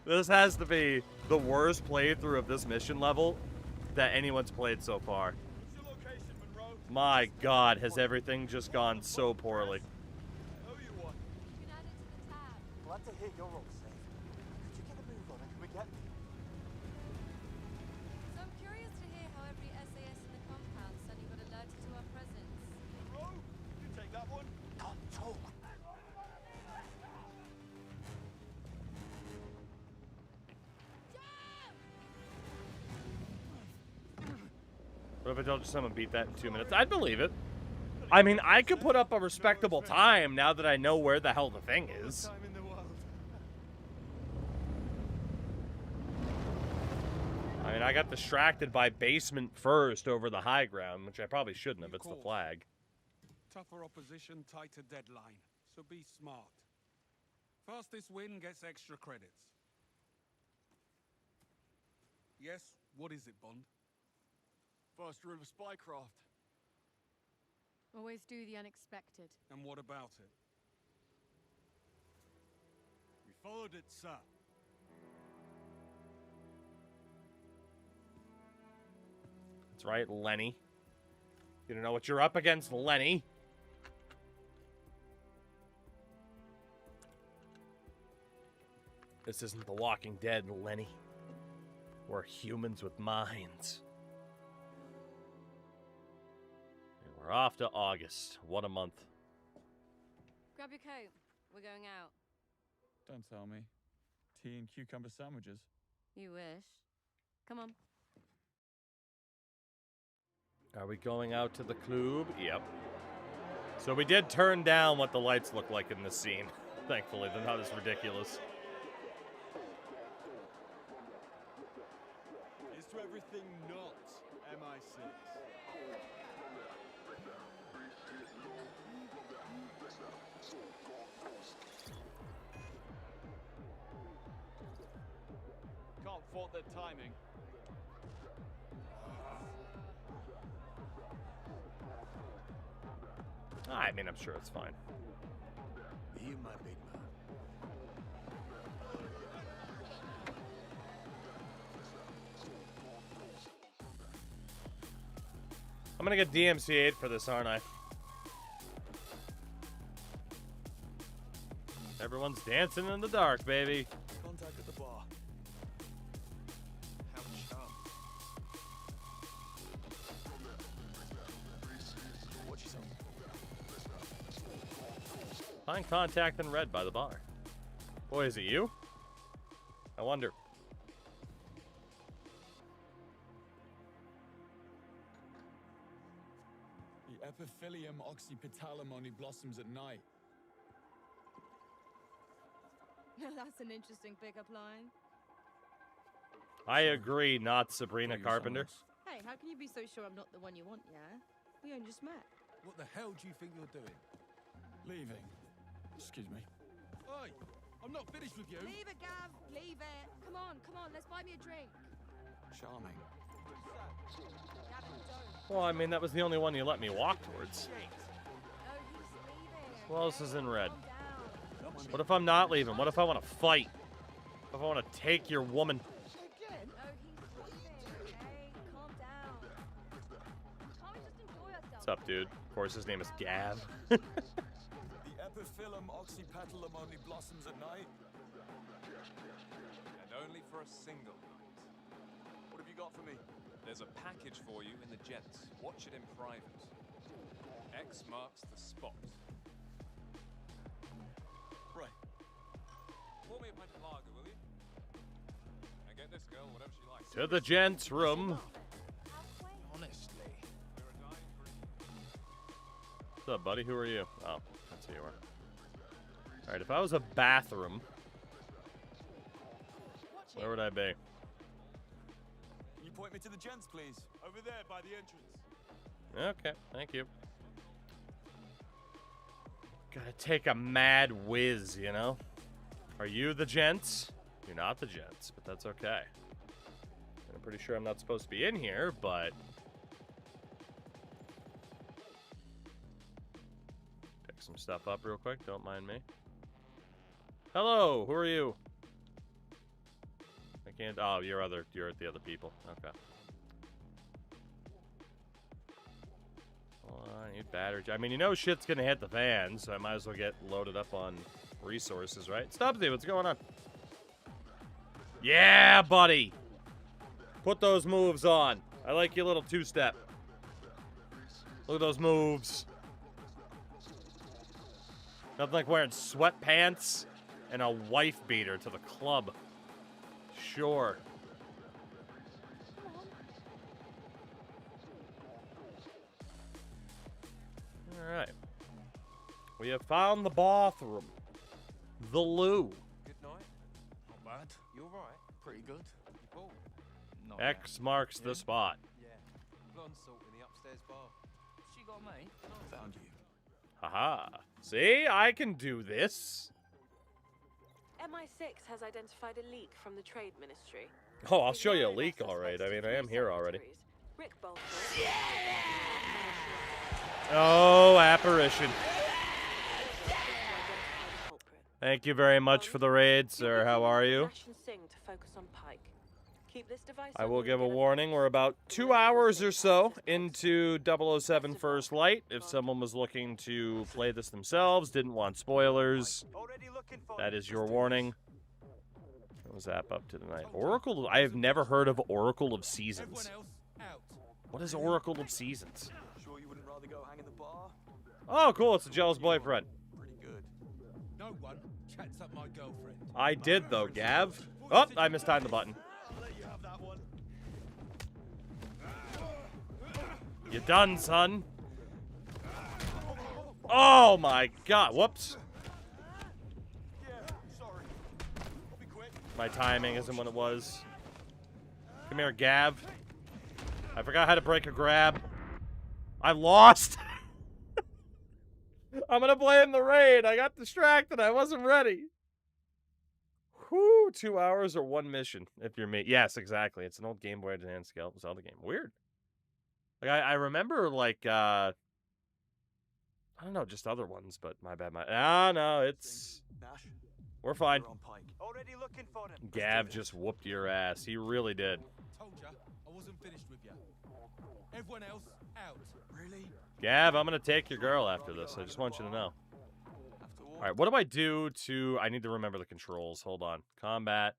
This has to be the worst playthrough of this mission level that anyone's played so far. My God, has everything just gone so poorly. Glad to hear you're all safe. Could you get a move on and can we get... So I'm curious to hear how every SAS in the compound suddenly got alerted to our presence. Monroe, you take that one. Can't talk. What if I told you someone beat that in 2 minutes? I'd believe it. I mean, I could put up a respectable time now that I know where the hell the thing is. I mean, I got distracted by basement first over the high ground, which I probably shouldn't have. It's the flag. Tougher opposition, tighter deadline. So be smart. Fastest win gets extra credits. Yes, what is it, Bond? First rule of spycraft. Always do the unexpected. And what about it? We followed it, sir. That's right, Lenny. You don't know what you're up against, Lenny. This isn't The Walking Dead, Lenny. We're humans with minds. And we're off to August. What a month. Grab your coat. We're going out. Don't tell me. Tea and cucumber sandwiches. You wish. Come on. Are we going out to the club? Yep. So we did turn down what the lights look like in this scene. Thankfully, they're not as ridiculous. Here's to everything not MI6. Can't fault their timing. I mean, I'm sure it's fine. Me and my big man. I'm gonna get DMCA'd for this, aren't I? Everyone's dancing in the dark, baby. Contact at the bar. How charming. What you saying? Find contact in red by the bar. Boy, is it you? I wonder. The epiphylium oxypetalum only blossoms at night. That's an interesting pickup line. I agree, not Sabrina Carpenter. Hey, how can you be so sure I'm not the one you want, yeah? We only just met. What the hell do you think you're doing? Leaving. Excuse me. Oi, I'm not finished with you. Leave it, Gav. Leave it. Come on, let's buy me a drink. Charming. Gavin, don't. Well, I mean, that was the only one you let me walk towards. No, he's leaving. What else is in red? Calm down. What if I'm not leaving? What if I want to fight? What if I want to take your woman? No, he's leaving. Okay, calm down. Can't we just enjoy ourselves? What's up, dude? Of course, his name is Gav. The epiphyllum oxypetalum only blossoms at night. And only for a single night. What have you got for me? There's a package for you in the gents. Watch it in private. X marks the spot. Right. Pour me a pint of lager, will you? And get this girl whatever she likes. To the gents' room. Honestly. We're a dying breed. What's up, buddy? Who are you? Oh, that's who you are. Alright, if I was a bathroom, where would I be? Can you point me to the gents, please? Over there by the entrance. Okay, thank you. Gotta take a mad whiz, you know? Are you the gents? You're not the gents, but that's okay. I'm pretty sure I'm not supposed to be in here, but... Pick some stuff up real quick, don't mind me. Hello, who are you? I can't... Oh, you're the other people. Okay. Well, I need battery. I mean, you know shit's gonna hit the fan, so I might as well get loaded up on resources, right? Stubbsy, what's going on? Yeah, buddy! Put those moves on. I like your little two-step. Look at those moves. Nothing like wearing sweatpants and a wife beater to the club. Sure. Alright. We have found the bathroom. The loo. Good night. Not bad. You all right? Pretty good. You bald? Not X marks the spot. Yeah. Blonde salt in the upstairs bar. She got me. Found you. Haha. See? I can do this. MI6 has identified a leak from the Trade Ministry. Oh, I'll show you a leak, alright. I mean, I am here already. Rick Bolton. Oh, apparition. Thank you very much for the raid, sir. How are you? I will give a warning. We're about 2 hours or so into 007 First Light. If someone was looking to play this themselves, didn't want spoilers, that is your warning. What was that up to tonight? Oracle. I have never heard of Oracle of Seasons. What is Oracle of Seasons? Sure you wouldn't rather go hang in the bar? Oh, cool. It's a jealous boyfriend. Pretty good. No one chats up my girlfriend. I did, though, Gav. Oh, I mistimed the button. I'll let you have that one. You done, son? Oh, my God. Whoops. Yeah, sorry. I'll be quick. My timing isn't what it was. Come here, Gav. I forgot how to break a grab. I lost. I'm gonna blame the rain. I got distracted. I wasn't ready. Whew, 2 hours or one mission, if you're me. Yes, exactly. It's an old Game Boy Advance scale Zelda game. Weird. Like, I remember, like, I don't know, just other ones, but my bad. No, it's... Nash, we're fine. you're on Pike. Already looking for them. Gav just whooped your ass. He really did. Told ya, I wasn't finished with ya. Everyone else, out. Really? Gav, I'm gonna take your girl after this. I just want you to know. Alright, what do I do to... I need to remember the controls. Hold on. Combat.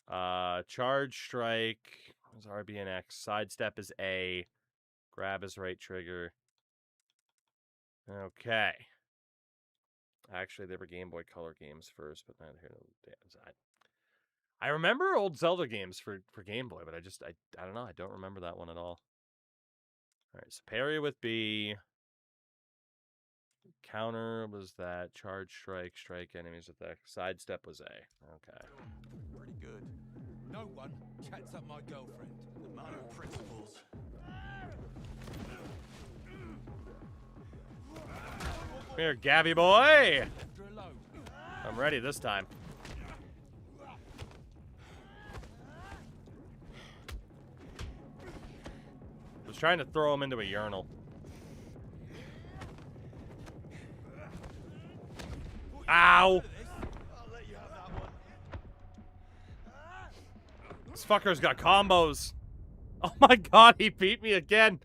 Charge, strike. What is RB and X? Sidestep is A. Grab is right trigger. Okay. Actually, they were Game Boy Color games first, but not here. I remember old Zelda games for Game Boy, but I don't know. I don't remember that one at all. Alright, so parry with B. Counter was that. Charge, strike enemies with X. Sidestep was A. Okay. Pretty good. No one chats up my girlfriend. The man of principles. Come here, Gabby boy! I'm ready this time. I was trying to throw him into a urinal. Ow! This fucker's got combos. Oh my god, he beat me again.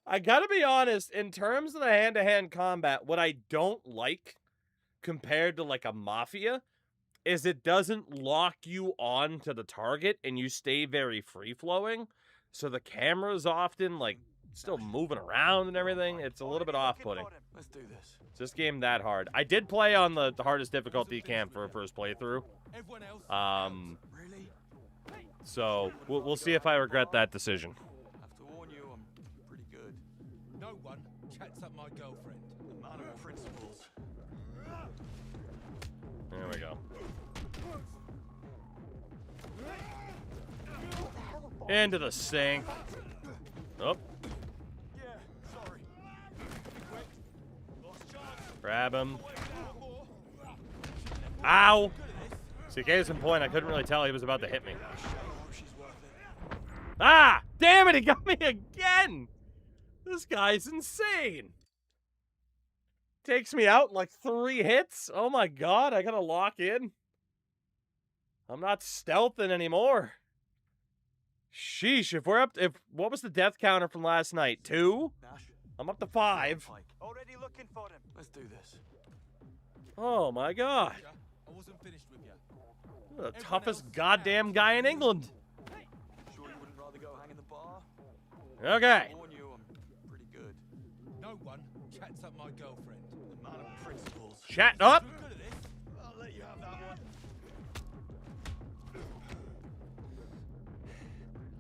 I gotta be honest, in terms of the hand-to-hand combat, what I don't like compared to like a Mafia is it doesn't lock you on to the target and you stay very free-flowing. So the camera's often like still moving around and everything. It's a little bit off-putting. Let's do this. Is this game that hard? I did play on the hardest difficulty you can for a first playthrough. So we'll see if I regret that decision. I have to warn you, I'm pretty good. No one chats up my girlfriend. The man of principles. There we go. Into the sink. Oh. Yeah, sorry. Grab him. Ow! See, case in point, I couldn't really tell he was about to hit me. Ah! Damn it, he got me again! This guy's insane. Takes me out in like 3 hits? Oh my god, I gotta lock in. I'm not stealthing anymore. Sheesh, what was the death counter from last night? 2? I'm up to 5. Already looking for them. Let's do this. Oh my god. I wasn't finished with ya. You're the toughest goddamn guy in England. Sure you wouldn't rather go hang in the bar? Okay. I warn you, I'm pretty good. No one chats up my girlfriend. The man of principles. Chat up. I'll let you have that one.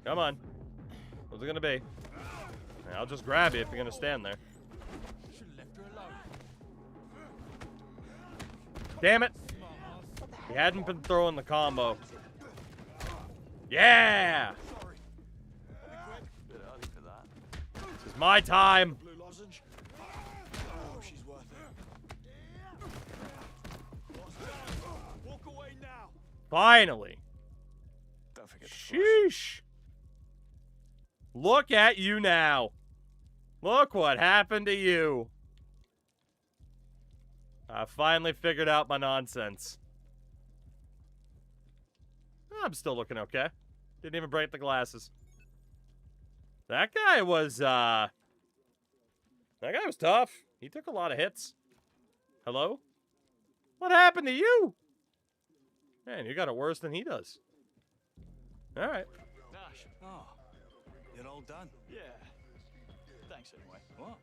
Come on. What's it gonna be? I'll just grab you if you're gonna stand there. Should have left her alone. Damn it! He hadn't been throwing the combo. Yeah! Sorry. I'll be quick. Bit early for that. This is my time. Blue lozenge. Oh, she's worth it. Walk away now. Finally. Don't forget to Sheesh. Look at you now. Look what happened to you. I finally figured out my nonsense. I'm still looking okay. Didn't even break the glasses. That guy was tough. He took a lot of hits. Hello? What happened to you? Man, you got it worse than he does. All right. Nash. Oh, you're all done. Yeah. Thanks anyway. What?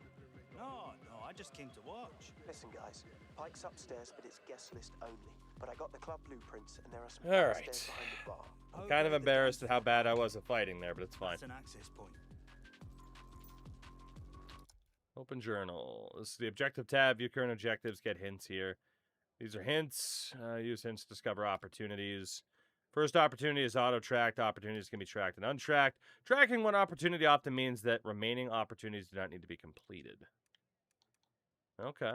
No, I just came to watch. Listen, guys, Pike's upstairs, but it's guest list only. But I got the club blueprints, and there are some All upstairs right. behind the bar. I'm kind of embarrassed at how bad I was at fighting there, but it's fine. That's an access point. Open journal. This is the objective tab. View current objectives. Get hints here. These are hints. Use hints to discover opportunities. First opportunity is auto-tracked. Opportunities can be tracked and untracked. Tracking one opportunity often means that remaining opportunities do not need to be completed. Okay.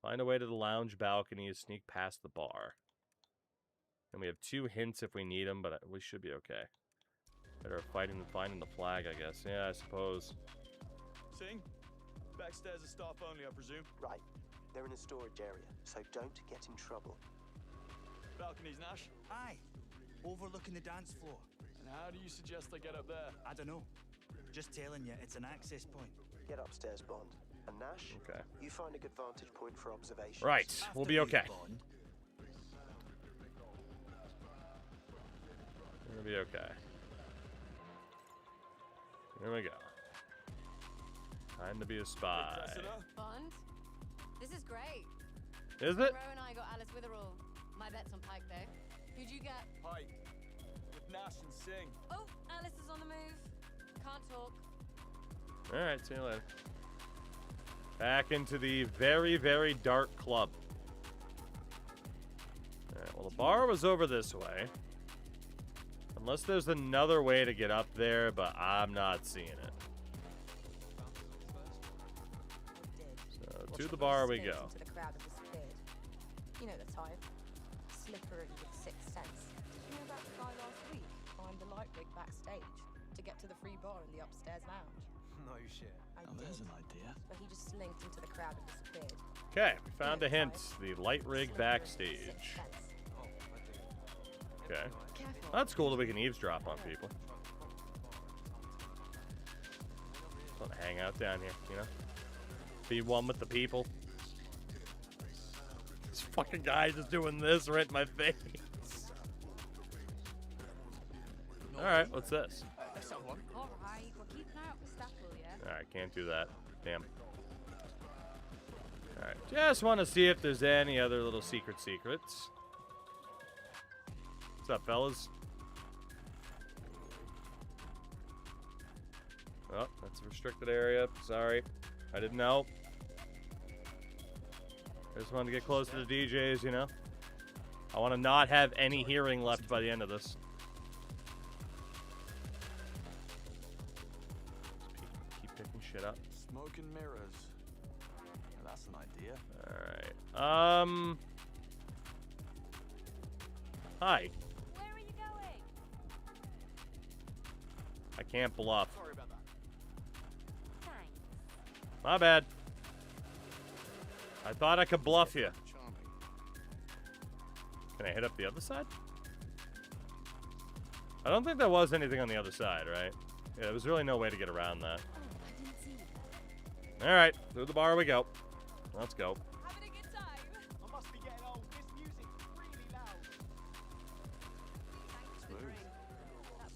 Find a way to the lounge balcony. Sneak past the bar. And we have 2 hints if we need them, but we should be okay. Better fighting than finding the flag, I guess. Yeah, I suppose. Sing? Backstairs are staff only, I presume? Right. They're in a storage area, so don't get in trouble. Balconies, Nash? Aye. Overlooking the dance floor. And how do you suggest I get up there? I don't know. Just telling you, it's an access point. Get upstairs, Bond. And Nash, okay. You find a good vantage point for observation. Right. We'll be okay. We'll be okay. Here we go. Time to be a spy. Bond? This is great. Is it? Rowe and I got Alice Witherall. My bet's on Pike, though. Who'd you get? Pike. With Nash and Sing. Oh, Alice is on the move. Can't talk. Alright, see you later. Back into the very, very dark club. Alright, well, the bar was over this way. Unless there's another way to get up there, but I'm not seeing it. So, to the bar we go. The crowd have disappeared. You know the type. Slippery with sixth sense. You know about the guy last week? Climbed the light rig backstage to get to the free bar in the upstairs lounge. No shit. I Oh, there's an idea. But he just slinked into the crowd and disappeared. Okay, we found a hint. The light rig backstage. Okay. That's cool that we can eavesdrop on people. Just want to hang out down here, you know? Be one with the people. This fucking guy just doing this right in my face. Alright, what's this? Alright, we're keeping out for Stackle, yeah? Alright, can't do that. Damn. Alright, just want to see if there's any other little secrets. What's up, fellas? Oh, that's a restricted area. Sorry. I didn't know. I just wanted to get close to the DJs, you know? I want to not have any hearing left by the end of this. Keep picking shit up. Smoke and mirrors. Now that's an idea. Alright. Hi. Where are you going? I can't bluff. Sorry about that. Thanks. My bad. I thought I could bluff you. Can I hit up the other side? I don't think there was anything on the other side, right? Yeah, there was really no way to get around that. Alright, through the bar we go. Let's go. Having a good time. I must be getting old. This music's really loud.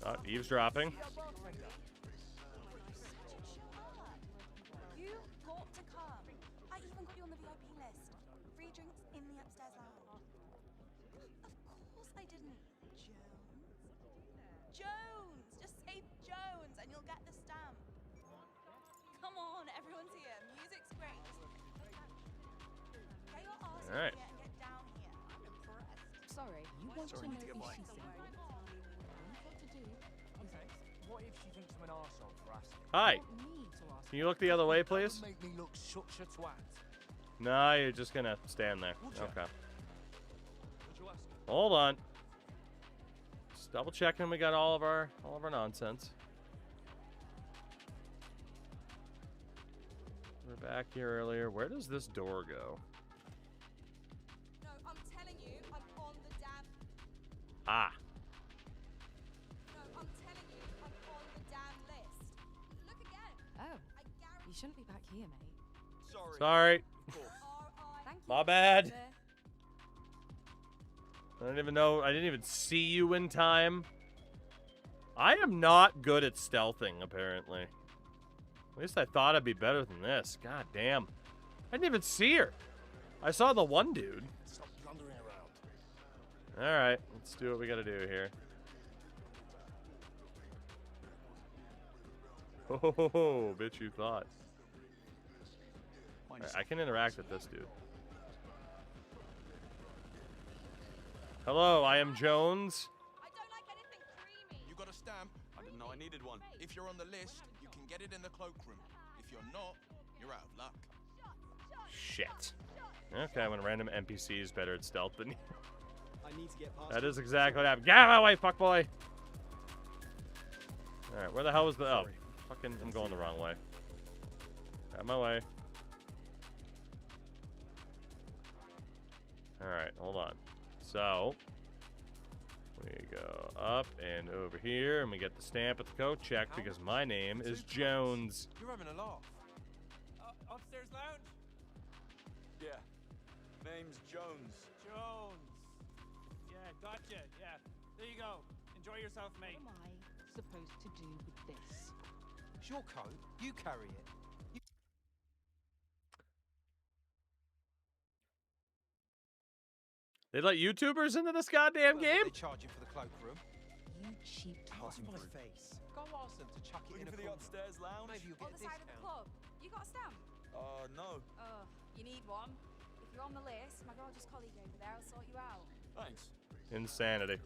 Oh, eavesdropping. You got to come. I even got you on the VIP list. Free drinks in the upstairs lounge. Of course I didn't. Jones! Just say Jones and you'll get the stamp. Come on, everyone's here. Music's great. Get your ass All right. here and get down here. I'm impressed. Sorry, you want to know if she's single? What if she thinks I'm an arsehole for asking? Hi. Can you look the other way, please? Make me look such a twat. No, you're just gonna stand there. Would you? Okay. Would you ask? Hold on. Just double checking we got all of our nonsense. We're back here earlier. Where does this door go? No, I'm telling you, I'm on the damn. Ah. No, I'm telling you, I'm on the damn list. Look again. Oh, you shouldn't be back here, mate. Sorry. Sorry. Thank you. My bad. I didn't even know. I didn't even see you in time. I am not good at stealthing, apparently. At least I thought I'd be better than this. God damn. I didn't even see her. I saw the one dude. Stop blundering around. Alright, let's do what we gotta do here. Oh, bitch, you thought. Right, I can interact with this dude. Hello, I am Jones. You got a stamp? I didn't know I needed one. If you're on the list, you can get it in the cloakroom. If you're not, you're out of luck. Shit. Okay, when a random NPC is better at stealth than you. I need to get past That is exactly what happened. Get out of my way, fuckboy! Alright, where the hell was the... Oh, fucking... I'm going the wrong way. Out of my way. Alright, hold on. So... we go up and over here, and we get the stamp at the coat check because my name is Jones. You're having a laugh. Upstairs lounge? Yeah. Name's Jones. Jones. Yeah, gotcha. Yeah. There you go. Enjoy yourself, mate. What am I supposed to do with this? It's your coat. You carry it. They let YouTubers into this goddamn game? They charge you for the cloakroom. You cheap Pass my face. Go ask them to chuck it in Looking a for the corner. upstairs lounge? Maybe you'll On get the a side of the discount. club. You got a stamp? No. You need one. If you're on the list, my gorgeous colleague over there will sort you out. Thanks. Insanity.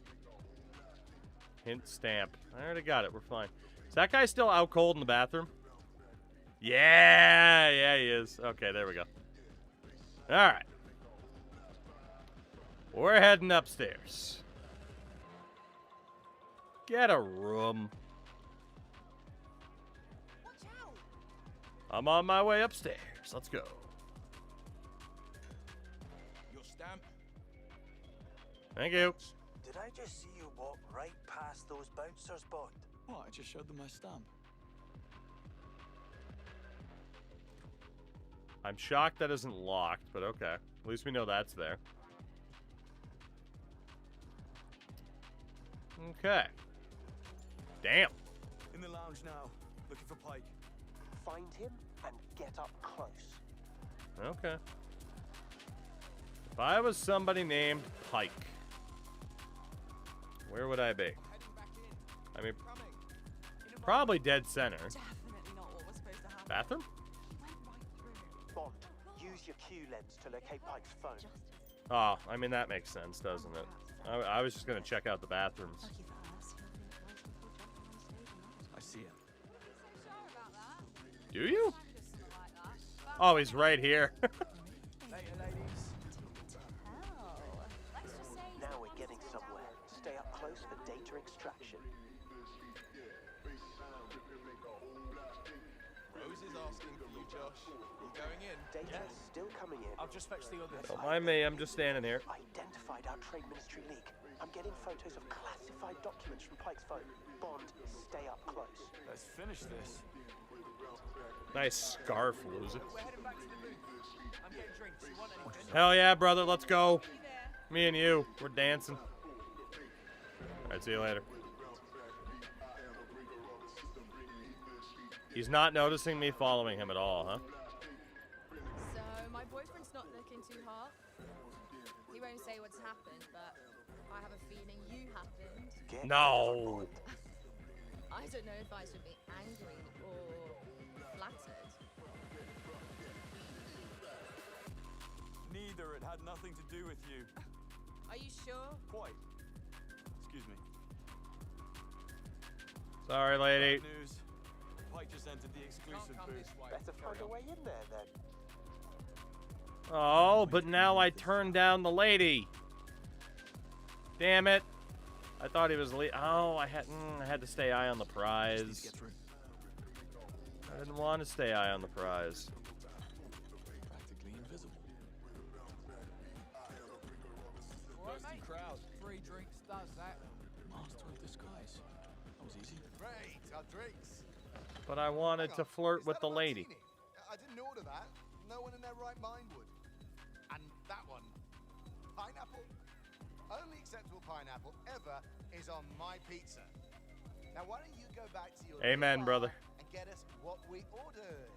Hint stamp. I already got it. We're fine. Is that guy still out cold in the bathroom? Yeah, he is. Okay, there we go. All right. We're heading upstairs. Get a room. Watch out! I'm on my way upstairs. Let's go. Your stamp? Thank you. Did I just see you walk right past those bouncers, Bond? What? I just showed them my stamp. I'm shocked that isn't locked, but okay. At least we know that's there. Okay. Damn. In the lounge now. Looking for Pike. Find him and get up close. Okay. If I was somebody named Pike, where would I be? I mean, probably dead center. Definitely not what was supposed to happen. Bathroom? Bond, use your Q lens to locate Pike's phone. Oh, I mean, that makes sense, doesn't it? I was just going to check out the bathrooms. I see him. Do you? Oh, he's right here. Later, ladies. Now we're getting somewhere. Stay up close for data extraction. Rose is asking for you, Josh. You going in? Data still coming in. I'll just fetch the others. Don't mind me, I'm just standing here. Identified our trade ministry leak. I'm getting photos of classified documents from Pike's phone. Bond, stay up close. Let's finish this. Nice scarf, loser. We're heading back to the booth. I'm getting drinks. You want anything? Hell yeah, brother, let's go. Me and you, we're dancing. Alright, see you later. He's not noticing me following him at all, huh? So, my boyfriend's not looking too hot. He won't say what's happened, but I have a feeling you happened. No. I don't know if I should be angry or flattered. Neither. It had nothing to do with you. Are you sure? Quite. Excuse me. Sorry, lady. Bad news. Pike just entered the exclusive booth. Better find a way in there then. Oh, but now I turned down the lady. Damn it. I thought he was oh, I had to stay eye on the prize. I didn't want to stay eye on the prize. Practically invisible. Thirsty crowd. Free drinks does that. Master of disguise. That was easy. Great, our drinks. But I wanted to flirt with the lady. I didn't order that. No one in their right mind would. And that one. Pineapple. Only acceptable pineapple ever is on my pizza. Now, why don't you go back to your Amen, brother. and get us what we ordered?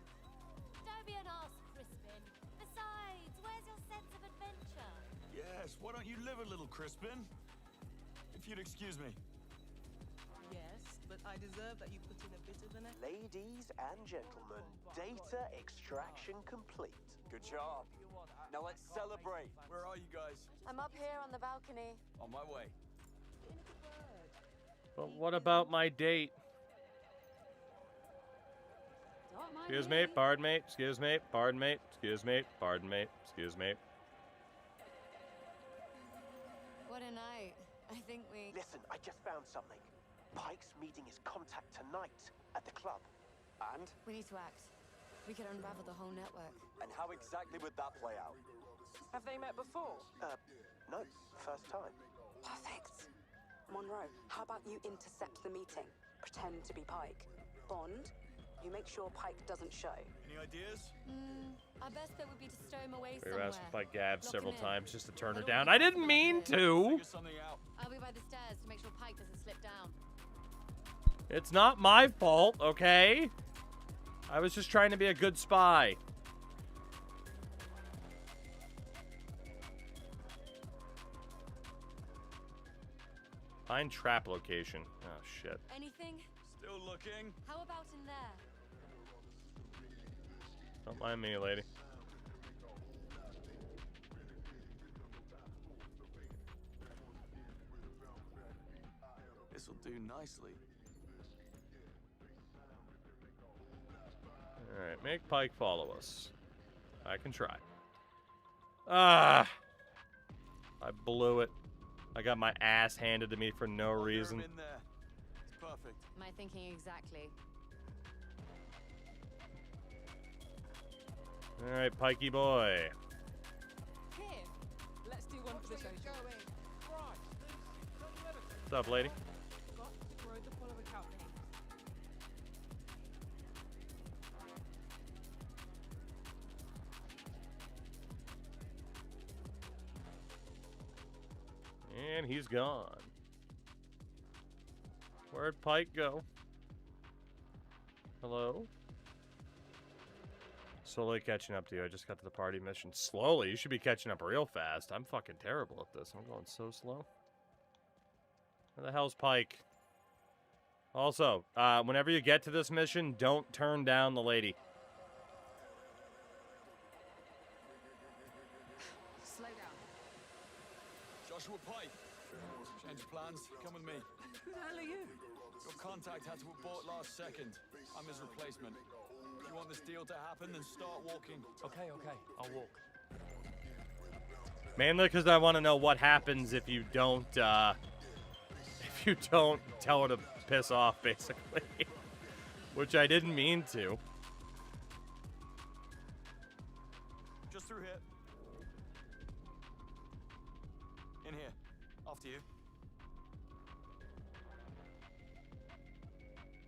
Don't be an arse, Crispin. Besides, where's your sense of adventure? Yes, why don't you live a little, Crispin? If you'd excuse me. Yes, but I deserve that you put in a bit of an effort. Ladies and gentlemen, data extraction complete. Good job. Now let's celebrate. Where are you guys? I'm up here on the balcony. On my way. But what about my date? Excuse me, pardon me, excuse me, pardon me, excuse me, pardon me, excuse me. What a night. I think we... Listen, I just found something. Pike's meeting his contact tonight at the club. And? We need to act. We could unravel the whole network. And how exactly would that play out? Have they met before? No, first time. Perfect. Monroe, how about you intercept the meeting? Pretend to be Pike. Bond, you make sure Pike doesn't show. Any ideas? Our best bet would be to stow him away We were somewhere. asked if I gabbed Lock several him in. times just to turn her It'll down. be I didn't fun mean up here. to. Figure something out. I'll be by the stairs to make sure Pike doesn't slip down. It's not my fault, okay? I was just trying to be a good spy. Find trap location. Oh, shit. Anything? Still looking. How about in there? Don't mind me, lady. This'll do nicely. Alright, make Pike follow us. I can try. Ah! I blew it. I got my ass handed to me for no reason. In there. It's perfect. Am I thinking exactly? Alright, Pikey boy. Here, let's do one for the show. What's up, lady? Got to grow the follower count names. And he's gone. Where'd Pike go? Hello? Slowly catching up to you. I just got to the party mission. Slowly? You should be catching up real fast. I'm fucking terrible at this. I'm going so slow. Where the hell's Pike? Also, whenever you get to this mission, don't turn down the lady. Slow down. Joshua Pike. Change of plans. Come with me. Who the hell are you? Your contact had to abort last second. I'm his replacement. If you want this deal to happen, then start walking. Okay, I'll walk. Mainly because I want to know what happens if you don't, tell her to piss off, basically. Which I didn't mean to. Just through here. In here. After you.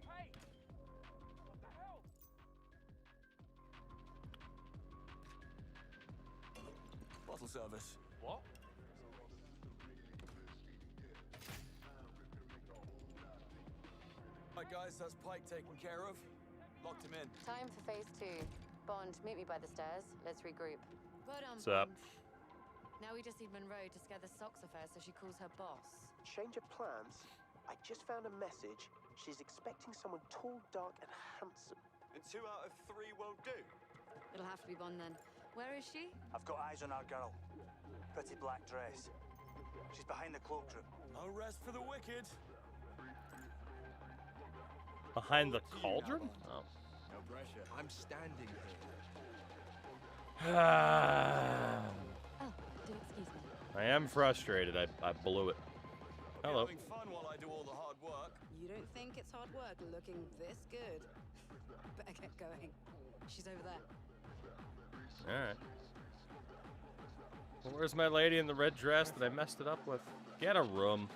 Hey! What the hell? Bottle service. What? Right, guys, that's Pike taken care of. Locked him in. Time for phase 2. Bond, meet me by the stairs. Let's regroup. Well done, What's up? Bond. Now we just need Monroe to scare the socks off her so she calls her boss. Change of plans? I just found a message. She's expecting someone tall, dark, and handsome. And 2 out of 3 won't do. It'll have to be Bond then. Where is she? I've got eyes on our girl. Pretty black dress. She's behind the cloakroom. No rest for the wicked. Behind the cauldron? Oh. No pressure. I'm standing here. Oh, do excuse me. I am frustrated. I blew it. Hello. Having fun while I do all the hard work. You don't think it's hard work looking this good? Better get going. She's over there. Alright. Well, where's my lady in the red dress that I messed it up with? Get a room.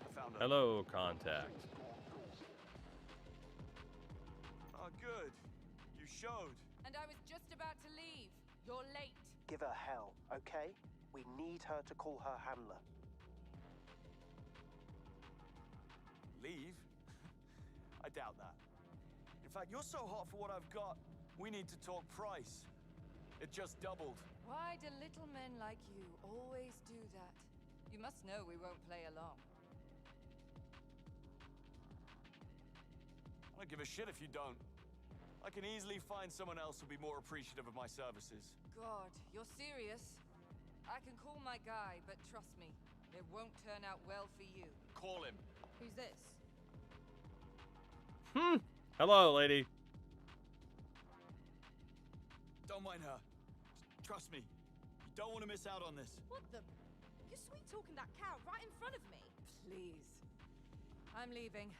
I found her. Hello, contact. Oh, good. You showed. And I was just about to leave. You're late. Give her hell, okay? We need her to call her handler. Leave? I doubt that. In fact, you're so hot for what I've got, we need to talk price. It just doubled. Why do little men like you always do that? You must know we won't play along. I don't give a shit if you don't. I can easily find someone else who'll be more appreciative of my services. God, you're serious? I can call my guy, but trust me, it won't turn out well for you. Call him. Who's this? Hello, lady. Don't mind her. Just trust me. You don't want to miss out on this. What the? You're sweet talking that cow right in front of me. Please. I'm leaving.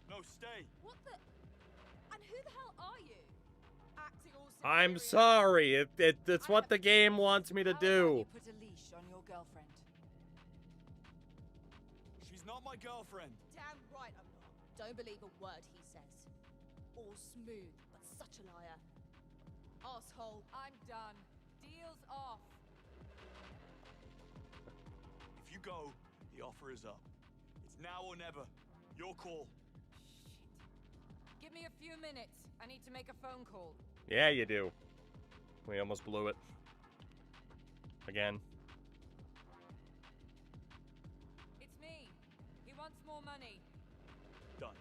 No, stay. What the? And who the hell are you? Acting all I'm sorry. It's what the game wants me to do. You put a leash on your girlfriend. She's not my girlfriend. Damn right I'm not. Don't believe a word he says. All smooth, but such a liar. Asshole. I'm done. Deal's off. If you go, the offer is up. It's now or never. Your call. Give me a few minutes. I need to make a phone call. Yeah, you do. We almost blew it. Again. It's me. He wants more money. Done.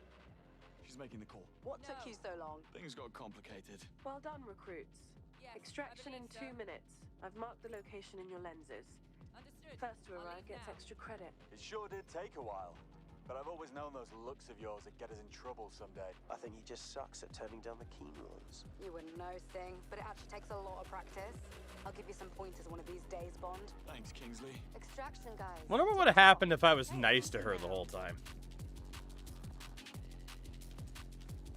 She's making the call. What took you so long? Things got complicated. Well done, recruits. Yes, Extraction in 2 minutes. I've marked the location in your lenses. Understood. First to arrive gets extra credit. It sure did take a while. But I've always known those looks of yours would get us in trouble someday. I think he just sucks at turning down the keen ones. You wouldn't know, Sting, but it actually takes a lot of practice. I'll give you some pointers one of these days, Bond. Thanks, Kingsley. Extraction, guys. Wonder what would have happened if I was nice to her the whole time.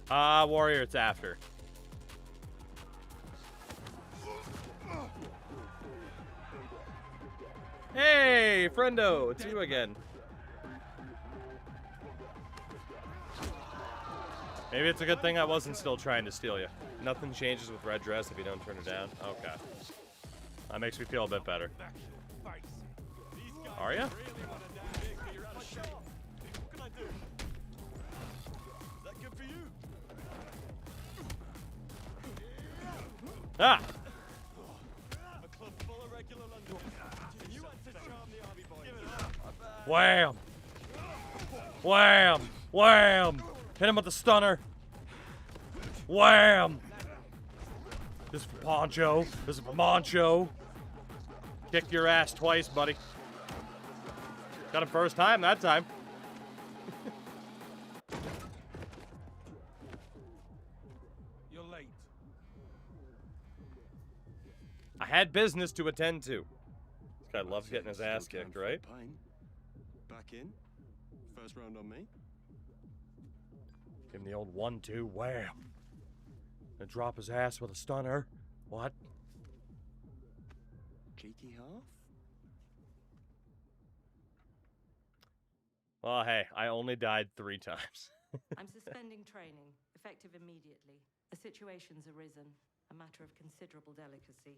Warrior, it's after. Hey, friendo, it's you again. Maybe it's a good thing I wasn't still trying to steal you. Nothing changes with red dress if you don't turn it down. Okay. That makes me feel a bit better. Are ya? What can I do? Is that good for you? Ah! A club full of regular Londoners. You went to charm the army boy. Give it up. Wham! Wham! Wham! Hit him with the stunner. Wham! This is for Poncho. This is for Moncho. Kick your ass twice, buddy. Got him first time that time. You're late. I had business to attend to. This guy loves getting his ass kicked, right? Back in. First round on me. Give him the old 1-2 wham. And drop his ass with a stunner. What? Cheeky half? Well, hey, I only died 3 times. I'm suspending training, effective immediately. A situation's arisen, a matter of considerable delicacy.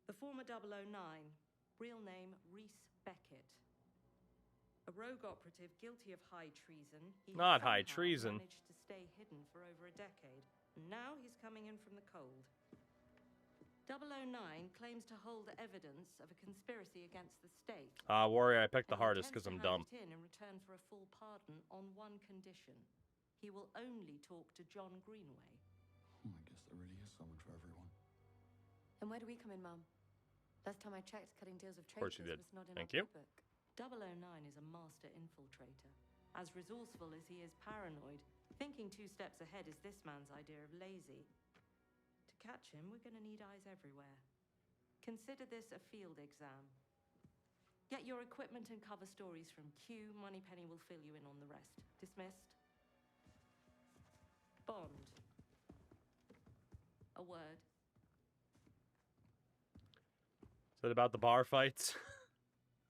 The former 009, real name Reese Beckett. A rogue operative guilty of high treason. He Not high somehow treason. Managed to stay hidden for over a decade. Now he's coming in from the cold. 009 claims to hold evidence of a conspiracy against the state. Warrior, I picked the and hardest intends because to I'm hand dumb. it in return for a full pardon on one condition. He will only talk to John Greenway. I guess there really is someone for everyone. And where do we come in, Mum? Last time I checked, cutting deals with course traitors you did. was not in Thank our you. playbook. 009 is a master infiltrator. As resourceful as he is paranoid, thinking 2 steps ahead is this man's idea of lazy. To catch him, we're going to need eyes everywhere. Consider this a field exam. Get your equipment and cover stories from Q. Moneypenny will fill you in on the rest. Dismissed. Bond. A word. Is it about the bar fights?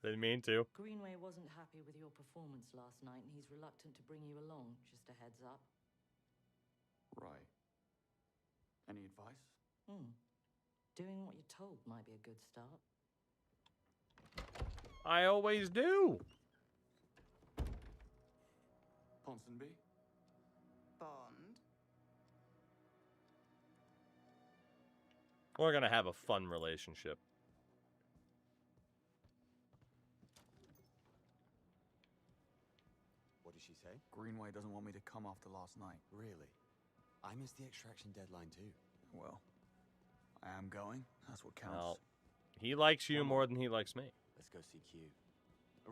Didn't mean to. Greenway wasn't happy with your performance last night, and he's reluctant to bring you along. Just a heads up. Right. Any advice? Doing what you're told might be a good start. I always do. Ponsonby? Bond. We're gonna have a fun relationship. What did she say? Greenway doesn't want me to come after last night. Really? I missed the extraction deadline too. Well, I am going. That's what counts. Well, he likes you more than he likes me. Let's go see Q.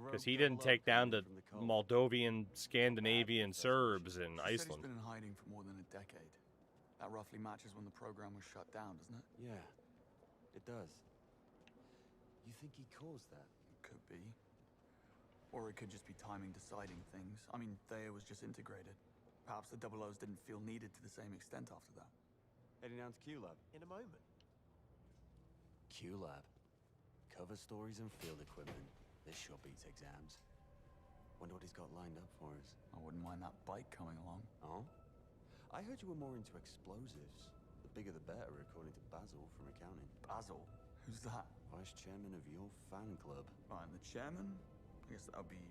Because he didn't take down the Moldovan, Scandinavian Serbs in She said Iceland. he's been in hiding for more than a decade. That roughly matches when the program was shut down, doesn't it? Yeah, it does. You think he caused that? Could be. Or it could just be timing deciding things. I mean, Thea was just integrated. Perhaps the Double O's didn't feel needed to the same extent after that. Heading down to Q Lab. In a moment. Q Lab. Cover stories and field equipment. This sure beats exams. Wonder what he's got lined up for us. I wouldn't mind that bike coming along. Oh? I heard you were more into explosives. The bigger the better, according to Basil from accounting. Basil? Who's that? Vice chairman of your fan club. Right, and the chairman? I guess that would be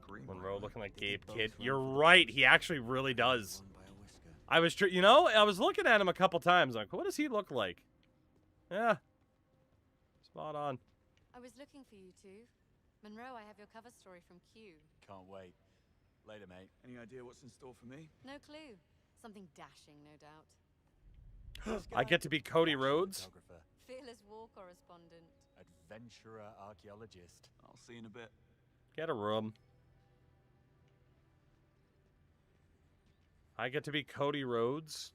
Greenway. Monroe looking like Gabe Kidd. You're right. He actually really does. I was, I was looking at him a couple times. Like, what does he look like? Yeah. Spot on. I was looking for you two. Monroe, I have your cover story from Q. Can't wait. Later, mate. Any idea what's in store for me? No clue. Something dashing, no doubt. I get to be Cody Rhodes. Fearless war correspondent. Adventurer archaeologist. I'll see you in a bit. Get a room. I get to be Cody Rhodes.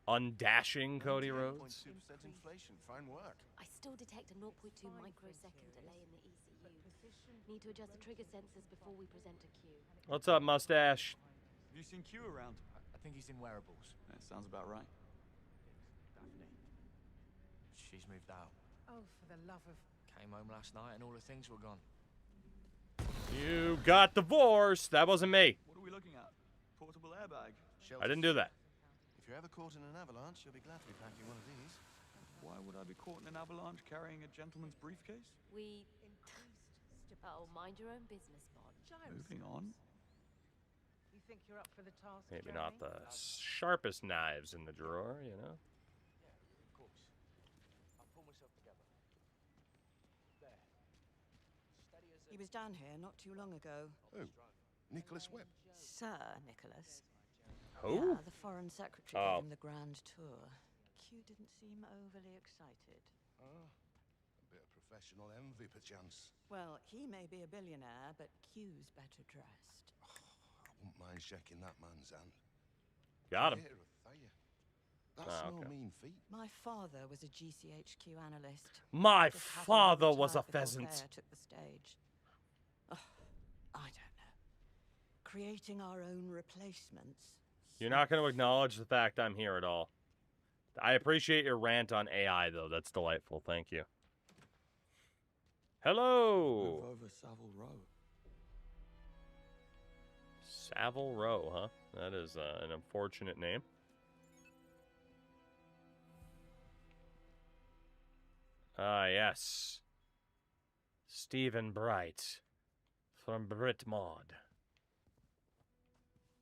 Undashing Cody Rhodes. 2% inflation. Fine work. I still detect a 0.2 microsecond delay in the ECU. Need to adjust the trigger sensors before we present a Q. What's up, mustache? Have you seen Q around? I think he's in wearables. That sounds about right. Daphne. She's moved out. Oh, for the love of... Came home last night and all the things were gone. You got divorced. That wasn't me. What are we looking at? Portable airbag. I didn't do that. If you're ever caught in an avalanche, you'll be glad to be packing one of these. Why would I be caught in an avalanche carrying a gentleman's briefcase? We... Oh, mind your own business, Bond. Moving on. You think you're up for the task, Maybe Jeremy? not the sharpest knives in the drawer, you know? Yeah, of course. I'll pull myself together. There. Steady as a... He was down here not too long ago. Who? Nicholas Webb? Sir Nicholas. Who? Yeah, the Foreign Secretary Oh. gave him the grand tour. Q didn't seem overly excited. Ah, a bit of professional envy, perchance. Well, he may be a billionaire, but Q's better dressed. I wouldn't mind shaking that man's hand. Got him. Here, Thea. That's Ah, no okay. mean feat. My father was a GCHQ analyst. My Just happened to father was a retire before pheasant. Thea took the stage. Oh, I don't know. Creating our own replacements. You're not going to acknowledge the fact I'm here at all. I appreciate your rant on AI, though. That's delightful. Thank you. Move Hello. over Savile Row. Savile Row, huh? That is an unfortunate name. Ah, yes. Stephen Bright from Brit Mod.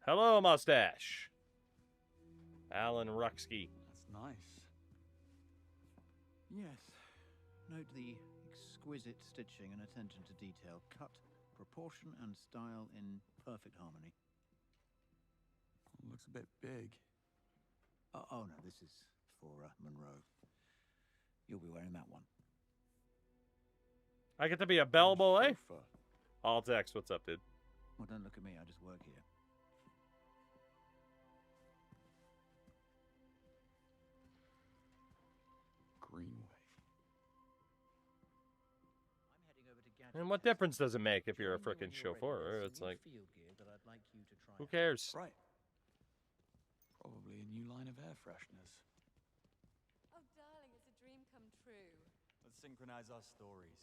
Hello, mustache. Alan Ruxky. That's nice. Yes. Note the exquisite stitching and attention to detail. Cut, proportion, and style in perfect harmony. Looks a bit big. Oh no, this is for Monroe. You'll be wearing that one. I get to be a bellboy. Altex, what's up, dude? Well, don't look at me. I just work here. Greenway. And what difference does it make if you're a frickin' chauffeur? It's like, who cares? Right. Probably a new line of air fresheners. Oh, darling, it's a dream come true. Let's synchronize our stories.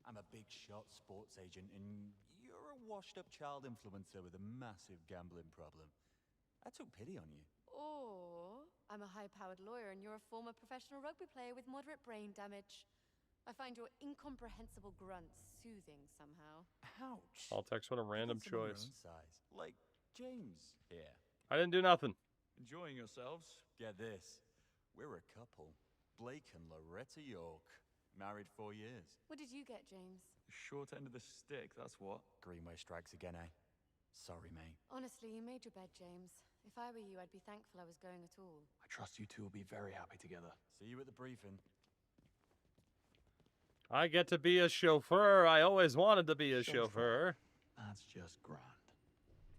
I'm a big shot sports agent, and you're a washed-up child influencer with a massive gambling problem. I took pity on you. Or I'm a high-powered lawyer and you're a former professional rugby player with moderate brain damage. I find your incomprehensible grunts soothing somehow. Ouch. All text, what a random Pick on someone your choice. own size, like James here. I didn't do nothing. Enjoying yourselves? Get this. We're a couple. Blake and Loretta York. Married 4 years. What did you get, James? Short end of the stick, that's what. Greenway strikes again, eh? Sorry, mate. Honestly, you made your bed, James. If I were you, I'd be thankful I was going at all. I trust you two will be very happy together. See you at the briefing. I get to be a chauffeur. I always wanted to be a chauffeur. That's just grand.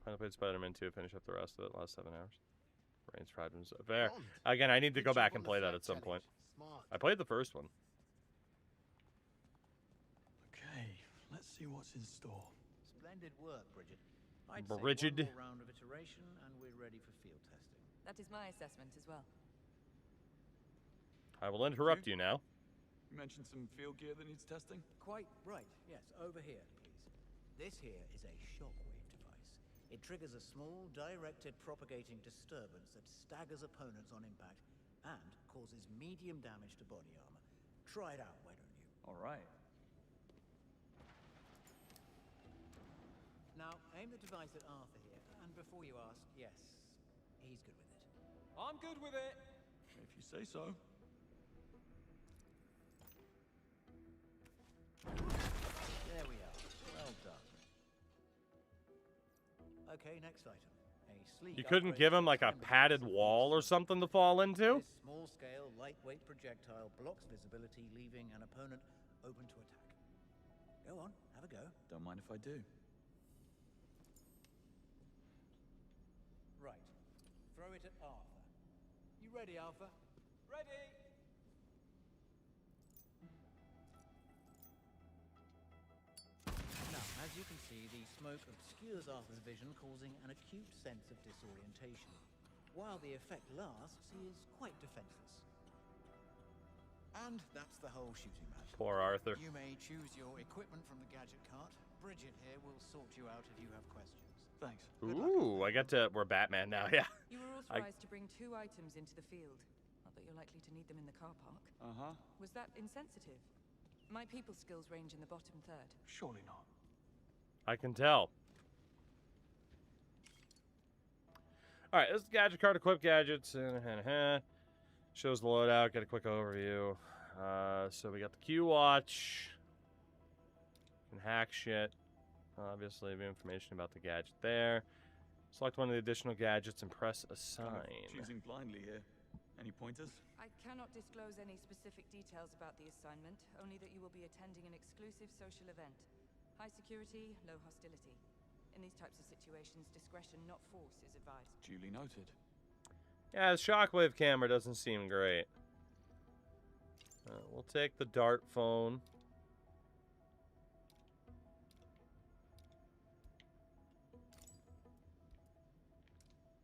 I played Spider-Man 2, finish up the rest of it last 7 hours. Brains fried and so fair. Again, I need to go back and play that at some point. I played the first one. Okay, let's see what's in store. Splendid work, Bridget. I'd Bridget. say one more round of iteration and we're ready for field testing. That is my assessment as well. I will interrupt you now. You mentioned some field gear that needs testing? Quite right, yes. Over here, please. This here is a shockwave device. It triggers a small, directed propagating disturbance that staggers opponents on impact and causes medium damage to body armor. Try it out, why don't you? All right. Now, aim the device at Arthur here, and before you ask, yes, he's good with it. I'm good with it. If you say so. There we are. Well done. Okay, next item. A sleek. You couldn't give him like a padded wall or something to fall into? This small-scale, lightweight projectile blocks visibility, leaving an opponent open to attack. Go on, have a go. Don't mind if I do. Right. Throw it at Arthur. You ready, Arthur? Ready. Now, as you can see, the smoke obscures Arthur's vision, causing an acute sense of disorientation. While the effect lasts, he is quite defenseless. And that's the whole shooting match. Poor Arthur. You may choose your equipment from the gadget cart. Bridget here will sort you out if you have questions. Thanks. Ooh, I got to... We're Batman now, yeah. You were authorized to bring 2 items into the field. Not that you're likely to need them in the car park. Uh-huh. Was that insensitive? My people skills range in the bottom third. Surely not. I can tell. Alright, this is the gadget card, equip gadgets. Shows the loadout, get a quick overview. So we got the Q watch. Can hack shit. Obviously, the information about the gadget there. Select one of the additional gadgets and press assign. Kind of choosing blindly here. Any pointers? I cannot disclose any specific details about the assignment, only that you will be attending an exclusive social event. High security, low hostility. In these types of situations, discretion, not force, is advised. Duly noted. Yeah, the shockwave camera doesn't seem great. We'll take the dart phone.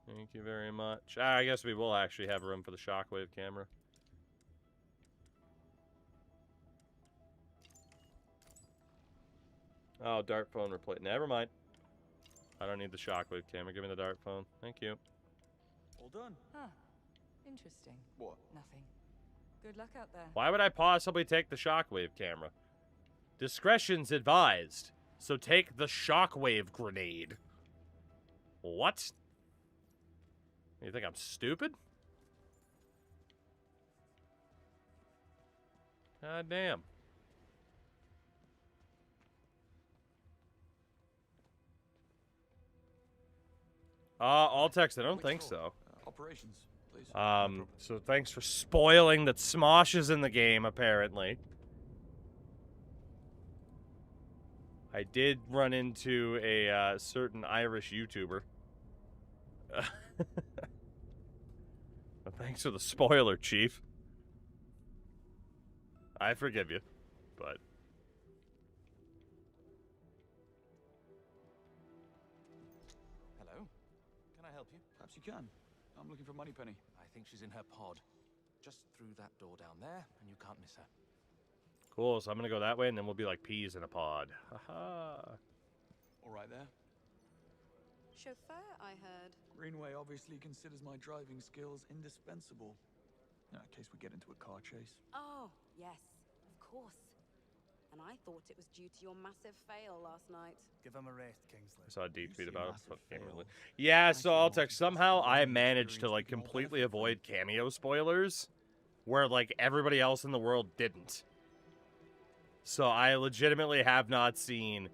Thank you very much. I guess we will actually have room for the shockwave camera. Oh, dart phone replace. Never mind. I don't need the shockwave camera. Give me the dart phone. Thank you. All done. Huh. Interesting. What? Nothing. Good luck out there. Why would I possibly take the shockwave camera? Discretion's advised. So take the shockwave grenade. What? You think I'm stupid? God damn. All text. I don't think so. Operations, please. So thanks for spoiling that Smosh is in the game, apparently. I did run into a certain Irish YouTuber. But thanks for the spoiler, Chief. I forgive you, but... Hello? Can I help you? Perhaps you can. I'm looking for Moneypenny. I think she's in her pod. Just through that door down there, and you can't miss her. Cool, so I'm gonna go that way, and then we'll be like peas in a pod. Haha. All right there. Chauffeur, I heard. Greenway obviously considers my driving skills indispensable. In case we get into a car chase. Oh, yes, of course. And I thought it was due to your massive fail last night. Give him a rest, Kingsley. I saw a deep tweet about it. Yeah, so I'll text. Somehow I managed to like completely avoid cameo spoilers, where like everybody else in the world didn't. So I legitimately have not seen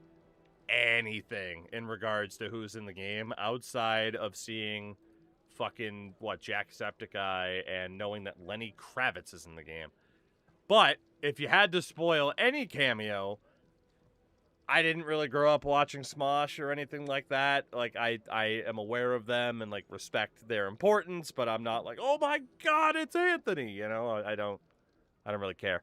anything in regards to who's in the game outside of seeing fucking Jacksepticeye and knowing that Lenny Kravitz is in the game. But if you had to spoil any cameo, I didn't really grow up watching Smosh or anything like that. Like I am aware of them and like respect their importance, but I'm not like, oh my god, it's Anthony. You know, I don't really care.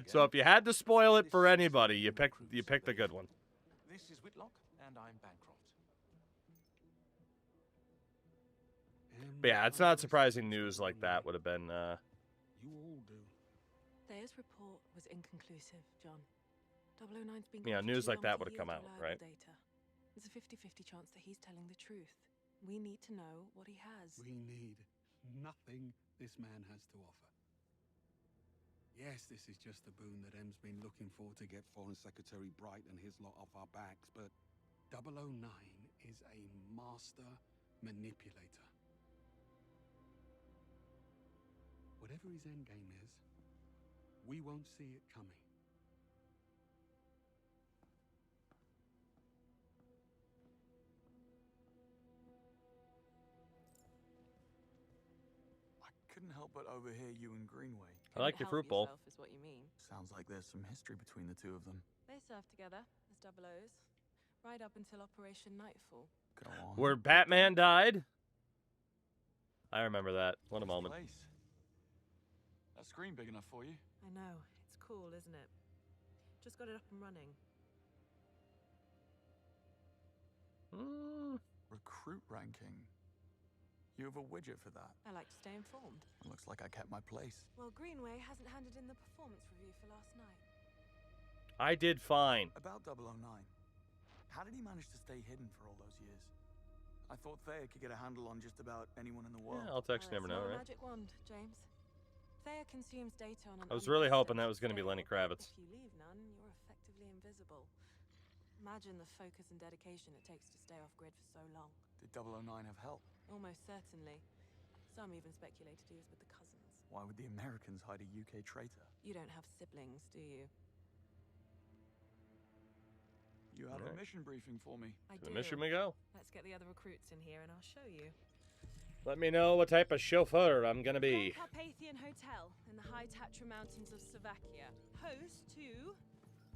So if you had to spoil it for anybody, you picked a good one. This is Whitlock, and I'm Bancroft. But yeah, it's not surprising news like that would have been. You all do. Thayer's report was inconclusive, John. 009's been Yeah, gone for news too like long that to would have yield come out, reliable right? Data. There's a 50-50 chance that he's telling the truth. We need to know what he has. We need nothing this man has to offer. Yes, this is just a boon that M's been looking for to get Foreign Secretary Bright and his lot off our backs, but 009 is a master manipulator. Whatever his endgame is, we won't see it coming. I couldn't help but overhear you and Greenway. I like your fruit bowl. Is what you mean. Sounds like there's some history between the two of them. They served together as double O's, right up until Operation Nightfall. Go on. Where Batman died? I remember that. What a moment. Place. That screen big enough for you? I know. It's cool, isn't it? Just got it up and running. Recruit ranking. You have a widget for that. I like to stay informed. Looks like I kept my place. Well, Greenway hasn't handed in the performance review for last night. I did fine. About 009. How did he manage to stay hidden for all those years? I thought Thayer could get a handle on just about anyone in the world. Yeah, I'll text never know, right? Magic wand, James. Thayer consumes data on an I was really hoping that unprecedented was going to be scale. Lenny Kravitz. If you leave none, you're effectively invisible. Imagine the focus and dedication it takes to stay off grid for so long. Did 009 have help? Almost certainly. Some even speculated he was with the cousins. Why would the Americans hide a UK traitor? You don't have siblings, do you? You had a mission briefing for me. I To do. the mission we go. Let's get the other recruits in here and I'll show you. Let me know what type of chauffeur I'm gonna be. Carpathian Hotel in the high Tatra Mountains of Slovakia, host to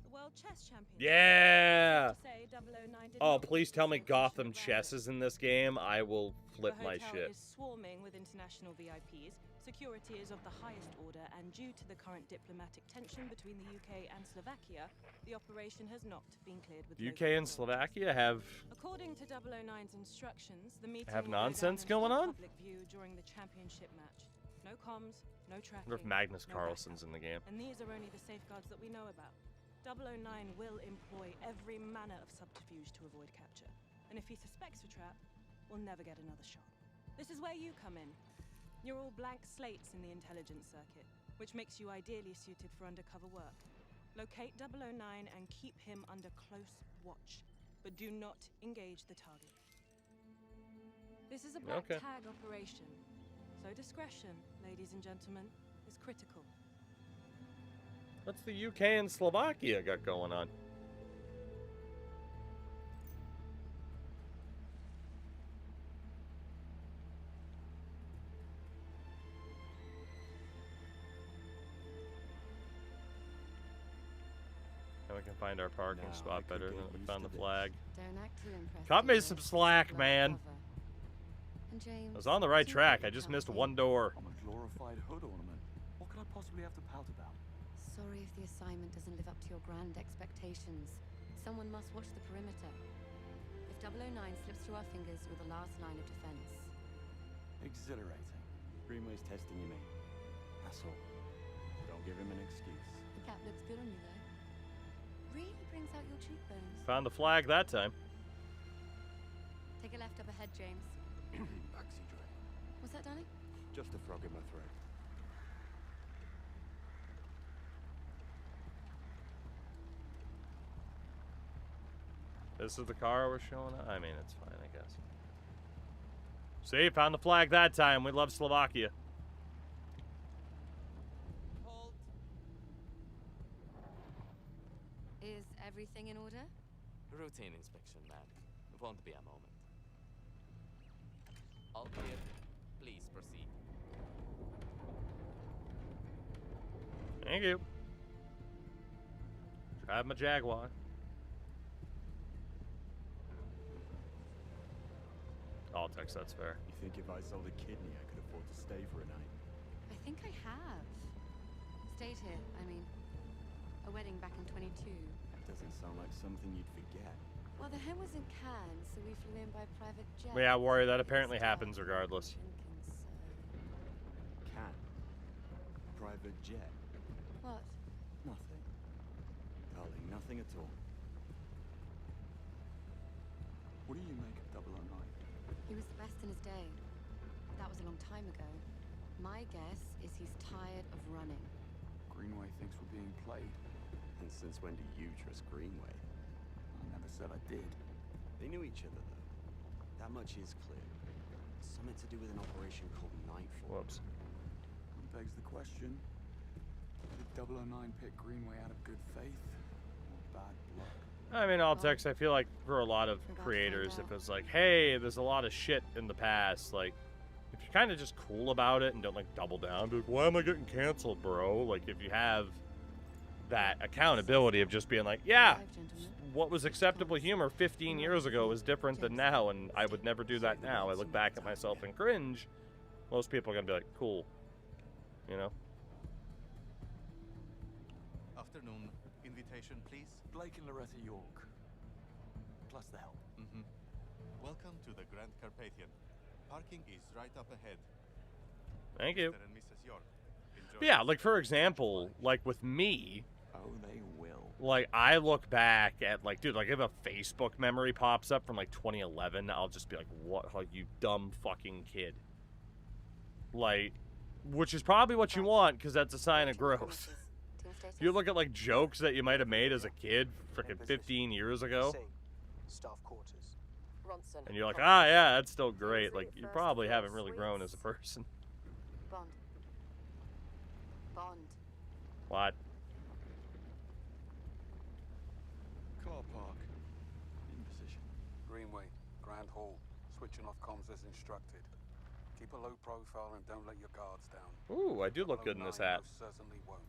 the World Chess Championship. Yeah! Say 009 did Oh, not please tell me official Gotham round. Chess is in this game. I will flip The my hotel shit. is swarming with international VIPs. Security is of the highest order, and due to the current diplomatic tension between the UK and Slovakia, the operation has not been cleared with UK and Slovakia have According to 009's instructions, the meeting have will go down nonsense in going full on? public view during the championship match. No comms, no I tracking. wonder if Magnus no Carlsen's backup. in the game. And these are only the safeguards that we know about. 009 will employ every manner of subterfuge to avoid capture. And if he suspects a trap, we'll never get another shot. This is where you come in. You're all blank slates in the intelligence circuit, which makes you ideally suited for undercover work. Locate 009 and keep him under close watch, but do not engage the target. This is a black Okay. tag operation, so discretion, ladies and gentlemen, is critical. What's the UK and Slovakia got going on? Now we can find our parking spot better than we found the flag. Don't act too impressed. Cut me David. some slack, man. And James, I was on the right do you track. think I just you missed can one door. I'm a glorified hood ornament. What could I possibly have to pout about? Sorry if the assignment doesn't live up to your grand expectations. Someone must watch the perimeter. If 009 slips through our fingers, you're the last line of defense. Exhilarating. Greenway's testing you, mate. That's all. Give him an excuse. The cap looks good on you, though. Really brings out your cheekbones. Found the flag that time. Take a left up ahead, James. Backseat drive. What's that, darling? Just a frog in my throat. This is the car we're showing. I mean, it's fine, I guess. See, found the flag that time. We love Slovakia. Is everything in order? Routine inspection, ma'am. Won't be a moment. All clear. Please proceed. Thank you. Drive my Jaguar. All-text, that's fair. You think if I sold a kidney, I could afford to stay for a night? I think I have. Stayed here, I mean. A wedding back in 22. That doesn't sound like something you'd forget. Well, the hen was in Cannes, so we flew in by private jet. Yeah, Warrior, that apparently happens regardless. Can. Private jet. What? Nothing. Darling, nothing at all. What do you make of 009? He was the best in his day. That was a long time ago. My guess is he's tired of running. Greenway thinks we're being played. And since when do you trust Greenway? I never said I did. They knew each other, though. That much is clear. Something to do with an operation called Nightfall. Whoops. That begs the question. Did 009 pick Greenway out of good faith? Or bad luck? I mean, All-text, I feel like for a lot of creators, if it's like, hey, there's a lot of shit in the past, like, if you're kind of just cool about it and don't, like, double down, be like, why am I getting canceled, bro? Like, if you have that accountability of just being like, yeah, what was acceptable humor 15 years ago is different than now, and I would never do that now. I look back at myself and cringe. Most people are going to be like, cool. You know? Afternoon. Invitation, please. Blake and Loretta York. Plus the help. Welcome to the Grand Carpathian. Parking is right up ahead. Thank you. Mr. and Mrs. York. Enjoy. But yeah, like, for example, like, with me, oh, they will. Like, I look back at, like, dude, like, if a Facebook memory pops up from, like, 2011, I'll just be like, what, like, you dumb fucking kid. Like, which is probably what you want, because that's a sign of growth. If you look at, like, jokes that you might have made as a kid freaking 15 years ago, Staff quarters. Ronson. and you're like, ah, yeah, that's still great. Like, you probably haven't really grown as a person. Bond. Bond. What? Car park. In position. Greenway, Grand Hall. Switching off comms as instructed. Keep a low profile and don't let your guards down. Ooh, I do look good in this 009 hat. most certainly won't.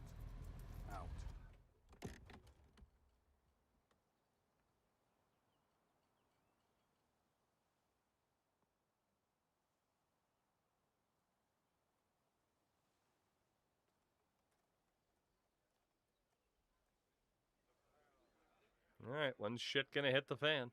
Out. Alright, when's shit gonna hit the fan?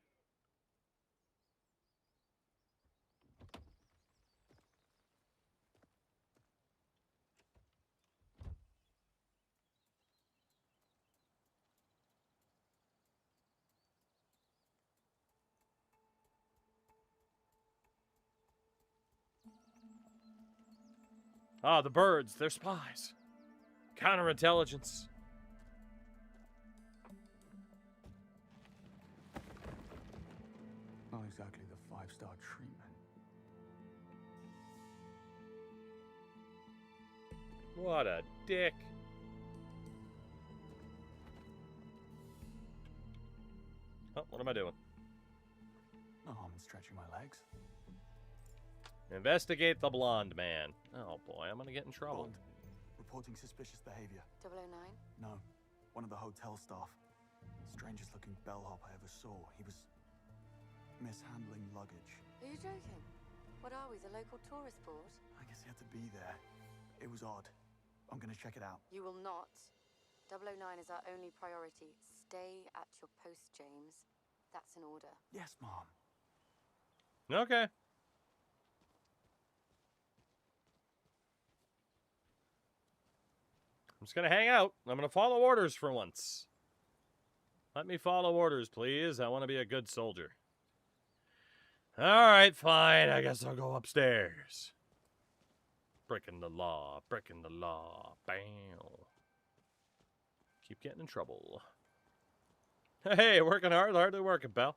Ah, the birds, they're spies. Counterintelligence. Not exactly the 5-star treatment. What a dick. Oh, what am I doing? No harm in stretching my legs. Investigate the blonde man. Oh boy, I'm gonna get in trouble. Bond. Reporting suspicious behavior. 009? No, one of the hotel staff. Strangest looking bellhop I ever saw. He was mishandling luggage. Are you joking? What are we, the local tourist board? I guess he had to be there. It was odd. I'm gonna check it out. You will not. 009 is our only priority. Stay at your post, James. That's an order. Yes, Mom. Okay. just gonna hang out. I'm gonna follow orders for once. Let me follow orders, please. I want to be a good soldier. Alright, fine. I guess I'll go upstairs. Breaking the law. Breaking the law. Bam. Keep getting in trouble. Hey, working hard. Hardly working, pal.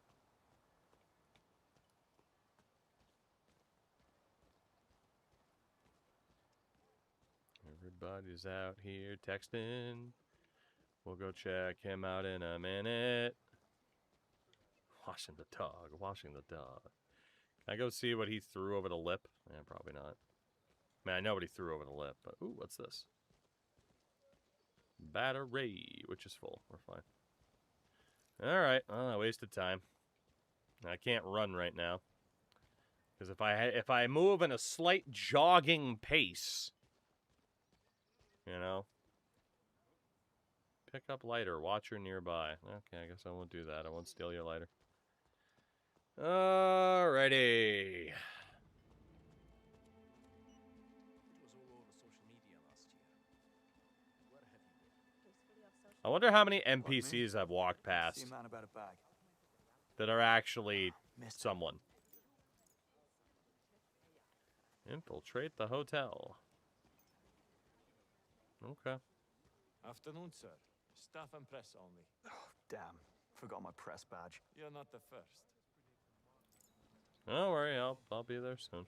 Everybody's out here texting. We'll go check him out in a minute. Washing the dog. Washing the dog. Can I go see what he threw over the lip? Yeah, probably not. I mean, I know what he threw over the lip, but... Ooh, what's this? Battery, which is full. We're fine. Alright, well, I wasted time. I can't run right now. Because if I move in a slight jogging pace... You know? Pick up lighter. Watcher nearby. Okay, I guess I won't do that. I won't steal your lighter. Alrighty. I wonder how many NPCs I've walked past that are actually someone. Infiltrate the hotel. Okay. Afternoon, sir. Staff and press only. Oh, damn. Forgot my press badge. You're not the first. Don't worry, I'll be there soon.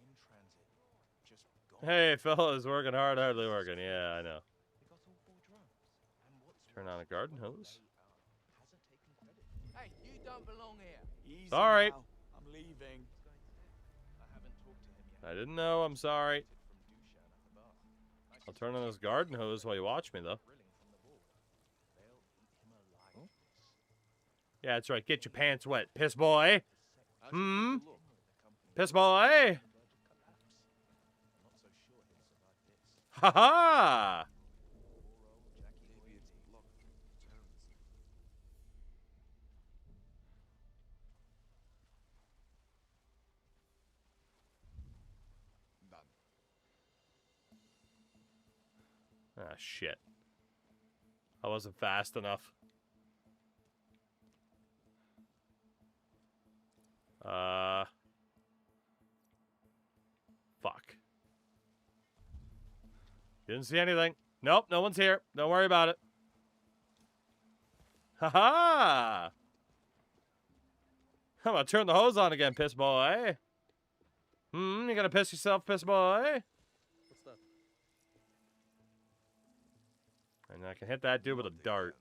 Hey, fellas, working hard, hardly working. Yeah, I know. Turn on a garden hose. Hey, you don't belong here. Easy Sorry. now. I'm leaving. I didn't know. I'm sorry. I'll turn on this garden hose while you watch me, though. Yeah, that's right. Get your pants wet, piss boy. Hmm? Piss boy? Ha ha! Ah, shit. I wasn't fast enough. Fuck. Didn't see anything. Nope, no one's here. Don't worry about it. Ha-ha! I'm gonna turn the hose on again, piss boy. You gonna piss yourself, piss boy? What's that? And I can hit that dude with a dart.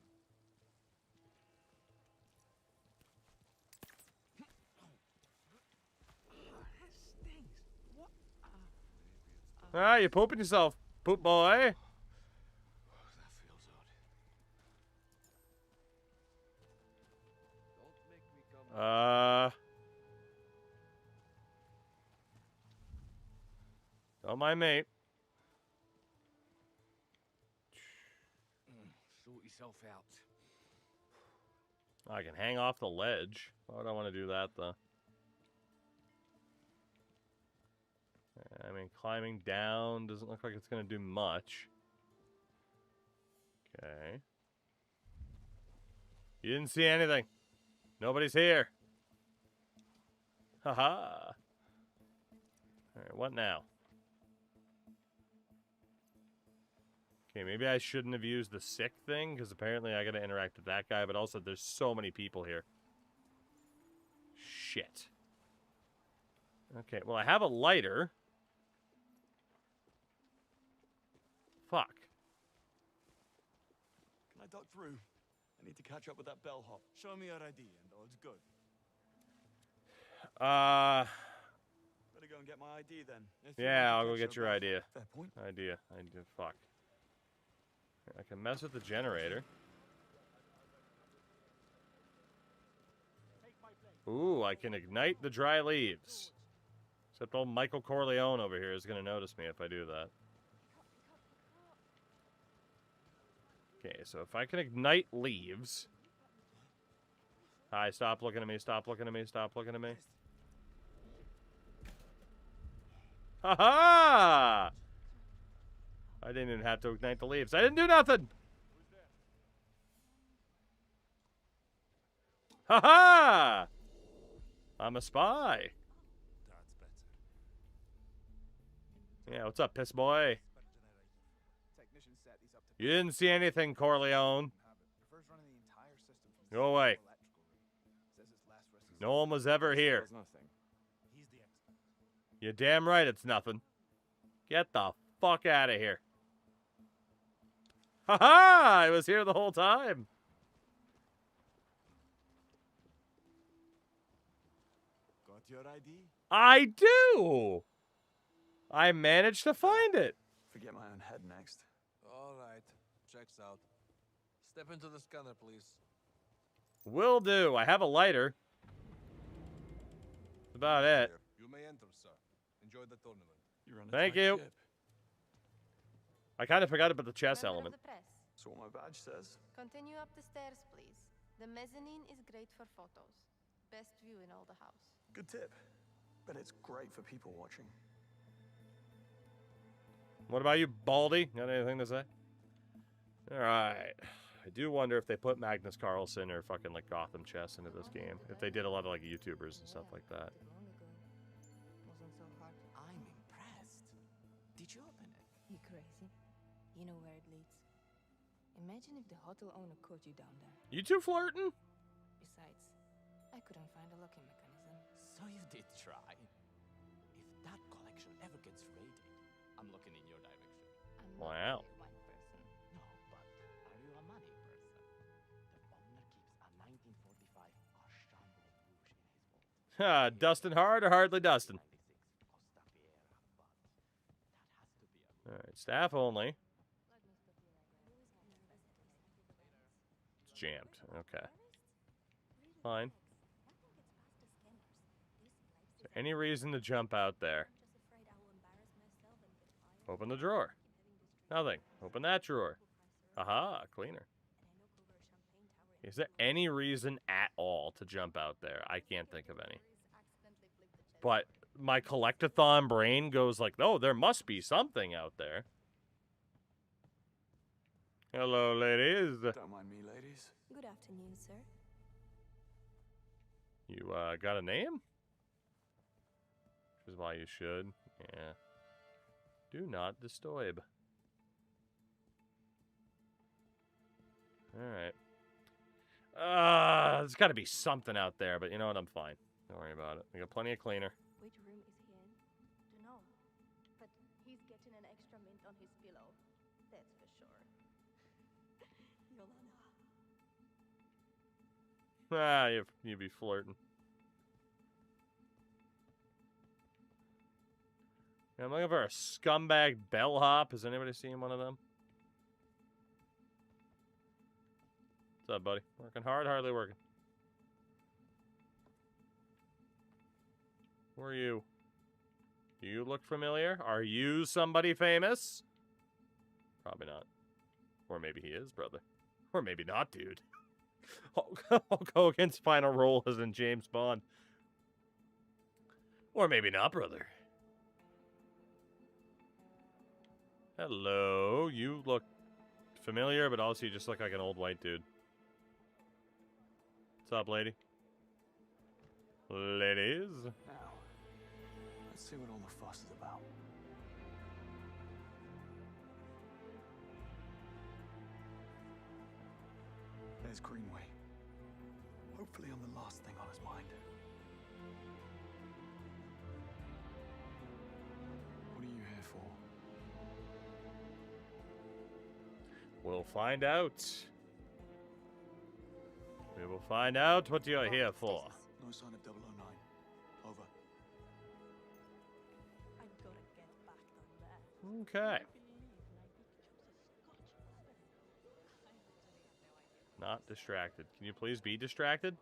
Ah, you pooping yourself, poop boy. Don't mind me. Sort yourself out. I can hang off the ledge. Why would I want to do that, though? I mean, climbing down doesn't look like it's going to do much. Okay. You didn't see anything. Nobody's here. Haha. Alright, what now? Okay, maybe I shouldn't have used the sick thing, because apparently I gotta interact with that guy, but also there's so many people here. Shit. Okay, well I have a lighter. Fuck. Can I duck through? I need to catch up with that bellhop. Show me your ID and all's good. Better go and get my ID then. Yeah, I'll go get your idea. Fair point. Idea. Fuck. I can mess with the generator. Ooh, I can ignite the dry leaves. Except old Michael Corleone over here is going to notice me if I do that. Okay, so if I can ignite leaves... Hi, stop looking at me, stop looking at me, stop looking at me. Ha-ha! I I didn't even have to ignite the leaves. I didn't do nothing! Ha-ha! I'm a spy. That's better. Yeah, what's up, piss boy? Technicians set these up to You didn't see anything, Corleone. prefers running the entire system from the Go away. electrical room. Says it's less risky. No one was ever here. Nothing. He's the expert. You're damn right it's nothing. Get the fuck out of here. Ha-ha! I was here the whole time. Got your ID? I do! I managed to find it. Forget my own head next. All right. Checks out. Step into the scanner, please. Will do. I have a lighter. That's about it. You may enter, sir. Enjoy the tournament. You run a Thank tight you. ship. I kind of forgot about the chess Member element. of the press. That's what my badge says. Continue up the stairs, please. The mezzanine is great for photos. Best view in all the house. Good tip. But it's great for people watching. What about you, Baldy? Got anything to say? Alright. I do wonder if they put Magnus Carlsen or fucking like Gotham Chess into this game. If they did a lot of like YouTubers and stuff like that. Wasn't so hard. I'm impressed. Did you open it? You crazy? You know where it leads. Imagine if the hotel owner caught you down there. You two flirting? Besides, I couldn't find a locking mechanism. So you did try. If that collection ever gets raided, I'm looking in your direction. I'm not Wow. really a wine person. No, but are you a money person? The owner keeps a 1945 Archambault Rouge in his vault. Ha, Dustin hard or hardly Dustin? Alright, staff only. It's jammed. Okay. Fine. Is there any reason to jump out there? Open the drawer. Nothing. Open that drawer. Aha, cleaner. Is there any reason at all to jump out there? I can't think of any. But my collectathon brain goes like, oh, there must be something out there. Hello, ladies. Don't mind me, ladies. Good afternoon, sir. You got a name? Which is why you should. Yeah. Do not disturb. Alright. There's got to be something out there, but you know what? I'm fine. Don't worry about it. We got plenty of cleaner. Which room is he in? Dunno. But he's getting an extra mint on his pillow. That's for sure. Yolanda. You be flirting. Yeah, I'm looking for a scumbag bellhop. Has anybody seen one of them? What's up, buddy? Working hard, hardly working. Who are you? Do you look familiar? Are you somebody famous? Probably not. Or maybe he is, brother. Or maybe not, dude. Hulk Hogan's final role is in James Bond. Or maybe not, brother. Hello. You look familiar, but also you just look like an old white dude. What's up, lady? Ladies? Now, let's see what all the fuss is about. There's Greenway. Hopefully I'm the last thing on his mind. What are you here for? We'll find out. We will find out what you're here for. No sign of 009. Over. I gotta get back down there. Okay. Not distracted. Can you please be distracted?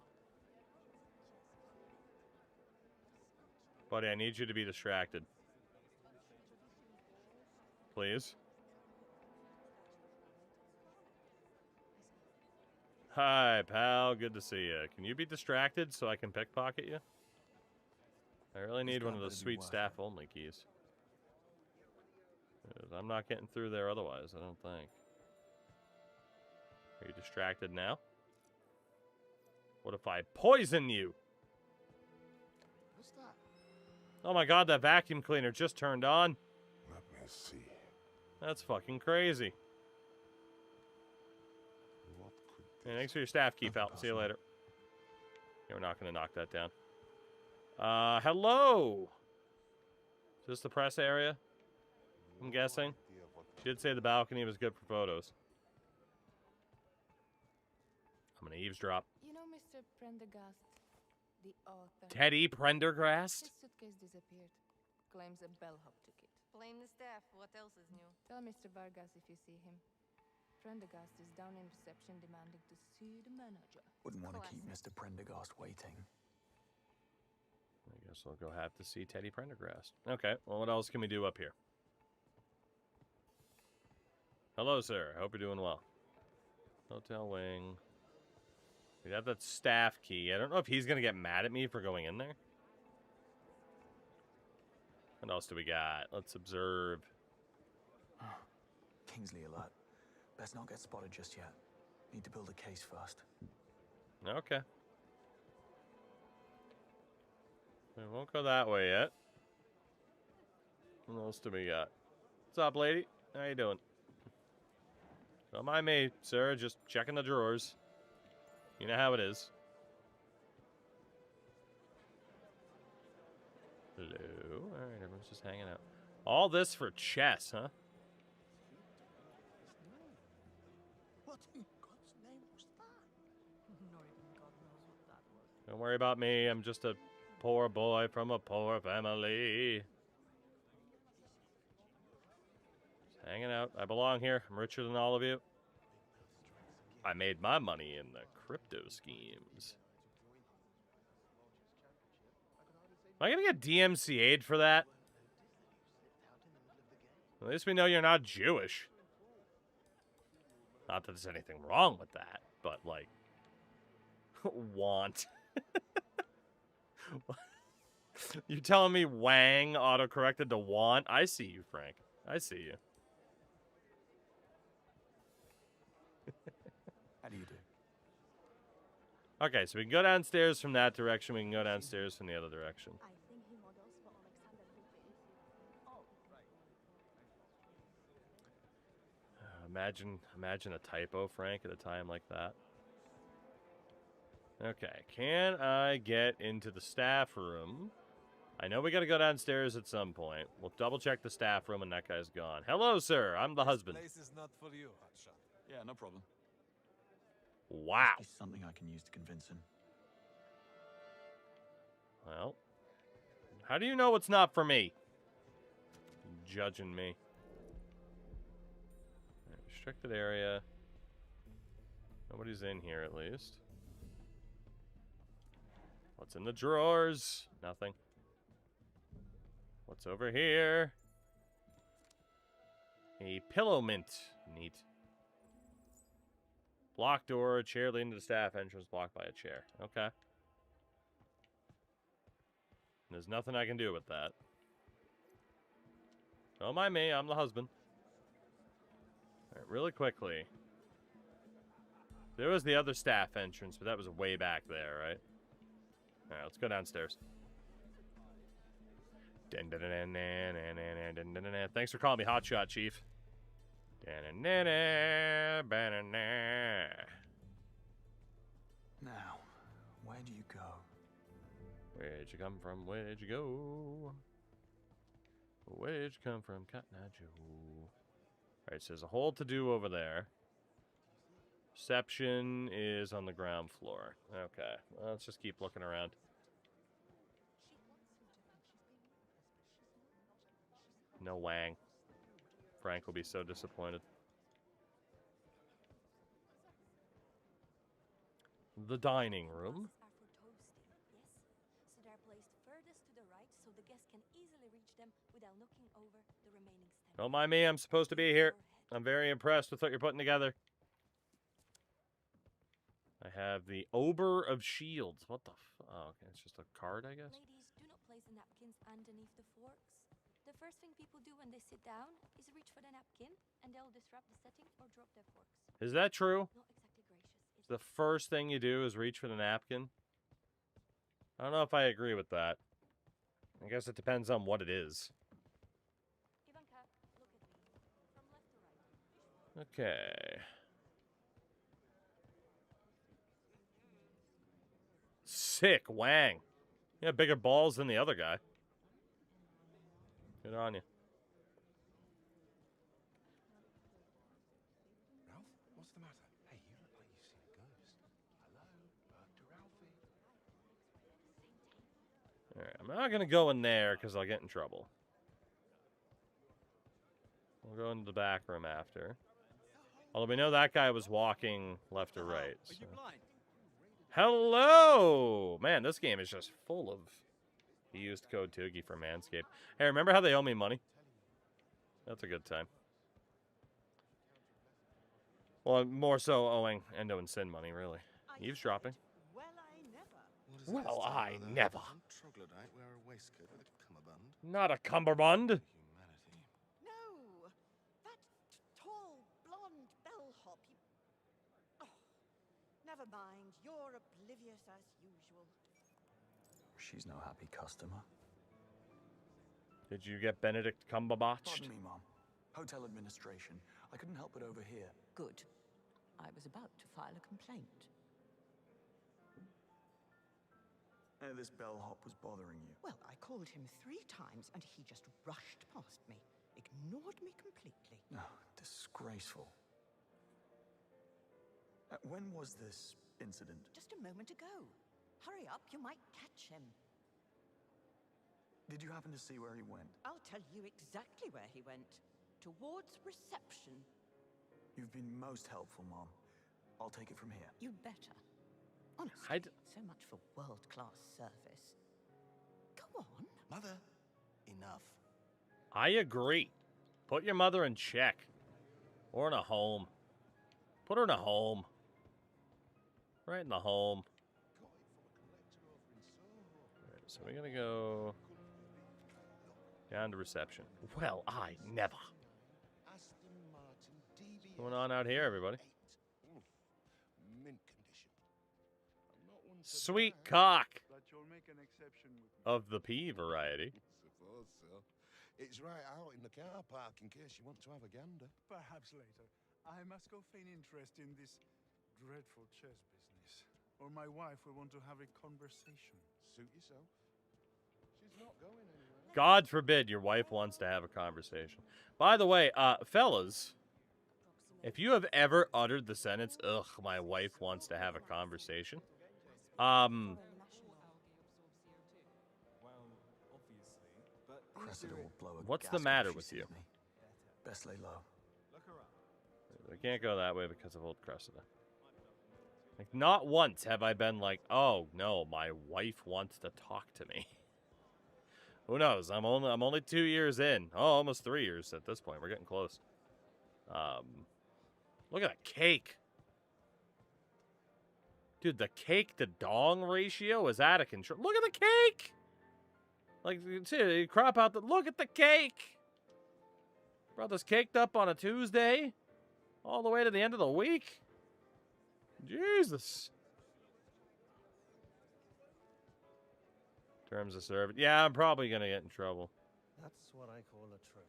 Buddy, I need you to be distracted. Please. Hi, pal. Good to see you. Can you be distracted so I can pickpocket you? I really need one of those sweet staff-only keys. 'Cause I'm not getting through there otherwise, I don't think. Are you distracted now? What if I poison you? What's that? Oh my god, that vacuum cleaner just turned on. Let me see. That's fucking crazy. What could Hey, thanks for your staff keep out. See you later. Yeah, we're not going to knock that down. Hello! Is this the press area? I'm guessing. She did say the balcony was good for photos. I'm going to eavesdrop. You know Mr. Prendergast, the author? Teddy Prendergast? His suitcase disappeared. Claims a bellhop took it. Blame the staff. What else is new? Tell Mr. Vargas if you see him. Prendergast is down in reception demanding to see the manager. Wouldn't want to keep Mr. Prendergast waiting. I guess I'll go have to see Teddy Prendergast. Okay, well, what else can we do up here? Hello, sir. I hope you're doing well. Hotel wing. We have that staff key. I don't know if he's going to get mad at me for going in there. What else do we got? Let's observe. Kingsley alert. Best not get spotted just yet. Need to build a case first. Okay. We won't go that way yet. What else do we got? What's up, lady? How you doing? Don't mind me, sir. Just checking the drawers. You know how it is. Hello. All right, everyone's just hanging out. All this for chess, huh? What in God's name was that? Not even God knows what that was. Don't worry about me. I'm just a poor boy from a poor family. Just hanging out. I belong here. I'm richer than all of you. I made my money in the crypto schemes. Am I going to get DMCA'd for that? At least we know you're not Jewish. Not that there's anything wrong with that, but, like, want. You telling me Wang autocorrected to want? I see you, Frank. I see you. How do you do? Okay, so we can go downstairs from that direction. We can go downstairs from the other direction. I think he models for Alexander Lupin. Oh, right. Imagine a typo, Frank, at a time like that. Okay, can I get into the staff room? I know we gotta go downstairs at some point. We'll double check the staff room and that guy's gone. Hello, sir. I'm the husband. This place is not for you, hotshot. Yeah, no problem. Wow. It's something I can use to convince him. Well, how do you know it's not for me? Judging me. Right, restricted area. Nobody's in here, at least. What's in the drawers? Nothing. What's over here? A pillow mint. Neat. Locked door, chair leading to the staff entrance, blocked by a chair. Okay. There's nothing I can do with that. Don't mind me, I'm the husband. Alright, really quickly. There was the other staff entrance, but that was way back there, right? Alright, let's go downstairs. Thanks for calling me Hotshot, Chief. Now, where do you go? Where'd you come from? Where'd you go? Where'd you come from, Cotton Eye Joe? Alright, so there's a hole to do over there. Reception is on the ground floor. Okay, well, let's just keep looking around. No Wang. Frank will be so disappointed. The dining room. Are for toasting, yes? So they're placed furthest to the right so the guests can easily reach them without knocking over the remaining steps. Don't mind me, I'm supposed to be here. I'm very impressed with what you're putting together. I have the Ober of Shields. What the oh, okay, it's just a card, I guess. Ladies, do not place the napkins underneath the forks. The first thing people do when they sit down is reach for the napkin, and they'll disrupt the setting or drop their forks. Is that true? Not exactly gracious. The first thing you do is reach for the napkin? I don't know if I agree with that. I guess it depends on what it is. Ivanka, look at me. From left to right. Okay. Sick, Wang. You have bigger balls than the other guy. Good on you. Ralph, what's the matter? Hey, you look like you've seen a ghost. Hello, Dr. Ralphie. Alright, I'm not going to go in there because I'll get in trouble. We'll go into the back room after. Although we know that guy was walking left or right. So. Hello! Man, this game is just full of... He used code Toogie for Manscaped. Hey, remember how they owe me money? That's a good time. Well, I'm more so owing Endo and Sin money, really. Eavesdropping. Well, I never. Troglodyte wear a waistcoat with a cummerbund. Not a cummerbund. No! That tall, blonde bellhop. Oh, never mind. You're oblivious as usual. She's no happy customer. Did you get Benedict Cumberbatched? Pardon me, Mom. Hotel administration. I couldn't help but overhear. Good. I was about to file a complaint. This bellhop was bothering you. Well, I called him 3 times and he just rushed past me. Ignored me completely. No, disgraceful. When was this incident? Just a moment ago. Hurry up, you might catch him. Did you happen to see where he went? I'll tell you exactly where he went. Towards reception. You've been most helpful, Mom. I'll take it from here. You'd better. Honestly, so much for world-class service. Go on. Mother, enough. I agree. Put your mother in check. Or in a home. Put her in a home. Right in the home. Alright, so we're gonna go down to reception. Well, I never. What's going on out here, everybody? Mint condition. I'm not one to Sweet brag, cock. but you'll make an exception with me. Of the pea variety. Suppose so. It's right out in the car park in case you want to have a gander. Perhaps later. I must go feign interest in this dreadful chess business, or my wife will want to have a conversation. Suit yourself. She's not going anywhere. God forbid your wife wants to have a conversation. By the way, fellas, if you have ever uttered the sentence, ugh, my wife wants to have a conversation, Cressida will blow a what's the gasket matter if she with sees you? me. Best lay low. We can't go that way because of old Cressida. Like, not once have I been like, oh, no, my wife wants to talk to me. Who knows? I'm only 2 years in. Oh, almost 3 years at this point. We're getting close. Look at that cake. Dude, the cake to dong ratio is out of control. Look at the cake! Like, you crop out the... Look at the cake! Brought this caked up on a Tuesday. All the way to the end of the week. Jesus. Terms of service. Yeah, I'm probably going to get in trouble. That's what I call a trophy.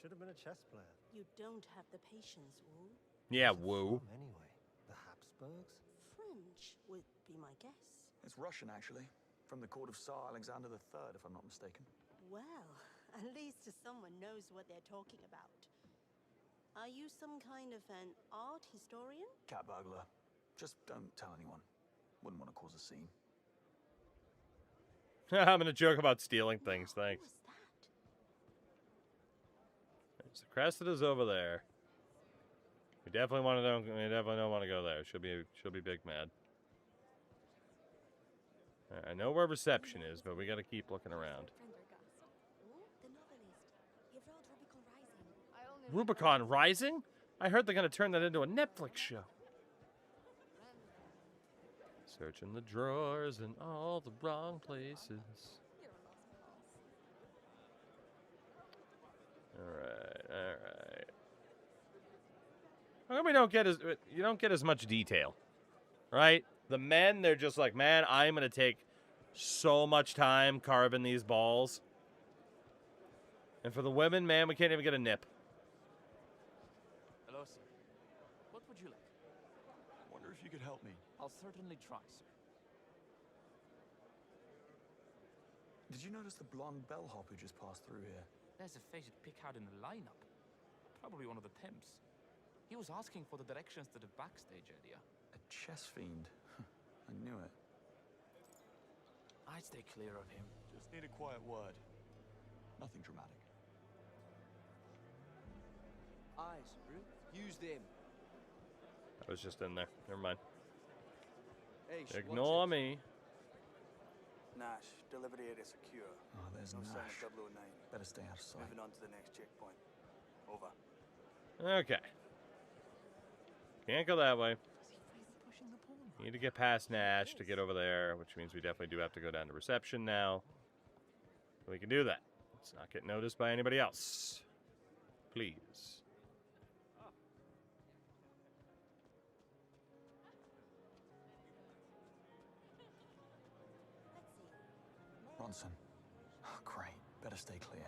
Should have been a chess player. You don't have the patience, Wu. Yeah, woo. Anyway, the Habsburgs? French would be my guess. It's Russian, actually. From the court of Tsar Alexander III, if I'm not mistaken. Well, at least someone knows what they're talking about. Are you some kind of an art historian? Cat burglar. Just don't tell anyone. Wouldn't want to cause a scene. I'm going to joke about stealing things, thanks. So Cressida's over there. We definitely want to know. We definitely don't want to go there. She'll be big mad. I know where reception is, but we got to keep looking around. Rubicon Rising? I heard they're going to turn that into a Netflix show. Searching the drawers in all the wrong places. How come we don't get you don't get as much detail, right? The men, they're just like, man, I'm gonna take so much time carving these balls. And for the women, man, we can't even get a nip. Hello, sir. What would you like? Wonder if you could help me. I'll certainly try, sir. Did you notice the blonde bellhop who just passed through here? There's a face you'd pick out in the lineup. Probably one of the pimps. He was asking for the directions to the backstage area. A chess fiend. I knew it. I'd stay clear of him. Just need a quiet word. Nothing dramatic. Eyes, use them. I was just in there. Never mind. Hey, Ignore me. Nash, delivery area secure. Oh, there's no sign Nash. of 009. Better stay out of sight. Moving on to the next checkpoint. Over. Okay. Can't go that way. Need to get past Nash to get over there, which means we definitely do have to go down to reception now. We can do that. Let's not get noticed by anybody else. Please. Ronson. Oh, great. Better stay clear.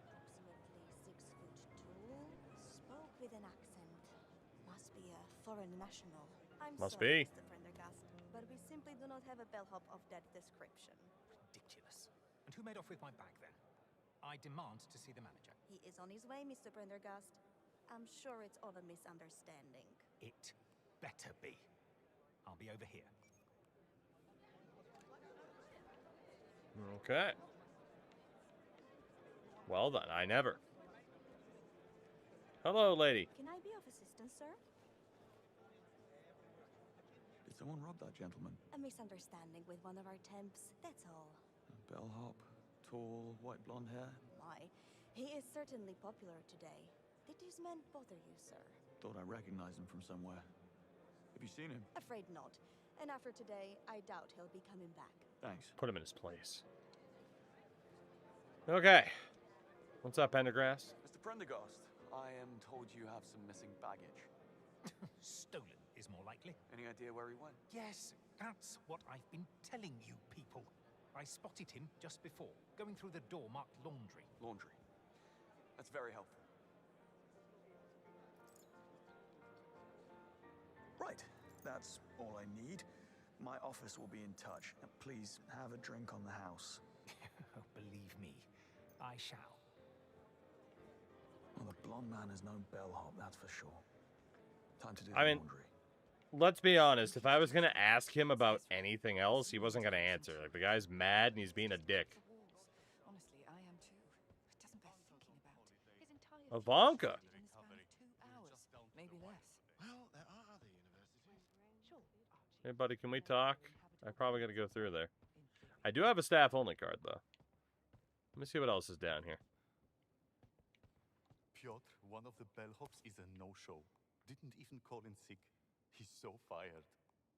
Approximately 6'2", spoke with an accent. Must be a foreign national. I'm Must sorry, be. Mr. Prendergast, but we simply do not have a bellhop of that description. Ridiculous. And who made off with my bag then? I demand to see the manager. He is on his way, Mr. Prendergast. I'm sure it's all a misunderstanding. It better be. I'll be over here. Okay. Well done. I never. Hello, lady. Can I be of assistance, sir? Did someone rob that gentleman? A misunderstanding with one of our temps, that's all. A bellhop, tall, white blonde hair. My, he is certainly popular today. Did these men bother you, sir? Thought I recognized him from somewhere. Have you seen him? Afraid not. And after today, I doubt he'll be coming back. Thanks. Put him in his place. Okay. What's up, Pendergrass? Mr. Prendergast, I am told you have some missing baggage. Stolen is more likely. Any idea where he went? Yes, that's what I've been telling you people. I spotted him just before, going through the door marked laundry. Laundry. That's very helpful. Right, that's all I need. My office will be in touch. Please have a drink on the house. Believe me, I shall. Well, the blonde man is no bellhop, that's for sure. Time to do I the mean, laundry. let's be honest. If I was going to ask him about anything else, he wasn't going to answer. Like, the guy's mad and he's being a dick. Honestly, I am too. It doesn't bear thinking about. His entire Ivanka. in the span of 2 hours, maybe less. Well, there are other universities. Sure. Hey, buddy, can we talk? I probably got to go through there. I do have a staff-only card, though. Let me see what else is down here. Piotr, one of the bellhops, is a no-show. Didn't even call in sick. He's so fired.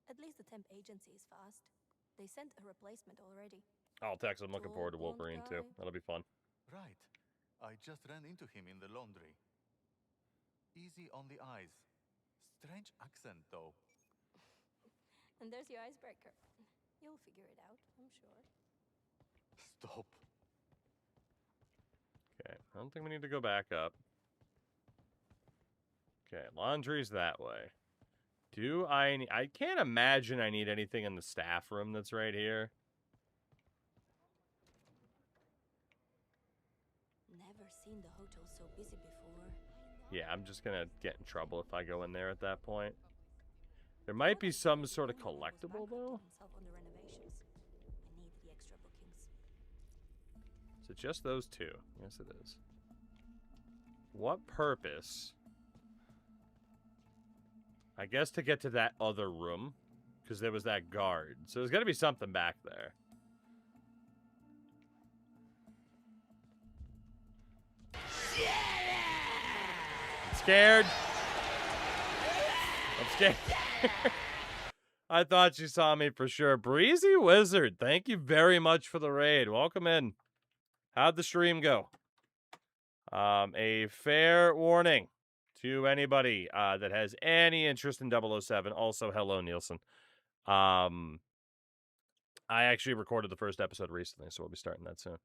At least the temp agency is fast. They sent a replacement already. I'll text him. Looking forward to Blonde Wolverine, too. guy. That'll be fun. Right. I just ran into him in the laundry. Easy on the eyes. Strange accent, though. And there's your icebreaker. You'll figure it out, I'm sure. Stop. Okay, I don't think we need to go back up. Okay, laundry's that way. Do I can't imagine I need anything in the staff room that's right here. Never seen the hotel so busy before. Yeah, I'm just gonna get in trouble if I go in there at that point. There might be some sort of collectible, though. Himself on the renovations. I need the extra bookings. Is it just those two? Yes, it is. What purpose? I guess to get to that other room, because there was that guard. So there's got to be something back there. I'm scared. I'm scared. I thought she saw me for sure. Breezy Wizard, thank you very much for the raid. Welcome in. How'd the stream go? A fair warning To anybody that has any interest in 007, also hello, Nielsen. I actually recorded the first episode recently, so we'll be starting that soon.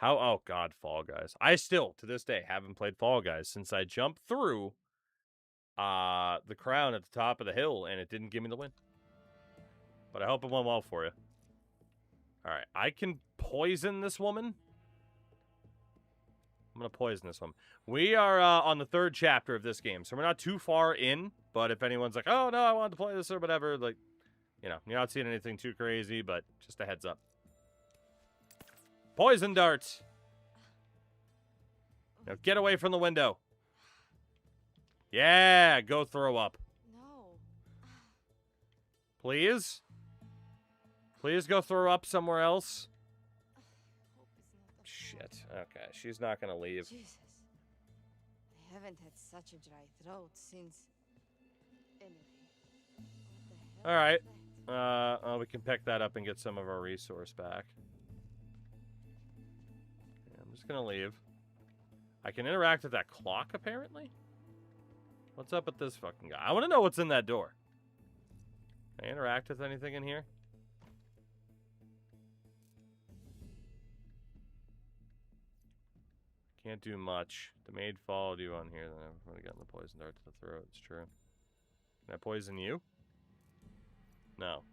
Oh God, Fall Guys. I still, to this day, haven't played Fall Guys since I jumped through the crown at the top of the hill, and it didn't give me the win. But I hope it went well for you. Alright, I can poison this woman. I'm going to poison this woman. We are on the 3rd chapter of this game, so we're not too far in. But if anyone's like, oh, no, I wanted to play this or whatever, like, you know, you're not seeing anything too crazy, but just a heads up. Poison dart. Now get away from the window. Yeah, go throw up. No. Please? Please go throw up somewhere else. Shit. Okay, she's not going to leave. Jesus. I haven't had such a dry throat since... Anyway. All right. We can pick that up and get some of our resource back. Okay, I'm just going to leave. I can interact with that clock, apparently? What's up with this fucking guy? I want to know what's in that door. Can I interact with anything in here? Can't do much. The maid followed you on here, then I would have gotten the poison dart to the throat. It's true. Can I poison you? No.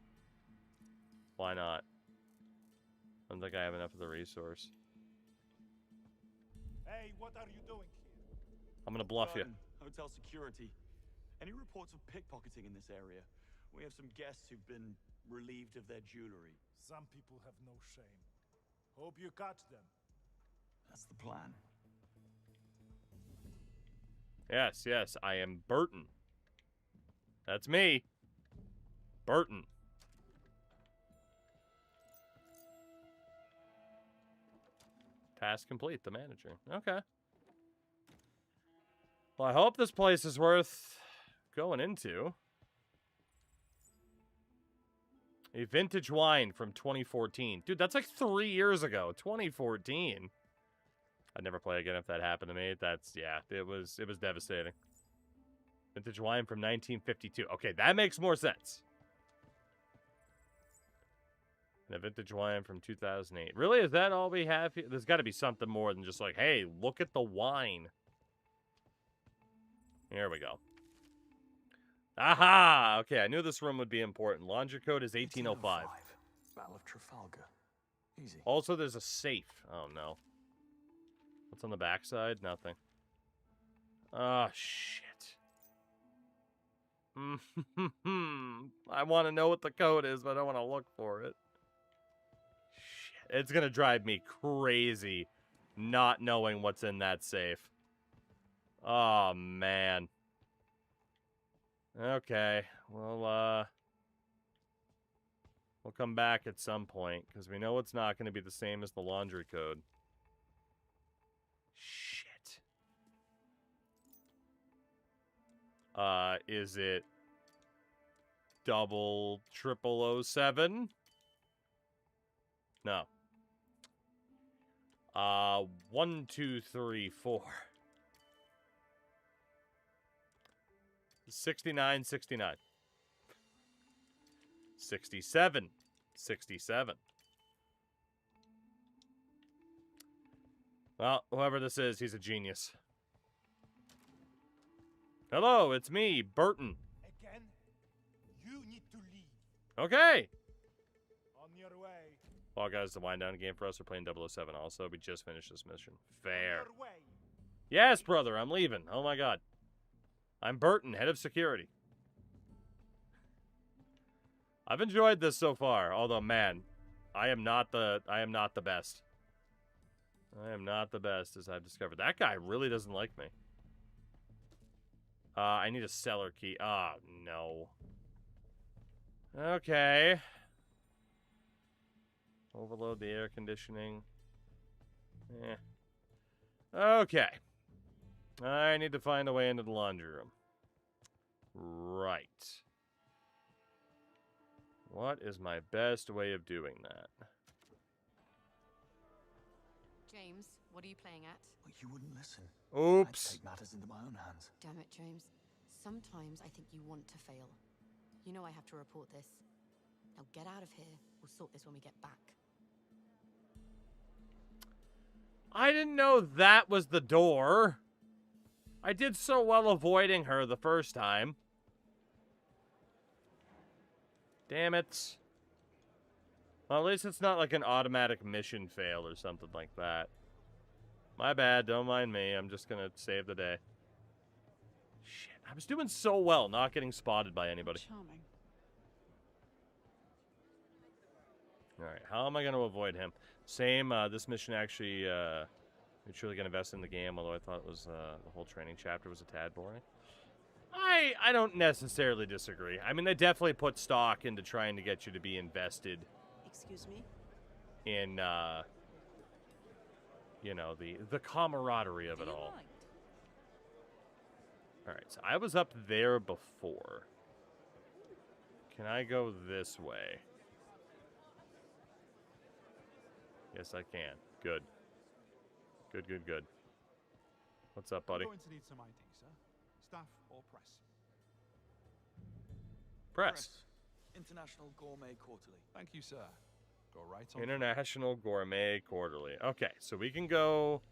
Why not? I don't think I have enough of the resource. Hey, what are you doing here? I'm gonna bluff you. Hotel security. Any reports of pickpocketing in this area? We have some guests who've been relieved of their jewelry. Some people have no shame. Hope you catch them. That's the plan. Yes, yes, I am Burton. That's me. Burton. Task complete, the manager. Okay. Well, I hope this place is worth going into. A vintage wine from 2014. Dude, that's like 3 years ago. 2014. I'd never play again if that happened to me. That's, yeah, it was devastating. Vintage wine from 1952. Okay, that makes more sense. And a vintage wine from 2008. Really, is that all we have here? There's got to be something more than just like, hey, look at the wine. Here we go. Aha! Okay, I knew this room would be important. Laundry code is 1805. Battle of Trafalgar. Easy. Also, there's a safe. Oh, no. What's on the backside? Nothing. Oh, shit. I want to know what the code is, but I don't want to look for it. Shit. It's going to drive me crazy not knowing what's in that safe. Oh, man. Okay. Well, we'll come back at some point, because we know it's not going to be the same as the laundry code. Shit. Is it 0007? No. 1, 2, 3, 4. 69, 69. 67, 67. Well, whoever this is, he's a genius. Hello, it's me, Burton. Again? You need to leave. Okay. On your way. Fall Guys, the wind down game for us. We're playing 007 also. We just finished this mission. Fair. On your way. Yes, brother, I'm leaving. Oh my god. I'm Burton, head of security. I've enjoyed this so far, although man, I am not the best. I am not the best, as I've discovered. That guy really doesn't like me. I need a cellar key. Ah, no. Okay. Overload the air conditioning. Okay. I need to find a way into the laundry room. Right. What is my best way of doing that? James, what are you playing at? Well, you wouldn't listen. Oops. I'd take matters into my own hands. Damn it, James. Sometimes I think you want to fail. You know I have to report this. Now get out of here. We'll sort this when we get back. I didn't know that was the door. I did so well avoiding her the first time. Damn it. Well, at least it's not like an automatic mission fail or something like that. My bad, don't mind me. I'm just gonna save the day. Shit, I was doing so well not getting spotted by anybody. Charming. Alright, how am I gonna avoid him? Same, this mission actually, you're truly gonna invest in the game, although I thought it was, the whole training chapter was a tad boring. I don't necessarily disagree. I mean, they definitely put stock into trying to get you to be invested. Excuse me? In, you know, the camaraderie of it all. Alright, so I was up there before. Can I go this way? Yes, I can. Good. Good, good, good. What's up, buddy? I'm going to need some ID, sir. Staff or press? Press. International Gourmet Quarterly. Thank you, sir. Go right on. International Gourmet Quarterly. Okay, so we can go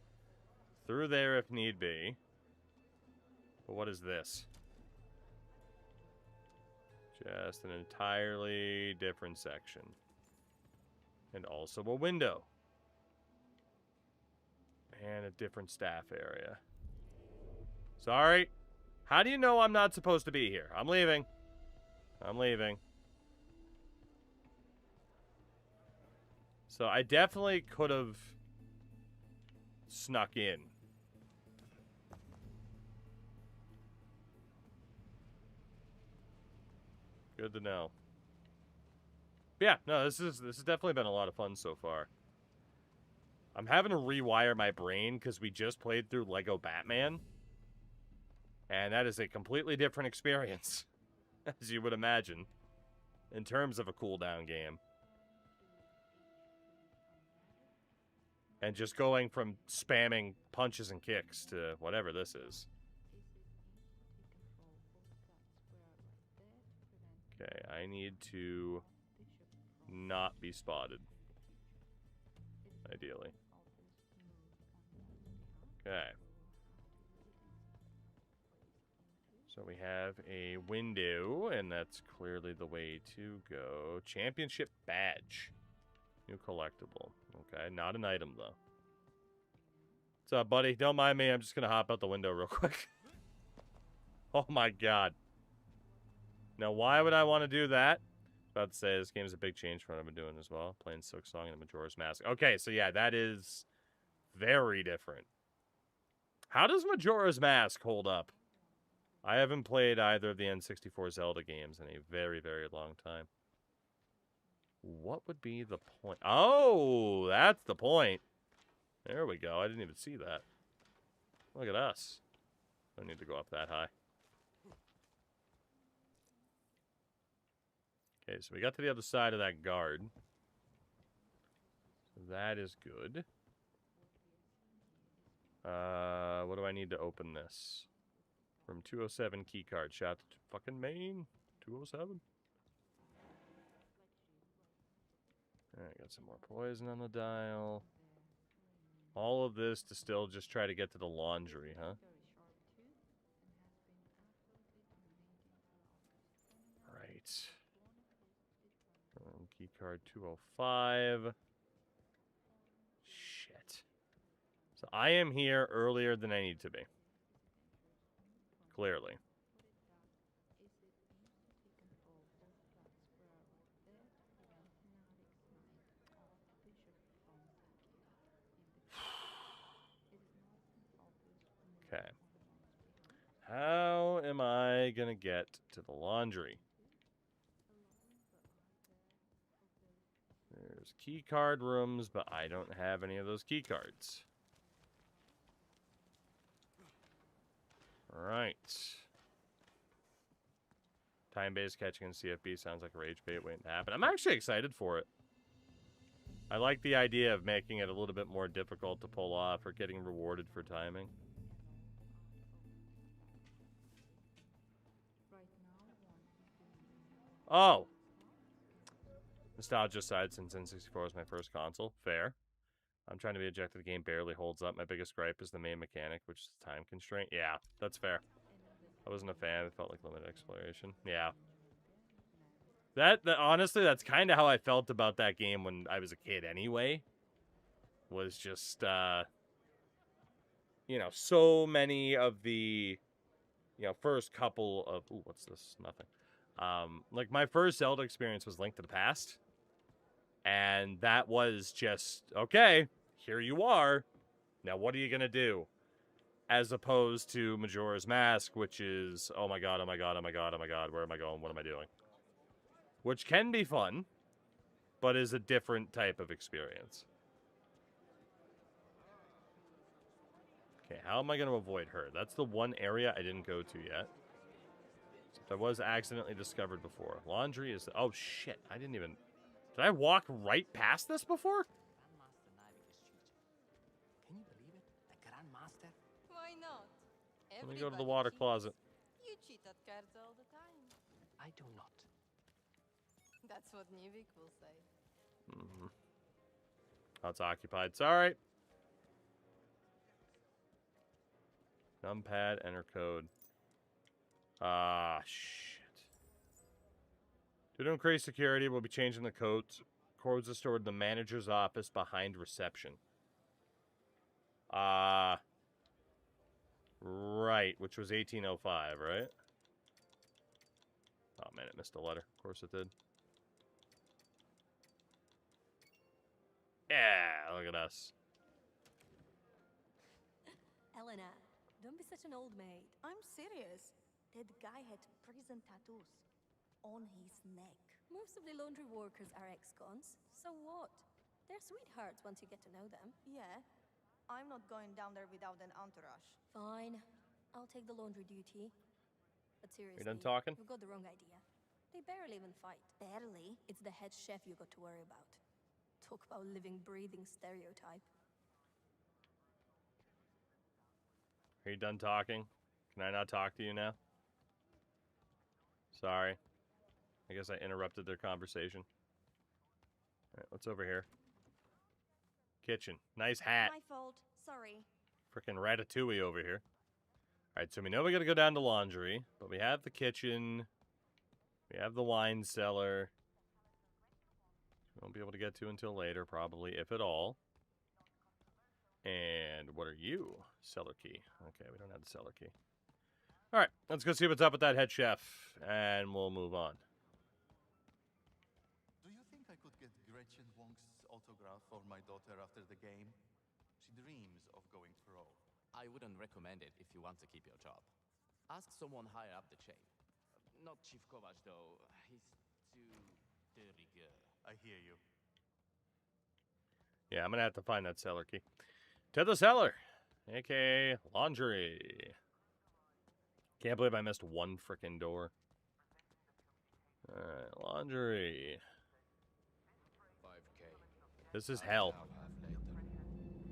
through there if need be. But what is this? Just an entirely different section. And also a window. And a different staff area. Sorry. How do you know I'm not supposed to be here? I'm leaving. I'm leaving. So I definitely could have snuck in. Good to know. But yeah, no, this has definitely been a lot of fun so far. I'm having to rewire my brain because we just played through Lego Batman. And that is a completely different experience, as you would imagine, in terms of a cooldown game. And just going from spamming punches and kicks to whatever this is. Okay, I need to not be spotted. Ideally. Okay. So we have a window, and that's clearly the way to go. Championship badge. New collectible. Okay, not an item, though. What's up, buddy? Don't mind me. I'm just going to hop out the window real quick. Oh, my God. Now, why would I want to do that? About to say, this game is a big change from what I've been doing as well. Playing Silk Song and the Majora's Mask. Okay, so yeah, that is very different. How does Majora's Mask hold up? I haven't played either of the N64 Zelda games in a very, very long time. What would be the point? Oh, that's the point. There we go. I didn't even see that. Look at us. Don't need to go up that high. Okay, so we got to the other side of that guard. So that is good. What do I need to open this? Room 207 keycard. Shout to fucking Maine. 207. Alright, got some more poison on the dial. All of this to still just try to get to the laundry, huh? Right. Keycard 205. Shit. So I am here earlier than I need to be. Clearly. Okay. How am I gonna get to the laundry? There's key card rooms, but I don't have any of those key cards. Right. Time-based catching in CFB sounds like a rage bait waiting to happen. I'm actually excited for it. I like the idea of making it a little bit more difficult to pull off or getting rewarded for timing. Oh! Nostalgia side since N64 was my first console. Fair. I'm trying to be objective. The game barely holds up. My biggest gripe is the main mechanic, which is the time constraint. Yeah, that's fair. I wasn't a fan. It felt like limited exploration. Yeah. That honestly, that's kind of how I felt about that game when I was a kid anyway. Was just, you know, so many of the, you know, first couple of... Ooh, what's this? Nothing. Like, my first Zelda experience was Link to the Past. And that was just, okay, here you are. Now, what are you going to do? As opposed to Majora's Mask, which is, oh my god, oh my god, oh my god, oh my god, where am I going? What am I doing? Which can be fun, but is a different type of experience. Okay, how am I going to avoid her? That's the one area I didn't go to yet. Except I was accidentally discovered before. Laundry is... Oh, shit. I didn't even... Did I walk right past this before? Can you believe it? The Grandmaster? Why not? Let me go to the water closet. You cheat at cards all the time. I do not. That's what Nivik will say. Mm-hmm. Oh, it's occupied. It's alright. Numpad, enter code. Ah, shit. Due to increased security, we'll be changing the codes. Codes are stored in the manager's office behind reception. Right, which was 1805, right? Oh, man, it missed a letter. Of course it did. Yeah, look at us. Elena, don't be such an old maid. I'm serious. That guy had prison tattoos on his neck. Most of the laundry workers are ex-cons. So what? They're sweethearts once you get to know them. Yeah. I'm not going down there without an entourage. Fine. I'll take the laundry duty. But seriously, done talking? you've got the wrong idea. They barely even fight. Barely? It's the head chef you got to worry about. Talk about living, breathing stereotype. Are you done talking? Can I not talk to you now? Sorry. I guess I interrupted their conversation. Alright, what's over here? Kitchen. Nice hat. My fault. Sorry. Frickin' ratatouille over here. Alright, so we know we gotta go down to laundry, but we have the kitchen. We have the wine cellar. We won't be able to get to until later, probably, if at all. And what are you? Cellar key. Okay, we don't have the cellar key. Alright, let's go see what's up with that head chef, and we'll move on. Do you think I could get Gretchen Wong's autograph for my daughter after the game? She dreams of going pro. I wouldn't recommend it if you want to keep your job. Ask someone higher up the chain. Not Chief Kovac, though. He's too de rigueur. I hear you. Yeah, I'm gonna have to find that cellar key. To the cellar, aka laundry. Can't believe I missed one frickin' door. Alright, laundry. 5K. This is hell. I'll have later.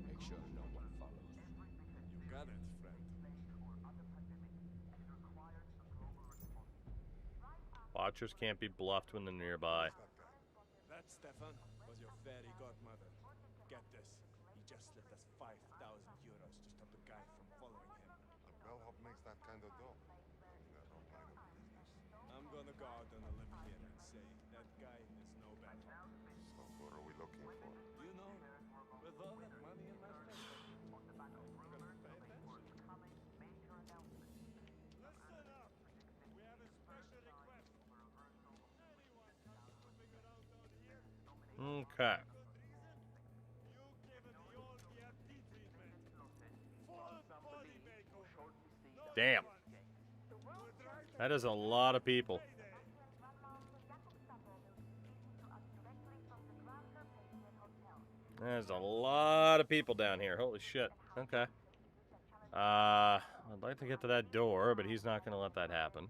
Make sure no one follows. You got it, friend. Watchers can't be bluffed when they're nearby. That, Stefan, was your fairy godmother. Get this. He just slipped us 5,000 euros to stop the guy from following him. A bellhop makes that kind of dough. In that whole line of business. I'm gonna go out on a limb here and say that guy is no bellhop. So what are we looking for? You know, with all that money in my pocket, I'm gonna pay attention. Listen up! We have a special request. Anyone moving around down here? Okay. Damn. That is a lot of people. There's a lot of people down here. Holy shit. Okay. I'd like to get to that door, but he's not going to let that happen.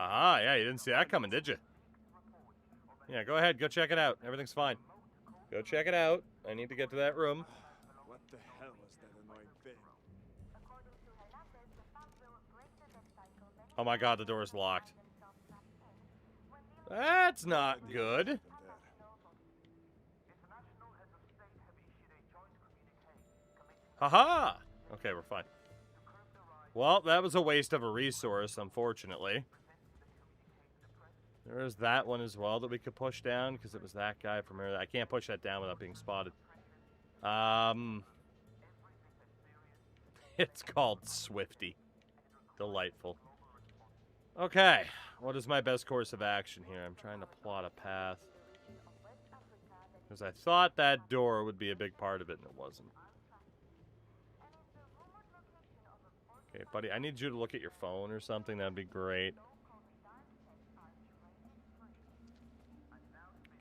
Aha, yeah, you didn't see that coming, did you? Yeah, go ahead. Go check it out. Everything's fine. Go check it out. I need to get to that room. What the hell was that annoying thing? Oh my god, the door's locked. That's not good. Haha! Okay, we're fine. Well, that was a waste of a resource, unfortunately. There is that one as well that we could push down, because it was that guy from here. I can't push that down without being spotted. It's called Swifty. Delightful. Okay, what is my best course of action here? I'm trying to plot a path. Because I thought that door would be a big part of it, and it wasn't. Okay, buddy, I need you to look at your phone or something. That'd be great.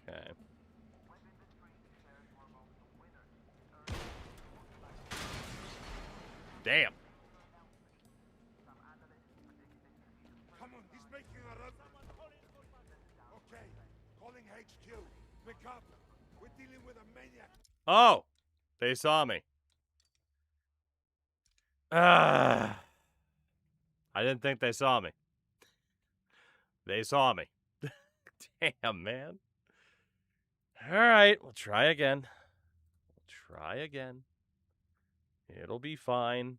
Okay. Damn. Come on, he's making a run. Okay, calling HQ. Pick up. We're dealing with a maniac. Oh! They saw me. I didn't think they saw me. They saw me. Damn, man. Alright, we'll try again. We'll try again. It'll be fine.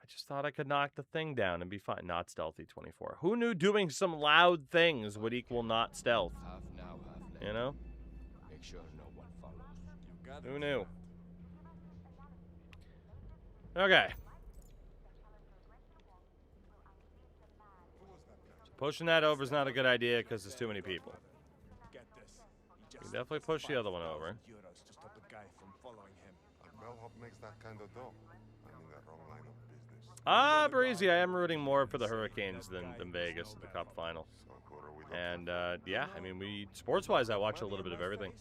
I just thought I could knock the thing down and be fine. Not stealthy 24. Who knew doing some loud things would equal not stealth? Half now, half later. You know? Make sure no one follows. Who knew? Okay. So pushing that over is not a good idea because there's too many people. Get this. He We definitely push the other one over. euros to stop a guy from following him. Bellhop makes that kind of dough. I'm in that wrong line of business. Breezy, I am rooting more for the Hurricanes than Vegas at the Cup final. And, yeah, I mean, sports-wise, I watch a little bit of everything.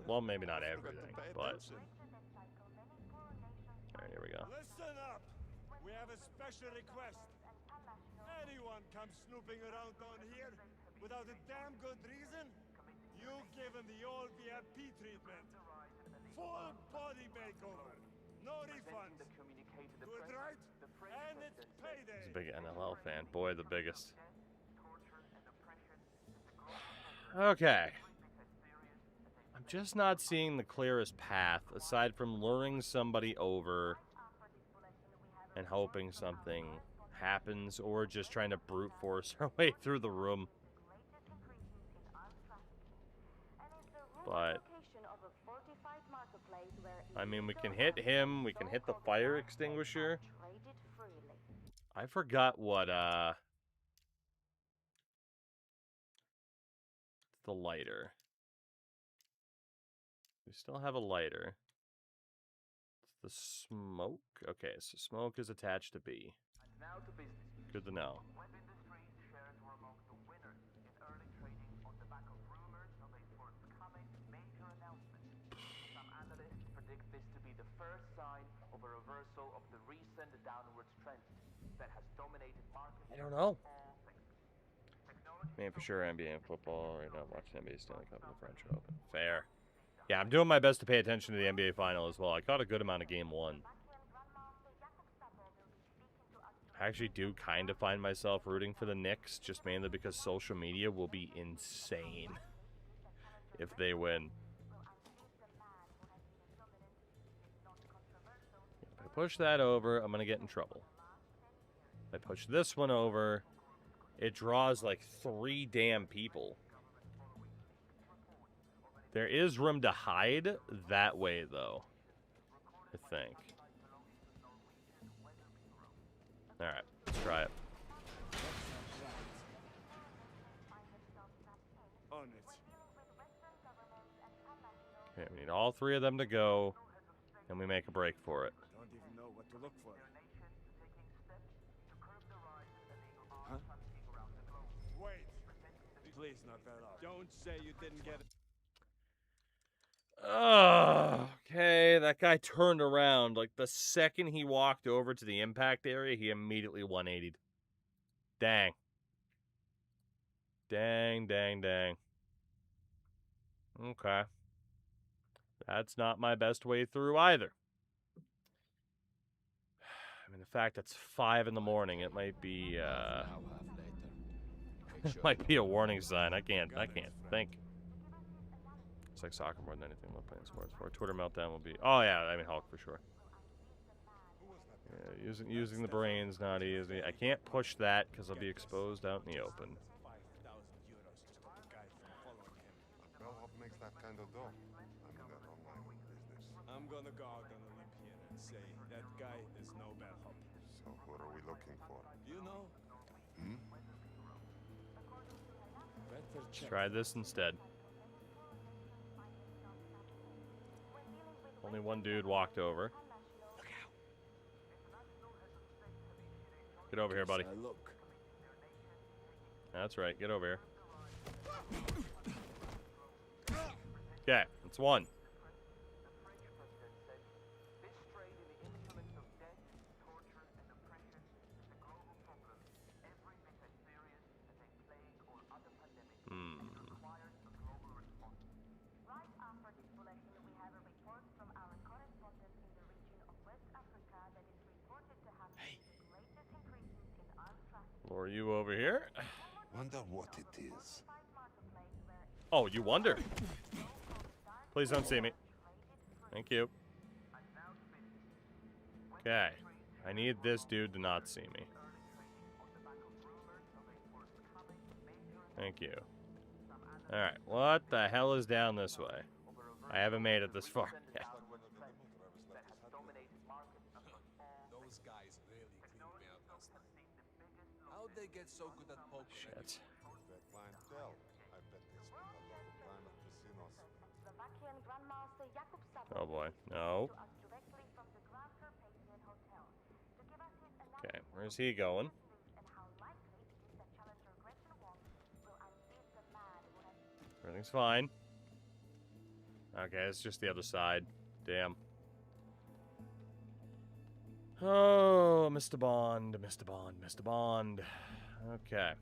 Well, maybe not everything, but... Alright, here we go. Listen up! We have a special request. Anyone comes snooping around down here without a damn good reason, you give him the old VIP treatment. Full body makeover. No refunds. Good, right? And it's payday. He's a big NLL fan. Boy, the biggest. Okay. I'm just not seeing the clearest path, aside from luring somebody over and hoping something happens, or just trying to brute force our way through the room. But, I mean, we can hit him, we can hit the fire extinguisher. I forgot what, the lighter. We still have a lighter. It's the smoke. Okay, so smoke is attached to B. Good to know. I don't know. Man, for sure, NBA and football. Right now, I'm watching NBA Stanley Cup and the French Open. Fair. Yeah, I'm doing my best to pay attention to the NBA final as well. I caught a good amount of Game 1. I actually do kind of find myself rooting for the Knicks, just mainly because social media will be insane if they win. If I push that over, I'm going to get in trouble. If I push this one over, it draws like 3 damn people. There is room to hide that way, though, I think. Alright, let's try it. On it. Okay, we need all 3 of them to go, and we make a break for it. Don't even know what to look for. Huh? Wait. Please knock that off. Don't say you didn't get it. Okay, that guy turned around. Like, the second he walked over to the impact area, he immediately 180'd. Dang. Dang, dang, dang. Okay. That's not my best way through either. I mean, the fact it's 5 in the morning, it might be, it might be a warning sign. I can't think. It's like soccer more than anything. Love playing sports for. Twitter meltdown will be. Oh yeah, I mean Hulk for sure. Yeah, using the brains not easy. I can't push that because I'll be exposed out in the open. Bellhop makes that kind of dough. I'm in that online business. I'm gonna go out on a limb here and say that guy is no bellhop. So what are we looking for? You know? Hmm? Let's try this instead. Only one dude walked over. Get over here, buddy. Look. That's right. Get over here. Okay, that's one. Lure you over here. Wonder what it is. Oh, you wonder? Please don't see me. Thank you. Okay. I need this dude to not see me. Thank you. Alright, what the hell is down this way? I haven't made it this far yet. Those guys really cleaned me out last night. How'd they get so good at poker? Shit. Their clientele. I bet they spend a lot of time at casinos. Oh boy. No. Okay, where's he going? Everything's fine. Okay, it's just the other side. Damn. Oh, Mr. Bond, Mr. Bond, Mr. Bond. Okay.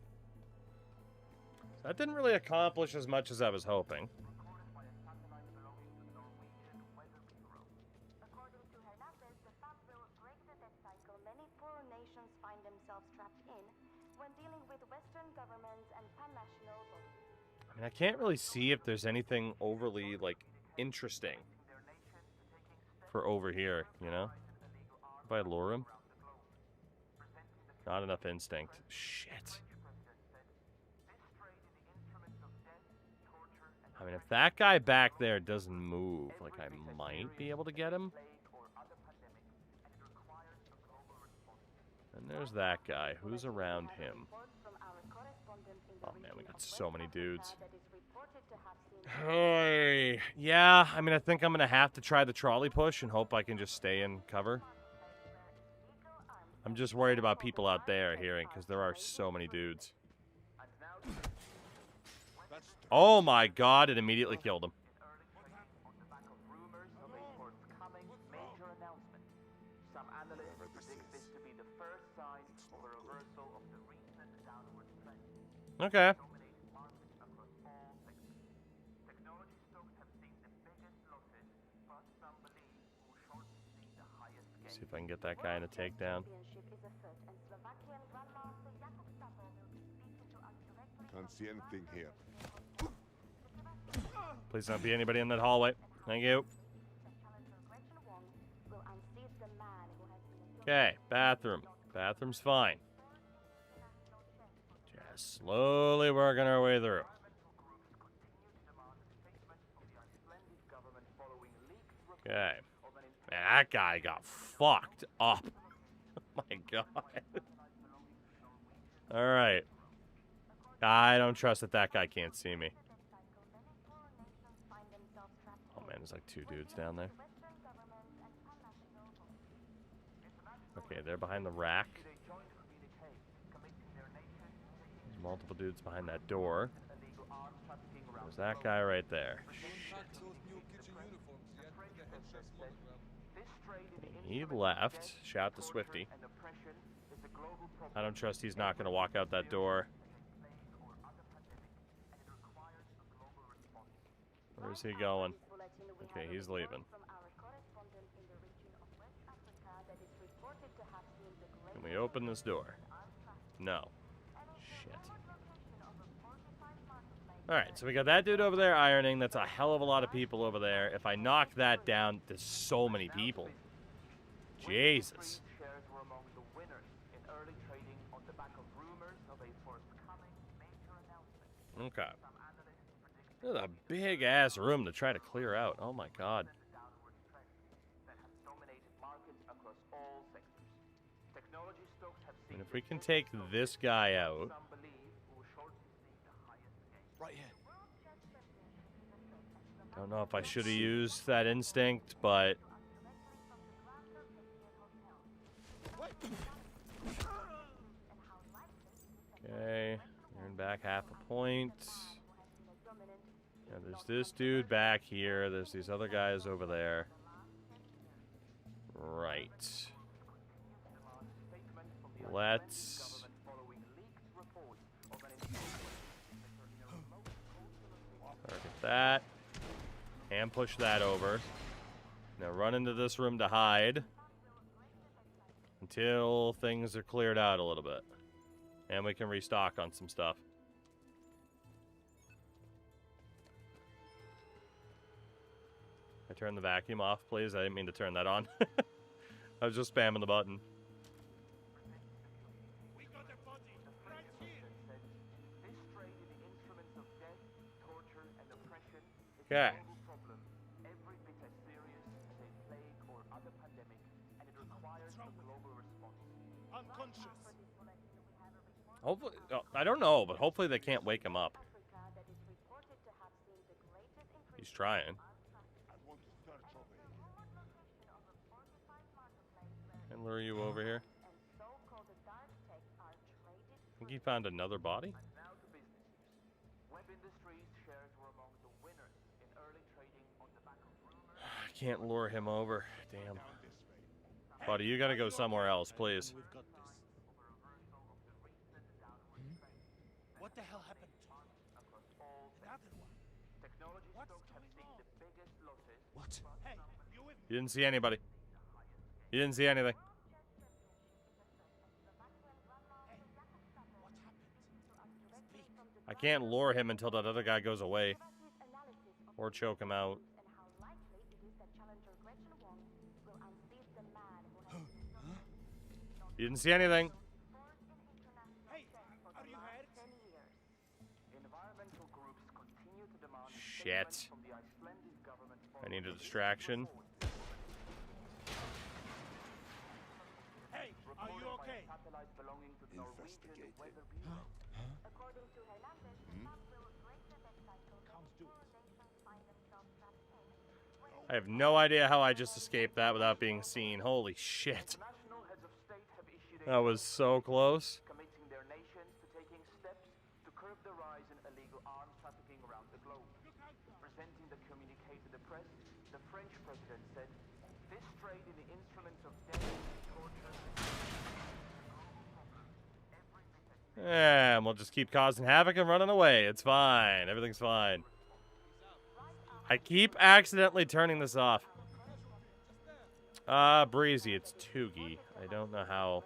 That didn't really accomplish as much as I was hoping. Many poor nations find themselves trapped in when dealing with Western governments and pan-national bodies. I mean, I can't really see if there's anything overly, like, interesting for over here, you know? If I lure him? Not enough instinct. Shit. I mean, if that guy back there doesn't move, like, I might be able to get him. And there's that guy. Who's around him? Oh, man, we got so many dudes. Hey, yeah, I mean, I think I'm going to have to try the trolley push and hope I can just stay in cover. I'm just worried about people out there hearing, because there are so many dudes. Oh my god, it immediately killed him. Okay. See if I can get that guy in a takedown. Can't see anything here. Please don't be anybody in that hallway. Thank you. Okay, bathroom. Bathroom's fine. Just slowly working our way through. Okay. Man, that guy got fucked up. Oh my god. Alright. I don't trust that guy can't see me. Oh man, there's like 2 dudes down there. Okay, they're behind the rack. There's multiple dudes behind that door. There's that guy right there. Shit. He left. Shout to Swifty. I don't trust he's not going to walk out that door. Where's he going? Okay, he's leaving. Can we open this door? No. Shit. Alright, so we got that dude over there ironing. That's a hell of a lot of people over there. If I knock that down, there's so many people. Jesus. Okay. This is a big-ass room to try to clear out. Oh, my God. And if we can take this guy out... Right here. Don't know if I should have used that instinct, but... Okay. Earn back half a point. Yeah, there's this dude back here. There's these other guys over there. Right. Let's... target that. And push that over. Now run into this room to hide. Until things are cleared out a little bit. And we can restock on some stuff. I turn the vacuum off, please. I didn't mean to turn that on. I was just spamming the button. Okay. Hopefully, oh, I don't know, but hopefully they can't wake him up. He's trying. Can lure you over here. I think he found another body. I can't lure him over. Damn. Buddy, you gotta go somewhere else, please. What the hell happened to you? The other one. What's going on? What? Hey, you with me? You didn't see anybody. You didn't see anything. I can't lure him until that other guy goes away. Or choke him out. You didn't see anything. Shit. I need a distraction. Hey, are you okay? I have no idea how I just escaped that without being seen. Holy shit. That was so close. Yeah, we'll just keep causing havoc and running away. It's fine. Everything's fine. I keep accidentally turning this off. Breezy, it's Toogie. I don't know how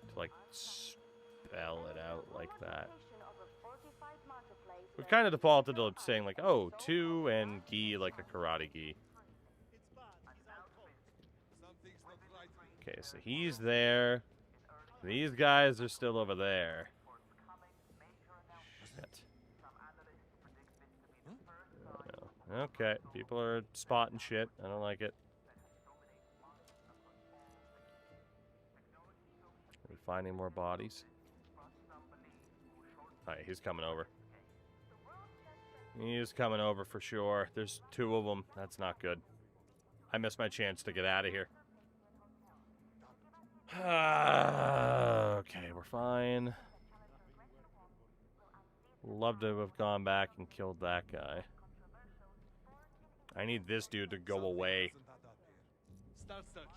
to, like, spell it out like that. We've kind of defaulted to saying, like, oh, two and gi, like a karate gi. Okay, so he's there. These guys are still over there. Shit. Oh, okay, people are spotting shit. I don't like it. Are we finding more bodies? Alright, he's coming over. He's coming over for sure. There's two of them. That's not good. I missed my chance to get out of here. Okay, we're fine. Love to have gone back and killed that guy. I need this dude to go away. Start searching.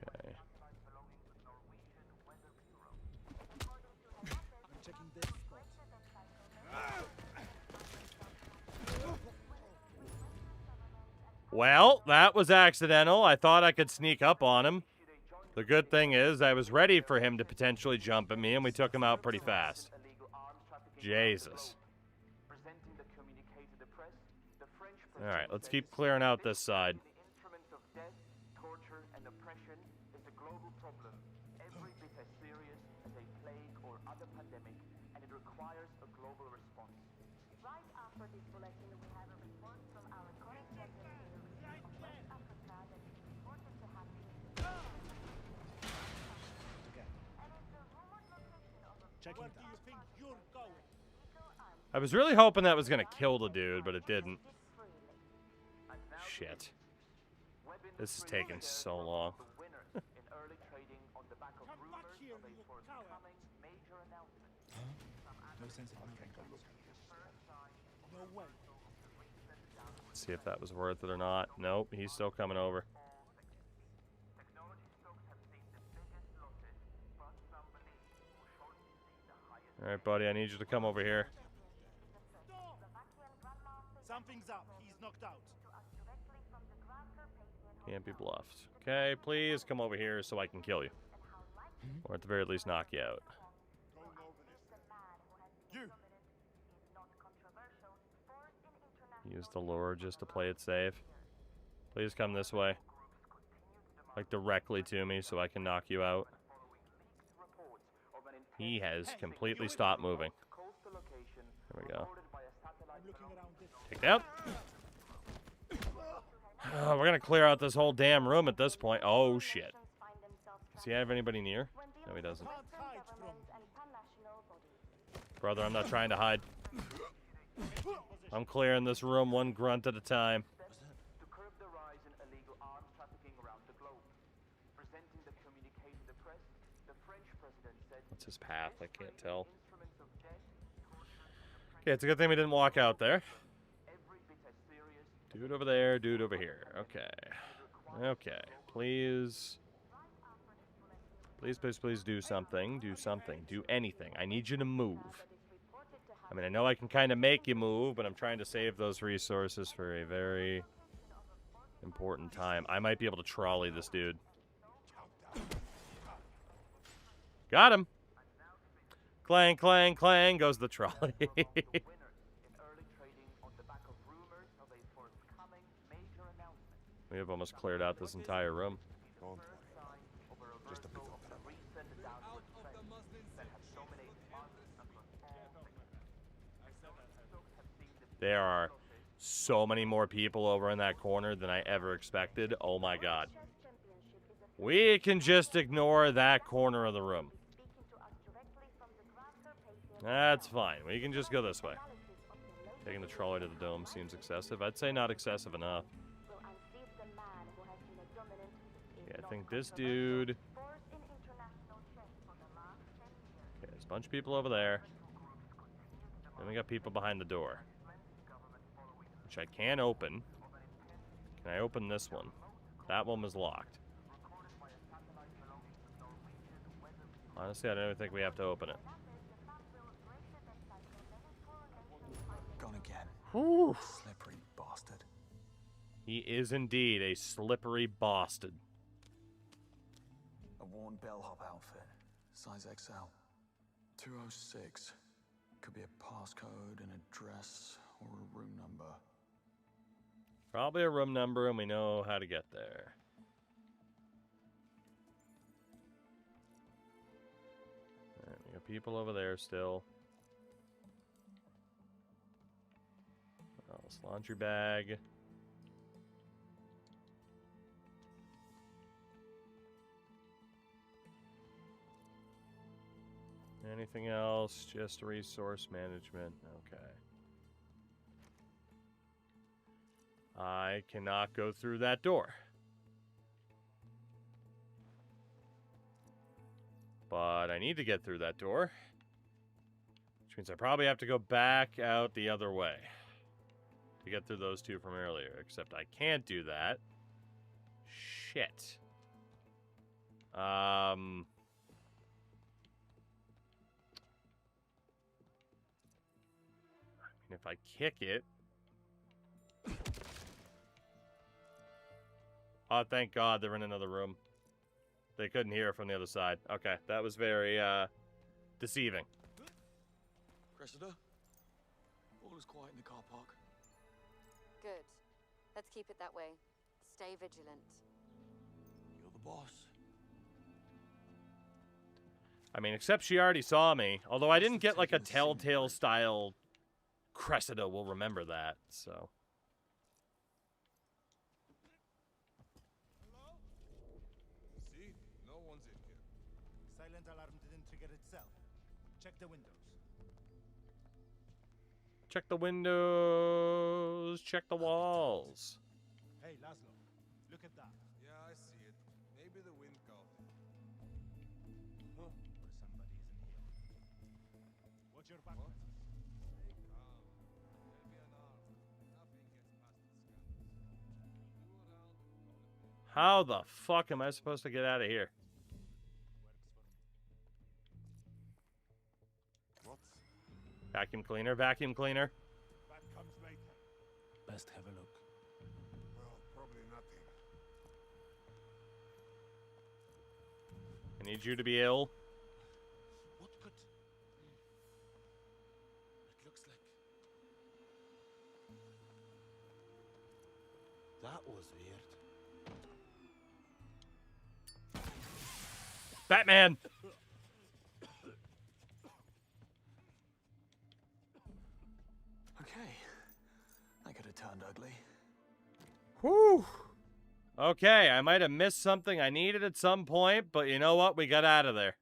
Okay. Well, that was accidental. I thought I could sneak up on him. The good thing is I was ready for him to potentially jump at me, and we took him out pretty fast. Jesus. Alright, let's keep clearing out this side. Right after this bulletin, we have a report from our current resident in the region of West Africa that is reported to have been and is the rumored location of a Where do you think you're going? I was really hoping that was gonna kill the dude, but it didn't. Shit. This is taking so long. No sense of no way. Let's see if that was worth it or not. Nope, he's still coming over. Alright, buddy, I need you to come over here. Something's up. He's knocked out. Can't be bluffed. Okay, please come over here so I can kill you. Or at the very least knock you out. Use the lure just to play it safe. Please come this way. Like directly to me so I can knock you out. He has completely stopped moving. There we go. Take that. Oh, we're gonna clear out this whole damn room at this point. Oh shit. Does he have anybody near? No, he doesn't. Brother, I'm not trying to hide. I'm clearing this room one grunt at a time. What's his path? I can't tell. Okay, it's a good thing we didn't walk out there. Dude over there, dude over here. Okay. Okay. Please. Please, please, please do something. Do something. Do anything. I need you to move. I mean, I know I can kind of make you move, but I'm trying to save those resources for a very important time. I might be able to trolley this dude. Got him. Clang, clang, clang goes the trolley. We have almost cleared out this entire room. Just a bit of trouble. There are so many more people over in that corner than I ever expected. Oh my god. We can just ignore that corner of the room. That's fine. We can just go this way. Taking the trolley to the dome seems excessive. I'd say not excessive enough. Yeah, I think this dude... Okay, there's a bunch of people over there. Then we got people behind the door. Which I can open. Can I open this one? That one was locked. Honestly, I don't even think we have to open it. Gone again. Whew. Slippery bastard. He is indeed a slippery bastard. A worn bellhop outfit. Size XL. 206. Could be a passcode, an address, or a room number. Probably a room number, and we know how to get there. Alright, we got people over there still. What else? Laundry bag. Anything else? Just resource management. Okay. I cannot go through that door. But I need to get through that door. Which means I probably have to go back out the other way. To get through those two from earlier. Except I can't do that. Shit. I mean, if I kick it... Oh, thank God they're in another room. They couldn't hear it from the other side. Okay, that was very, deceiving. Cressida? All is quiet in the car park. Good. Let's keep it that way. Stay vigilant. You're the boss. I mean, except she already saw me. Although I didn't get, like, a Telltale style Cressida will remember that, so. See? No one's in here. Silent alarm didn't trigger itself. Check the windows. Check the windows. Check the walls. Hey, Laszlo. Look at that. Yeah, I see it. Maybe the wind caught it. Huh? Or somebody isn't here. Watch your back. Stay calm. There'll be an arm. Nothing gets past the scanners. Do around and call it there. How the fuck am I supposed to get out of here? What? Vacuum cleaner, vacuum cleaner. That comes later. Best have a look. Well, probably nothing. I need you to be ill. What could... It looks like... That was weird. Batman! Okay. That could have turned ugly. Whew. Okay, I might have missed something I needed at some point, but you know what? We got out of there.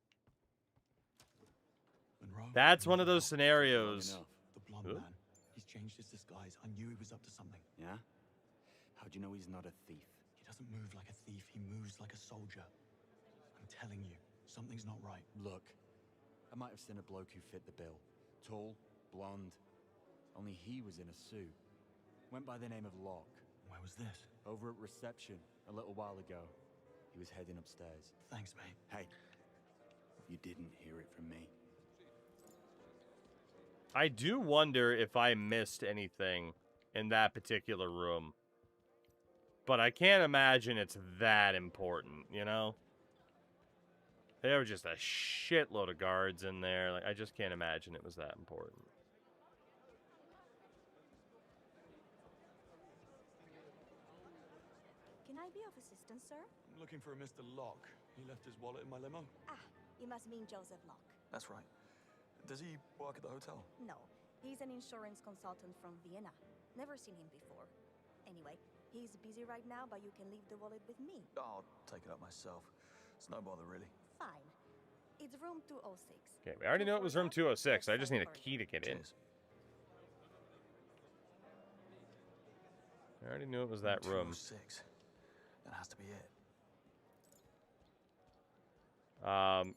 That's one of those scenarios. The blonde man. He's changed his disguise. I knew he was up to something. Yeah? How'd you know he's not a thief? He doesn't move like a thief. He moves like a soldier. I'm telling you, something's not right. Look, I might have seen a bloke who fit the bill. Tall, blonde. Only he was in a suit. Went by the name of Locke. Where was this? Over at reception, a little while ago. He was heading upstairs. Thanks, mate. Hey, you didn't hear it from me. I do wonder if I missed anything in that particular room. But I can't imagine it's that important, you know? There were just a shitload of guards in there. Like, I just can't imagine it was that important. Can I be of assistance, sir? I'm looking for a Mr. Locke. He left his wallet in my limo. Ah, you must mean Joseph Locke. That's right. Does he work at the hotel? No, he's an insurance consultant from Vienna. Never seen him before. Anyway, he's busy right now, but you can leave the wallet with me. I'll take it up myself. It's no bother, really. Fine. It's room 206. Okay, we already knew it was room 206. I just need a key to get in. I already knew it was that room. 206. That has to be it.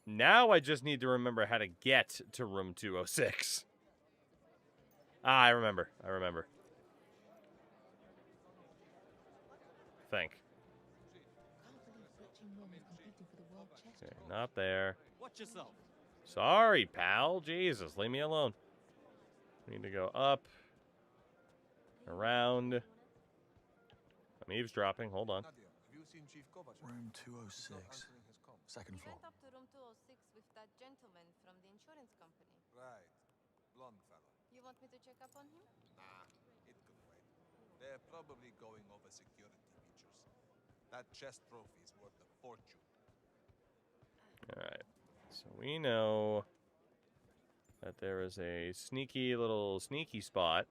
Now I just need to remember how to get to room 206. Ah, I remember. Think. Okay, not there. Watch yourself. Sorry, pal. Jesus, leave me alone. We need to go up. Around. I'm eavesdropping. Hold on. Nadia, have you seen Chief Kovac? Room 206. Second We floor. went up to room 206 with that gentleman from the insurance company. Right. Blonde fella. You want me to check up on him? Nah, it could wait. They're probably going over security features. That chess trophy is worth a fortune. Alright. So we know that there is a sneaky spot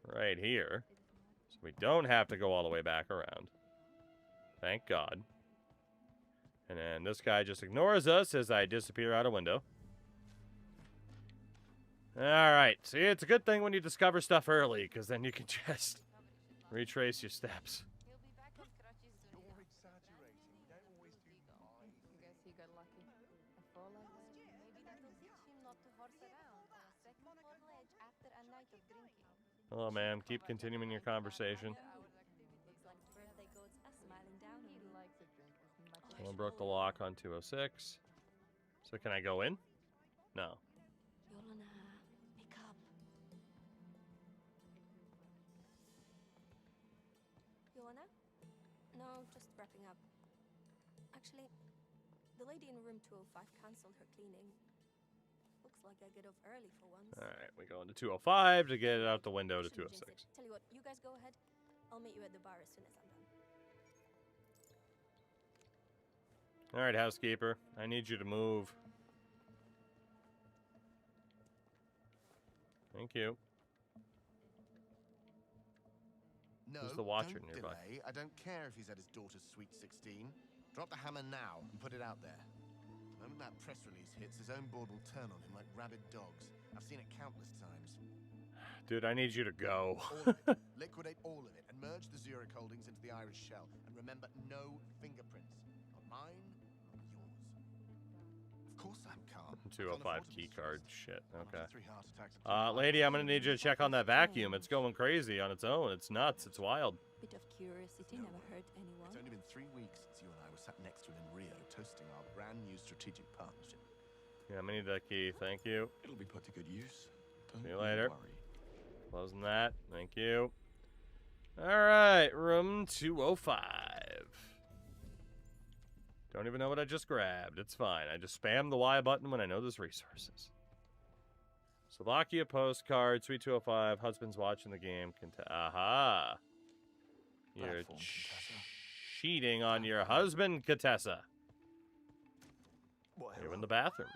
right here. So we don't have to go all the way back around. Thank God. And then this guy just ignores us as I disappear out a window. Alright. See, it's a good thing when you discover stuff early, because then you can just retrace your steps. He'll be back on crutches soon. You're exaggerating. We don't always do mine. Guess he got lucky. A fall like that. Maybe that'll teach him not to horse around on a second floor ledge after a night of drinking. Hello, ma'am. Keep continuing your conversation. Looks like the birthday goats are smiling down on you. Likes a drink as much as Someone broke the lock on 206. So can I go in? No. Yolana, pick up. Yolana, Just wrapping up. Actually, the lady in room 205 cancelled her cleaning. Looks like I get off early for once. Alright, we go into 205 to get it out the window to 206. Tell you what, you guys go ahead. I'll meet you at the bar as soon as I'm done. Alright, housekeeper. I need you to move. Thank you. No, Who's the watcher don't nearby? delay. I don't care if he's at his daughter's sweet 16. Drop the hammer now and put it out there. The moment that press release hits, his own board will turn on him like rabid dogs. I've seen it countless times. Dude, I need you to go. All of it. Liquidate all of it and merge the Zurich holdings into the Irish shell. And remember, no fingerprints. Not mine, not yours. Of course I'm calm. 205 key card. Shit. Okay. 3 heart attacks. Lady, I'm gonna need you to check on that vacuum. It's going crazy on its own. It's nuts. It's wild. Bit of curiosity never hurt anyone. It's only been 3 weeks since you and I were sat next to it in Rio, toasting our brand new strategic partnership. Yeah, I'm gonna need that key. Thank you. It'll be put to good use. See you later. Closing that. Thank you. Alright, room 205. Don't even know what I just grabbed. It's fine. I just spam the Y button when I know there's resources. Slovakia postcard, Suite 205, husband's watching the game. Aha. You're cheating on your husband, Contessa. You're in the bathroom.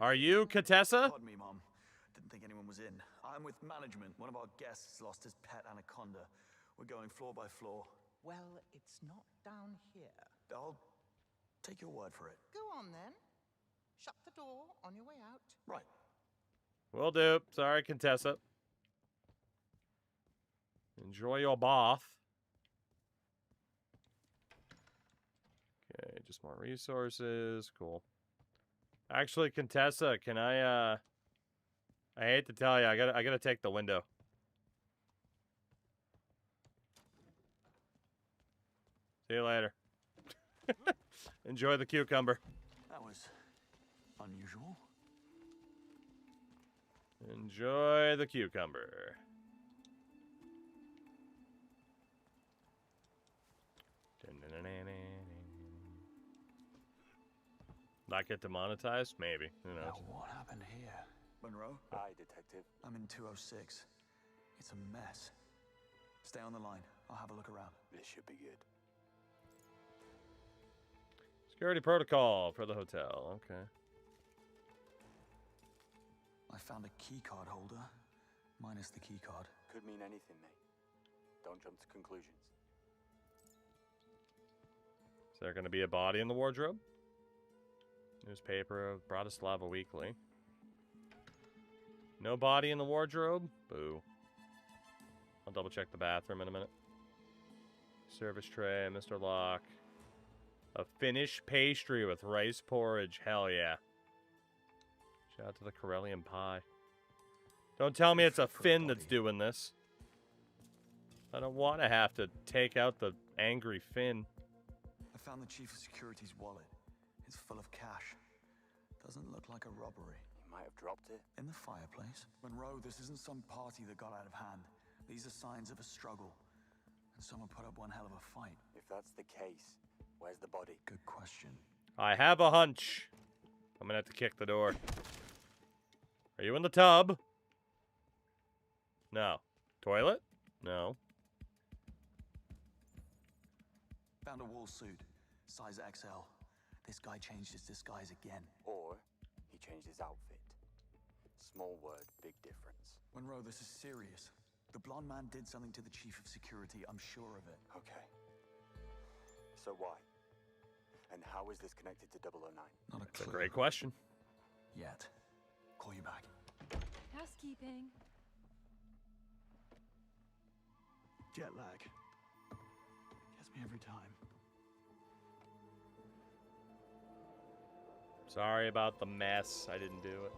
Are you Contessa? Pardon me, Mom. Didn't think anyone was in. I'm with management. One of our guests lost his pet anaconda. We're going floor by floor. Well, it's not down here. I'll take your word for it. Go on then. Shut the door on your way out. Right. Will do. Sorry, Contessa. Enjoy your bath. Okay, just more resources. Cool. Actually, Contessa, can I hate to tell you, I gotta take the window. See you later. Enjoy the cucumber. That was unusual. Enjoy the cucumber. Not get demonetized? Maybe. Who knows? Now, what happened here? Monroe? Aye, Detective. I'm in 206. It's a mess. Stay on the line. I'll have a look around. This should be good. Security protocol for the hotel. Okay. I found a key card holder, minus the key card. Could mean anything, mate. Don't jump to conclusions. Is there going to be a body in the wardrobe? Newspaper of Bratislava Weekly. No body in the wardrobe? Boo. I'll double check the bathroom in a minute. Service tray, Mr. Locke. A Finnish pastry with rice porridge. Hell yeah. Shout out to the Karelian pie. Don't tell me it's a Finn that's doing this. I don't want to have to take out the angry Finn. I found the chief of security's wallet. It's full of cash. Doesn't look like a robbery. He might have dropped it. In the fireplace? Monroe, this isn't some party that got out of hand. These are signs of a struggle. And someone put up one hell of a fight. If that's the case, where's the body? Good question. I have a hunch. I'm gonna have to kick the door. Are you in the tub? No. Toilet? No. Found a wool suit. Size XL. This guy changed his disguise again. Or he changed his outfit. Small word, big difference. Monroe, this is serious. The blonde man did something to the chief of security. I'm sure of it. Okay. So why? And how is this connected to 009? Not a That's a clue. great question. Yet. Call you back. Housekeeping. Jet lag. Gets me every time. Sorry about the mess. I didn't do it.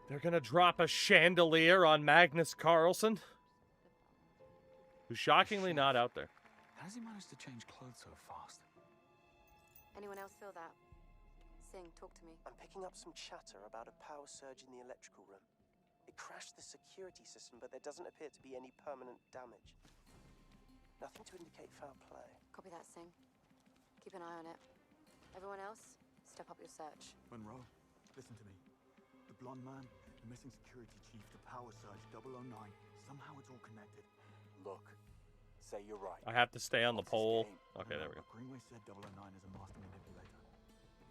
They're gonna drop a chandelier on Magnus Carlsen, who's shockingly not out there. How does he manage to change clothes so fast? Anyone else feel that? Sing, talk to me. I'm picking up some chatter about a power surge in the electrical room. It crashed the security system, but there doesn't appear to be any permanent damage. Nothing to indicate foul play. Copy that, Singh. Keep an eye on it. Everyone else, step up your search. Monroe, listen to me. The blonde man, the missing security chief, the power surge, 009. Somehow it's all connected. Look, say you're right. I have to stay on the pole. Okay, there we go. Greenway said 009 is a master manipulator.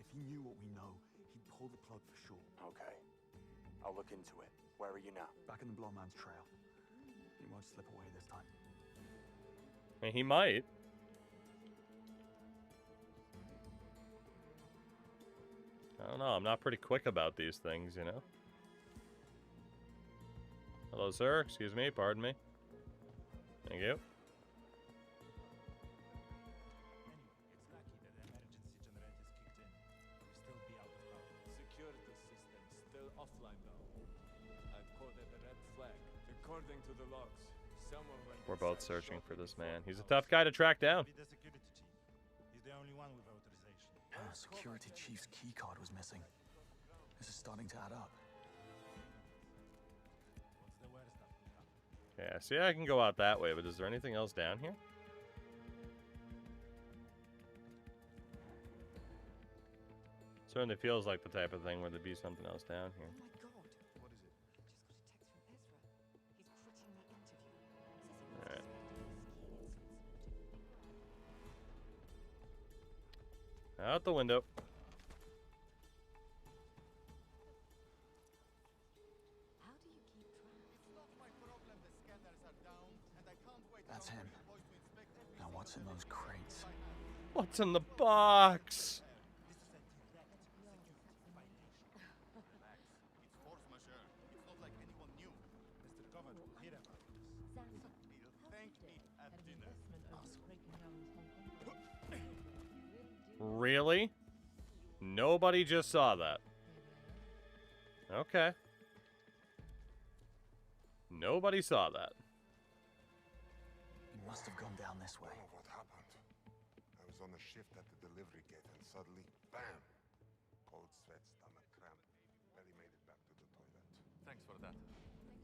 If he knew what we know, he'd pull the plug for sure. Okay. I'll look into it. Where are you now? Back in the blonde man's trail. He won't slip away this time. I mean, he might. I don't know. I'm not pretty quick about these things, you know? Hello, sir. Excuse me. Pardon me. Thank you. It's lucky that the emergency generators kicked in. We'll still be out of power. Security system still offline though. I've coded a red flag. According to the logs, someone went We're both inside searching for shopping this to man. find He's a house. tough guy to track down. Be the security chief. He's the only one with authorization. Security chief's keycard was missing. This is starting to add up. What's the worst that can happen? Yeah, see, I can go out that way, but is there anything else down here? Certainly feels like the type of thing where there'd be something else down here. Oh my god. What is it? Just got a text from Ezra. He's quitting the interview. Alright. Out the window. How do you keep track? It's not my problem the scanners are down, and I can't wait That's around him. for your boys to inspect every Now what's in single those thing crates? by hand. What's in the box? This is a direct security violation. Relax. It's force majeure. It's not like anyone knew. Mr. Kovac will hear about this. He'll thank me at dinner. Really? Nobody just saw that. Okay. Nobody saw that. He must have gone down this way. I don't know what happened. I was on a shift at the delivery gate and suddenly, bam! Cold sweat, stomach cramp. Barely made it back to the toilet. Thanks for that.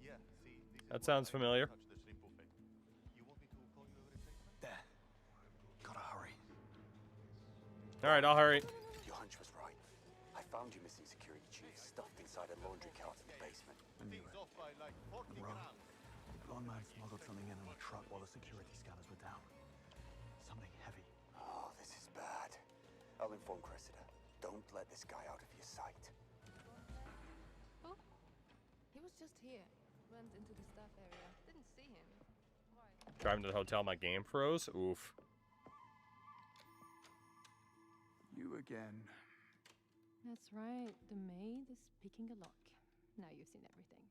Yeah, see, this is That why sounds I familiar. touch the shrimp buffet. You want me to call you a replacement? There. Gotta hurry. Alright, I'll hurry. Your hunch was right. I found your missing security chief stuffed inside a laundry cart in the basement. I knew Things it. off by like 40 Monroe. grams. The blonde man smuggled something in a truck while the security scanners were down. Something heavy. Oh, this is bad. I'll inform Cressida. Don't let this guy out of your sight. Oh, he was just here. Went into the staff area. Didn't see him. Why? Driving to the hotel, my game froze. Oof. You again. That's right. The maid is picking a lock. Now you've seen everything.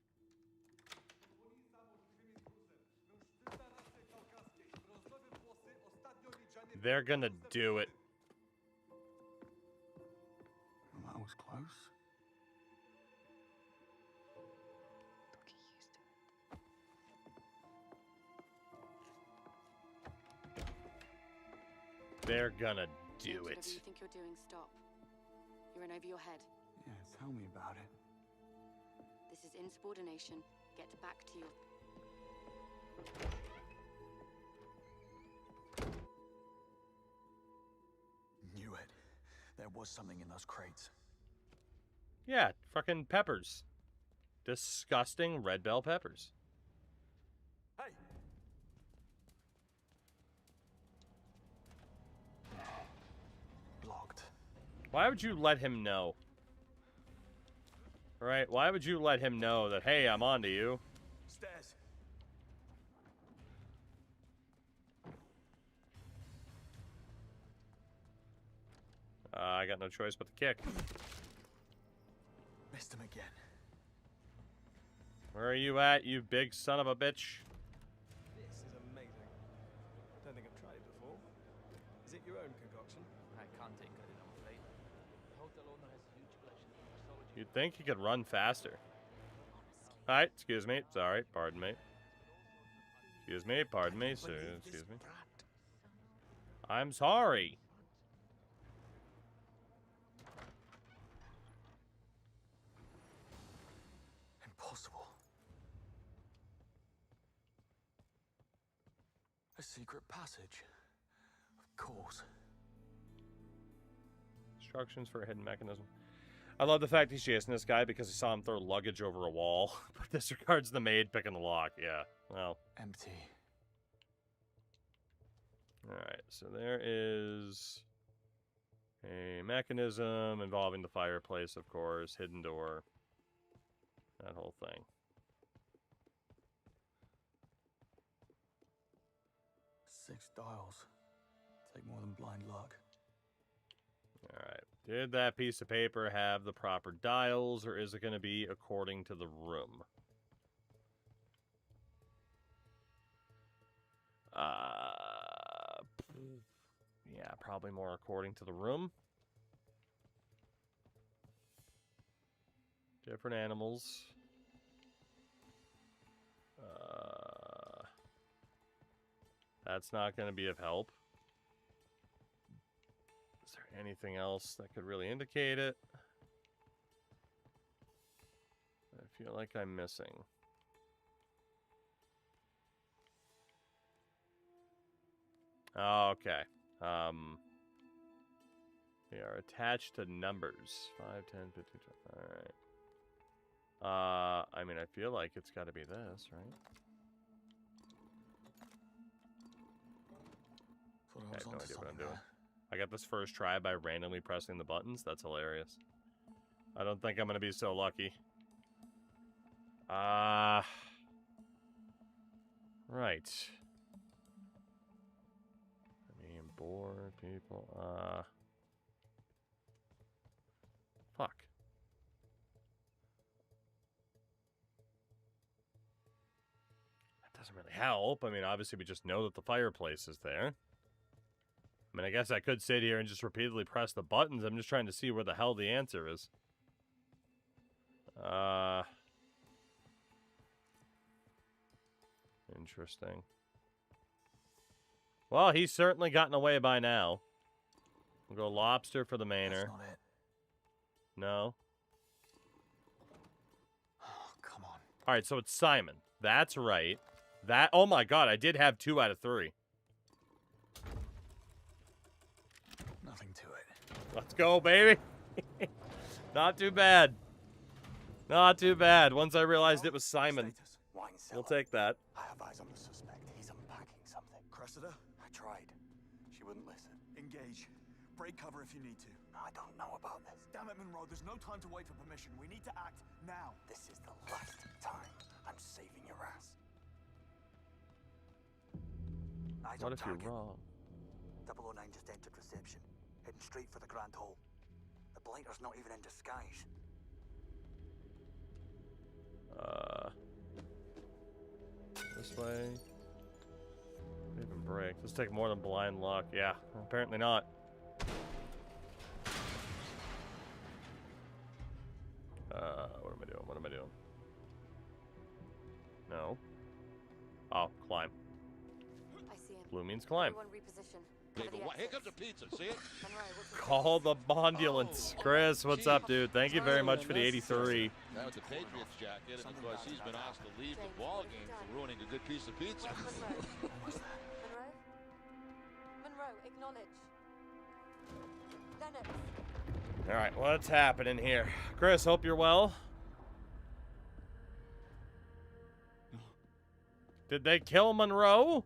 They're gonna do it. Well, that was close. They're gonna do Whatever it. you think you're doing, stop. You're in over your head. Yeah, tell me about it. This is insubordination. Get back to your... Knew it. There was something in those crates. Yeah, fucking peppers. Disgusting red bell peppers. Hey! Blocked. Why would you let him know? Right? Why would you let him know that, hey, I'm onto you? Stairs. I got no choice but to kick. Missed him again. Where are you at, you big son of a bitch? This is amazing. Don't think I've tried it before. Is it your own concoction? I can't take credit, I'm afraid. The hotel owner has a huge collection of mixology. You'd think he could run faster. Alright, excuse me. Sorry, pardon me. Excuse me, pardon me, sir. Excuse me. I'm sorry. Impossible. A secret passage. Of course. Instructions for a hidden mechanism. I love the fact he's chasing this guy because he saw him throw luggage over a wall. But disregards the maid picking the lock. Yeah, well. Empty. Alright, so there is a mechanism involving the fireplace, of course. Hidden door. That whole thing. 6 dials. Take more than blind luck. Alright. Did that piece of paper have the proper dials, or is it going to be according to the room? Yeah, probably more according to the room. Different animals. That's not going to be of help. Is there anything else that could really indicate it? I feel like I'm missing. Okay. They are attached to numbers. 5, 10, 15, 20. Alright. I mean, I feel like it's got to be this, right? I have no idea what I'm doing. I got this first try by randomly pressing the buttons. That's hilarious. I don't think I'm going to be so lucky. Right. I mean, bored people. Fuck. That doesn't really help. I mean, obviously we just know that the fireplace is there. I mean, I guess I could sit here and just repeatedly press the buttons. I'm just trying to see where the hell the answer is. Interesting. Well, he's certainly gotten away by now. We'll go lobster for the manor. That's not it. No. Oh, come on. All right, so it's Simon. That's right. That. Oh my God, I did have 2 out of 3. Nothing to it. Let's go, baby. Not too bad. Not too bad. Once I realized it was Simon. We'll take that. I have eyes on the suspect. He's unpacking something. Cressida? I tried. She wouldn't listen. Engage. Break cover if you need to. I don't know about this. Damn it, Monroe. There's no time to wait for permission. We need to act now. This is the last time I'm saving your ass. What if you're wrong? 009 just entered reception, heading straight for the Grand Hall. The blighter's not even in disguise. This way. Even break. Let's take more than blind luck. Yeah, apparently not. What am I doing? What am I doing? No. Oh, climb. I see him. Blue means climb. Everyone reposition. Here comes the pizza, see it? Call the bondulance. Chris, what's up, dude? Thank you very much for the 83. That was the Patriots jacket, and of course he's been asked to leave the ball game for ruining a good piece of pizza. Monroe, acknowledge. Lennox. All right, what's happening here? Chris, hope you're well. Did they kill Monroe?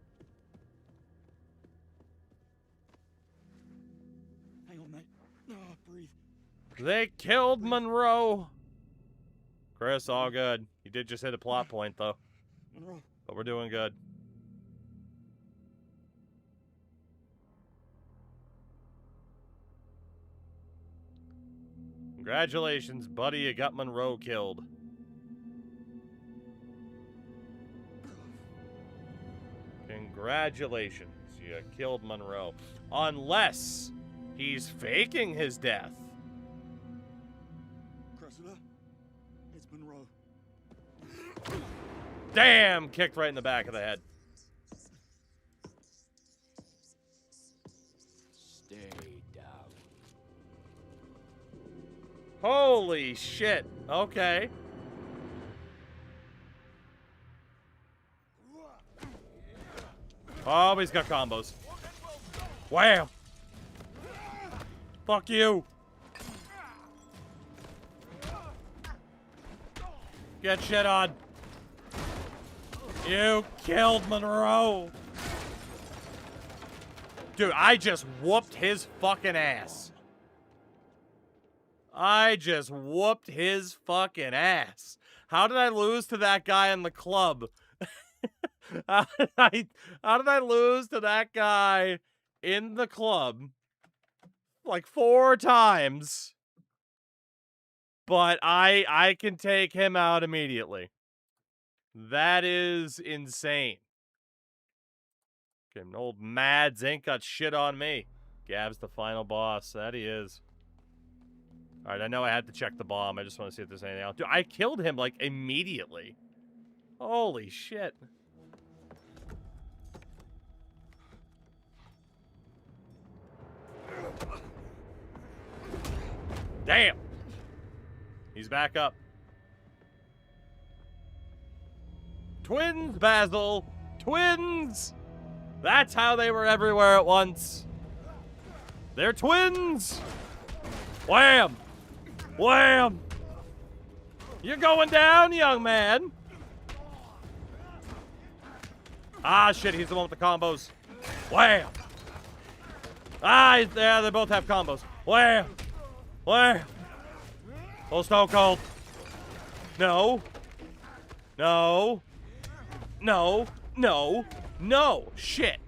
Hang on, mate. No, breathe. They killed Monroe. Chris, all good. You did just hit a plot point, though. Monroe. But we're doing good. Congratulations, buddy. You got Monroe killed. Congratulations. You killed Monroe. Unless he's faking his death. Cressida, it's Monroe. Damn! Kicked right in the back of the head. Stay down. Holy shit. Okay. Oh, he's got combos. Wham! Fuck you! Get shit on! You killed Monroe! Dude, I just whooped his fucking ass. I just whooped his fucking ass. How did I lose to that guy in the club? how did I lose to that guy in the club like 4 times? But I can take him out immediately. That is insane. Okay, old Mads ain't got shit on me. Gav's the final boss. That he is. Alright, I know I had to check the bomb. I just want to see if there's anything else. Dude, I killed him, like, immediately. Holy shit. Damn! He's back up. Twins, Basil! Twins! That's how they were everywhere at once. They're twins! Wham! Wham! You're going down, young man! Ah, shit, he's the one with the combos. Wham! Ah, yeah, they both have combos. Wham! Wham! Oh, Stone Cold. No. No. No. No. No. Shit.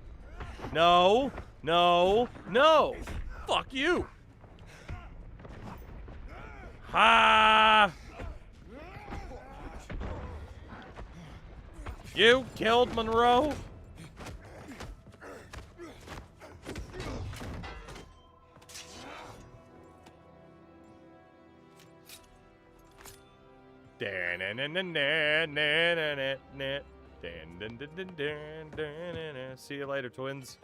No. No. No. Fuck you. Ha! You killed Monroe? See you later, twins.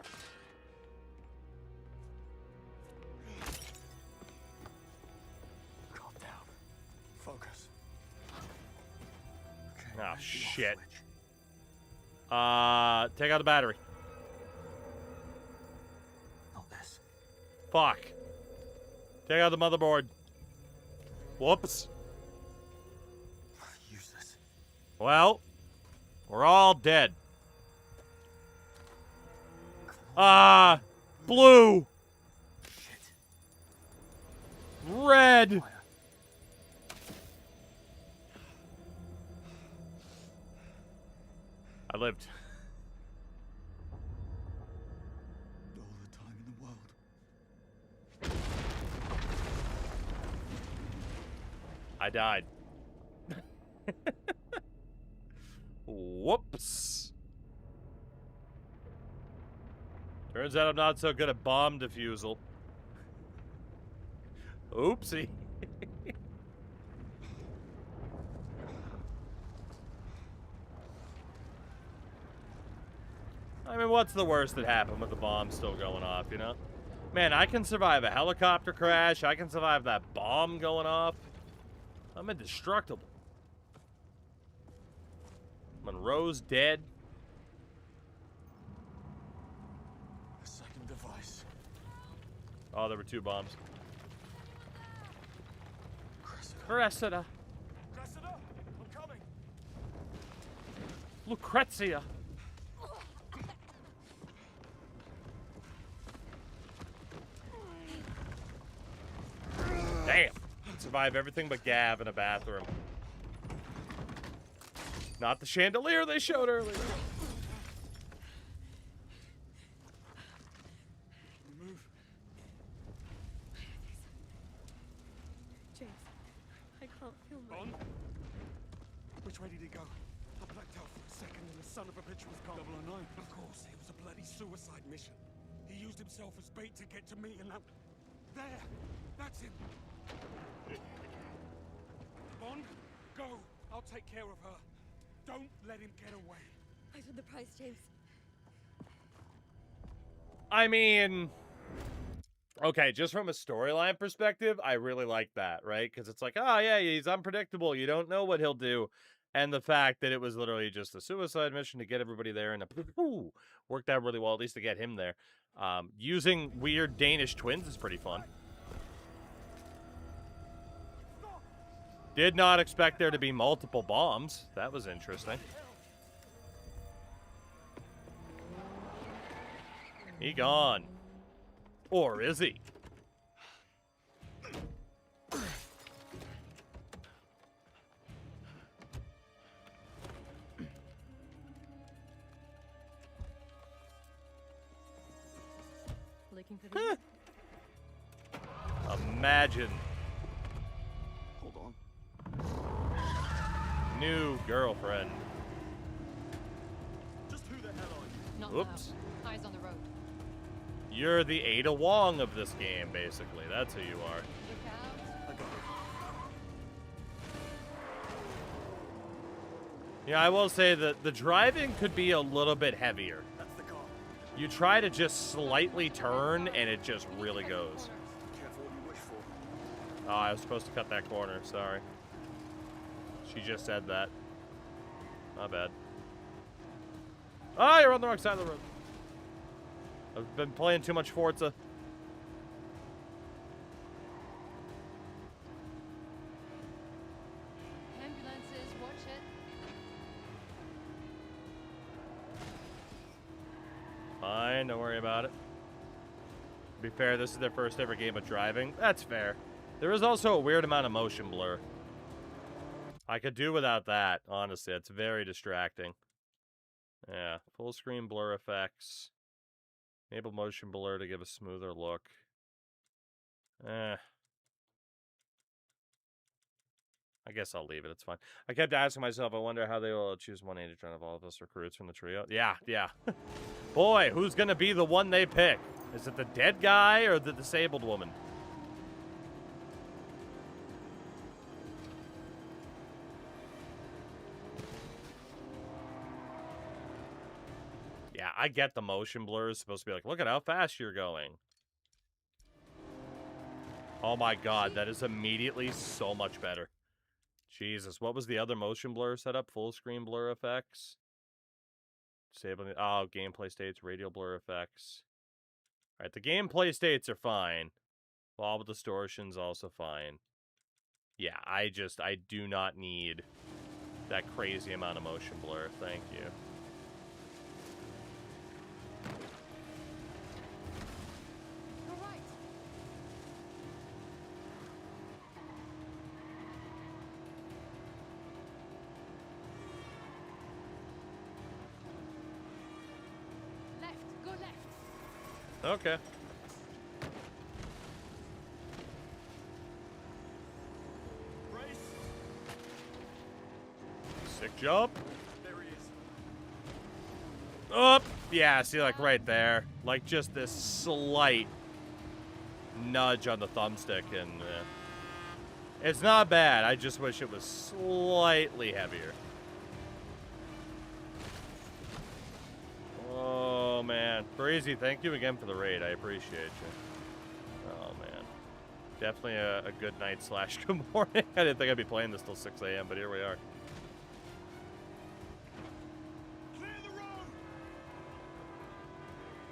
Calm down. Focus. Okay, Oh, shit. Take out the battery. Not this. Fuck. Take out the motherboard. Whoops. Useless. Well, we're all dead. Blue. Shit. Red. I lived. All the time in the world. I died. Whoops. Turns out I'm not so good at bomb defusal. Oopsie. I mean, what's the worst that happened with the bomb still going off, you know? Man, I can survive a helicopter crash. I can survive that bomb going off. I'm indestructible. Monroe's dead. A second device. Oh, there were 2 bombs. Cressida. Cressida, I'm coming. Lucrezia. Damn. Survive everything but Gav in a bathroom. Not the chandelier they showed earlier. Move. James, I can't feel my... Bond? Which way did he go? I blacked out for a second and the son of a bitch was gone. 009. Of course, it was a bloody suicide mission. He used himself as bait to get to me and that... There! That's him! Bond, go! I'll take care of her. Don't let him get away. I paid the price, James. I mean, okay, just from a storyline perspective, I really like that, right? Because it's like, oh yeah, he's unpredictable. You don't know what he'll do. And the fact that it was literally just a suicide mission to get everybody there, and worked out really well, at least to get him there. Using weird Danish twins is pretty fun. Did not expect there to be multiple bombs. That was interesting. He gone. Or is he? Looking for these? Imagine. Hold on. New girlfriend. Just who the hell are you? Not Oops. now. Eyes on the road. You're the Ada Wong of this game, basically. That's who you are. Look out. I got it. Yeah, I will say that the driving could be a little bit heavier. That's the car. You try to just slightly turn, and it just really goes. Careful what you wish for. Oh, I was supposed to cut that corner. Sorry. She just said that. My bad. Oh, you're on the wrong side of the road. I've been playing too much Forza. Ambulances, watch it. Fine, don't worry about it. To be fair, this is their first ever game of driving. That's fair. There is also a weird amount of motion blur. I could do without that, honestly. It's very distracting. Yeah, full screen blur effects. Enable motion blur to give a smoother look. I guess I'll leave it. It's fine. I kept asking myself, I wonder how they will choose one agent out of all of us recruits from the trio. Yeah. Boy, who's going to be the one they pick? Is it the dead guy or the disabled woman? Yeah, I get the motion blur is supposed to be like, look at how fast you're going. Oh my god, that is immediately so much better. Jesus, what was the other motion blur setup? Full screen blur effects? Disabling. Oh, gameplay states, radial blur effects. Alright, the gameplay states are fine. Wobble distortion's also fine. Yeah, I do not need that crazy amount of motion blur. Thank you. Okay. Brace. Sick jump. There he is. Up. Yeah, see, like right there. Like just this slight nudge on the thumbstick, and it's not bad. I just wish it was slightly heavier. Oh, man. Breezy, thank you again for the raid. I appreciate you. Oh, man. Definitely a good night / good morning. I didn't think I'd be playing this till 6 a.m., but here we are. Clear the road.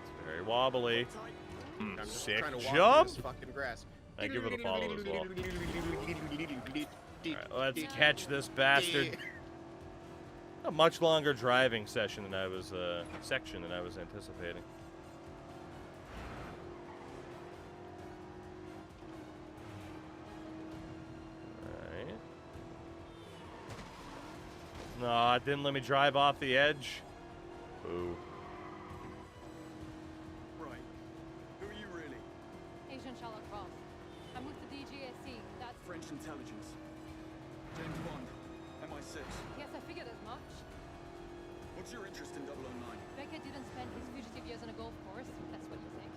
It's very wobbly. I'm just Sick trying to walk jump. through this fucking grass. Thank you for the follow as well. Alright, let's catch this bastard. A much longer driving session than I was anticipating. Alright. No, it didn't let me drive off the edge. Boo. Right. Who are you really? Agent Charlotte Ross. I'm with the DGSE. That's French intelligence. James Bond. MI6. Yes, I figured as much. What's your interest in 009? Becker didn't spend his fugitive years on a golf course. That's what you think.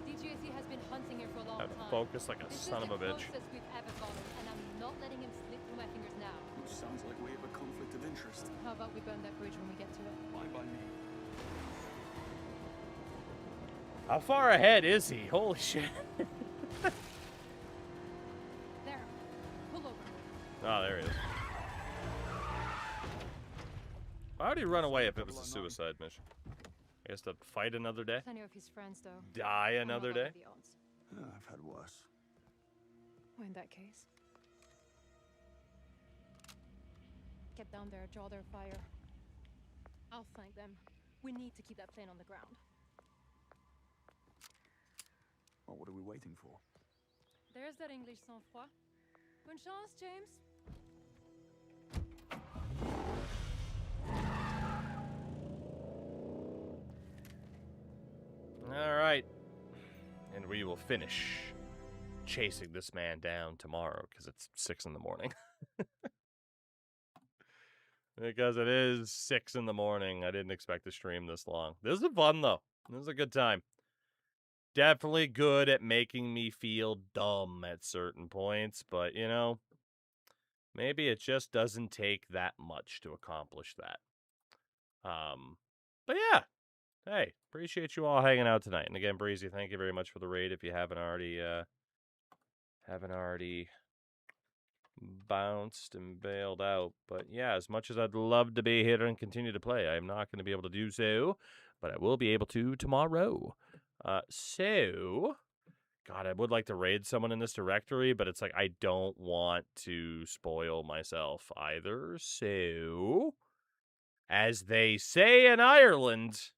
DGSE has been hunting him for a long I time. focus like a son of a bitch. This is the closest we've ever gotten, and I'm not letting him slip through my fingers now. Which sounds like we have a conflict of interest. How about we burn that bridge when we get to it? Fine by me. How far ahead is he? Holy shit. There. Pull over. Oh, there he is. do you run away if it was a suicide mission? I guess to fight another day? Plenty of his friends, though. Die another day? The odds. I've had worse. Well, in that case, get down there, draw their fire. I'll flank them. We need to keep that plane on the ground. Well, what are we waiting for? There's that English sang-froid. Bonne chance, James. All right. And we will finish chasing this man down tomorrow because it's 6 in the morning. Because it is 6 in the morning. I didn't expect to stream this long. This is fun, though. This is a good time. Definitely good at making me feel dumb at certain points, but, you know, maybe it just doesn't take that much to accomplish that. But yeah. Hey, appreciate you all hanging out tonight. And again, Breezy, thank you very much for the raid if you haven't already bounced and bailed out. But yeah, as much as I'd love to be here and continue to play, I'm not going to be able to do so, but I will be able to tomorrow. So, God, I would like to raid someone in this directory, but it's like I don't want to spoil myself either. So, as they say in Ireland,